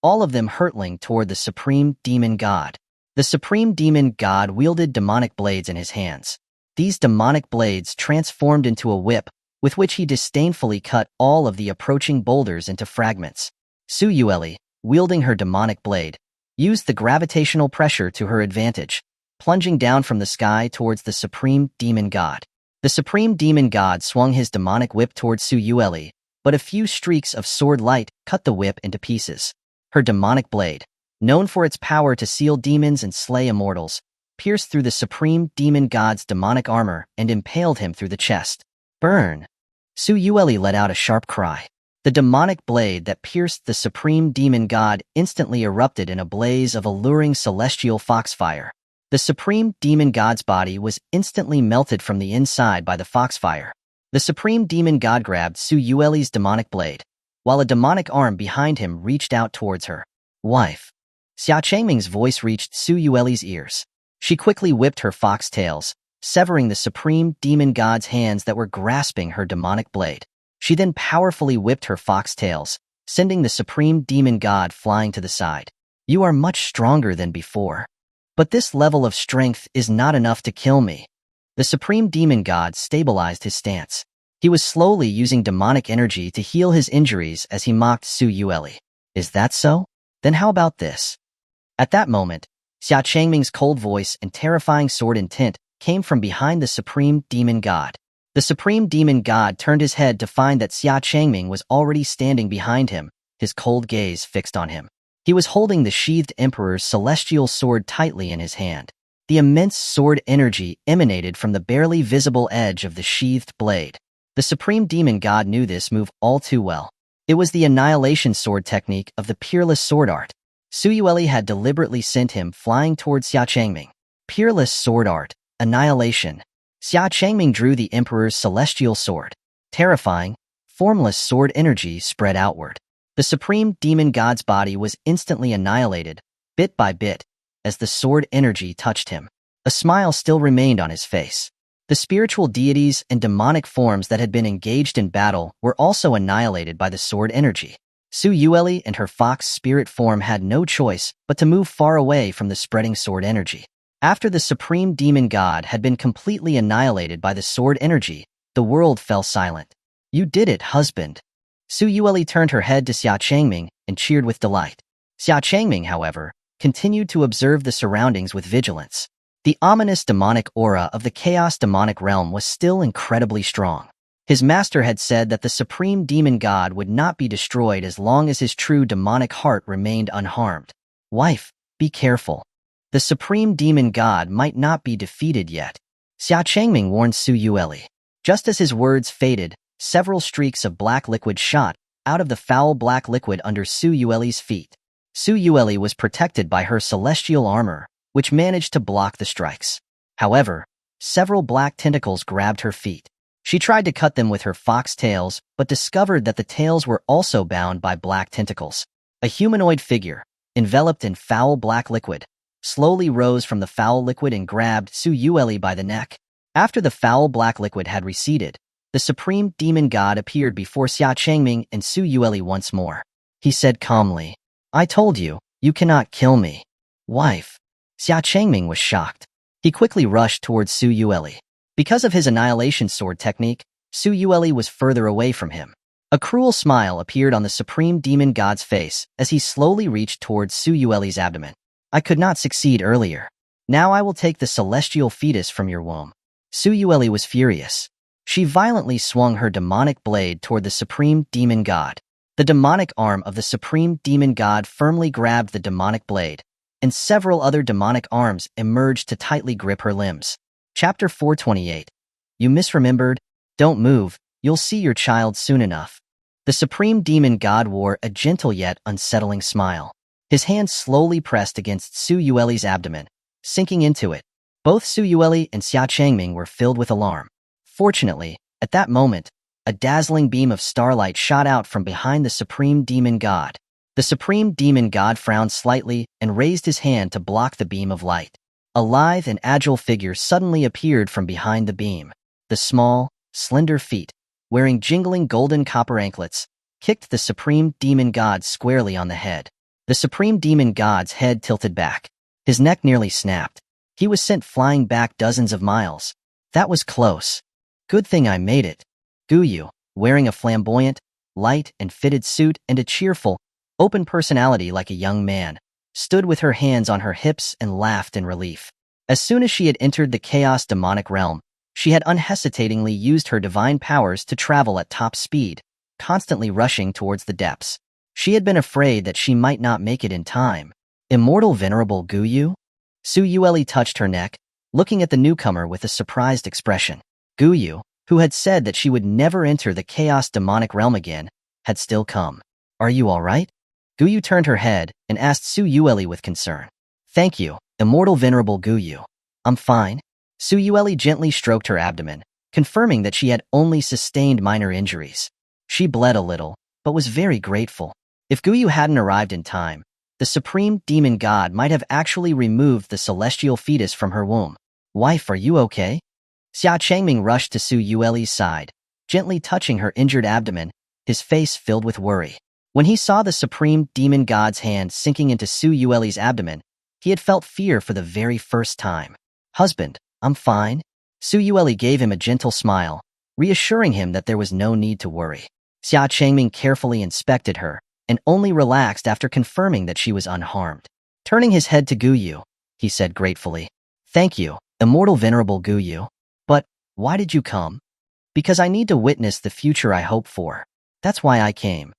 all of them hurtling toward the Supreme Demon God. The supreme demon god wielded demonic blades in his hands. These demonic blades transformed into a whip, with which he disdainfully cut all of the approaching boulders into fragments. Su Yueli, wielding her demonic blade, used the gravitational pressure to her advantage, plunging down from the sky towards the supreme demon god. The supreme demon god swung his demonic whip towards Su Yueli, but a few streaks of sword light cut the whip into pieces. Her demonic blade, known for its power to seal demons and slay immortals, pierced through the supreme demon god's demonic armor and impaled him through the chest. Burn! Su Yueli let out a sharp cry. The demonic blade that pierced the supreme demon god instantly erupted in a blaze of alluring celestial foxfire. The supreme demon god's body was instantly melted from the inside by the foxfire. The supreme demon god grabbed Su Yueli's demonic blade, while a demonic arm behind him reached out towards her. Wife. Xia Changming's voice reached Su Yueli's ears. She quickly whipped her fox tails, severing the supreme demon god's hands that were grasping her demonic blade. She then powerfully whipped her fox tails, sending the supreme demon god flying to the side. You are much stronger than before. But this level of strength is not enough to kill me. The supreme demon god stabilized his stance. He was slowly using demonic energy to heal his injuries as he mocked Su Yueli. Is that so? Then how about this? At that moment, Xia Changming's cold voice and terrifying sword intent came from behind the supreme demon god. The supreme demon god turned his head to find that Xia Changming was already standing behind him, his cold gaze fixed on him. He was holding the sheathed emperor's celestial sword tightly in his hand. The immense sword energy emanated from the barely visible edge of the sheathed blade. The supreme demon god knew this move all too well. It was the annihilation sword technique of the peerless sword art. Su Yueli had deliberately sent him flying towards Xia Changming. Peerless sword art, annihilation. Xia Changming drew the emperor's celestial sword. Terrifying, formless sword energy spread outward. The supreme demon god's body was instantly annihilated, bit by bit, as the sword energy touched him. A smile still remained on his face. The spiritual deities and demonic forms that had been engaged in battle were also annihilated by the sword energy. Su Yueli and her fox spirit form had no choice but to move far away from the spreading sword energy. After the supreme demon god had been completely annihilated by the sword energy, the world fell silent. You did it, husband. Su Yueli turned her head to Xia Changming and cheered with delight. Xia Changming, however, continued to observe the surroundings with vigilance. The ominous demonic aura of the chaos demonic realm was still incredibly strong. His master had said that the supreme demon god would not be destroyed as long as his true demonic heart remained unharmed. Wife, be careful. The supreme demon god might not be defeated yet. Xia Changming warned Su Yueli. Just as his words faded, several streaks of black liquid shot out of the foul black liquid under Su Yueli's feet. Su Yueli was protected by her celestial armor, which managed to block the strikes. However, several black tentacles grabbed her feet. She tried to cut them with her fox tails, but discovered that the tails were also bound by black tentacles. A humanoid figure, enveloped in foul black liquid, slowly rose from the foul liquid and grabbed Su Yueli by the neck. After the foul black liquid had receded, the supreme demon god appeared before Xia Changming and Su Yueli once more. He said calmly, I told you, you cannot kill me. Wife. Xia Changming was shocked. He quickly rushed towards Su Yueli. Because of his annihilation sword technique, Su Yueli was further away from him. A cruel smile appeared on the supreme demon god's face as he slowly reached towards Su Yueli's abdomen. I could not succeed earlier. Now I will take the celestial fetus from your womb. Su Yueli was furious. She violently swung her demonic blade toward the supreme demon god. The demonic arm of the supreme demon god firmly grabbed the demonic blade, and several other demonic arms emerged to tightly grip her limbs. Chapter 428. You misremembered? Don't move, you'll see your child soon enough. The supreme demon god wore a gentle yet unsettling smile. His hand slowly pressed against Su Yueli's abdomen, sinking into it. Both Su Yueli and Xia Changming were filled with alarm. Fortunately, at that moment, a dazzling beam of starlight shot out from behind the supreme demon god. The supreme demon god frowned slightly and raised his hand to block the beam of light. A lithe and agile figure suddenly appeared from behind the beam. The small, slender feet, wearing jingling golden copper anklets, kicked the supreme demon god squarely on the head. The supreme demon god's head tilted back. His neck nearly snapped. He was sent flying back dozens of miles. That was close. Good thing I made it. Guyu, wearing a flamboyant, light and fitted suit and a cheerful, open personality like a young man, stood with her hands on her hips and laughed in relief. As soon as she had entered the chaos demonic realm, she had unhesitatingly used her divine powers to travel at top speed, constantly rushing towards the depths. She had been afraid that she might not make it in time. Immortal Venerable Guyu? Su Yueli touched her neck, looking at the newcomer with a surprised expression. Guyu, who had said that she would never enter the chaos demonic realm again, had still come. Are you all right? Guyu turned her head and asked Su Yueli with concern. Thank you, Immortal Venerable Guyu. I'm fine. Su Yueli gently stroked her abdomen, confirming that she had only sustained minor injuries. She bled a little, but was very grateful. If Guyu hadn't arrived in time, the supreme demon god might have actually removed the celestial fetus from her womb. Wife, are you okay? Xia Changming rushed to Su Yueli's side, gently touching her injured abdomen, his face filled with worry. When he saw the supreme demon god's hand sinking into Su Yueli's abdomen, he had felt fear for the very first time. Husband, I'm fine. Su Yueli gave him a gentle smile, reassuring him that there was no need to worry. Xia Changming carefully inspected her, and only relaxed after confirming that she was unharmed. Turning his head to Guyu, he said gratefully, Thank you, Immortal Venerable Guyu. But, why did you come? Because I need to witness the future I hope for. That's why I came.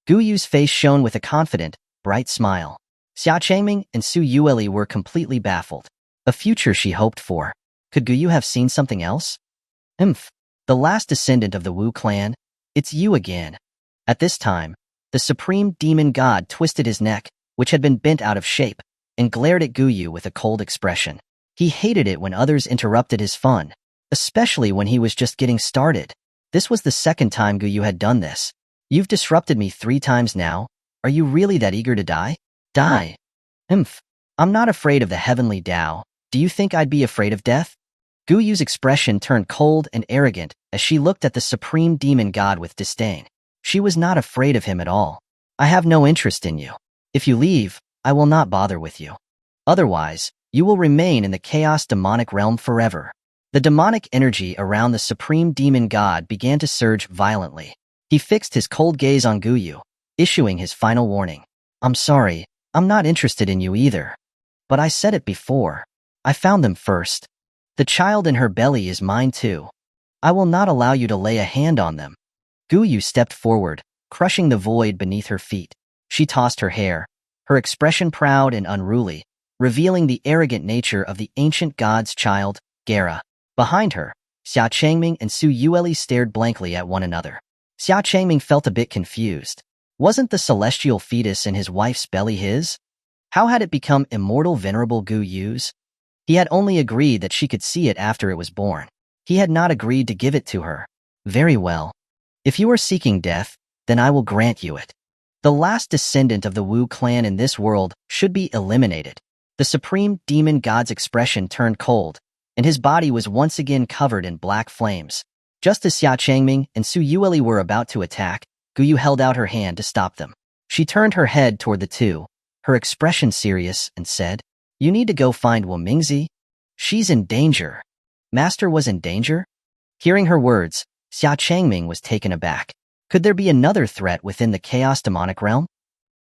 Guyu's face shone with a confident, bright smile. Xia Changming and Su Yueli were completely baffled. A future she hoped for. Could Guyu have seen something else? The last descendant of the Wu clan? It's you again. At this time, the supreme demon god twisted his neck, which had been bent out of shape, and glared at Guyu with a cold expression. He hated it when others interrupted his fun, especially when he was just getting started. This was the second time Guyu had done this. You've disrupted me 3 times now. Are you really that eager to die? Die. I'm not afraid of the heavenly Tao. Do you think I'd be afraid of death? Guyu's expression turned cold and arrogant as she looked at the supreme demon god with disdain. She was not afraid of him at all. I have no interest in you. If you leave, I will not bother with you. Otherwise, you will remain in the chaos demonic realm forever. The demonic energy around the supreme demon god began to surge violently. He fixed his cold gaze on Guyu, issuing his final warning. I'm sorry, I'm not interested in you either. But I said it before. I found them first. The child in her belly is mine too. I will not allow you to lay a hand on them. Guyu stepped forward, crushing the void beneath her feet. She tossed her hair, her expression proud and unruly, revealing the arrogant nature of the ancient god's child, Gera. Behind her, Xia Changming and Su Yueli stared blankly at one another. Xia Changming felt a bit confused. Wasn't the celestial fetus in his wife's belly his? How had it become Immortal Venerable Guyu's? He had only agreed that she could see it after it was born. He had not agreed to give it to her. Very well. If you are seeking death, then I will grant you it. The last descendant of the Wu clan in this world should be eliminated. The supreme demon god's expression turned cold, and his body was once again covered in black flames. Just as Xia Changming and Su Yueli were about to attack, Guyu held out her hand to stop them. She turned her head toward the two, her expression serious, and said, You need to go find Wu Mingzi. She's in danger. Master was in danger? Hearing her words, Xia Changming was taken aback. Could there be another threat within the chaos demonic realm?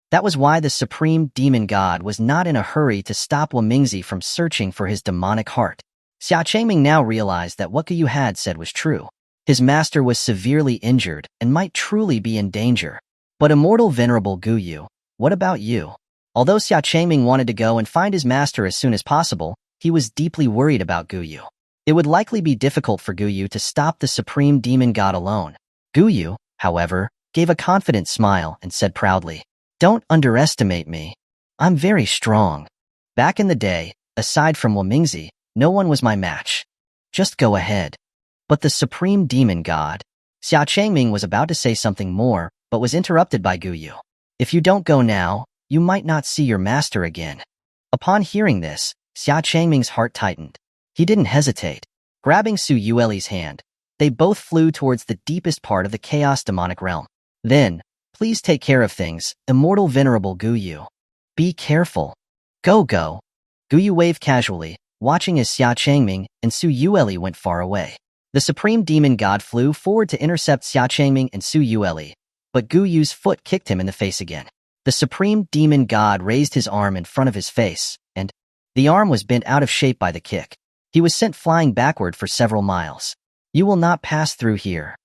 That was why the supreme demon god was not in a hurry to stop Wu Mingzi from searching for his demonic heart. Xia Changming now realized that what Guyu had said was true. His master was severely injured and might truly be in danger. But Immortal Venerable Guyu, what about you? Although Xia Changming wanted to go and find his master as soon as possible, he was deeply worried about Guyu. It would likely be difficult for Guyu to stop the supreme demon god alone. Guyu, however, gave a confident smile and said proudly, Don't underestimate me. I'm very strong. Back in the day, aside from Wu Mingzi, no one was my match. Just go ahead. But the supreme demon god... Xia Changming was about to say something more, but was interrupted by Guyu. If you don't go now, you might not see your master again. Upon hearing this, Xia Changming's heart tightened. He didn't hesitate. Grabbing Su Yueli's hand, they both flew towards the deepest part of the chaos demonic realm. Then, please take care of things, Immortal Venerable Guyu. Be careful. Go. Guyu waved casually, watching as Xia Changming and Su Yueli went far away. The supreme demon god flew forward to intercept Xia Changming and Su Yueli, but Guyu's foot kicked him in the face again. The supreme demon god raised his arm in front of his face, and the arm was bent out of shape by the kick. He was sent flying backward for several miles. "You will not pass through here."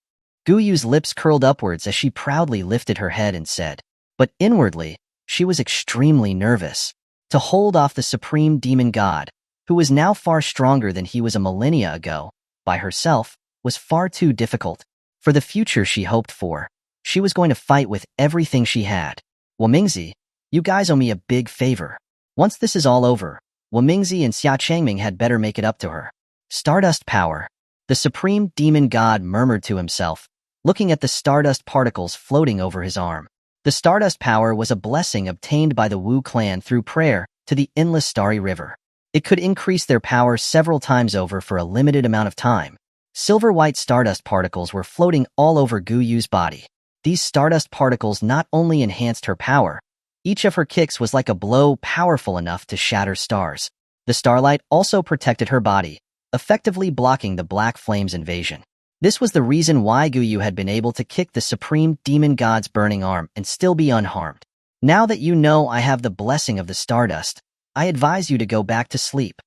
Guyu's lips curled upwards as she proudly lifted her head and said, but inwardly, she was extremely nervous. To hold off the supreme demon god, who was now far stronger than he was a millennia ago, by herself, was far too difficult. For the future she hoped for, she was going to fight with everything she had. "Wamingzi, you guys owe me a big favor. Once this is all over, Wamingzi and Xia Changming had better make it up to her." Stardust power. The supreme demon god murmured to himself, looking at the stardust particles floating over his arm. The stardust power was a blessing obtained by the Wu clan through prayer to the endless starry river. It could increase their power several times over for a limited amount of time. Silver-white stardust particles were floating all over Guyu's body. These stardust particles not only enhanced her power, each of her kicks was like a blow powerful enough to shatter stars. The starlight also protected her body, effectively blocking the Black Flame's invasion. This was the reason why Guyu had been able to kick the supreme demon god's burning arm and still be unharmed. "Now that you know I have the blessing of the stardust, I advise you to go back to sleep,"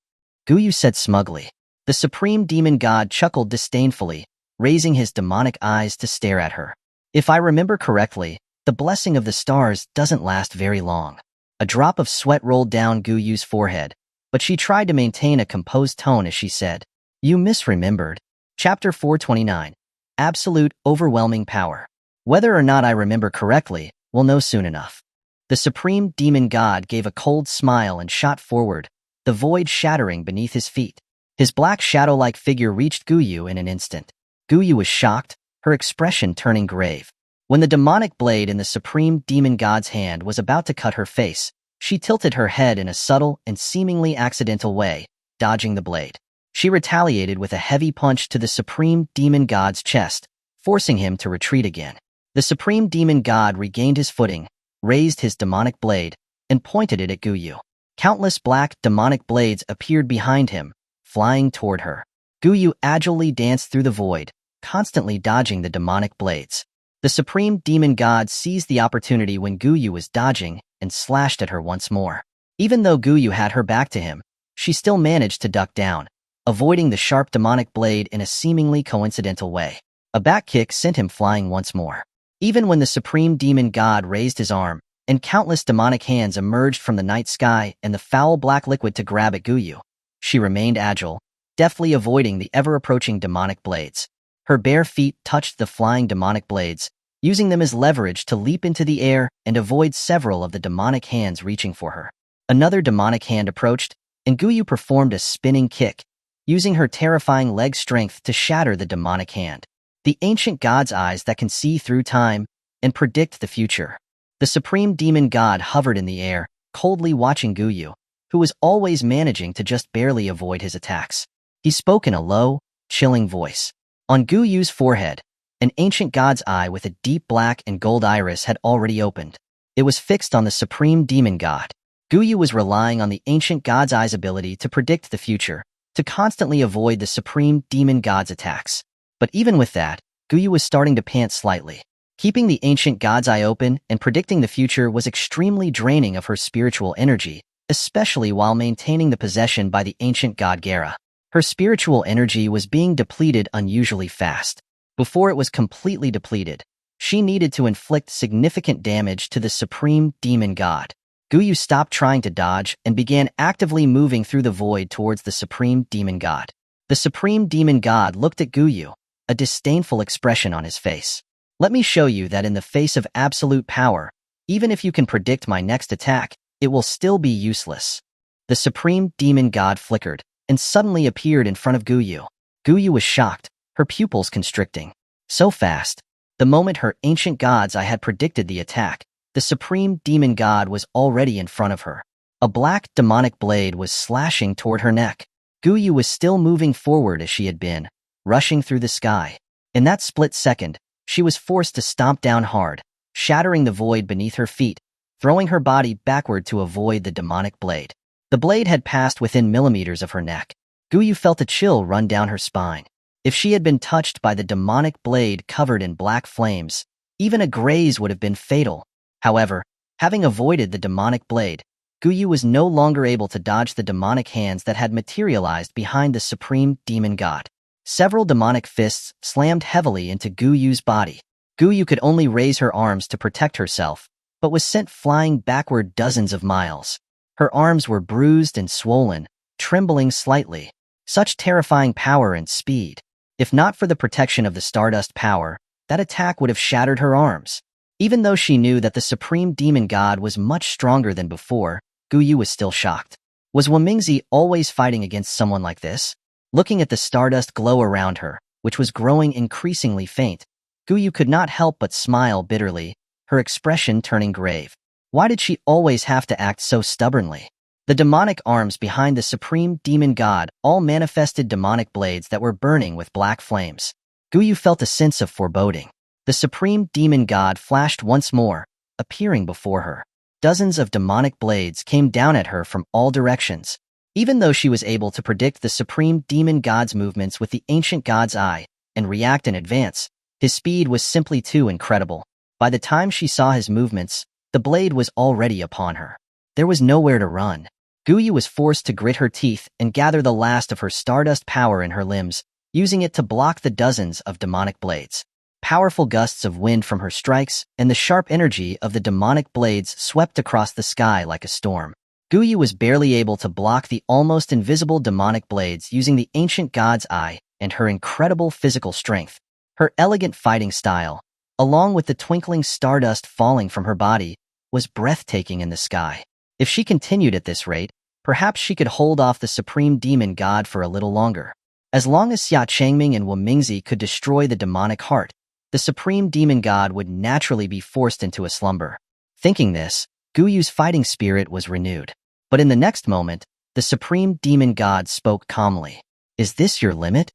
Guyu said smugly. The supreme demon god chuckled disdainfully, raising his demonic eyes to stare at her. "If I remember correctly, the blessing of the stars doesn't last very long." A drop of sweat rolled down Guyu's forehead, but she tried to maintain a composed tone as she said, "You misremembered." Chapter 429. Absolute Overwhelming Power. Whether or not I remember correctly, we'll know soon enough. The supreme demon god gave a cold smile and shot forward, the void shattering beneath his feet. His black shadow-like figure reached Guyu in an instant. Guyu was shocked, her expression turning grave. When the demonic blade in the supreme demon god's hand was about to cut her face, she tilted her head in a subtle and seemingly accidental way, dodging the blade. She retaliated with a heavy punch to the supreme demon god's chest, forcing him to retreat again. The supreme demon god regained his footing, raised his demonic blade, and pointed it at Guyu. Countless black demonic blades appeared behind him, flying toward her. Guyu agilely danced through the void, constantly dodging the demonic blades. The supreme demon god seized the opportunity when Guyu was dodging and slashed at her once more. Even though Guyu had her back to him, she still managed to duck down, avoiding the sharp demonic blade in a seemingly coincidental way. A back kick sent him flying once more. Even when the supreme demon god raised his arm, and countless demonic hands emerged from the night sky and the foul black liquid to grab at Guyu, she remained agile, deftly avoiding the ever-approaching demonic blades. Her bare feet touched the flying demonic blades, using them as leverage to leap into the air and avoid several of the demonic hands reaching for her. Another demonic hand approached, and Guyu performed a spinning kick, using her terrifying leg strength to shatter the demonic hand. The ancient god's eyes that can see through time and predict the future. The supreme demon god hovered in the air, coldly watching Guyu, who was always managing to just barely avoid his attacks. He spoke in a low, chilling voice. On Guyu's forehead, an ancient god's eye with a deep black and gold iris had already opened. It was fixed on the supreme demon god. Guyu was relying on the ancient god's eye's ability to predict the future, to constantly avoid the supreme demon god's attacks. But even with that, Guyu was starting to pant slightly. Keeping the ancient god's eye open and predicting the future was extremely draining of her spiritual energy, especially while maintaining the possession by the ancient god Gera. Her spiritual energy was being depleted unusually fast. Before it was completely depleted, she needed to inflict significant damage to the supreme demon god. Guyu stopped trying to dodge and began actively moving through the void towards the supreme demon god. The supreme demon god looked at Guyu, a disdainful expression on his face. "Let me show you that in the face of absolute power, even if you can predict my next attack, it will still be useless." The supreme demon god flickered and suddenly appeared in front of Guyu. Guyu was shocked, her pupils constricting. So fast. The moment her ancient god's eye had predicted the attack, the supreme demon god was already in front of her. A black demonic blade was slashing toward her neck. Guyu was still moving forward as she had been, rushing through the sky. In that split second, she was forced to stomp down hard, shattering the void beneath her feet, throwing her body backward to avoid the demonic blade. The blade had passed within millimeters of her neck. Guyu felt a chill run down her spine. If she had been touched by the demonic blade covered in black flames, even a graze would have been fatal. However, having avoided the demonic blade, Guyu was no longer able to dodge the demonic hands that had materialized behind the supreme demon god. Several demonic fists slammed heavily into Guyu's body. Guyu could only raise her arms to protect herself, but was sent flying backward dozens of miles. Her arms were bruised and swollen, trembling slightly. Such terrifying power and speed. If not for the protection of the Stardust power, that attack would have shattered her arms. Even though she knew that the supreme demon god was much stronger than before, Guyu was still shocked. Was Wumingzi always fighting against someone like this? Looking at the stardust glow around her, which was growing increasingly faint, Guyu could not help but smile bitterly, her expression turning grave. Why did she always have to act so stubbornly? The demonic arms behind the supreme demon god all manifested demonic blades that were burning with black flames. Guyu felt a sense of foreboding. The supreme demon god flashed once more, appearing before her. Dozens of demonic blades came down at her from all directions. Even though she was able to predict the supreme demon god's movements with the ancient god's eye and react in advance, his speed was simply too incredible. By the time she saw his movements, the blade was already upon her. There was nowhere to run. Guyu was forced to grit her teeth and gather the last of her stardust power in her limbs, using it to block the dozens of demonic blades. Powerful gusts of wind from her strikes and the sharp energy of the demonic blades swept across the sky like a storm. Guyu was barely able to block the almost invisible demonic blades using the ancient god's eye and her incredible physical strength. Her elegant fighting style, along with the twinkling stardust falling from her body, was breathtaking in the sky. If she continued at this rate, perhaps she could hold off the supreme demon god for a little longer. As long as Xia Changming and Wumingzi could destroy the demonic heart, the supreme demon god would naturally be forced into a slumber. Thinking this, Guyu's fighting spirit was renewed. But in the next moment, the supreme demon god spoke calmly. "Is this your limit?"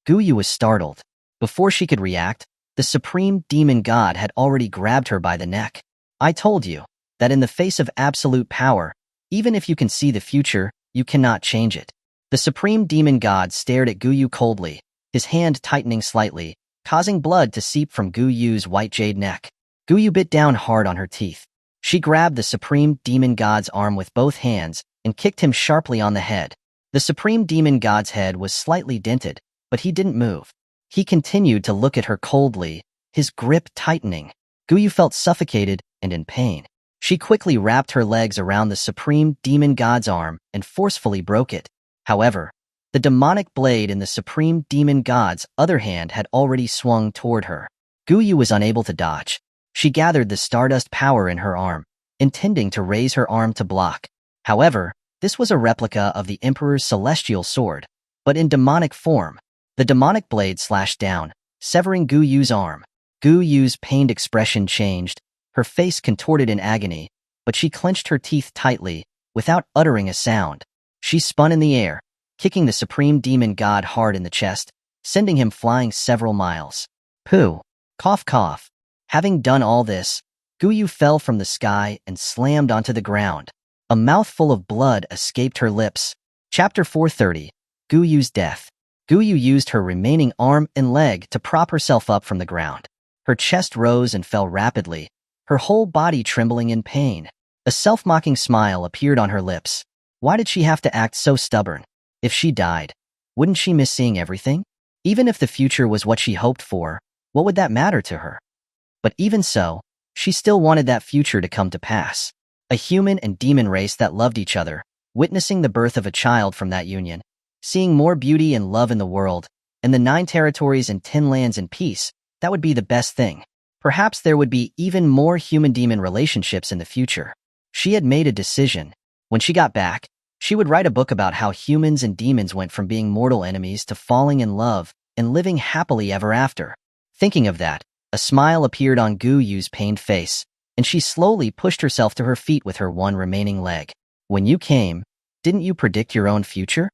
Guyu was startled. Before she could react, the supreme demon god had already grabbed her by the neck. "I told you that in the face of absolute power, even if you can see the future, you cannot change it." The supreme demon god stared at Guyu coldly, his hand tightening slightly, causing blood to seep from Guyu's white jade neck. Guyu bit down hard on her teeth. She grabbed the supreme demon god's arm with both hands and kicked him sharply on the head. The supreme demon god's head was slightly dented, but he didn't move. He continued to look at her coldly, his grip tightening. Guyu felt suffocated and in pain. She quickly wrapped her legs around the supreme demon god's arm and forcefully broke it. However, the demonic blade in the supreme demon god's other hand had already swung toward her. Guyu was unable to dodge. She gathered the stardust power in her arm, intending to raise her arm to block. However, this was a replica of the Emperor's celestial sword, but in demonic form. The demonic blade slashed down, severing Guyu's arm. Guyu's pained expression changed, her face contorted in agony, but she clenched her teeth tightly, without uttering a sound. She spun in the air, kicking the supreme demon god hard in the chest, sending him flying several miles. Pooh! Cough cough. Having done all this, Guyu fell from the sky and slammed onto the ground. A mouthful of blood escaped her lips. Chapter 430. Guyu's death. Guyu used her remaining arm and leg to prop herself up from the ground. Her chest rose and fell rapidly, her whole body trembling in pain. A self-mocking smile appeared on her lips. Why did she have to act so stubborn? If she died, wouldn't she miss seeing everything? Even if the future was what she hoped for, what would that matter to her? But even so, she still wanted that future to come to pass. A human and demon race that loved each other, witnessing the birth of a child from that union, seeing more beauty and love in the world, and the 9 territories and 10 lands in peace, that would be the best thing. Perhaps there would be even more human-demon relationships in the future. She had made a decision. When she got back, she would write a book about how humans and demons went from being mortal enemies to falling in love and living happily ever after. Thinking of that, a smile appeared on Guyu's pained face, and she slowly pushed herself to her feet with her one remaining leg. When you came, didn't you predict your own future?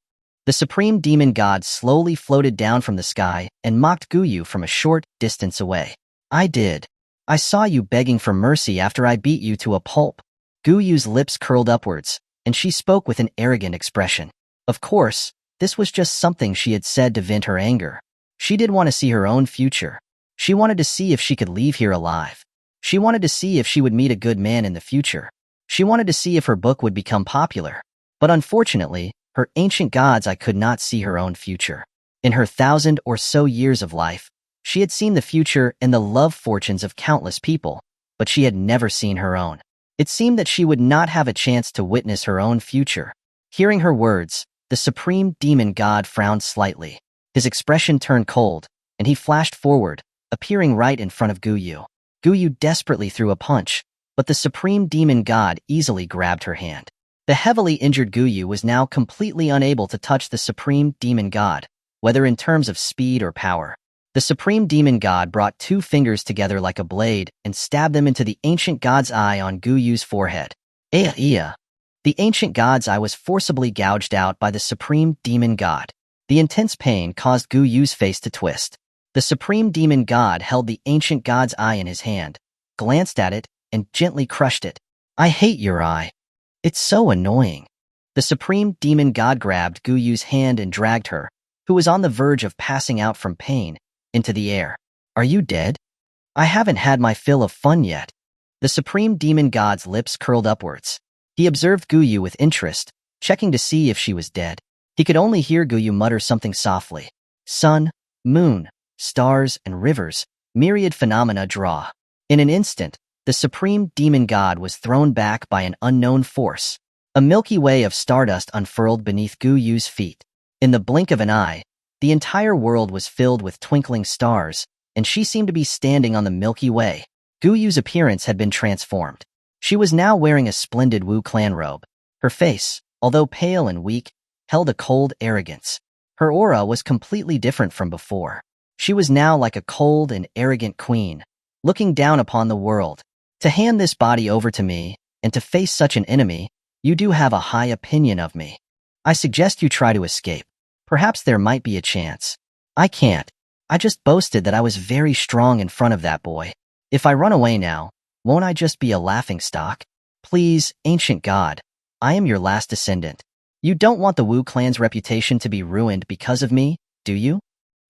The supreme demon god slowly floated down from the sky and mocked Guyu from a short distance away. I did. I saw you begging for mercy after I beat you to a pulp. Guyu's lips curled upwards, and she spoke with an arrogant expression. Of course, this was just something she had said to vent her anger. She did want to see her own future. She wanted to see if she could leave here alive. She wanted to see if she would meet a good man in the future. She wanted to see if her book would become popular. But unfortunately, her ancient gods, I could not see her own future. In her 1,000 or so years of life, she had seen the future and the love fortunes of countless people, but she had never seen her own. It seemed that she would not have a chance to witness her own future. Hearing her words, the supreme demon god frowned slightly. His expression turned cold, and he flashed forward, appearing right in front of Guyu. Guyu desperately threw a punch, but the supreme demon god easily grabbed her hand. The heavily injured Guyu was now completely unable to touch the supreme demon god, whether in terms of speed or power. The supreme demon god brought 2 fingers together like a blade and stabbed them into the ancient god's eye on Guyu's forehead. The ancient god's eye was forcibly gouged out by the supreme demon god. The intense pain caused Guyu's face to twist. The supreme demon god held the ancient god's eye in his hand, glanced at it, and gently crushed it. I hate your eye. It's so annoying. The supreme demon god grabbed Guyu's hand and dragged her, who was on the verge of passing out from pain, into the air. Are you dead? I haven't had my fill of fun yet. The supreme demon god's lips curled upwards. He observed Guyu with interest, checking to see if she was dead. He could only hear Guyu mutter something softly. Sun, moon, stars, and rivers, myriad phenomena draw. In an instant, the supreme demon god was thrown back by an unknown force. A Milky Way of stardust unfurled beneath Guyu's feet. In the blink of an eye, the entire world was filled with twinkling stars, and she seemed to be standing on the Milky Way. Guyu's appearance had been transformed. She was now wearing a splendid Wu clan robe. Her face, although pale and weak, held a cold arrogance. Her aura was completely different from before. She was now like a cold and arrogant queen, looking down upon the world. To hand this body over to me, and to face such an enemy, you do have a high opinion of me. I suggest you try to escape. Perhaps there might be a chance. I can't. I just boasted that I was very strong in front of that boy. If I run away now, won't I just be a laughingstock? Please, ancient god, I am your last descendant. You don't want the Wu clan's reputation to be ruined because of me, do you?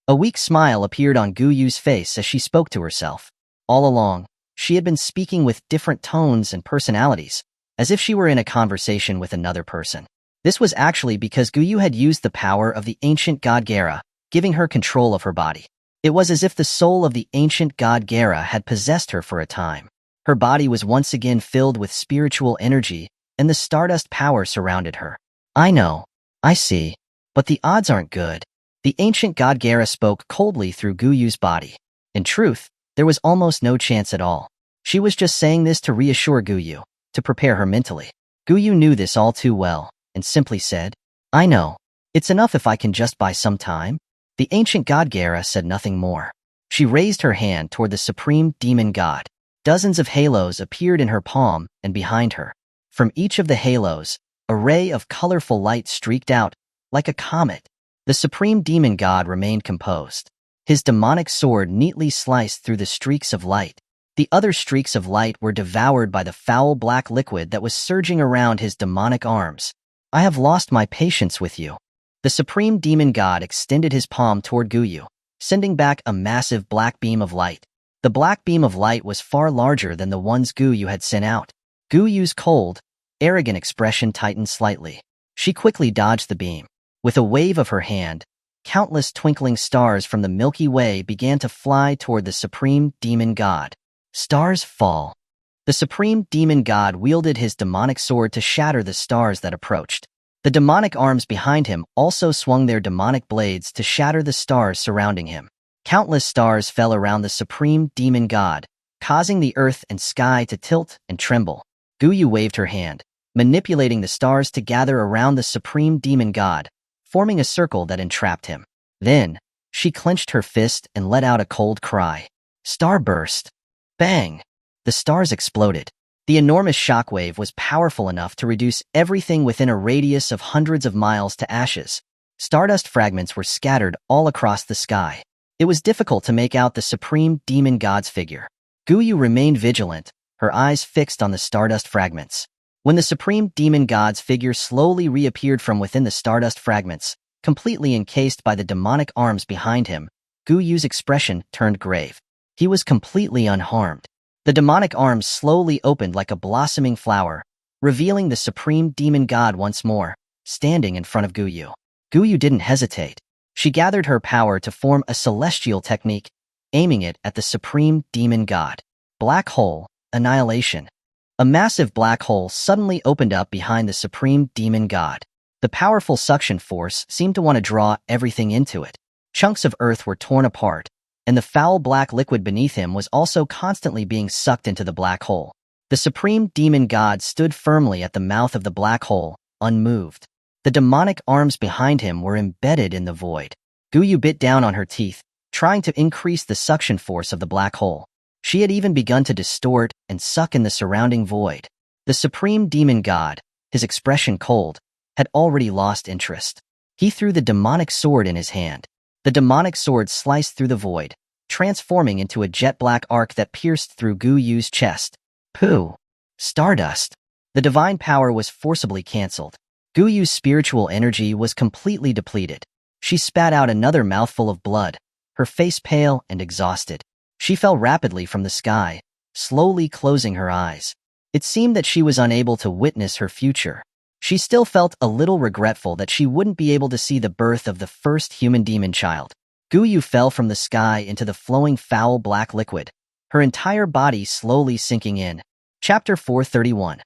A weak smile appeared on Guyu's face as she spoke to herself. All along, she had been speaking with different tones and personalities, as if she were in a conversation with another person. This was actually because Guyu had used the power of the ancient god Gera, giving her control of her body. It was as if the soul of the ancient god Gera had possessed her for a time. Her body was once again filled with spiritual energy, and the stardust power surrounded her. I know. I see. But the odds aren't good. The ancient god Gera spoke coldly through Guyu's body. In truth, there was almost no chance at all. She was just saying this to reassure Guyu, to prepare her mentally. Guyu knew this all too well, and simply said, I know. It's enough if I can just buy some time. The ancient god Gera said nothing more. She raised her hand toward the supreme demon god. Dozens of halos appeared in her palm and behind her. From each of the halos, a ray of colorful light streaked out, like a comet. The supreme demon god remained composed. His demonic sword neatly sliced through the streaks of light. The other streaks of light were devoured by the foul black liquid that was surging around his demonic arms. I have lost my patience with you. The supreme demon god extended his palm toward Guyu, sending back a massive black beam of light. The black beam of light was far larger than the ones Guyu had sent out. Guyu's cold, arrogant expression tightened slightly. She quickly dodged the beam. With a wave of her hand, countless twinkling stars from the Milky Way began to fly toward the supreme demon god. Stars fall. The supreme demon god wielded his demonic sword to shatter the stars that approached. The demonic arms behind him also swung their demonic blades to shatter the stars surrounding him. Countless stars fell around the supreme demon god, causing the earth and sky to tilt and tremble. Guyu waved her hand, manipulating the stars to gather around the supreme demon god, forming a circle that entrapped him. Then, she clenched her fist and let out a cold cry. Starburst! Bang! The stars exploded. The enormous shockwave was powerful enough to reduce everything within a radius of hundreds of miles to ashes. Stardust fragments were scattered all across the sky. It was difficult to make out the supreme demon god's figure. Guyu remained vigilant, her eyes fixed on the stardust fragments. When the supreme demon god's figure slowly reappeared from within the stardust fragments, completely encased by the demonic arms behind him, Gu Yu's expression turned grave. He was completely unharmed. The demonic arms slowly opened like a blossoming flower, revealing the supreme demon god once more, standing in front of Gu Yu. Gu Yu didn't hesitate. She gathered her power to form a celestial technique, aiming it at the supreme demon god. Black hole, annihilation. A massive black hole suddenly opened up behind the supreme demon god. The powerful suction force seemed to want to draw everything into it. Chunks of earth were torn apart, and the foul black liquid beneath him was also constantly being sucked into the black hole. The supreme demon god stood firmly at the mouth of the black hole, unmoved. The demonic arms behind him were embedded in the void. Gu Yu bit down on her teeth, trying to increase the suction force of the black hole. She had even begun to distort and suck in the surrounding void. The supreme demon god, his expression cold, had already lost interest. He threw the demonic sword in his hand. The demonic sword sliced through the void, transforming into a jet-black arc that pierced through Gu Yu's chest. Pooh! Stardust! The divine power was forcibly cancelled. Gu Yu's spiritual energy was completely depleted. She spat out another mouthful of blood, her face pale and exhausted. She fell rapidly from the sky, slowly closing her eyes. It seemed that she was unable to witness her future. She still felt a little regretful that she wouldn't be able to see the birth of the first human demon child. Gu Yu fell from the sky into the flowing foul black liquid, her entire body slowly sinking in. Chapter 431.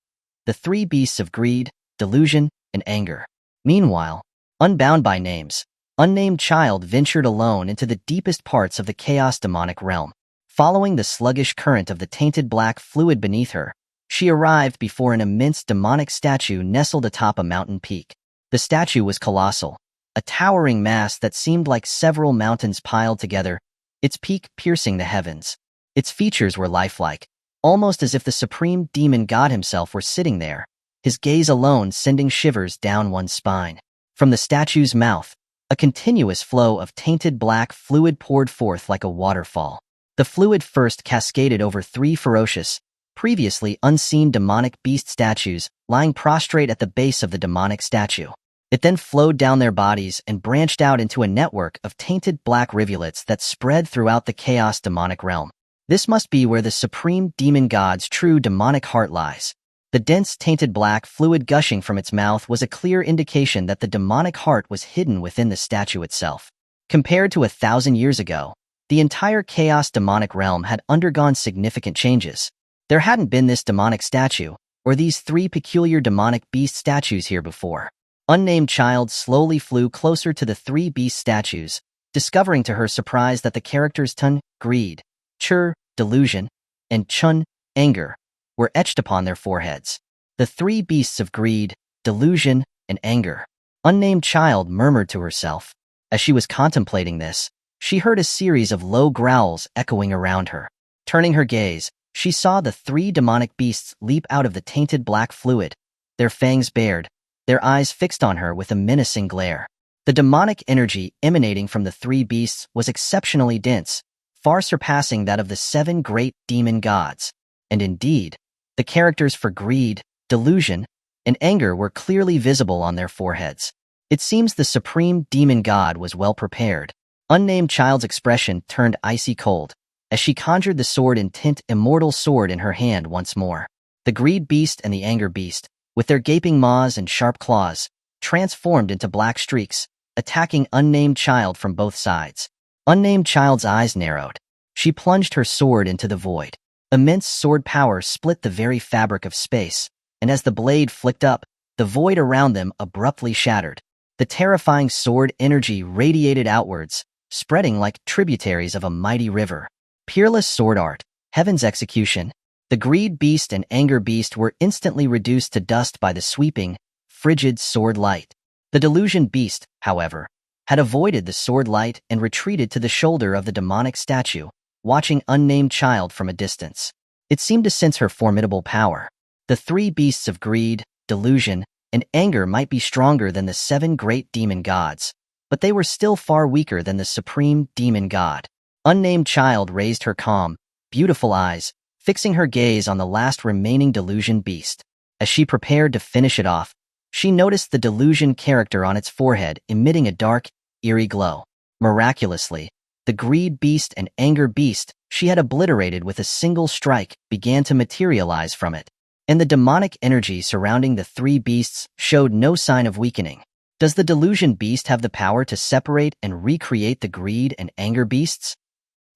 The Three Beasts of Greed, Delusion, and Anger. Meanwhile, unbound by names, unnamed child ventured alone into the deepest parts of the chaos demonic realm. Following the sluggish current of the tainted black fluid beneath her, she arrived before an immense demonic statue nestled atop a mountain peak. The statue was colossal, a towering mass that seemed like several mountains piled together, its peak piercing the heavens. Its features were lifelike, almost as if the supreme demon god himself were sitting there, his gaze alone sending shivers down one's spine. From the statue's mouth, a continuous flow of tainted black fluid poured forth like a waterfall. The fluid first cascaded over three ferocious, previously unseen demonic beast statues lying prostrate at the base of the demonic statue. It then flowed down their bodies and branched out into a network of tainted black rivulets that spread throughout the chaos demonic realm. This must be where the supreme demon god's true demonic heart lies. The dense tainted black fluid gushing from its mouth was a clear indication that the demonic heart was hidden within the statue itself. Compared to 1,000 years ago, the entire chaos demonic realm had undergone significant changes. There hadn't been this demonic statue, or these three peculiar demonic beast statues here before. Unnamed child slowly flew closer to the three beast statues, discovering to her surprise that the characters Tun, greed, Chur, delusion, and Chun, anger, were etched upon their foreheads. The three beasts of greed, delusion, and anger. Unnamed child murmured to herself. As she was contemplating this, she heard a series of low growls echoing around her. Turning her gaze, she saw the three demonic beasts leap out of the tainted black fluid, their fangs bared, their eyes fixed on her with a menacing glare. The demonic energy emanating from the three beasts was exceptionally dense, far surpassing that of the 7 great demon gods. And indeed, the characters for greed, delusion, and anger were clearly visible on their foreheads. It seems the supreme demon god was well prepared. Unnamed child's expression turned icy cold as she conjured the Sword Immortal sword in her hand once more. The greed beast and the anger beast, with their gaping maws and sharp claws, transformed into black streaks, attacking unnamed child from both sides. Unnamed child's eyes narrowed. She plunged her sword into the void. Immense sword power split the very fabric of space, and as the blade flicked up, the void around them abruptly shattered. The terrifying sword energy radiated outwards, spreading like tributaries of a mighty river. Peerless sword art, heaven's execution. The greed beast and anger beast were instantly reduced to dust by the sweeping, frigid sword light. The delusion beast, however, had avoided the sword light and retreated to the shoulder of the demonic statue, watching unnamed child from a distance. It seemed to sense her formidable power. The three beasts of greed, delusion, and anger might be stronger than the 7 great demon gods, but they were still far weaker than the supreme demon god. Unnamed child raised her calm, beautiful eyes, fixing her gaze on the last remaining delusion beast. As she prepared to finish it off, she noticed the delusion character on its forehead emitting a dark, eerie glow. Miraculously, the greed beast and anger beast she had obliterated with a single strike began to materialize from it, and the demonic energy surrounding the three beasts showed no sign of weakening. Does the delusion beast have the power to separate and recreate the greed and anger beasts?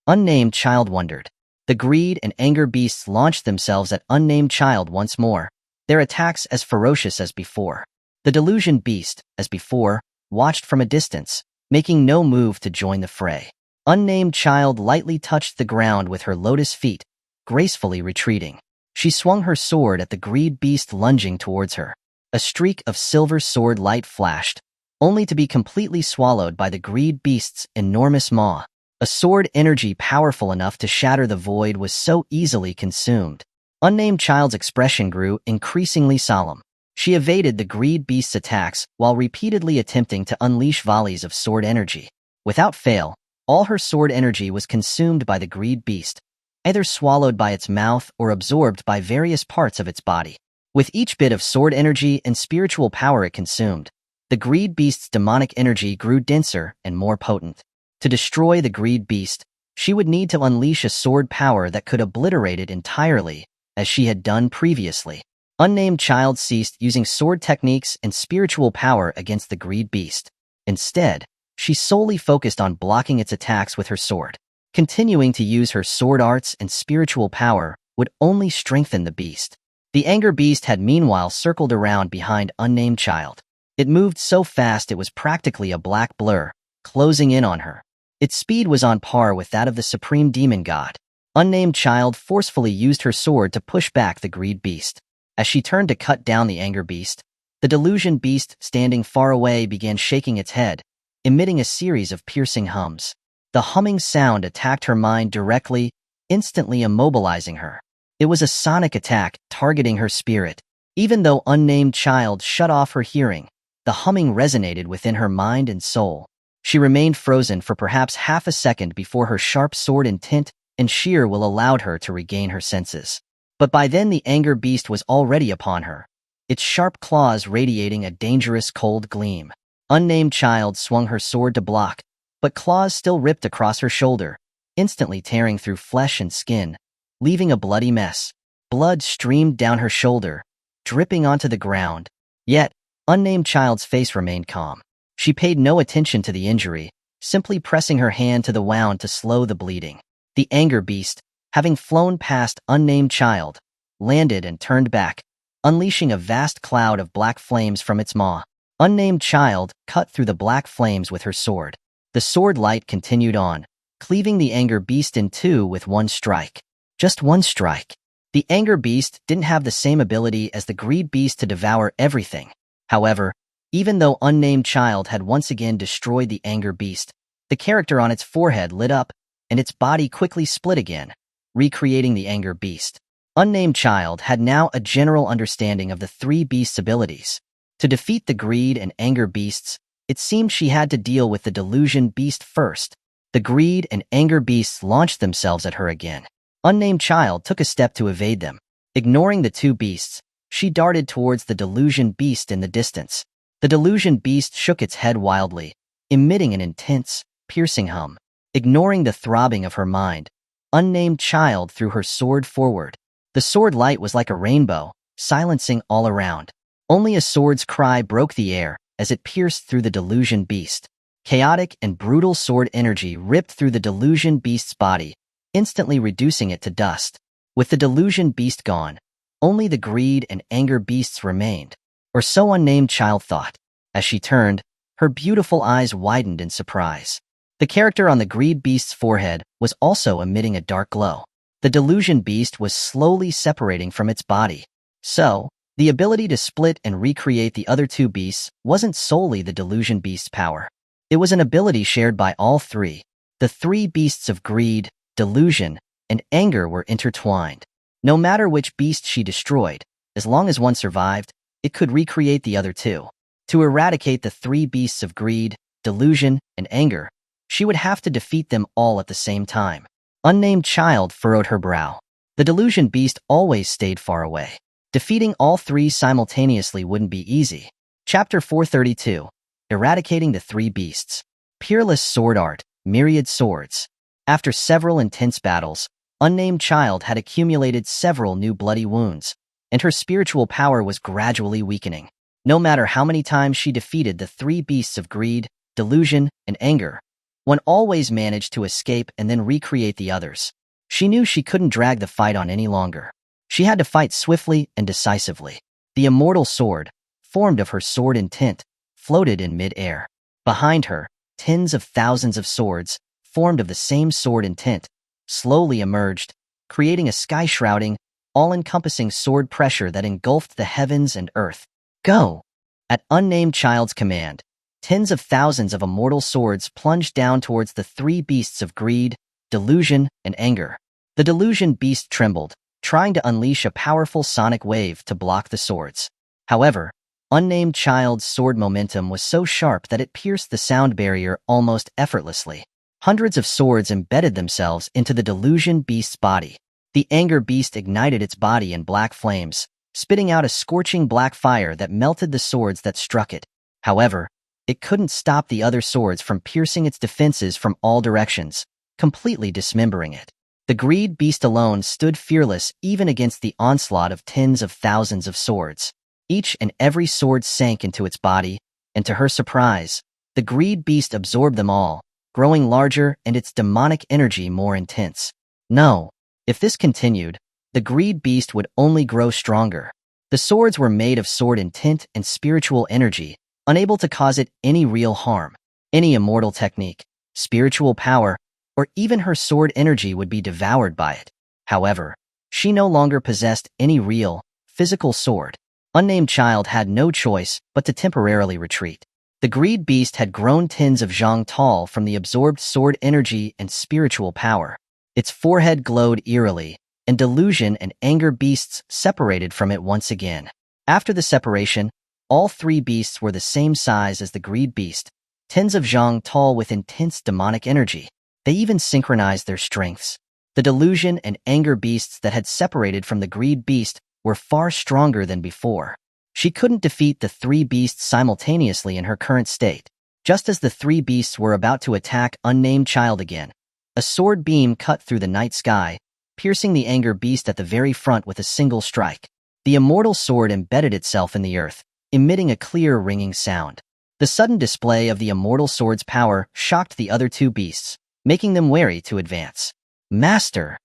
Unnamed Child wondered. The greed and anger beasts launched themselves at Unnamed Child once more, their attacks as ferocious as before. The delusion beast, as before, watched from a distance, making no move to join the fray. Unnamed Child lightly touched the ground with her lotus feet, gracefully retreating. She swung her sword at the greed beast lunging towards her. A streak of silver sword light flashed, only to be completely swallowed by the greed beast's enormous maw. A sword energy powerful enough to shatter the void was so easily consumed. Unnamed Child's expression grew increasingly solemn. She evaded the greed beast's attacks while repeatedly attempting to unleash volleys of sword energy. Without fail, all her sword energy was consumed by the greed beast, either swallowed by its mouth or absorbed by various parts of its body. With each bit of sword energy and spiritual power it consumed, the greed beast's demonic energy grew denser and more potent. To destroy the greed beast, she would need to unleash a sword power that could obliterate it entirely, as she had done previously. Unnamed Child ceased using sword techniques and spiritual power against the greed beast. Instead, she solely focused on blocking its attacks with her sword. Continuing to use her sword arts and spiritual power would only strengthen the beast. The anger beast had meanwhile circled around behind Unnamed Child. It moved so fast it was practically a black blur, closing in on her. Its speed was on par with that of the supreme demon god. Unnamed Child forcefully used her sword to push back the greed beast. As she turned to cut down the anger beast, the delusion beast standing far away began shaking its head, emitting a series of piercing hums. The humming sound attacked her mind directly, instantly immobilizing her. It was a sonic attack targeting her spirit. Even though Unnamed Child shut off her hearing, the humming resonated within her mind and soul. She remained frozen for perhaps half a second before her sharp sword intent and sheer will allowed her to regain her senses. But by then the anger beast was already upon her, its sharp claws radiating a dangerous cold gleam. Unnamed Child swung her sword to block, but claws still ripped across her shoulder, instantly tearing through flesh and skin, leaving a bloody mess. Blood streamed down her shoulder, dripping onto the ground. Yet, Unnamed Child's face remained calm. She paid no attention to the injury, simply pressing her hand to the wound to slow the bleeding. The anger beast, having flown past Unnamed Child, landed and turned back, unleashing a vast cloud of black flames from its maw. Unnamed Child cut through the black flames with her sword. The sword light continued on, cleaving the anger beast in two with one strike. Just one strike. The anger beast didn't have the same ability as the greed beast to devour everything. However, even though Unnamed Child had once again destroyed the anger beast, the character on its forehead lit up, and its body quickly split again, recreating the anger beast. Unnamed Child had now a general understanding of the three beasts' abilities. To defeat the greed and anger beasts, it seemed she had to deal with the delusion beast first. The greed and anger beasts launched themselves at her again. Unnamed Child took a step to evade them. Ignoring the two beasts, she darted towards the delusion beast in the distance. The delusion beast shook its head wildly, emitting an intense, piercing hum. Ignoring the throbbing of her mind, Unnamed Child threw her sword forward. The sword light was like a rainbow, silencing all around. Only a sword's cry broke the air as it pierced through the delusion beast. Chaotic and brutal sword energy ripped through the delusion beast's body, instantly reducing it to dust. With the delusion beast gone, only the greed and anger beasts remained, or so Unnamed Child thought. As she turned, her beautiful eyes widened in surprise. The character on the greed beast's forehead was also emitting a dark glow. The delusion beast was slowly separating from its body. So, the ability to split and recreate the other two beasts wasn't solely the delusion beast's power. It was an ability shared by all three. The three beasts of greed, delusion, and anger were intertwined. No matter which beast she destroyed, as long as one survived, it could recreate the other two. To eradicate the three beasts of greed, delusion, and anger, she would have to defeat them all at the same time. Unnamed Child furrowed her brow. The delusion beast always stayed far away. Defeating all three simultaneously wouldn't be easy. Chapter 432. Eradicating the Three Beasts. Peerless Sword Art, Myriad Swords. After several intense battles, Unnamed Child had accumulated several new bloody wounds, and her spiritual power was gradually weakening. No matter how many times she defeated the three beasts of greed, delusion, and anger, one always managed to escape and then recreate the others. She knew she couldn't drag the fight on any longer. She had to fight swiftly and decisively. The immortal sword, formed of her sword intent, floated in mid-air. Behind her, tens of thousands of swords, formed of the same sword intent, slowly emerged, creating a sky-shrouding, all-encompassing sword pressure that engulfed the heavens and earth. Go! At Unnamed Child's command, tens of thousands of immortal swords plunged down towards the three beasts of greed, delusion, and anger. The delusion beast trembled, trying to unleash a powerful sonic wave to block the swords. However, Unnamed Child's sword momentum was so sharp that it pierced the sound barrier almost effortlessly. Hundreds of swords embedded themselves into the delusion beast's body. The anger beast ignited its body in black flames, spitting out a scorching black fire that melted the swords that struck it. However, it couldn't stop the other swords from piercing its defenses from all directions, completely dismembering it. The greed beast alone stood fearless even against the onslaught of tens of thousands of swords. Each and every sword sank into its body, and to her surprise, the greed beast absorbed them all, growing larger and its demonic energy more intense. No, if this continued, the greed beast would only grow stronger. The swords were made of sword intent and spiritual energy, unable to cause it any real harm. Any immortal technique, spiritual power, or even her sword energy would be devoured by it. However, she no longer possessed any real, physical sword. Unnamed Child had no choice but to temporarily retreat. The greed beast had grown tens of zhang tall from the absorbed sword energy and spiritual power. Its forehead glowed eerily, and delusion and anger beasts separated from it once again. After the separation, all three beasts were the same size as the greed beast, tens of zhang tall with intense demonic energy. They even synchronized their strengths. The delusion and anger beasts that had separated from the greed beast were far stronger than before. She couldn't defeat the three beasts simultaneously in her current state. Just as the three beasts were about to attack Unnamed Child again, a sword beam cut through the night sky, piercing the anger beast at the very front with a single strike. The immortal sword embedded itself in the earth, emitting a clear ringing sound. The sudden display of the immortal sword's power shocked the other two beasts, making them wary to advance. Master!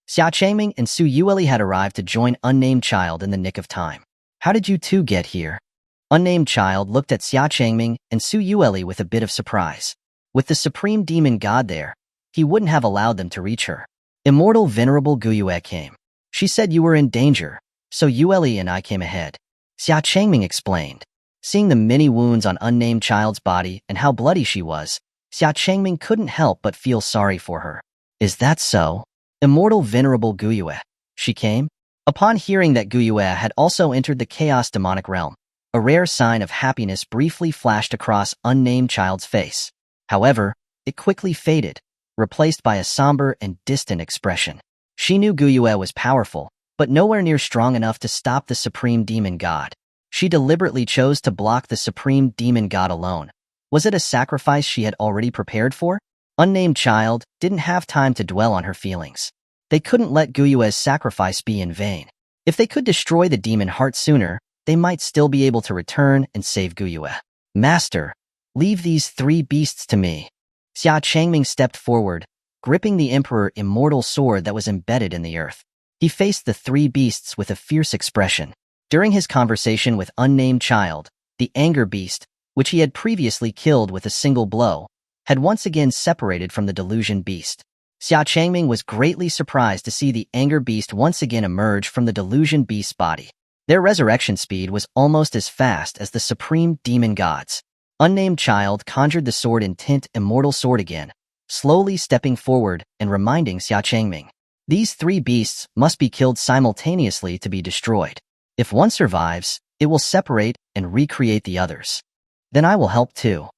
Xia Changming and Su Yueli had arrived to join Unnamed Child in the nick of time. How did you two get here? Unnamed Child looked at Xia Changming and Su Yueli with a bit of surprise. With the supreme demon god there, he wouldn't have allowed them to reach her. Immortal Venerable Guyue came. She said you were in danger, so Yueli and I came ahead. Xia Changming explained. Seeing the many wounds on Unnamed Child's body and how bloody she was, Xia Changming couldn't help but feel sorry for her. Is that so? Immortal Venerable Guyue. She came? Upon hearing that Guyue had also entered the chaos demonic realm, a rare sign of happiness briefly flashed across Unnamed Child's face. However, it quickly faded, replaced by a somber and distant expression. She knew Guyue was powerful, but nowhere near strong enough to stop the supreme demon god. She deliberately chose to block the supreme demon god alone. Was it a sacrifice she had already prepared for? Unnamed Child didn't have time to dwell on her feelings. They couldn't let Guyue's sacrifice be in vain. If they could destroy the demon heart sooner, they might still be able to return and save Guyue. Master, leave these three beasts to me. Xia Changming stepped forward, gripping the Emperor immortal sword that was embedded in the earth. He faced the three beasts with a fierce expression. During his conversation with Unnamed Child, the anger beast, which he had previously killed with a single blow, had once again separated from the delusion beast. Xia Changming was greatly surprised to see the anger beast once again emerge from the delusion beast's body. Their resurrection speed was almost as fast as the supreme demon gods. Unnamed Child conjured the sword intent immortal sword again, slowly stepping forward and reminding Xia Changming. These three beasts must be killed simultaneously to be destroyed. If one survives, it will separate and recreate the others. Then I will help too.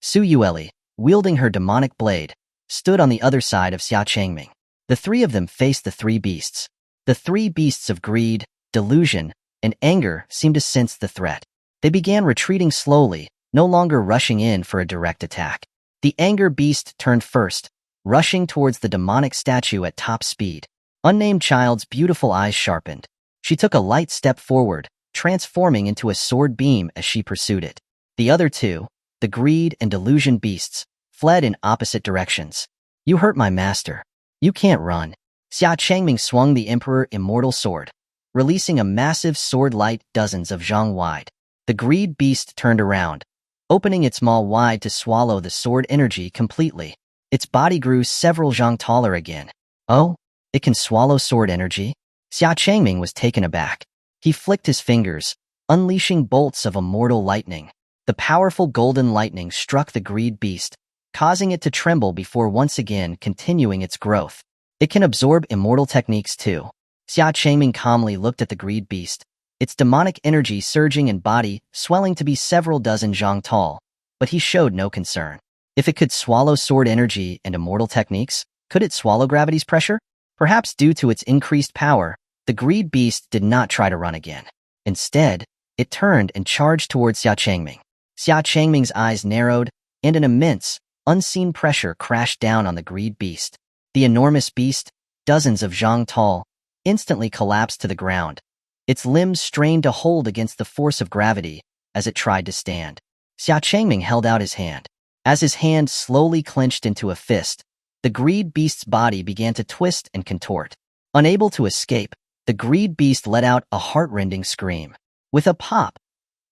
Su Yueli, wielding her demonic blade, stood on the other side of Xia Changming. The three of them faced the three beasts. The three beasts of greed, delusion, and anger seemed to sense the threat. They began retreating slowly, no longer rushing in for a direct attack. The anger beast turned first, rushing towards the demonic statue at top speed. Unnamed Child's beautiful eyes sharpened. She took a light step forward, transforming into a sword beam as she pursued it. The other two, the greed and delusion beasts, fled in opposite directions. You hurt my master. You can't run. Xia Changming swung the Emperor Immortal sword, releasing a massive sword light dozens of zhang wide. The greed beast turned around, opening its maw wide to swallow the sword energy completely. Its body grew several zhang taller again. Oh, it can swallow sword energy? Xia Changming was taken aback. He flicked his fingers, unleashing bolts of immortal lightning. The powerful golden lightning struck the greed beast, causing it to tremble before once again continuing its growth. It can absorb immortal techniques too. Xia Changming calmly looked at the greed beast, its demonic energy surging in body, swelling to be several dozen zhang tall, but he showed no concern. If it could swallow sword energy and immortal techniques, could it swallow gravity's pressure? Perhaps due to its increased power, the greed beast did not try to run again. Instead, it turned and charged towards Xia Changming. Xia Changming's eyes narrowed, and an immense, unseen pressure crashed down on the greed beast. The enormous beast, dozens of zhang tall, instantly collapsed to the ground. Its limbs strained to hold against the force of gravity as it tried to stand. Xia Changming held out his hand. As his hand slowly clenched into a fist, the greed beast's body began to twist and contort. Unable to escape, the greed beast let out a heart-rending scream. With a pop,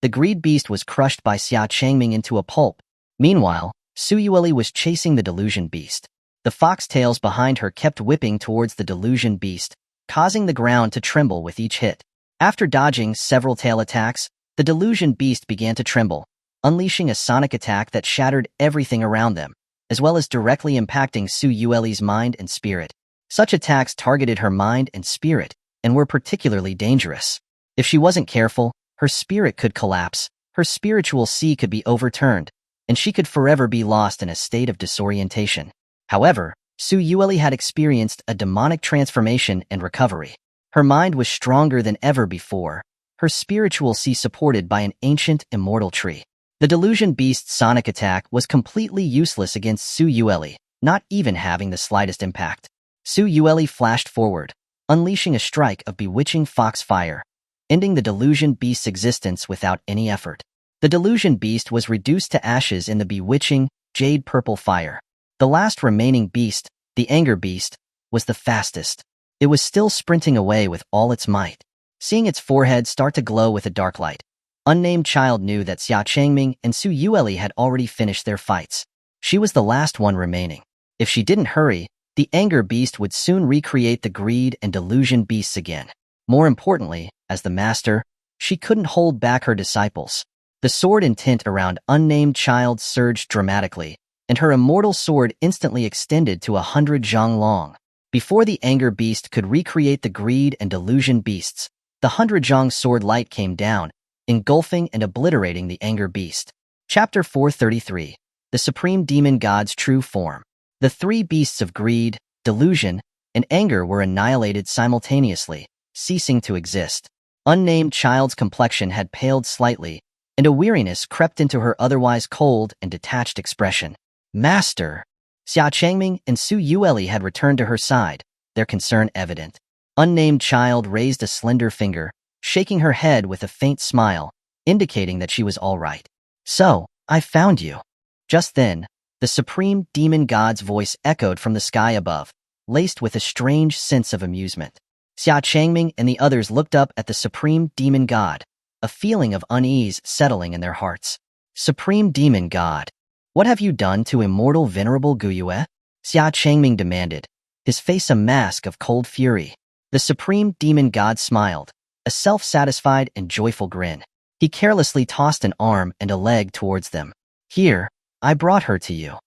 the greed beast was crushed by Xia Changming into a pulp. Meanwhile, Xuanhuan was chasing the delusion beast. The foxtails behind her kept whipping towards the delusion beast, causing the ground to tremble with each hit. After dodging several tail attacks, the delusion beast began to tremble, unleashing a sonic attack that shattered everything around them, as well as directly impacting Xuanhuan's mind and spirit. Such attacks targeted her mind and spirit, and were particularly dangerous. If she wasn't careful, her spirit could collapse, her spiritual sea could be overturned, and she could forever be lost in a state of disorientation. However, Xuanhuan had experienced a demonic transformation and recovery. Her mind was stronger than ever before, her spiritual sea supported by an ancient immortal tree. The delusion beast's sonic attack was completely useless against Xuanhuan, not even having the slightest impact. Xuanhuan flashed forward, unleashing a strike of bewitching fox fire, ending the delusion beast's existence without any effort. The delusion beast was reduced to ashes in the bewitching, jade-purple fire. The last remaining beast, the anger beast, was the fastest. It was still sprinting away with all its might. Seeing its forehead start to glow with a dark light, Unnamed Child knew that Xia Changming and Xuanhuan had already finished their fights. She was the last one remaining. If she didn't hurry, the anger beast would soon recreate the greed and delusion beasts again. More importantly, as the master, she couldn't hold back her disciples. The sword intent around Unnamed Child surged dramatically, and her immortal sword instantly extended to 100 zhang long. Before the anger beast could recreate the greed and delusion beasts, the 100 zhang sword light came down, engulfing and obliterating the anger beast. Chapter 433. The Supreme Demon God's True Form. The three beasts of greed, delusion, and anger were annihilated simultaneously, ceasing to exist. Unnamed Child's complexion had paled slightly, and a weariness crept into her otherwise cold and detached expression. Master! Xia Changming and Xuanhuan had returned to her side, their concern evident. Unnamed Child raised a slender finger, shaking her head with a faint smile, indicating that she was all right. So, I found you. Just then, the Supreme Demon God's voice echoed from the sky above, laced with a strange sense of amusement. Xia Changming and the others looked up at the Supreme Demon God, a feeling of unease settling in their hearts. Supreme Demon God, what have you done to immortal venerable Guyue? Xia Changming demanded, his face a mask of cold fury. The Supreme Demon God smiled, a self-satisfied and joyful grin. He carelessly tossed an arm and a leg towards them. Here, I brought her to you.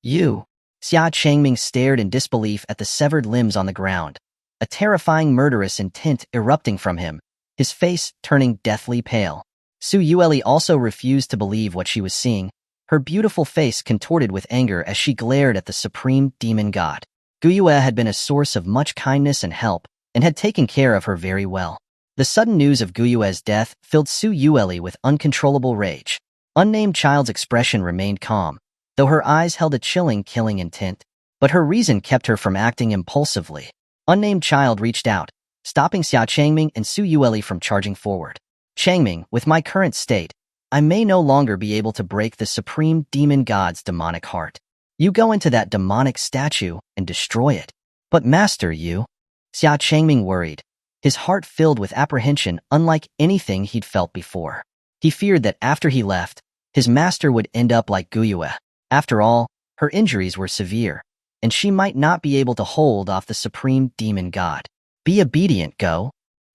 You. Xia Changming stared in disbelief at the severed limbs on the ground, a terrifying murderous intent erupting from him, his face turning deathly pale. Xuanhuan also refused to believe what she was seeing, her beautiful face contorted with anger as she glared at the Supreme Demon God. Guyue had been a source of much kindness and help, and had taken care of her very well. The sudden news of Guyue's death filled Su Yueli with uncontrollable rage. Unnamed Child's expression remained calm, though her eyes held a chilling, killing intent. But her reason kept her from acting impulsively. Unnamed Child reached out, stopping Xia Changming and Su Yueli from charging forward. Changming, with my current state, I may no longer be able to break the supreme demon god's demonic heart. You go into that demonic statue and destroy it. But master, you... Xia Changming worried, his heart filled with apprehension unlike anything he'd felt before. He feared that after he left, his master would end up like Guyue. After all, her injuries were severe, and she might not be able to hold off the supreme demon god. Be obedient, Go.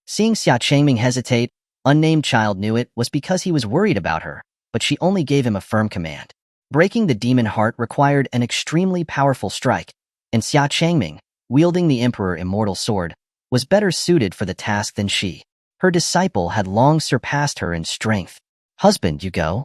Seeing Xia Changming hesitate, Unnamed Child knew it was because he was worried about her, but she only gave him a firm command. Breaking the demon heart required an extremely powerful strike, and Xia Changming, wielding the Emperor Immortal sword, was better suited for the task than she. Her disciple had long surpassed her in strength. Husband, you go.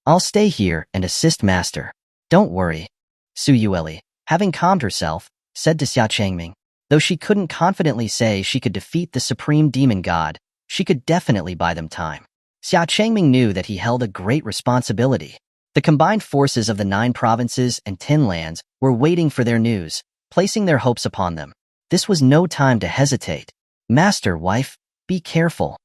I'll stay here and assist master. Don't worry. Su Yueli, having calmed herself, said to Xia Changming. Though she couldn't confidently say she could defeat the supreme demon god, she could definitely buy them time. Xia Changming knew that he held a great responsibility. The combined forces of the 9 provinces and 10 lands were waiting for their news, placing their hopes upon them. This was no time to hesitate. Master, wife, be careful.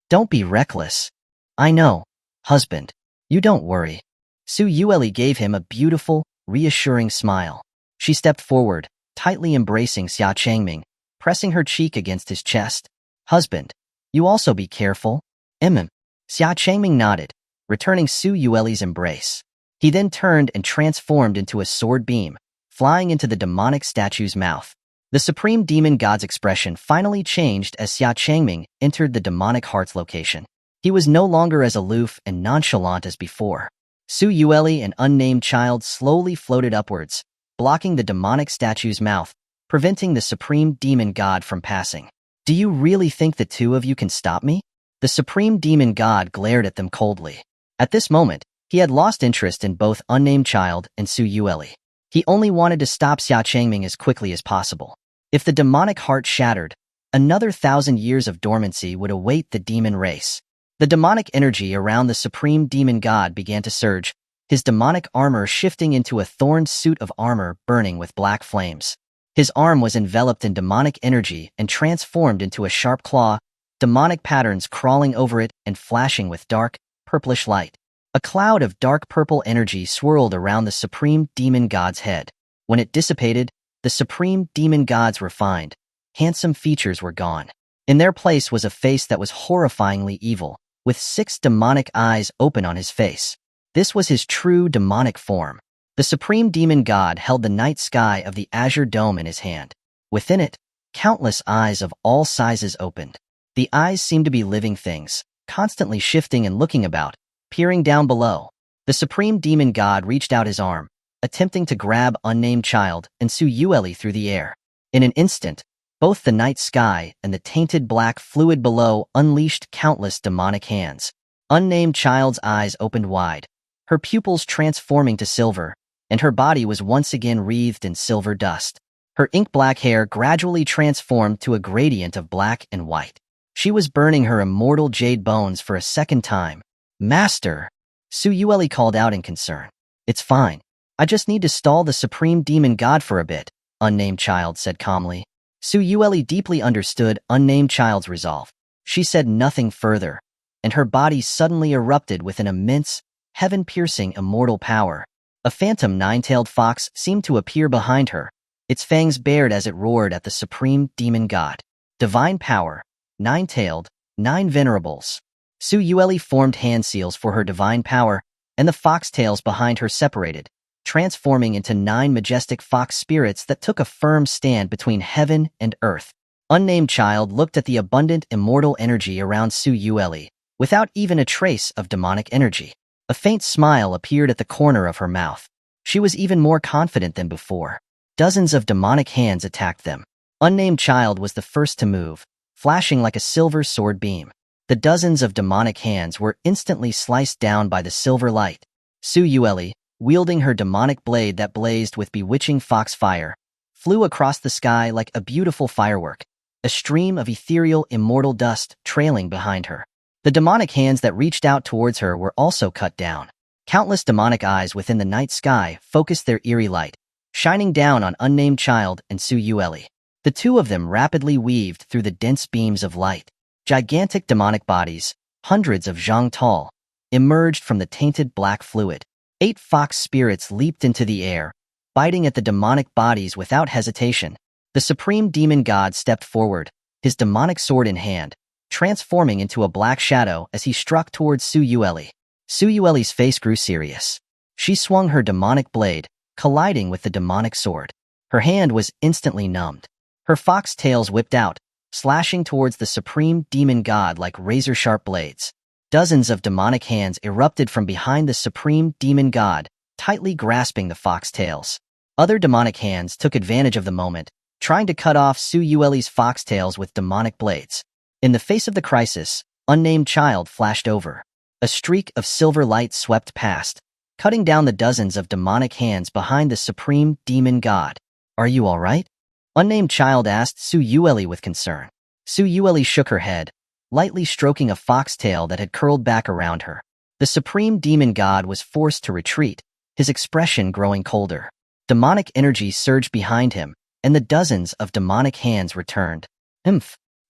Don't be reckless. I know, husband. You don't worry. Su Yueli gave him a beautiful, reassuring smile. She stepped forward, tightly embracing Xia Changming, pressing her cheek against his chest. Husband, you also be careful. Xia Changming nodded, returning Su Yueli's embrace. He then turned and transformed into a sword beam, flying into the demonic statue's mouth. The supreme demon god's expression finally changed as Xia Changming entered the demonic heart's location. He was no longer as aloof and nonchalant as before. Su Yueli and Unnamed Child slowly floated upwards, blocking the demonic statue's mouth, preventing the supreme demon god from passing. Do you really think the two of you can stop me? The supreme demon god glared at them coldly. At this moment, he had lost interest in both Unnamed Child and Su Yueli. He only wanted to stop Xia Changming as quickly as possible. If the demonic heart shattered, another 1,000 years of dormancy would await the demon race. The demonic energy around the supreme demon god began to surge, his demonic armor shifting into a thorned suit of armor burning with black flames. His arm was enveloped in demonic energy and transformed into a sharp claw, demonic patterns crawling over it and flashing with dark, purplish light. A cloud of dark purple energy swirled around the supreme demon god's head. When it dissipated, the supreme demon god's refined, handsome features were gone. In their place was a face that was horrifyingly evil, with 6 demonic eyes open on his face. This was his true demonic form. The supreme demon god held the night sky of the azure dome in his hand. Within it, countless eyes of all sizes opened. The eyes seemed to be living things, constantly shifting and looking about, peering down below. The supreme demon god reached out his arm, attempting to grab Unnamed Child and Su Yueli through the air. In an instant, both the night sky and the tainted black fluid below unleashed countless demonic hands. Unnamed Child's eyes opened wide, her pupils transforming to silver, and her body was once again wreathed in silver dust. Her ink-black hair gradually transformed to a gradient of black and white. She was burning her immortal jade bones for a second time. Master! Su Yueli called out in concern. It's fine. I just need to stall the supreme demon god for a bit, Unnamed Child said calmly. Su Yueli deeply understood Unnamed Child's resolve. She said nothing further, and her body suddenly erupted with an immense, heaven-piercing immortal power. A phantom 9-tailed fox seemed to appear behind her, its fangs bared as it roared at the supreme demon god. Divine power, 9-tailed, 9 venerables. Su Yueli formed hand seals for her divine power, and the foxtails behind her separated, transforming into 9 majestic fox spirits that took a firm stand between heaven and earth. Unnamed Child looked at the abundant immortal energy around Su Yueli, without even a trace of demonic energy. A faint smile appeared at the corner of her mouth. She was even more confident than before. Dozens of demonic hands attacked them. Unnamed Child was the first to move, flashing like a silver sword beam. The dozens of demonic hands were instantly sliced down by the silver light. Su Yueli, wielding her demonic blade that blazed with bewitching fox fire, flew across the sky like a beautiful firework, a stream of ethereal, immortal dust trailing behind her. The demonic hands that reached out towards her were also cut down. Countless demonic eyes within the night sky focused their eerie light, shining down on unnamed child and Su Yueli. The two of them rapidly weaved through the dense beams of light. Gigantic demonic bodies, hundreds of zhang tall, emerged from the tainted black fluid. 8 fox spirits leaped into the air, biting at the demonic bodies without hesitation. The supreme demon god stepped forward, his demonic sword in hand, transforming into a black shadow as he struck towards Su Yueli. Su Yueli's face grew serious. She swung her demonic blade, colliding with the demonic sword. Her hand was instantly numbed. Her fox tails whipped out, slashing towards the supreme demon god like razor-sharp blades. Dozens of demonic hands erupted from behind the supreme demon god, tightly grasping the fox tails. Other demonic hands took advantage of the moment, trying to cut off Su Yueli's foxtails with demonic blades. In the face of the crisis, unnamed child flashed over. A streak of silver light swept past, cutting down the dozens of demonic hands behind the supreme demon god. "Are you all right?" Unnamed child asked Su Yueli with concern. Su Yueli shook her head, lightly stroking a foxtail that had curled back around her. The supreme demon god was forced to retreat, his expression growing colder. Demonic energy surged behind him, and the dozens of demonic hands returned.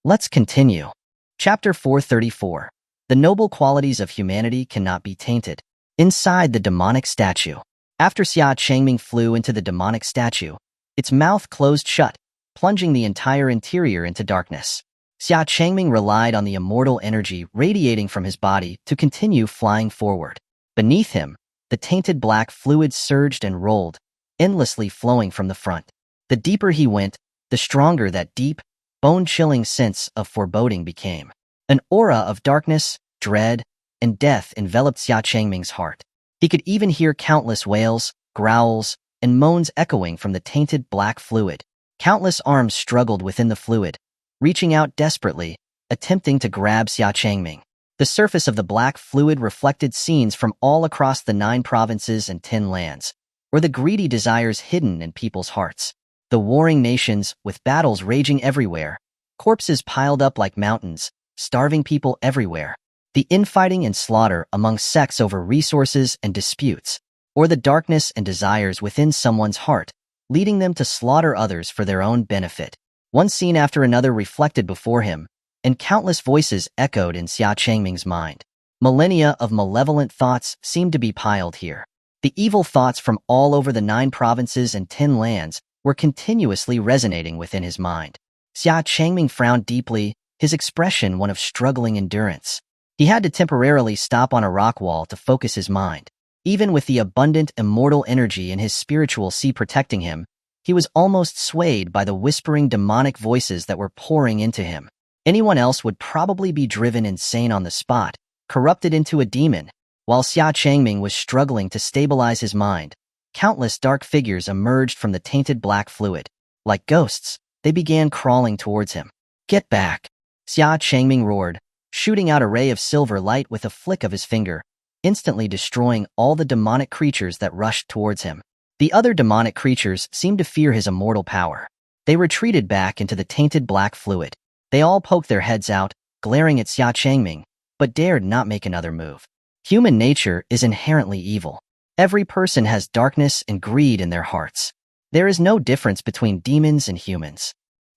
Let's continue. Chapter 434. The noble qualities of humanity cannot be tainted. Inside the demonic statue. After Xia Changming flew into the demonic statue, its mouth closed shut, plunging the entire interior into darkness. Xia Changming relied on the immortal energy radiating from his body to continue flying forward. Beneath him, the tainted black fluid surged and rolled, endlessly flowing from the front. The deeper he went, the stronger that deep, bone-chilling sense of foreboding became. An aura of darkness, dread, and death enveloped Xia Changming's heart. He could even hear countless wails, growls, and moans echoing from the tainted black fluid. Countless arms struggled within the fluid, reaching out desperately, attempting to grab Xia Changming. The surface of the black fluid reflected scenes from all across the 9 provinces and 10 lands, or the greedy desires hidden in people's hearts. The warring nations, with battles raging everywhere, corpses piled up like mountains, starving people everywhere. The infighting and slaughter among sects over resources and disputes, or the darkness and desires within someone's heart, leading them to slaughter others for their own benefit. One scene after another reflected before him, and countless voices echoed in Xia Changming's mind. Millennia of malevolent thoughts seemed to be piled here. The evil thoughts from all over the 9 provinces and 10 lands were continuously resonating within his mind. Xia Changming frowned deeply, his expression one of struggling endurance. He had to temporarily stop on a rock wall to focus his mind. Even with the abundant immortal energy in his spiritual sea protecting him, he was almost swayed by the whispering demonic voices that were pouring into him. Anyone else would probably be driven insane on the spot, corrupted into a demon. While Xia Changming was struggling to stabilize his mind, countless dark figures emerged from the tainted black fluid. Like ghosts, they began crawling towards him. "Get back!" Xia Changming roared, shooting out a ray of silver light with a flick of his finger, instantly destroying all the demonic creatures that rushed towards him. The other demonic creatures seemed to fear his immortal power. They retreated back into the tainted black fluid. They all poked their heads out, glaring at Xia Changming, but dared not make another move. Human nature is inherently evil. Every person has darkness and greed in their hearts. There is no difference between demons and humans.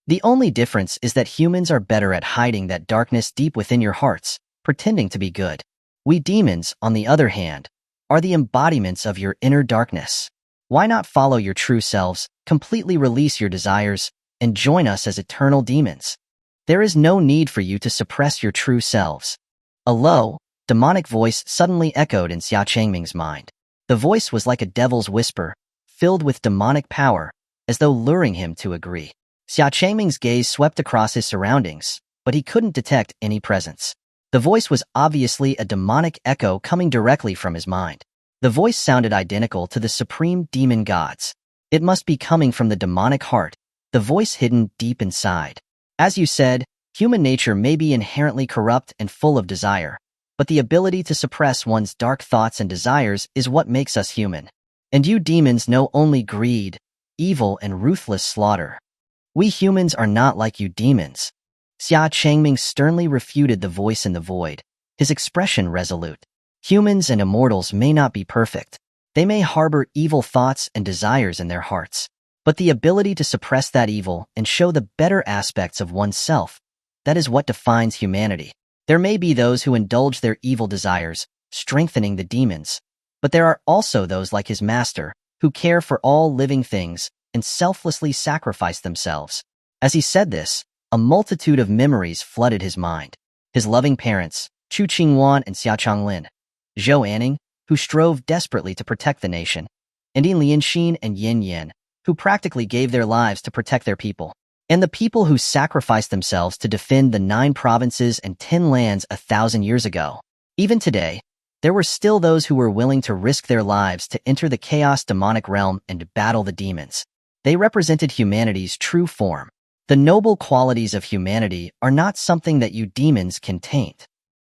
The only difference is that humans are better at hiding that darkness deep within your hearts, pretending to be good. We demons, on the other hand, are the embodiments of your inner darkness. Why not follow your true selves, completely release your desires, and join us as eternal demons? There is no need for you to suppress your true selves. A low, demonic voice suddenly echoed in Xia Changming's mind. The voice was like a devil's whisper, filled with demonic power, as though luring him to agree. Xia Changming's gaze swept across his surroundings, but he couldn't detect any presence. The voice was obviously a demonic echo coming directly from his mind. The voice sounded identical to the supreme demon gods. It must be coming from the demonic heart, the voice hidden deep inside. As you said, human nature may be inherently corrupt and full of desire, but the ability to suppress one's dark thoughts and desires is what makes us human. And you demons know only greed, evil, and ruthless slaughter. We humans are not like you demons. Xia Changming sternly refuted the voice in the void, his expression resolute. Humans and immortals may not be perfect. They may harbor evil thoughts and desires in their hearts. But the ability to suppress that evil and show the better aspects of oneself, that is what defines humanity. There may be those who indulge their evil desires, strengthening the demons. But there are also those like his master, who care for all living things and selflessly sacrifice themselves. As he said this, a multitude of memories flooded his mind. His loving parents, Xuanhuan and Xia Changming, Xuanhuan, who strove desperately to protect the nation, and Lianxin and Yin Yin, who practically gave their lives to protect their people, and the people who sacrificed themselves to defend the 9 provinces and 10 lands 1,000 years ago. Even today, there were still those who were willing to risk their lives to enter the chaos demonic realm and battle the demons. They represented humanity's true form. The noble qualities of humanity are not something that you demons can taint.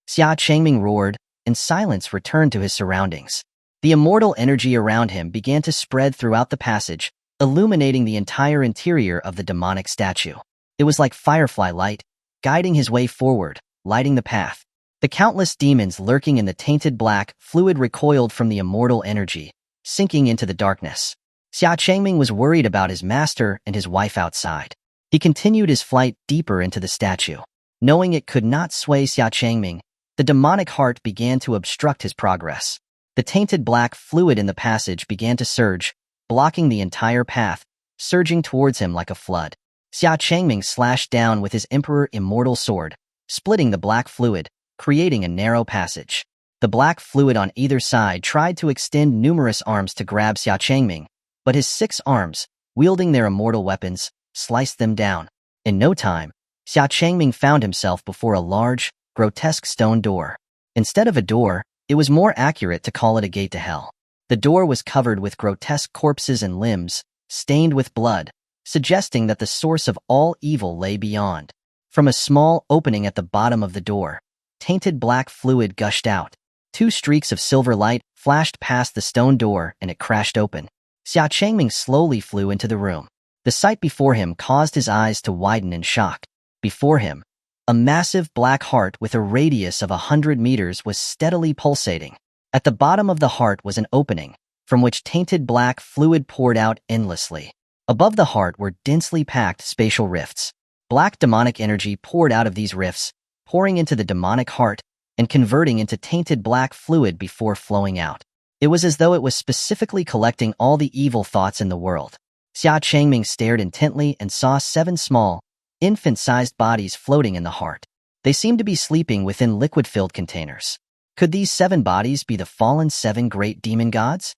Xia Changming roared, and silence returned to his surroundings. The immortal energy around him began to spread throughout the passage, illuminating the entire interior of the demonic statue. It was like firefly light, guiding his way forward, lighting the path. The countless demons lurking in the tainted black fluid recoiled from the immortal energy, sinking into the darkness. Xia Changming was worried about his master and his wife outside. He continued his flight deeper into the statue. Knowing it could not sway Xia Changming, the demonic heart began to obstruct his progress. The tainted black fluid in the passage began to surge, blocking the entire path, surging towards him like a flood. Xia Changming slashed down with his Emperor Immortal sword, splitting the black fluid, creating a narrow passage. The black fluid on either side tried to extend numerous arms to grab Xia Changming, but his 6 arms, wielding their immortal weapons, sliced them down. In no time, Xia Changming found himself before a large, grotesque stone door. Instead of a door, it was more accurate to call it a gate to hell. The door was covered with grotesque corpses and limbs, stained with blood, suggesting that the source of all evil lay beyond. From a small opening at the bottom of the door, tainted black fluid gushed out. 2 streaks of silver light flashed past the stone door and it crashed open. Xia Changming slowly flew into the room. The sight before him caused his eyes to widen in shock. Before him, a massive black heart with a radius of 100 meters was steadily pulsating. At the bottom of the heart was an opening, from which tainted black fluid poured out endlessly. Above the heart were densely packed spatial rifts. Black demonic energy poured out of these rifts, pouring into the demonic heart and converting into tainted black fluid before flowing out. It was as though it was specifically collecting all the evil thoughts in the world. Xia Changming stared intently and saw 7 small, infant-sized bodies floating in the heart. They seemed to be sleeping within liquid-filled containers. Could these 7 bodies be the fallen 7 great demon gods?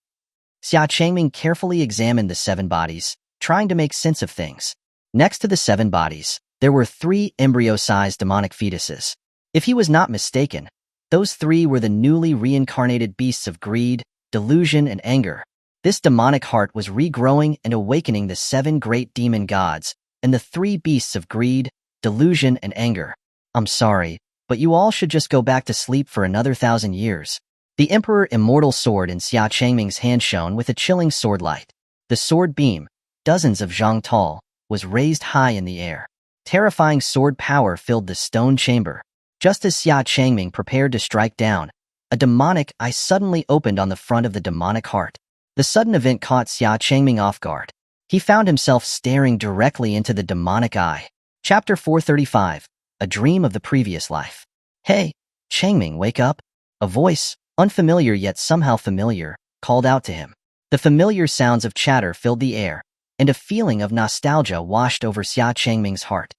Xia Changming carefully examined the 7 bodies, trying to make sense of things. Next to the 7 bodies, there were 3 embryo-sized demonic fetuses. If he was not mistaken, those 3 were the newly reincarnated beasts of greed, delusion, and anger. This demonic heart was regrowing and awakening the 7 great demon gods and the 3 beasts of greed, delusion, and anger. I'm sorry, but you all should just go back to sleep for another 1,000 years. The Emperor Immortal sword in Xia Changming's hand shone with a chilling sword light. The sword beam, dozens of zhang tall, was raised high in the air. Terrifying sword power filled the stone chamber. Just as Xia Changming prepared to strike down, a demonic eye suddenly opened on the front of the demonic heart. The sudden event caught Xia Changming off guard. He found himself staring directly into the demonic eye. Chapter 435, A Dream of the Previous Life. Hey, Changming, wake up. A voice, unfamiliar yet somehow familiar, called out to him. The familiar sounds of chatter filled the air, and a feeling of nostalgia washed over Xia Changming's heart.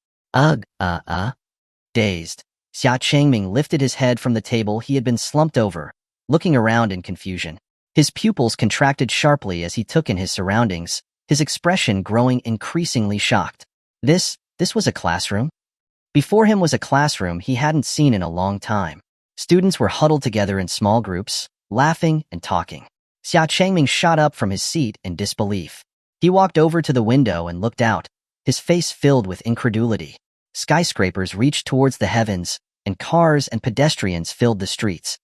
Dazed, Xia Changming lifted his head from the table he had been slumped over, looking around in confusion. His pupils contracted sharply as he took in his surroundings, his expression growing increasingly shocked. This was a classroom? Before him was a classroom he hadn't seen in a long time. Students were huddled together in small groups, laughing and talking. Xia Changming shot up from his seat in disbelief. He walked over to the window and looked out, his face filled with incredulity. Skyscrapers reached towards the heavens, and cars and pedestrians filled the streets.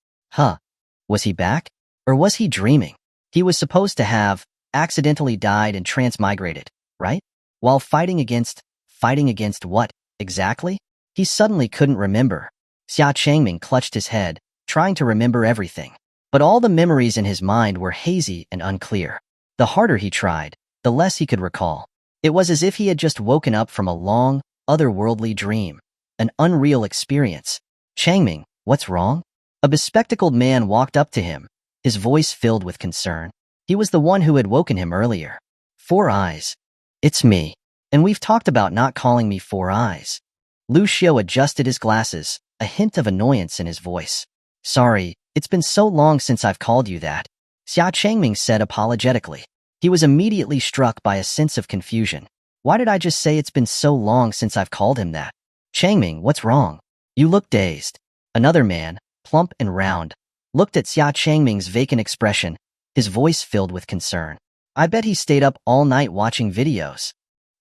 Was he back? Or was he dreaming? He was supposed to have accidentally died and transmigrated, right? While fighting against fighting against what, exactly? He suddenly couldn't remember. Xia Changming clutched his head, trying to remember everything. But all the memories in his mind were hazy and unclear. The harder he tried, the less he could recall. It was as if he had just woken up from a long, otherworldly dream. An unreal experience. Changming, what's wrong? A bespectacled man walked up to him, his voice filled with concern. He was the one who had woken him earlier. 4 Eyes. It's me. And we've talked about not calling me 4 Eyes. Lu Xiu adjusted his glasses, a hint of annoyance in his voice. Sorry, it's been so long since I've called you that, Xia Changming said apologetically. He was immediately struck by a sense of confusion. Why did I just say it's been so long since I've called him that? Changming, what's wrong? You look dazed. Another man, plump and round, looked at Xia Changming's vacant expression, his voice filled with concern. I bet he stayed up all night watching videos.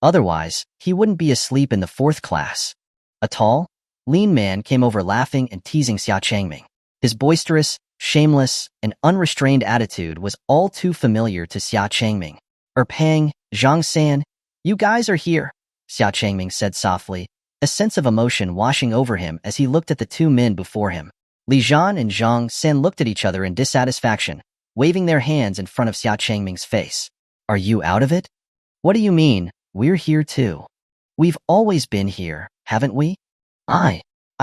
Otherwise, he wouldn't be asleep in the 4th class. A tall, lean man came over laughing and teasing Xia Changming. His boisterous, shameless, and unrestrained attitude was all too familiar to Xia Changming. Pang, Zhang-san, you guys are here, Xia Changming said softly, a sense of emotion washing over him as he looked at the 2 men before him. Li Zhan and Zhang-san looked at each other in dissatisfaction, waving their hands in front of Xia Changming's face. Are you out of it? What do you mean, we're here too? We've always been here, haven't we? I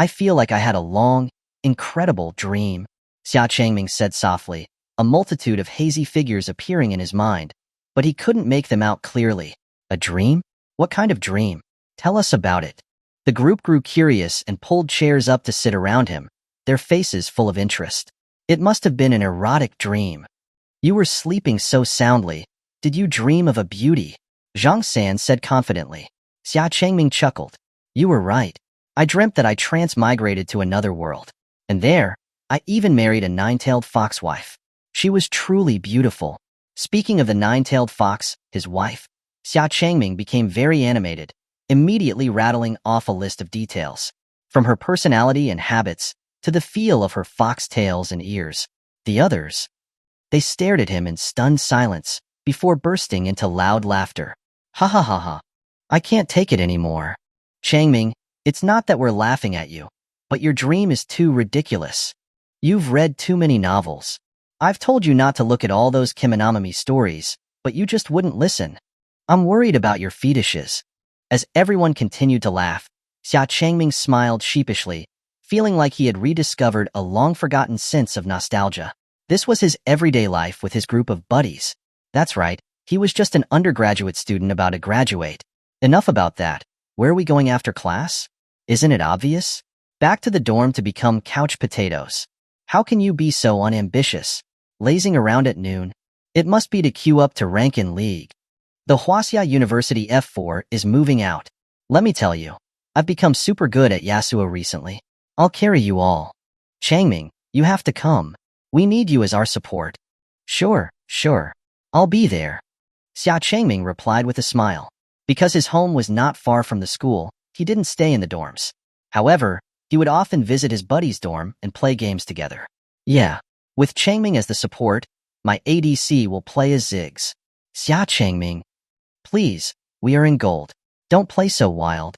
feel like I had a long, incredible dream, Xia Changming said softly, a multitude of hazy figures appearing in his mind, but he couldn't make them out clearly. A dream? What kind of dream? Tell us about it. The group grew curious and pulled chairs up to sit around him, their faces full of interest. It must have been an erotic dream. You were sleeping so soundly. Did you dream of a beauty? Zhang San said confidently. Xia Changming chuckled. You were right. I dreamt that I transmigrated to another world. And there, I even married a 9-tailed fox wife. She was truly beautiful. Speaking of the 9-tailed fox, his wife, Xia Changming became very animated, immediately rattling off a list of details. From her personality and habits, to the feel of her fox tails and ears. The others, they stared at him in stunned silence, before bursting into loud laughter. Ha ha ha ha. I can't take it anymore. Changming, it's not that we're laughing at you, but your dream is too ridiculous. You've read too many novels. I've told you not to look at all those Kimonami stories, but you just wouldn't listen. I'm worried about your fetishes. As everyone continued to laugh, Xia Changming smiled sheepishly, feeling like he had rediscovered a long-forgotten sense of nostalgia. This was his everyday life with his group of buddies. That's right, he was just an undergraduate student about to graduate. Enough about that. Where are we going after class? Isn't it obvious? Back to the dorm to become couch potatoes. How can you be so unambitious? Lazing around at noon? It must be to queue up to rank in league. The Huaxia University F4 is moving out. Let me tell you, I've become super good at Yasuo recently. I'll carry you all. Changming, you have to come. We need you as our support. Sure. I'll be there. Xia Changming replied with a smile. Because his home was not far from the school, he didn't stay in the dorms. However, he would often visit his buddy's dorm and play games together. Yeah, with Changming as the support, my ADC will play as Ziggs. Xia Changming, please, we are in gold. Don't play so wild.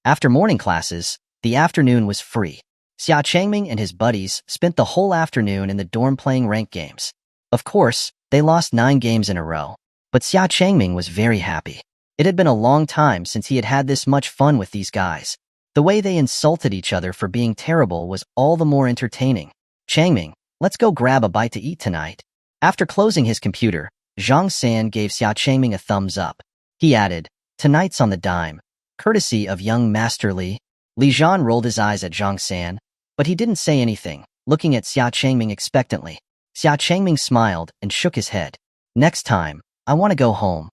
After morning classes, the afternoon was free. Xia Changming and his buddies spent the whole afternoon in the dorm playing rank games. Of course, they lost 9 games in a row, but Xia Changming was very happy. It had been a long time since he had had this much fun with these guys. The way they insulted each other for being terrible was all the more entertaining. Changming, let's go grab a bite to eat tonight. After closing his computer, Zhang San gave Xia Changming a thumbs up. He added, tonight's on the dime, courtesy of young Master Li. Li Zhan rolled his eyes at Zhang San, but he didn't say anything, looking at Xia Changming expectantly. Xia Changming smiled and shook his head. Next time, I want to go home.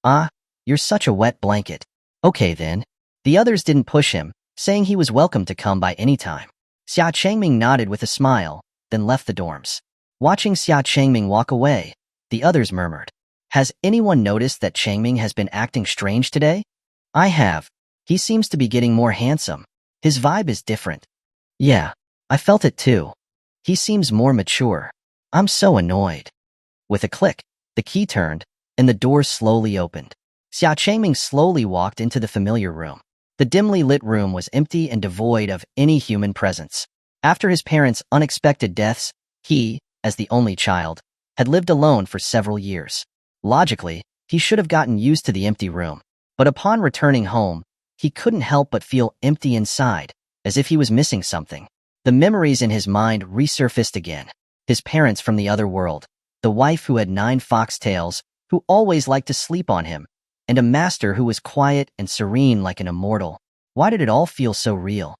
Ah, you're such a wet blanket. Okay then. The others didn't push him, saying he was welcome to come by any time. Xia Changming nodded with a smile, then left the dorms. Watching Xia Changming walk away, the others murmured. Has anyone noticed that Changming has been acting strange today? I have. He seems to be getting more handsome. His vibe is different. Yeah, I felt it too. He seems more mature. I'm so annoyed. With a click, the key turned, and the door slowly opened. Xia Changming slowly walked into the familiar room. The dimly lit room was empty and devoid of any human presence. After his parents' unexpected deaths, he, as the only child, had lived alone for several years. Logically, he should have gotten used to the empty room. But upon returning home, he couldn't help but feel empty inside, as if he was missing something. The memories in his mind resurfaced again. His parents from the other world, the wife who had 9 foxtails, who always liked to sleep on him, and a master who was quiet and serene like an immortal. Why did it all feel so real?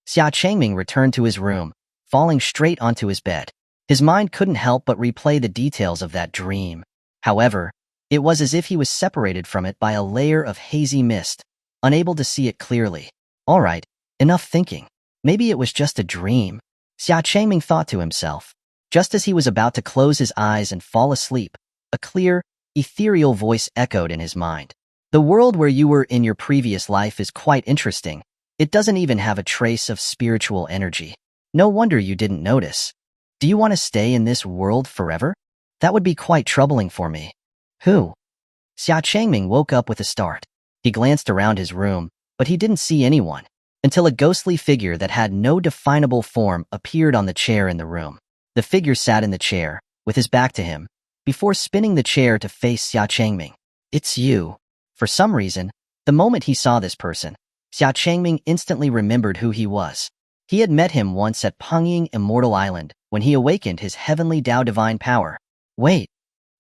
Xia Changming returned to his room, falling straight onto his bed. His mind couldn't help but replay the details of that dream. However, it was as if he was separated from it by a layer of hazy mist, unable to see it clearly. All right, enough thinking. Maybe it was just a dream, Xia Changming thought to himself. Just as he was about to close his eyes and fall asleep, a clear, ethereal voice echoed in his mind. The world where you were in your previous life is quite interesting. It doesn't even have a trace of spiritual energy. No wonder you didn't notice. Do you want to stay in this world forever? That would be quite troubling for me. Who? Xia Changming woke up with a start. He glanced around his room, but he didn't see anyone, until a ghostly figure that had no definable form appeared on the chair in the room. The figure sat in the chair, with his back to him, before spinning the chair to face Xia Changming. It's you. For some reason, the moment he saw this person, Xia Changming instantly remembered who he was. He had met him once at Pengying Immortal Island, when he awakened his heavenly Tao divine power. Wait.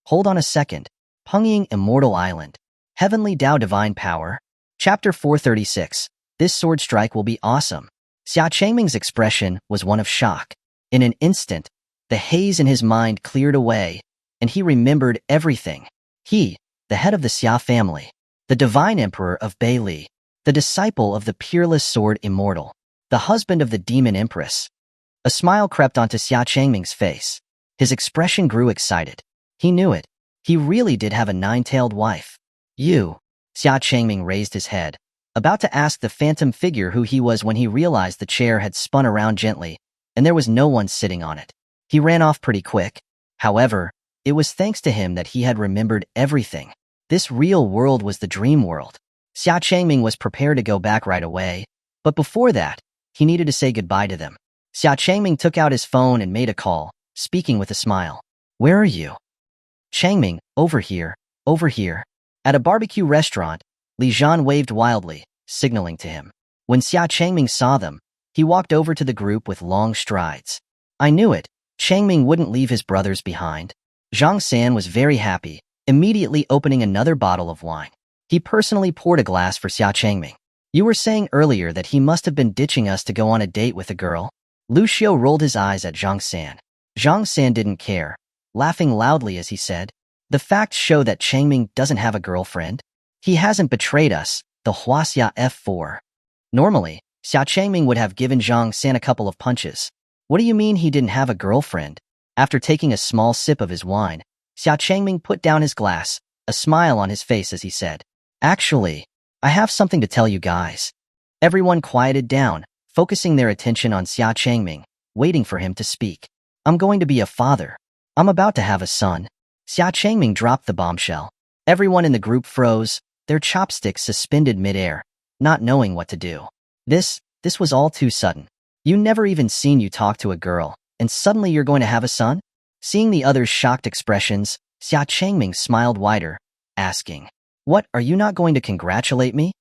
Hold on a second. Pengying Immortal Island. Heavenly Tao divine power? Chapter 436. This sword strike will be awesome. Xia Changming's expression was one of shock. In an instant, the haze in his mind cleared away, and he remembered everything. He, the head of the Xia family, the divine emperor of Beili, the disciple of the peerless Sword Immortal, the husband of the Demon Empress. A smile crept onto Xia Changming's face. His expression grew excited. He knew it. He really did have a 9-tailed wife. You. Xia Changming raised his head, about to ask the phantom figure who he was when he realized the chair had spun around gently, and there was no one sitting on it. He ran off pretty quick. However, it was thanks to him that he had remembered everything. This real world was the dream world. Xia Changming was prepared to go back right away, but before that, he needed to say goodbye to them. Xia Changming took out his phone and made a call, speaking with a smile. Where are you? Changming, over here, over here. At a barbecue restaurant, Li Zhan waved wildly, signaling to him. When Xia Changming saw them, he walked over to the group with long strides. I knew it. Changming wouldn't leave his brothers behind. Zhang San was very happy, immediately opening another bottle of wine. He personally poured a glass for Xia Changming. You were saying earlier that he must have been ditching us to go on a date with a girl? Lu Xiu rolled his eyes at Zhang San. Zhang San didn't care, laughing loudly as he said, the facts show that Changming doesn't have a girlfriend. He hasn't betrayed us, the Huaxia F4. Normally, Xia Changming would have given Zhang San a couple of punches. What do you mean he didn't have a girlfriend? After taking a small sip of his wine, Xia Changming put down his glass, a smile on his face as he said, Actually, I have something to tell you guys. Everyone quieted down, focusing their attention on Xia Changming, waiting for him to speak. I'm going to be a father. I'm about to have a son. Xia Changming dropped the bombshell. Everyone in the group froze, their chopsticks suspended midair, not knowing what to do. This was all too sudden. You never even seen you talk to a girl, and suddenly you're going to have a son? Seeing the others' shocked expressions, Xia Changming smiled wider, asking, What, are you not going to congratulate me?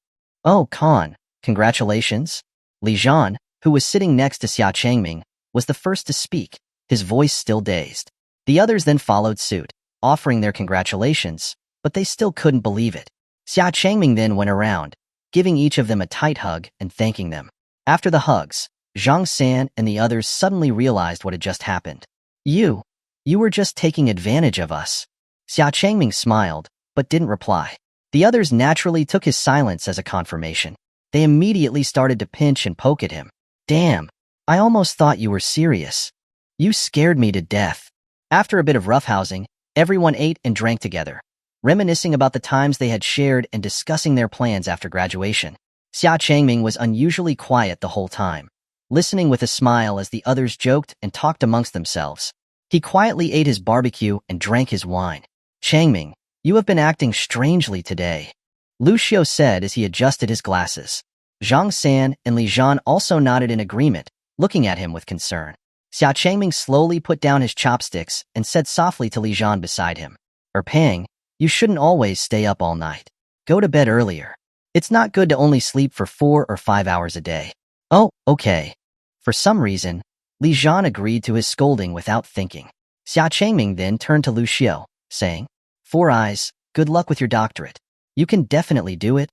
Oh, Khan, congratulations? Li Zhan, who was sitting next to Xia Changming, was the first to speak, his voice still dazed. The others then followed suit, offering their congratulations, but they still couldn't believe it. Xia Changming then went around, giving each of them a tight hug and thanking them. After the hugs, Zhang San and the others suddenly realized what had just happened. You were just taking advantage of us. Xia Changming smiled, but didn't reply. The others naturally took his silence as a confirmation. They immediately started to pinch and poke at him. Damn, I almost thought you were serious. You scared me to death. After a bit of roughhousing, everyone ate and drank together, reminiscing about the times they had shared and discussing their plans after graduation. Xia Changming was unusually quiet the whole time, listening with a smile as the others joked and talked amongst themselves. He quietly ate his barbecue and drank his wine. Changming, you have been acting strangely today. Lucio said as he adjusted his glasses. Zhang San and Li Zhan also nodded in agreement, looking at him with concern. Xia Changming slowly put down his chopsticks and said softly to Li Zhan beside him, Pang, you shouldn't always stay up all night. Go to bed earlier. It's not good to only sleep for 4 or 5 hours a day. Oh, okay. For some reason, Li Zhan agreed to his scolding without thinking. Xia Changming then turned to Lucio, saying, Four Eyes, good luck with your doctorate. You can definitely do it.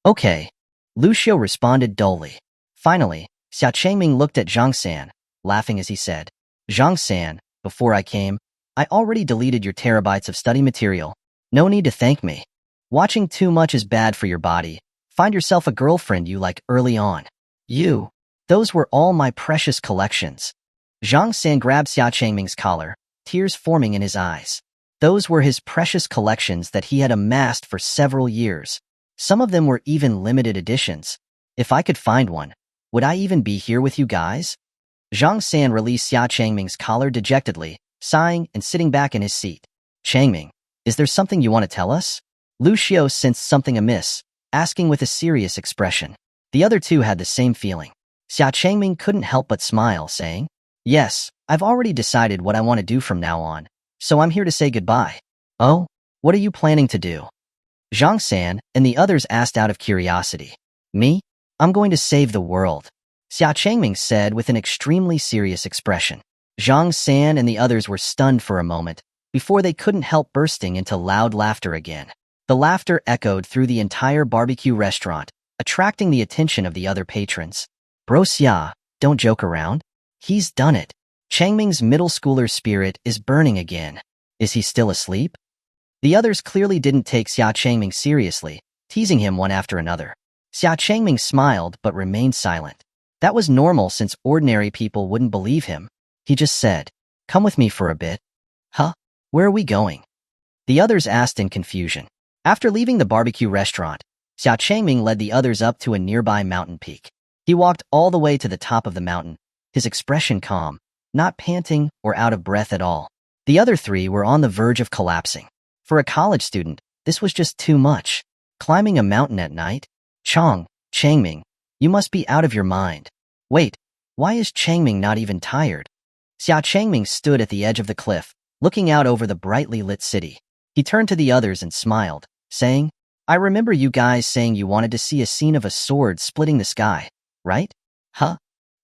Okay. Lucio responded dully. Finally, Xia Changming looked at Zhang San, laughing as he said, Zhang San, before I came, I already deleted your terabytes of study material. No need to thank me. Watching too much is bad for your body. Find yourself a girlfriend you like early on. Those were all my precious collections. Zhang San grabbed Xia Changming's collar, tears forming in his eyes. Those were his precious collections that he had amassed for several years. Some of them were even limited editions. If I could find one, would I even be here with you guys? Zhang San released Xia Changming's collar dejectedly, sighing and sitting back in his seat. Changming, is there something you want to tell us? Lucio sensed something amiss, asking with a serious expression. The other two had the same feeling. Xia Changming couldn't help but smile, saying, Yes, I've already decided what I want to do from now on, so I'm here to say goodbye. Oh, what are you planning to do? Zhang San and the others asked out of curiosity. Me? I'm going to save the world, Xia Changming said with an extremely serious expression. Zhang San and the others were stunned for a moment, before they couldn't help bursting into loud laughter again. The laughter echoed through the entire barbecue restaurant, attracting the attention of the other patrons. Bro Xia, don't joke around. He's done it. Changming's middle schooler spirit is burning again. Is he still asleep? The others clearly didn't take Xia Changming seriously, teasing him one after another. Xia Changming smiled but remained silent. That was normal since ordinary people wouldn't believe him. He just said, Come with me for a bit. Huh? Where are we going? The others asked in confusion. After leaving the barbecue restaurant, Xia Changming led the others up to a nearby mountain peak. He walked all the way to the top of the mountain, his expression calm, not panting or out of breath at all. The other three were on the verge of collapsing. For a college student, this was just too much. Climbing a mountain at night? Changming, you must be out of your mind. Wait, why is Changming not even tired? Xia Changming stood at the edge of the cliff, looking out over the brightly lit city. He turned to the others and smiled, saying, I remember you guys saying you wanted to see a scene of a sword splitting the sky, right? Huh?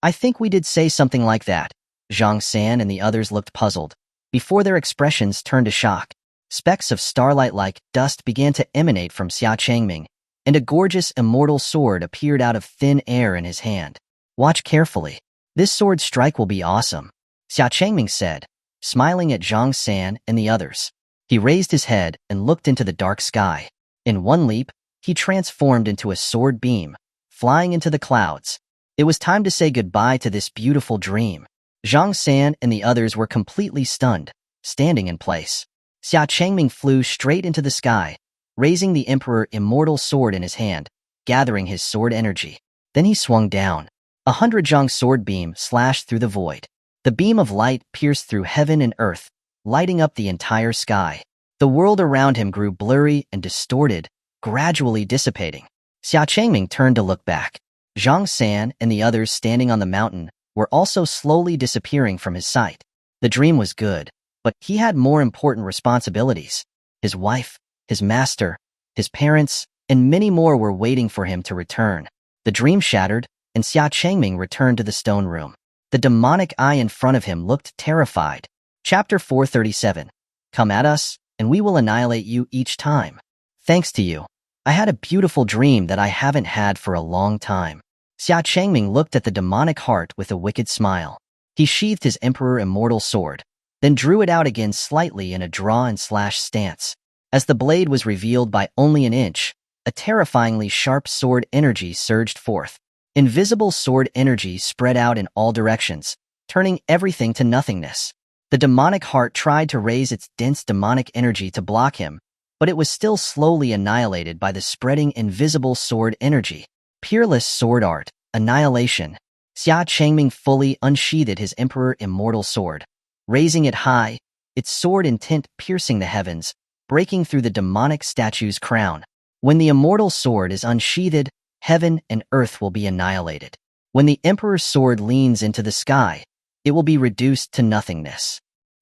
I think we did say something like that. Zhang San and the others looked puzzled, before their expressions turned to shock. Specks of starlight-like dust began to emanate from Xia Changming, and a gorgeous immortal sword appeared out of thin air in his hand. Watch carefully. This sword strike will be awesome, Xia Changming said, smiling at Zhang San and the others. He raised his head and looked into the dark sky. In one leap, he transformed into a sword beam, flying into the clouds. It was time to say goodbye to this beautiful dream. Zhang San and the others were completely stunned, standing in place. Xia Changming flew straight into the sky, raising the Emperor Immortal sword in his hand, gathering his sword energy. Then he swung down. 100 Zhang sword beam slashed through the void. The beam of light pierced through heaven and earth, lighting up the entire sky. The world around him grew blurry and distorted, gradually dissipating. Xia Changming turned to look back. Zhang San and the others standing on the mountain were also slowly disappearing from his sight. The dream was good, but he had more important responsibilities. His wife, his master, his parents, and many more were waiting for him to return. The dream shattered, and Xia Changming returned to the stone room. The demonic eye in front of him looked terrified. Chapter 437. Come at us, and we will annihilate you each time. Thanks to you, I had a beautiful dream that I haven't had for a long time. Xia Changming looked at the demonic heart with a wicked smile. He sheathed his Emperor Immortal sword, then drew it out again slightly in a draw and slash stance. As the blade was revealed by only an inch, a terrifyingly sharp sword energy surged forth. Invisible sword energy spread out in all directions, turning everything to nothingness. The demonic heart tried to raise its dense demonic energy to block him, but it was still slowly annihilated by the spreading invisible sword energy. Peerless sword art, annihilation. Xia Changming fully unsheathed his Emperor Immortal sword, raising it high, its sword intent piercing the heavens, breaking through the demonic statue's crown. When the immortal sword is unsheathed, heaven and earth will be annihilated. When the Emperor's sword leans into the sky, it will be reduced to nothingness.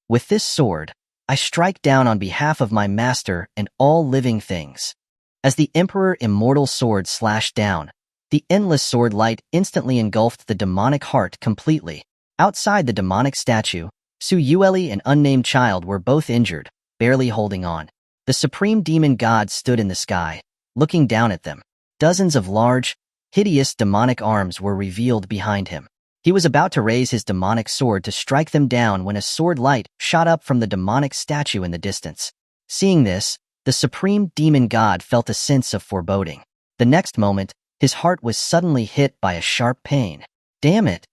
With this sword, I strike down on behalf of my master and all living things. As the Emperor Immortal Sword slashed down, the endless sword light instantly engulfed the demonic heart completely. Outside the demonic statue, Su Yueli and Unnamed Child were both injured, barely holding on. The supreme demon god stood in the sky, looking down at them. Dozens of large, hideous demonic arms were revealed behind him. He was about to raise his demonic sword to strike them down when a sword light shot up from the demonic statue in the distance. Seeing this, the supreme demon god felt a sense of foreboding. The next moment, his heart was suddenly hit by a sharp pain. Damn it!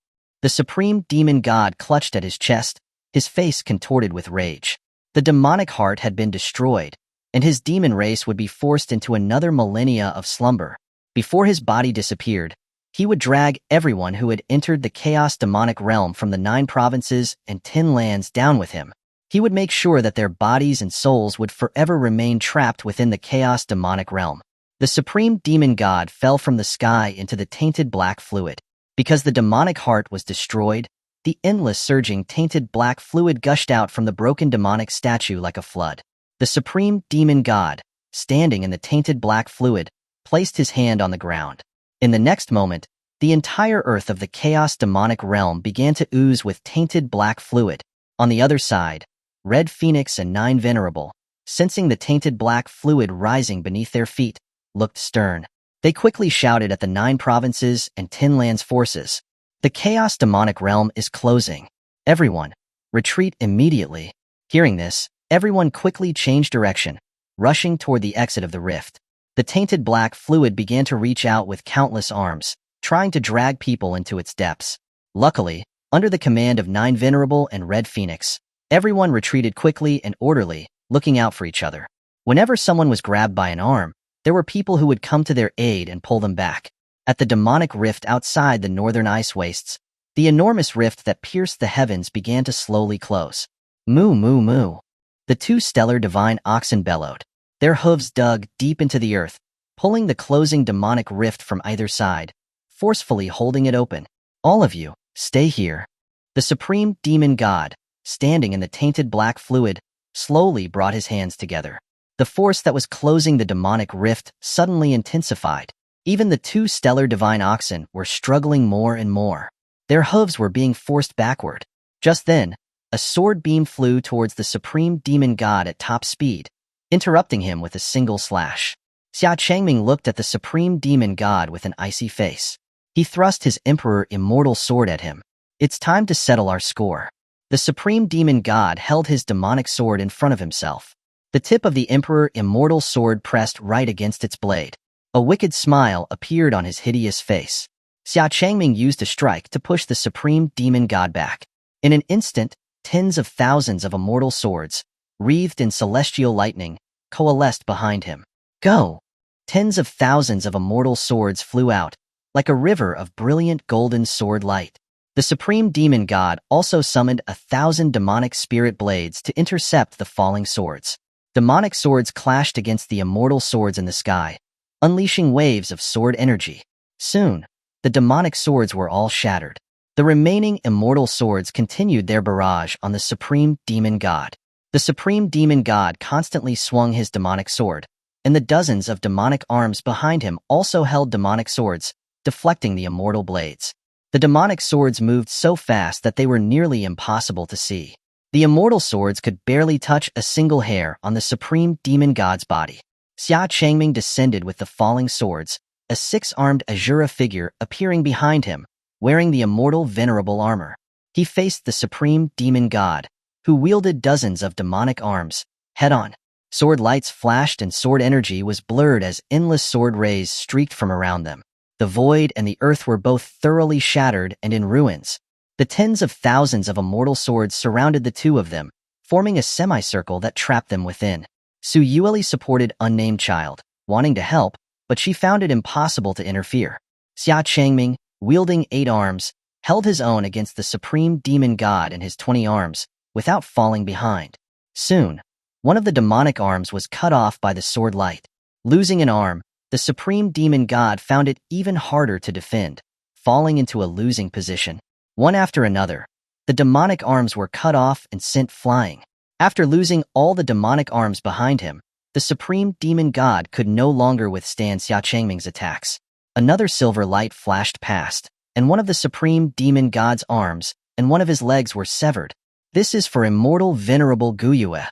The supreme demon god clutched at his chest, his face contorted with rage. The demonic heart had been destroyed, and his demon race would be forced into another millennia of slumber. Before his body disappeared, he would drag everyone who had entered the chaos demonic realm from the 9 provinces and 10 lands down with him. He would make sure that their bodies and souls would forever remain trapped within the chaos demonic realm. The supreme demon god fell from the sky into the tainted black fluid. Because the demonic heart was destroyed, the endless surging tainted black fluid gushed out from the broken demonic statue like a flood. The supreme demon god, standing in the tainted black fluid, placed his hand on the ground. In the next moment, the entire earth of the chaos demonic realm began to ooze with tainted black fluid. On the other side, Red Phoenix and 9 Venerable, sensing the tainted black fluid rising beneath their feet, looked stern. They quickly shouted at the 9 provinces and 10 lands forces. The chaos demonic realm is closing. Everyone, retreat immediately. Hearing this, everyone quickly changed direction, rushing toward the exit of the rift. The tainted black fluid began to reach out with countless arms, trying to drag people into its depths. Luckily, under the command of 9 Venerable and Red Phoenix, everyone retreated quickly and orderly, looking out for each other. Whenever someone was grabbed by an arm, there were people who would come to their aid and pull them back. At the demonic rift outside the northern ice wastes, the enormous rift that pierced the heavens began to slowly close. Moo moo moo. The 2 stellar divine oxen bellowed. Their hooves dug deep into the earth, pulling the closing demonic rift from either side, forcefully holding it open. All of you, stay here. The supreme demon god, standing in the tainted black fluid, slowly brought his hands together. The force that was closing the demonic rift suddenly intensified. Even the 2 stellar divine oxen were struggling more and more. Their hooves were being forced backward. Just then, a sword beam flew towards the supreme demon god at top speed, interrupting him with a single slash. Xia Changming looked at the supreme demon god with an icy face. He thrust his Emperor Immortal Sword at him. It's time to settle our score. The supreme demon god held his demonic sword in front of himself. The tip of the Emperor Immortal Sword pressed right against its blade. A wicked smile appeared on his hideous face. Xia Changming used a strike to push the supreme demon god back. In an instant, tens of thousands of immortal swords, wreathed in celestial lightning, coalesced behind him. Go! Tens of thousands of immortal swords flew out, like a river of brilliant golden sword light. The supreme demon god also summoned 1,000 demonic spirit blades to intercept the falling swords. Demonic swords clashed against the immortal swords in the sky, unleashing waves of sword energy. Soon, the demonic swords were all shattered. The remaining immortal swords continued their barrage on the supreme demon god. The supreme demon god constantly swung his demonic sword, and the dozens of demonic arms behind him also held demonic swords, deflecting the immortal blades. The demonic swords moved so fast that they were nearly impossible to see. The immortal swords could barely touch a single hair on the supreme demon god's body. Xia Changming descended with the falling swords, a 6-armed Azura figure appearing behind him, wearing the immortal venerable armor. He faced the supreme demon god, who wielded dozens of demonic arms, head-on. Sword lights flashed and sword energy was blurred as endless sword rays streaked from around them. The void and the earth were both thoroughly shattered and in ruins. The tens of thousands of immortal swords surrounded the 2 of them, forming a semicircle that trapped them within. Su Yueli supported Unnamed Child, wanting to help, but she found it impossible to interfere. Xia Changming, wielding 8 arms, held his own against the supreme demon god and his 20 arms, without falling behind. Soon, one of the demonic arms was cut off by the sword light. Losing an arm, the supreme demon god found it even harder to defend, falling into a losing position. One after another, the demonic arms were cut off and sent flying. After losing all the demonic arms behind him, the supreme demon god could no longer withstand Xia Changming's attacks. Another silver light flashed past, and one of the supreme demon god's arms and one of his legs were severed. This is for immortal venerable Guyue.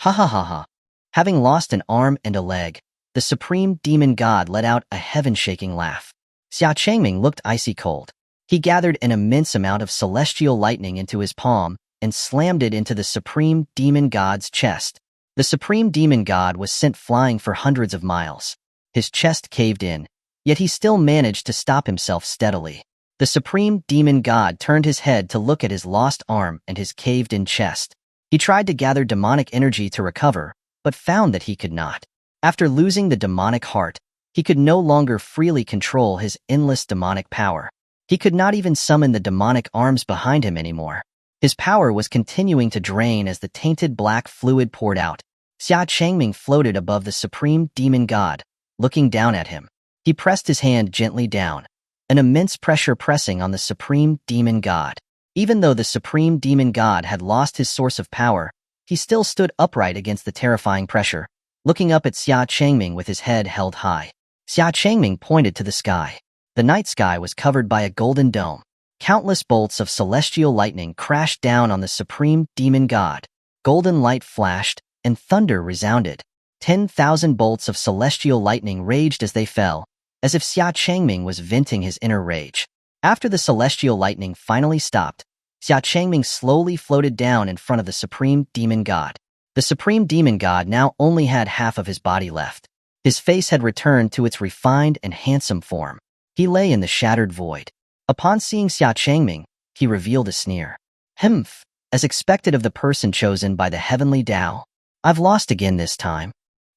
Ha ha ha ha. Having lost an arm and a leg, the supreme demon god let out a heaven-shaking laugh. Xia Changming looked icy cold. He gathered an immense amount of celestial lightning into his palm and slammed it into the supreme demon god's chest. The supreme demon god was sent flying for hundreds of miles. His chest caved in, yet he still managed to stop himself steadily. The supreme demon god turned his head to look at his lost arm and his caved-in chest. He tried to gather demonic energy to recover, but found that he could not. After losing the demonic heart, he could no longer freely control his endless demonic power. He could not even summon the demonic arms behind him anymore. His power was continuing to drain as the tainted black fluid poured out. Xia Changming floated above the supreme demon god, looking down at him. He pressed his hand gently down, an immense pressure pressing on the supreme demon god. Even though the supreme demon god had lost his source of power, he still stood upright against the terrifying pressure, looking up at Xia Changming with his head held high. Xia Changming pointed to the sky. The night sky was covered by a golden dome. Countless bolts of celestial lightning crashed down on the supreme demon god. Golden light flashed, and thunder resounded. 10,000 bolts of celestial lightning raged as they fell, as if Xia Changming was venting his inner rage. After the celestial lightning finally stopped, Xia Changming slowly floated down in front of the supreme demon god. The supreme demon god now only had half of his body left. His face had returned to its refined and handsome form. He lay in the shattered void. Upon seeing Xia Changming, he revealed a sneer. Humph, as expected of the person chosen by the heavenly Tao. I've lost again this time.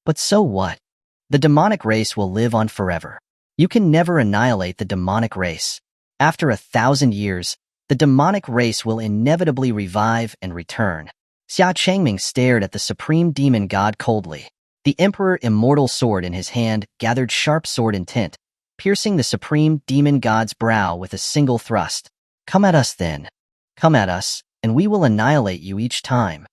But so what? The demonic race will live on forever. You can never annihilate the demonic race. After 1,000 years, the demonic race will inevitably revive and return. Xia Changming stared at the supreme demon god coldly. The Emperor Immortal sword in his hand gathered sharp sword intent, piercing the supreme demon god's brow with a single thrust. Come at us then. Come at us, and we will annihilate you each time.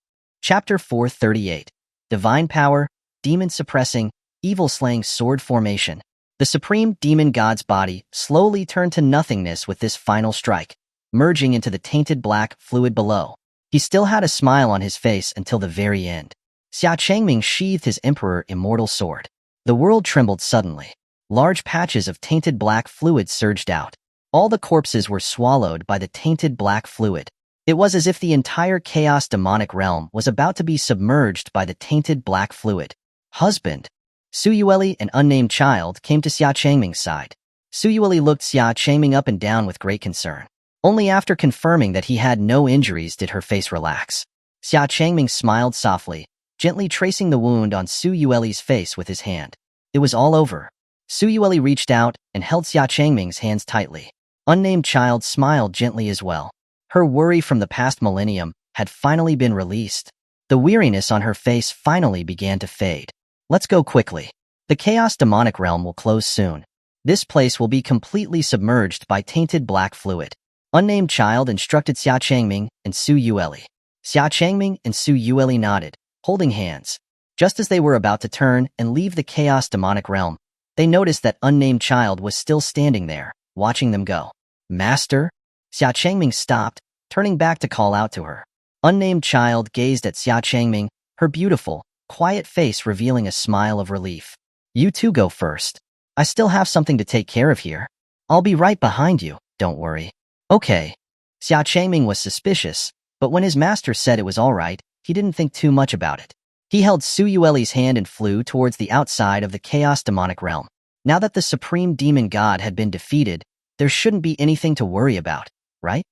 Chapter 438. Divine Power, Demon Suppressing, Evil Slaying Sword Formation. The supreme demon god's body slowly turned to nothingness with this final strike, merging into the tainted black fluid below. He still had a smile on his face until the very end. Xia Changming sheathed his Emperor Immortal sword. The world trembled suddenly. Large patches of tainted black fluid surged out. All the corpses were swallowed by the tainted black fluid. It was as if the entire chaos demonic realm was about to be submerged by the tainted black fluid. Husband. Suyueli, an unnamed child, came to Xia Changming's side. Suyueli looked Xia Changming up and down with great concern. Only after confirming that he had no injuries did her face relax. Xia Changming smiled softly, gently tracing the wound on Suyueli's face with his hand. It was all over. Suyueli reached out and held Xia Changming's hands tightly. Unnamed child smiled gently as well. Her worry from the past millennium had finally been released. The weariness on her face finally began to fade. Let's go quickly. The chaos demonic realm will close soon. This place will be completely submerged by tainted black fluid. Unnamed child instructed Xia Changming and Suyueli. Xia Changming and Suyueli nodded, holding hands. Just as they were about to turn and leave the chaos demonic realm, they noticed that unnamed child was still standing there, watching them go. Master? Xia Changming stopped, turning back to call out to her. Unnamed child gazed at Xia Changming, her beautiful, quiet face revealing a smile of relief. You two go first. I still have something to take care of here. I'll be right behind you, don't worry. Okay. Xia Changming was suspicious, but when his master said it was all right, he didn't think too much about it. He held Suyueli's hand and flew towards the outside of the chaos demonic realm. Now that the supreme demon god had been defeated, there shouldn't be anything to worry about, right?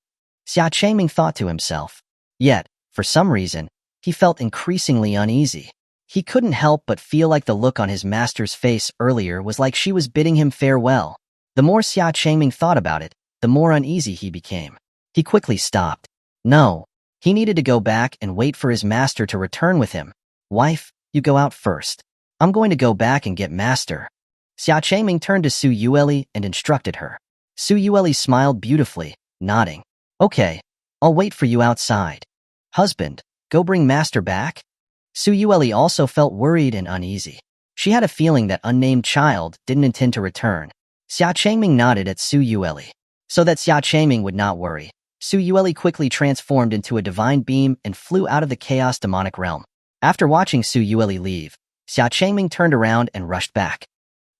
Xia Changming thought to himself. Yet, for some reason, he felt increasingly uneasy. He couldn't help but feel like the look on his master's face earlier was like she was bidding him farewell. The more Xia Changming thought about it, the more uneasy he became. He quickly stopped. No, he needed to go back and wait for his master to return with him. Wife, you go out first. I'm going to go back and get Master. Xia Changming turned to Su Yueli and instructed her. Su Yueli smiled beautifully, nodding. Okay, I'll wait for you outside. Husband, go bring Master back? Su Yueli also felt worried and uneasy. She had a feeling that unnamed child didn't intend to return. Xia Changming nodded at Su Yueli. So that Xia Changming would not worry, Su Yueli quickly transformed into a divine beam and flew out of the chaos demonic realm. After watching Su Yueli leave, Xia Changming turned around and rushed back.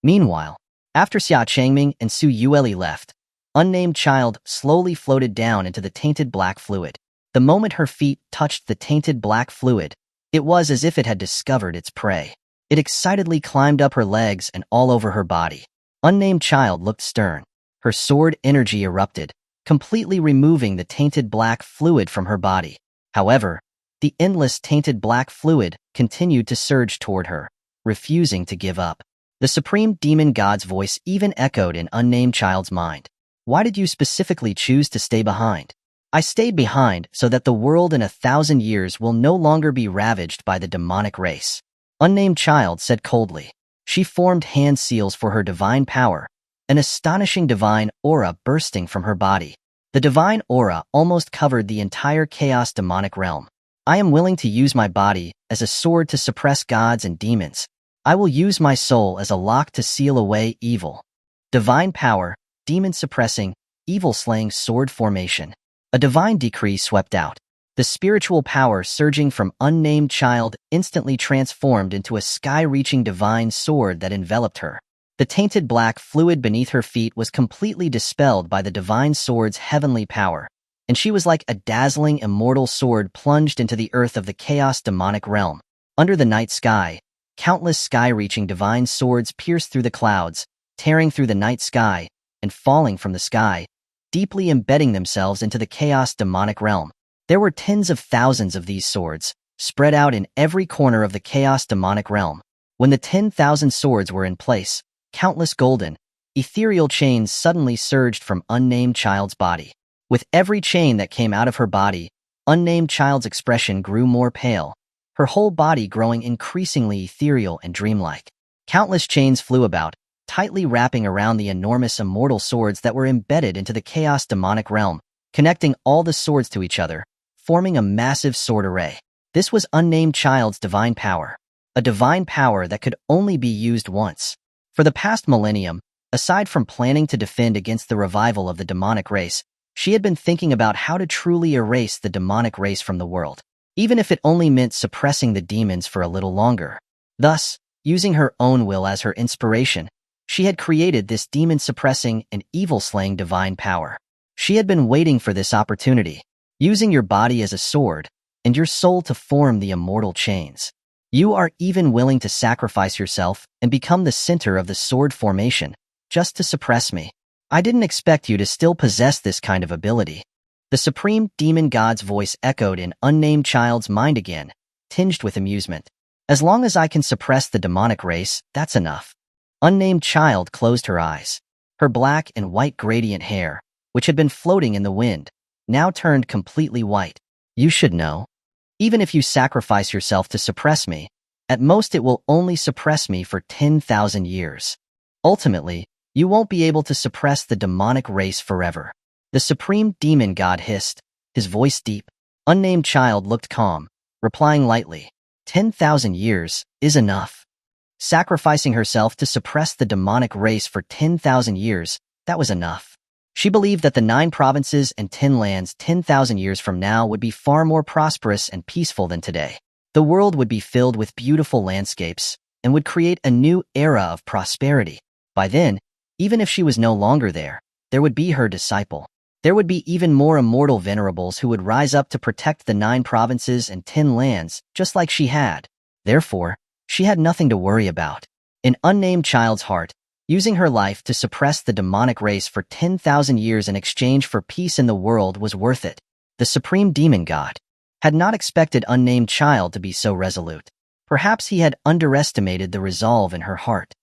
Meanwhile, after Xia Changming and Su Yueli left, unnamed child slowly floated down into the tainted black fluid. The moment her feet touched the tainted black fluid, it was as if it had discovered its prey. It excitedly climbed up her legs and all over her body. Unnamed child looked stern. Her sword energy erupted, completely removing the tainted black fluid from her body. However, the endless tainted black fluid continued to surge toward her, refusing to give up. The supreme demon god's voice even echoed in unnamed child's mind. Why did you specifically choose to stay behind? I stayed behind so that the world in 1,000 years will no longer be ravaged by the demonic race. Unnamed child said coldly. She formed hand seals for her divine power, an astonishing divine aura bursting from her body. The divine aura almost covered the entire chaos demonic realm. I am willing to use my body as a sword to suppress gods and demons. I will use my soul as a lock to seal away evil. Divine power, demon-suppressing, evil-slaying sword formation. A divine decree swept out. The spiritual power surging from unnamed child instantly transformed into a sky-reaching divine sword that enveloped her. The tainted black fluid beneath her feet was completely dispelled by the divine sword's heavenly power, and she was like a dazzling immortal sword plunged into the earth of the chaos demonic realm. Under the night sky, countless sky-reaching divine swords pierced through the clouds, tearing through the night sky, and falling from the sky, deeply embedding themselves into the chaos demonic realm. There were tens of thousands of these swords, spread out in every corner of the chaos demonic realm. When the 10,000 swords were in place, countless golden, ethereal chains suddenly surged from unnamed child's body. With every chain that came out of her body, unnamed child's expression grew more pale, her whole body growing increasingly ethereal and dreamlike. Countless chains flew about, tightly wrapping around the enormous immortal swords that were embedded into the chaos demonic realm, connecting all the swords to each other, forming a massive sword array. This was unnamed child's divine power, a divine power that could only be used once. For the past millennium, aside from planning to defend against the revival of the demonic race, she had been thinking about how to truly erase the demonic race from the world, even if it only meant suppressing the demons for a little longer. Thus, using her own will as her inspiration, she had created this demon-suppressing and evil-slaying divine power. She had been waiting for this opportunity, using your body as a sword and your soul to form the immortal chains. You are even willing to sacrifice yourself and become the center of the sword formation, just to suppress me. I didn't expect you to still possess this kind of ability. The supreme demon god's voice echoed in unnamed child's mind again, tinged with amusement. As long as I can suppress the demonic race, that's enough. Unnamed child closed her eyes. Her black and white gradient hair, which had been floating in the wind, now turned completely white. You should know. Even if you sacrifice yourself to suppress me, at most it will only suppress me for 10,000 years. Ultimately, you won't be able to suppress the demonic race forever. The supreme demon god hissed, his voice deep. Unnamed child looked calm, replying lightly, 10,000 years is enough. Sacrificing herself to suppress the demonic race for 10,000 years, that was enough. She believed that the 9 provinces and 10 lands 10,000 years from now would be far more prosperous and peaceful than today. The world would be filled with beautiful landscapes and would create a new era of prosperity. By then, even if she was no longer there would be her disciple. There would be even more immortal venerables who would rise up to protect the 9 provinces and 10 lands, just like she had. Therefore, she had nothing to worry about. An unnamed child's heart, using her life to suppress the demonic race for 10,000 years in exchange for peace in the world was worth it. The supreme demon god had not expected unnamed child to be so resolute. Perhaps he had underestimated the resolve in her heart.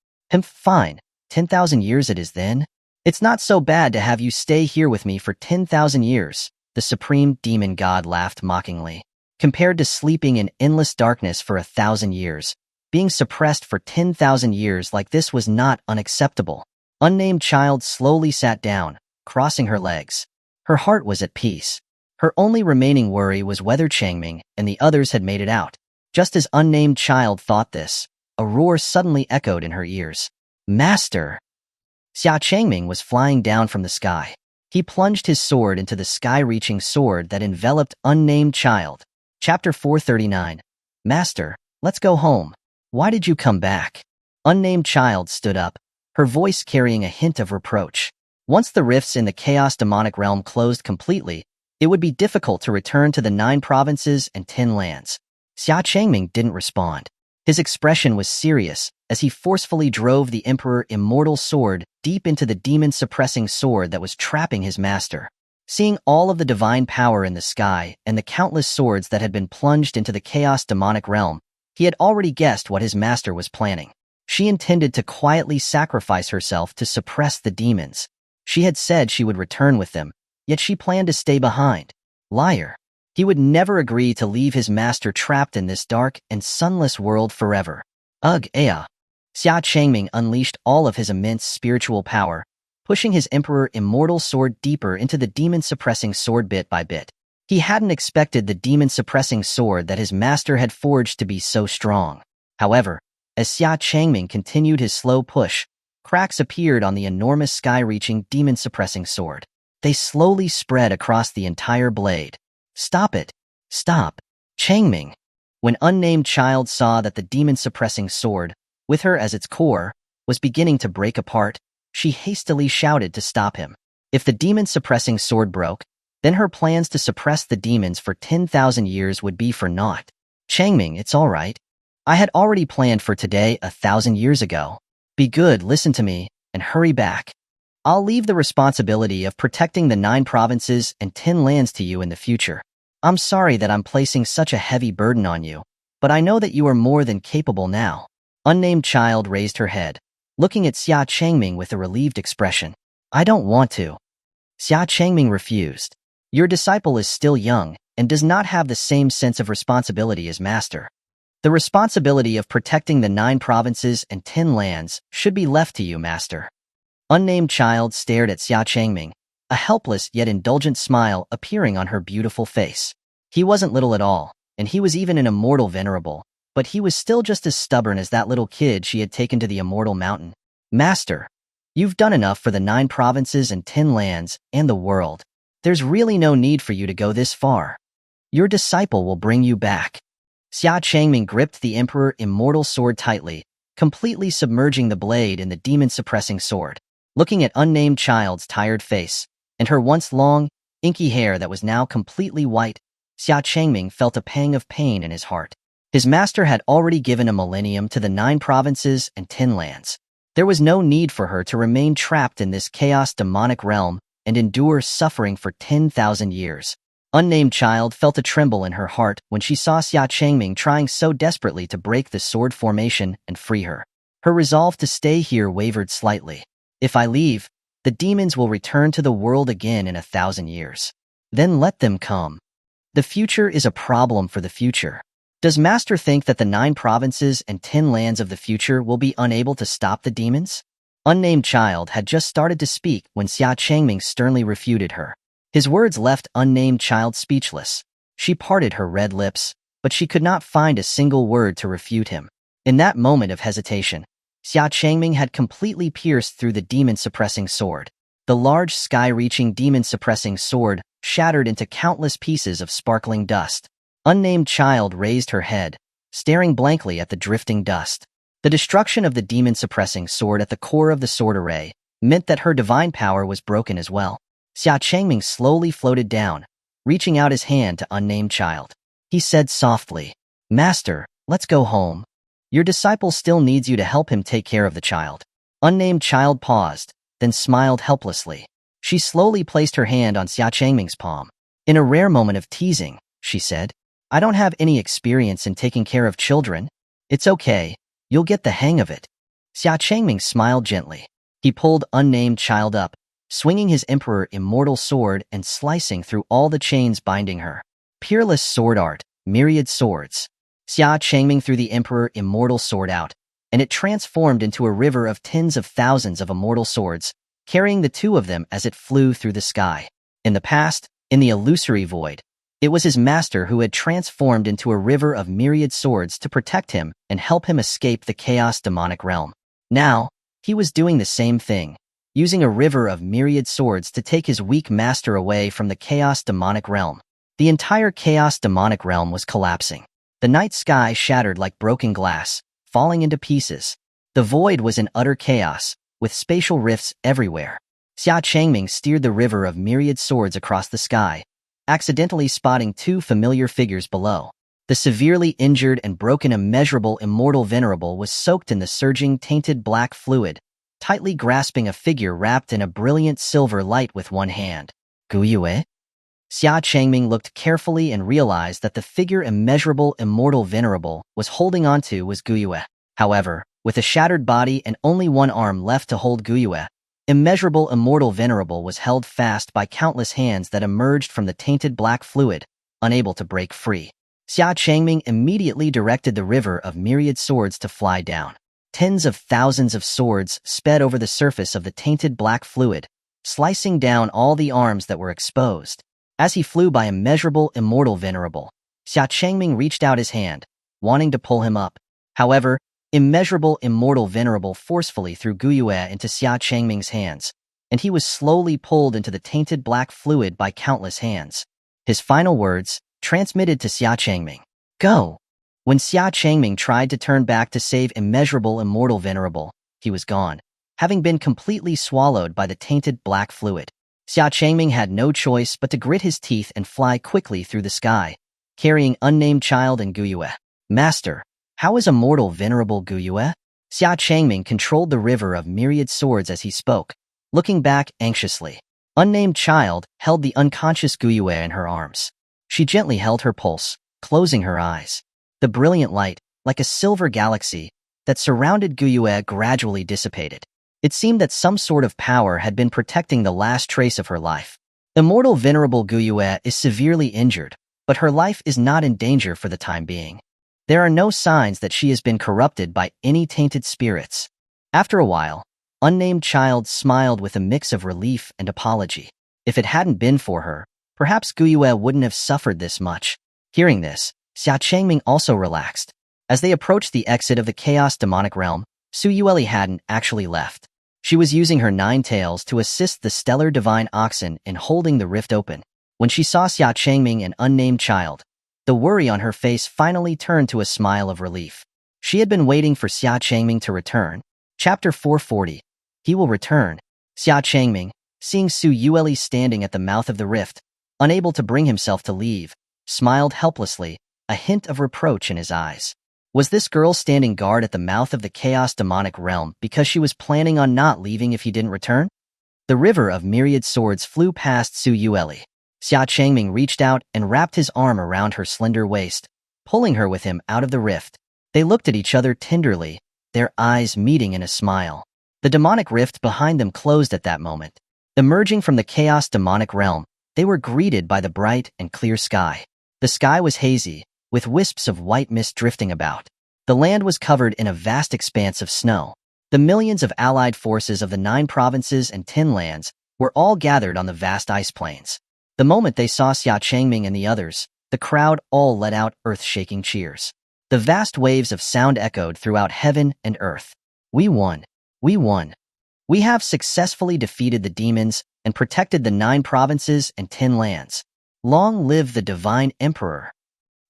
Fine, 10,000 years it is then. It's not so bad to have you stay here with me for 10,000 years, the supreme demon god laughed mockingly. Compared to sleeping in endless darkness for 1,000 years, Being suppressed for 10,000 years like this was not unacceptable. Unnamed Child slowly sat down, crossing her legs. Her heart was at peace. Her only remaining worry was whether Changming and the others had made it out. Just as Unnamed Child thought this, a roar suddenly echoed in her ears. Master! Xia Changming was flying down from the sky. He plunged his sword into the sky-reaching sword that enveloped Unnamed Child. Chapter 439. Master, let's go home. Why did you come back? Unnamed Child stood up, her voice carrying a hint of reproach. Once the rifts in the chaos demonic realm closed completely, it would be difficult to return to the 9 provinces and 10 lands. Xia Changming didn't respond. His expression was serious as he forcefully drove the Emperor Immortal sword deep into the demon-suppressing sword that was trapping his master. Seeing all of the divine power in the sky and the countless swords that had been plunged into the chaos demonic realm, he had already guessed what his master was planning. She intended to quietly sacrifice herself to suppress the demons. She had said she would return with them, yet she planned to stay behind. Liar. He would never agree to leave his master trapped in this dark and sunless world forever. Ugh, Xia Changming unleashed all of his immense spiritual power, pushing his Emperor Immortal sword deeper into the demon-suppressing sword bit by bit. He hadn't expected the demon-suppressing sword that his master had forged to be so strong. However, as Xia Changming continued his slow push, cracks appeared on the enormous sky-reaching demon-suppressing sword. They slowly spread across the entire blade. Stop it! Stop! Changming! When Unnamed Child saw that the demon-suppressing sword, with her as its core, was beginning to break apart, she hastily shouted to stop him. If the demon-suppressing sword broke, then her plans to suppress the demons for 10,000 years would be for naught. Changming, it's all right. I had already planned for today 1,000 years ago. Be good, listen to me, and hurry back. I'll leave the responsibility of protecting the 9 provinces and 10 lands to you in the future. I'm sorry that I'm placing such a heavy burden on you, but I know that you are more than capable now. Unnamed Child raised her head, looking at Xia Changming with a relieved expression. I don't want to. Xia Changming refused. Your disciple is still young and does not have the same sense of responsibility as master. The responsibility of protecting the 9 provinces and 10 lands should be left to you, master. Unnamed Child stared at Xia Changming, a helpless yet indulgent smile appearing on her beautiful face. He wasn't little at all, and he was even an immortal venerable, but he was still just as stubborn as that little kid she had taken to the immortal mountain. Master, you've done enough for the 9 provinces and 10 lands and the world. There's really no need for you to go this far. Your disciple will bring you back. Xia Changming gripped the Emperor Immortal sword tightly, completely submerging the blade in the demon-suppressing sword. Looking at Unnamed Child's tired face, and her once long, inky hair that was now completely white, Xia Changming felt a pang of pain in his heart. His master had already given a millennium to the 9 provinces and 10 lands. There was no need for her to remain trapped in this chaos demonic realm and endure suffering for 10,000 years. Unnamed Child felt a tremble in her heart when she saw Xia Changming trying so desperately to break the sword formation and free her. Her resolve to stay here wavered slightly. If I leave, the demons will return to the world again in 1,000 years. Then let them come. The future is a problem for the future. Does Master think that the 9 provinces and 10 lands of the future will be unable to stop the demons? Unnamed Child had just started to speak when Xia Changming sternly refuted her. His words left Unnamed Child speechless. She parted her red lips, but she could not find a single word to refute him. In that moment of hesitation, Xia Changming had completely pierced through the demon-suppressing sword. The large sky-reaching demon-suppressing sword shattered into countless pieces of sparkling dust. Unnamed Child raised her head, staring blankly at the drifting dust. The destruction of the demon-suppressing sword at the core of the sword array meant that her divine power was broken as well. Xia Changming slowly floated down, reaching out his hand to Unnamed Child. He said softly, Master, let's go home. Your disciple still needs you to help him take care of the child. Unnamed Child paused, then smiled helplessly. She slowly placed her hand on Xia Changming's palm. In a rare moment of teasing, she said, I don't have any experience in taking care of children. It's okay, you'll get the hang of it. Xia Changming smiled gently. He pulled Unnamed Child up, swinging his Emperor Immortal sword and slicing through all the chains binding her. Peerless sword art, myriad swords. Xia Changming threw the Emperor Immortal sword out, and it transformed into a river of tens of thousands of immortal swords, carrying the two of them as it flew through the sky. In the past, in the illusory void, it was his master who had transformed into a river of myriad swords to protect him and help him escape the chaos demonic realm. Now, he was doing the same thing, using a river of myriad swords to take his weak master away from the chaos demonic realm. The entire chaos demonic realm was collapsing. The night sky shattered like broken glass, falling into pieces. The void was in utter chaos, with spatial rifts everywhere. Xia Changming steered the river of myriad swords across the sky, accidentally spotting two familiar figures below. The severely injured and broken Immeasurable Immortal Venerable was soaked in the surging, tainted black fluid, tightly grasping a figure wrapped in a brilliant silver light with one hand. Gu Yue? Xia Changming looked carefully and realized that the figure Immeasurable Immortal Venerable was holding onto was Gu Yue. However, with a shattered body and only one arm left to hold Gu Yue, Immeasurable Immortal Venerable was held fast by countless hands that emerged from the tainted black fluid, unable to break free. Xia Changming immediately directed the river of myriad swords to fly down. Tens of thousands of swords sped over the surface of the tainted black fluid, slicing down all the arms that were exposed. As he flew by Immeasurable Immortal Venerable, Xia Changming reached out his hand, wanting to pull him up. However, Immeasurable Immortal Venerable forcefully threw Gu Yue into Xia Changming's hands, and he was slowly pulled into the tainted black fluid by countless hands. His final words, transmitted to Xia Changming. Go! When Xia Changming tried to turn back to save Immeasurable Immortal Venerable, he was gone, having been completely swallowed by the tainted black fluid. Xia Changming had no choice but to grit his teeth and fly quickly through the sky, carrying Unnamed Child and Gu Yue. Master, how is Immortal Venerable Gu Yue? Xia Changming controlled the river of myriad swords as he spoke, looking back anxiously. Unnamed Child held the unconscious Gu Yue in her arms. She gently held her pulse, closing her eyes. The brilliant light, like a silver galaxy, that surrounded Gu Yue gradually dissipated. It seemed that some sort of power had been protecting the last trace of her life. Immortal Venerable Gu Yue is severely injured, but her life is not in danger for the time being. There are no signs that she has been corrupted by any tainted spirits. After a while, Unnamed Child smiled with a mix of relief and apology. If it hadn't been for her, perhaps Gu Yue wouldn't have suffered this much. Hearing this, Xia Changming also relaxed. As they approached the exit of the chaos demonic realm, Su Yueli hadn't actually left. She was using her 9 tails to assist the stellar divine oxen in holding the rift open. When she saw Xia Changming and Unnamed Child, the worry on her face finally turned to a smile of relief. She had been waiting for Xia Changming to return. Chapter 440. He will return. Xia Changming, seeing Su Yueli standing at the mouth of the rift, unable to bring himself to leave, smiled helplessly, a hint of reproach in his eyes. Was this girl standing guard at the mouth of the chaos demonic realm because she was planning on not leaving if he didn't return? The river of myriad swords flew past Su Yueli. Xia Changming reached out and wrapped his arm around her slender waist, pulling her with him out of the rift. They looked at each other tenderly, their eyes meeting in a smile. The demonic rift behind them closed at that moment. Emerging from the chaos demonic realm, they were greeted by the bright and clear sky. The sky was hazy, with wisps of white mist drifting about. The land was covered in a vast expanse of snow. The millions of allied forces of the 9 provinces and 10 lands were all gathered on the vast ice plains. The moment they saw Xia Changming and the others, the crowd all let out earth-shaking cheers. The vast waves of sound echoed throughout heaven and earth. We won. We won. We have successfully defeated the demons and protected the 9 provinces and 10 lands. Long live the Divine Emperor.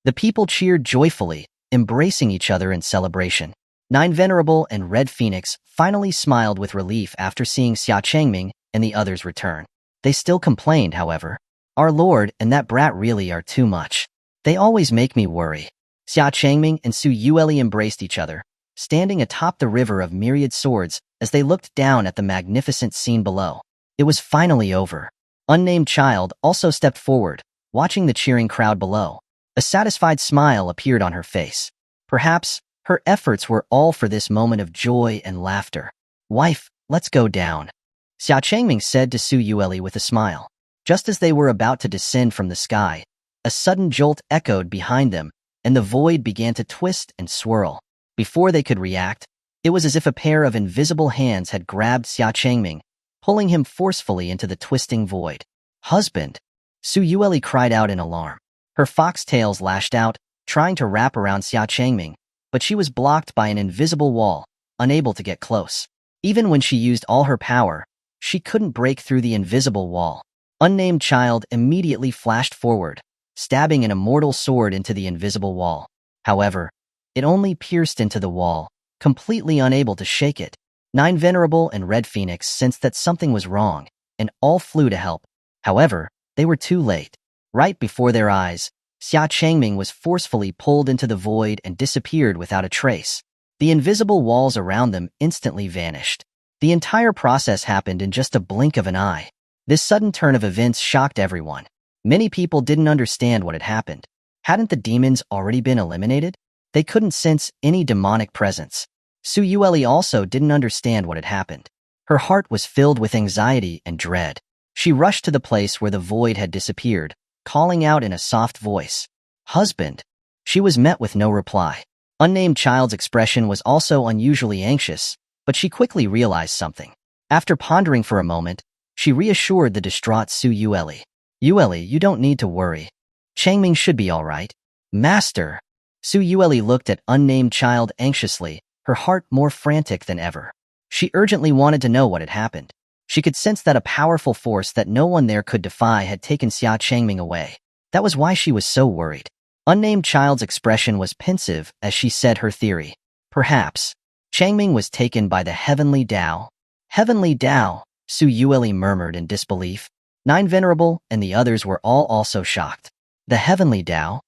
The people cheered joyfully, embracing each other in celebration. 9 Venerable and Red Phoenix finally smiled with relief after seeing Xia Changming and the others return. They still complained, however. Our lord and that brat really are too much. They always make me worry. Xia Changming and Su Yueli embraced each other, standing atop the river of myriad swords as they looked down at the magnificent scene below. It was finally over. Unnamed Child also stepped forward, watching the cheering crowd below. A satisfied smile appeared on her face. Perhaps her efforts were all for this moment of joy and laughter. Wife, let's go down, Xia Changming said to Su Yueli with a smile. Just as they were about to descend from the sky, a sudden jolt echoed behind them, and the void began to twist and swirl. Before they could react, it was as if a pair of invisible hands had grabbed Xia Changming, pulling him forcefully into the twisting void. "Husband!" Su Yueli cried out in alarm. Her foxtails lashed out, trying to wrap around Xia Changming, but she was blocked by an invisible wall, unable to get close. Even when she used all her power, she couldn't break through the invisible wall. Unnamed Child immediately flashed forward, stabbing an immortal sword into the invisible wall. However, it only pierced into the wall, completely unable to shake it. Nine Venerable and Red Phoenix sensed that something was wrong, and all flew to help. However, they were too late. Right before their eyes, Xia Changming was forcefully pulled into the void and disappeared without a trace. The invisible walls around them instantly vanished. The entire process happened in just a blink of an eye. This sudden turn of events shocked everyone. Many people didn't understand what had happened. Hadn't the demons already been eliminated? They couldn't sense any demonic presence. Su Yueli also didn't understand what had happened. Her heart was filled with anxiety and dread. She rushed to the place where the void had disappeared, calling out in a soft voice, "Husband!" She was met with no reply. Unnamed Child's expression was also unusually anxious, but she quickly realized something. After pondering for a moment, she reassured the distraught Su Yueli. "Yueli, you don't need to worry. Changming should be all right." "Master!" Su Yueli looked at Unnamed Child anxiously, her heart more frantic than ever. She urgently wanted to know what had happened. She could sense that a powerful force that no one there could defy had taken Xia Changming away. That was why she was so worried. Unnamed Child's expression was pensive as she said her theory. "Perhaps Changming was taken by the Heavenly Tao." "Heavenly Tao," Su Yueli murmured in disbelief. Nine Venerable and the others were all also shocked. The Heavenly Tao?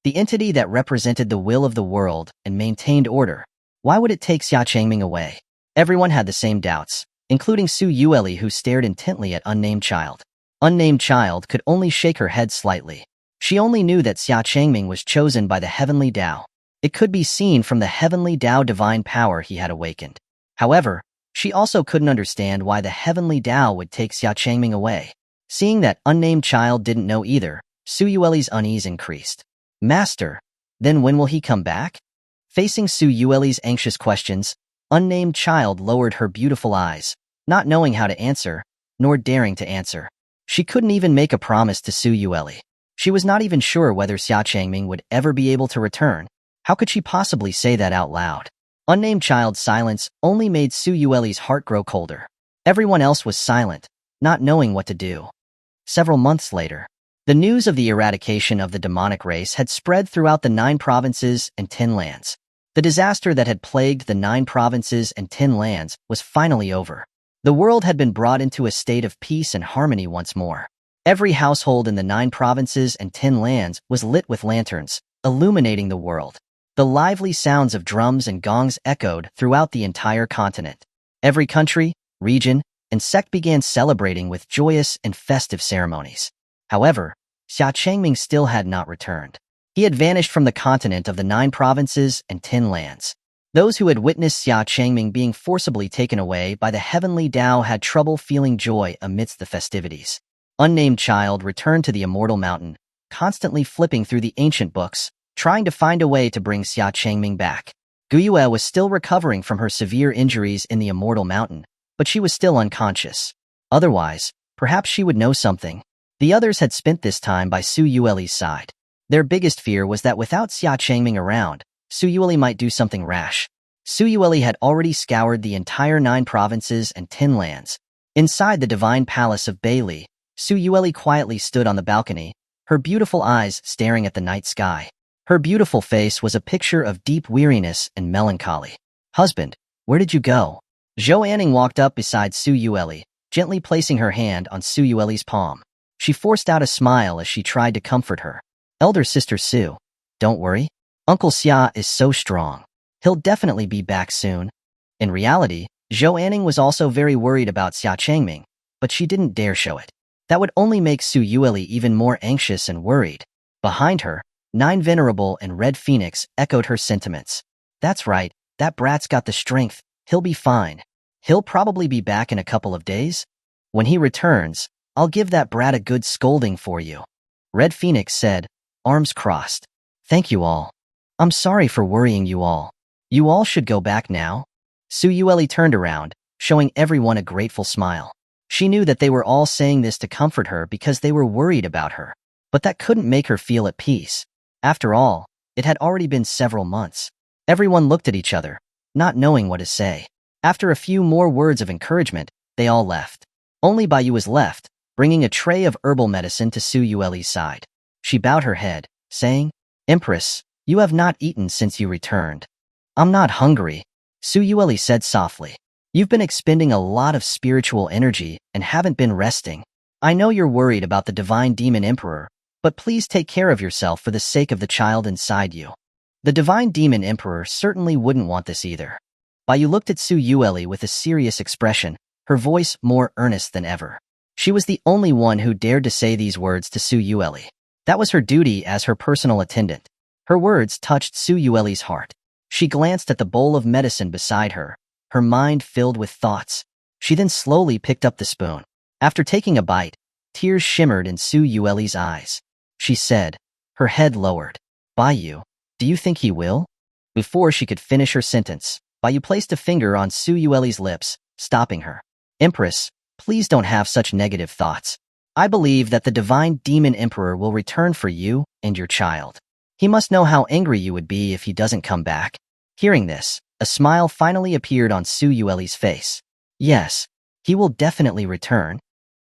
The entity that represented the will of the world and maintained order. Why would it take Xia Changming away? Everyone had the same doubts, including Su Yueli, who stared intently at Unnamed Child. Unnamed Child could only shake her head slightly. She only knew that Xia Changming was chosen by the Heavenly Tao. It could be seen from the Heavenly Tao divine power he had awakened. However, she also couldn't understand why the Heavenly Tao would take Xia Changming away. Seeing that Unnamed Child didn't know either, Su Yueli's unease increased. "Master, then when will he come back?" Facing Su Yueli's anxious questions, Unnamed Child lowered her beautiful eyes, not knowing how to answer, nor daring to answer. She couldn't even make a promise to Su Yueli. She was not even sure whether Xia Changming would ever be able to return. How could she possibly say that out loud? Unnamed Child's silence only made Su Yueli's heart grow colder. Everyone else was silent, not knowing what to do. Several months later, the news of the eradication of the demonic race had spread throughout the 9 provinces and 10 lands. The disaster that had plagued the 9 provinces and 10 lands was finally over. The world had been brought into a state of peace and harmony once more. Every household in the 9 provinces and 10 lands was lit with lanterns, illuminating the world. The lively sounds of drums and gongs echoed throughout the entire continent. Every country, region, and sect began celebrating with joyous and festive ceremonies. However, Xia Changming still had not returned. He had vanished from the continent of the 9 provinces and 10 lands. Those who had witnessed Xia Changming being forcibly taken away by the Heavenly Tao had trouble feeling joy amidst the festivities. Unnamed Child returned to the Immortal Mountain, constantly flipping through the ancient books, trying to find a way to bring Xia Changming back. Guyue was still recovering from her severe injuries in the Immortal Mountain, but she was still unconscious. Otherwise, perhaps she would know something. The others had spent this time by Su Yueli's side. Their biggest fear was that without Xia Changming around, Su Yueli might do something rash. Su Yueli had already scoured the entire 9 provinces and 10 lands. Inside the divine palace of Beili, Su Yueli quietly stood on the balcony, her beautiful eyes staring at the night sky. Her beautiful face was a picture of deep weariness and melancholy. "Husband, where did you go?" Xuanhuan walked up beside Su Yueli, gently placing her hand on Su Yueli's palm. She forced out a smile as she tried to comfort her. "Elder sister Su, don't worry. Uncle Xia is so strong. He'll definitely be back soon." In reality, Xuanhuan was also very worried about Xia Changming, but she didn't dare show it. That would only make Su Yueli even more anxious and worried. Behind her, 9 Venerable and Red Phoenix echoed her sentiments. "That's right, that brat's got the strength. He'll be fine. He'll probably be back in a couple of days. When he returns, I'll give that brat a good scolding for you," Red Phoenix said, arms crossed. Thank you all. I'm sorry for worrying you all. You all should go back now. Su Yueli turned around, showing everyone a grateful smile. She knew that they were all saying this to comfort her because they were worried about her. But that couldn't make her feel at peace. After all, it had already been several months. Everyone looked at each other, not knowing what to say. After a few more words of encouragement, they all left. Only Baiyu was left, bringing a tray of herbal medicine to Su Yueli's side. She bowed her head, saying, Empress, you have not eaten since you returned. I'm not hungry, Su Yueli said softly. You've been expending a lot of spiritual energy and haven't been resting. I know you're worried about the divine demon emperor, but please take care of yourself for the sake of the child inside you. The divine demon emperor certainly wouldn't want this either. Baiyu looked at Su Yueli with a serious expression, her voice more earnest than ever. She was the only one who dared to say these words to Su Yueli. That was her duty as her personal attendant. Her words touched Su Yueli's heart. She glanced at the bowl of medicine beside her, her mind filled with thoughts. She then slowly picked up the spoon. After taking a bite, tears shimmered in Su Yueli's eyes. She said, her head lowered, Baiyu, do you think he will? Before she could finish her sentence, Baiyu placed a finger on Su Yueli's lips, stopping her. Empress, please don't have such negative thoughts. I believe that the divine demon emperor will return for you and your child. He must know how angry you would be if he doesn't come back. Hearing this, a smile finally appeared on Su Yueli's face. Yes, he will definitely return,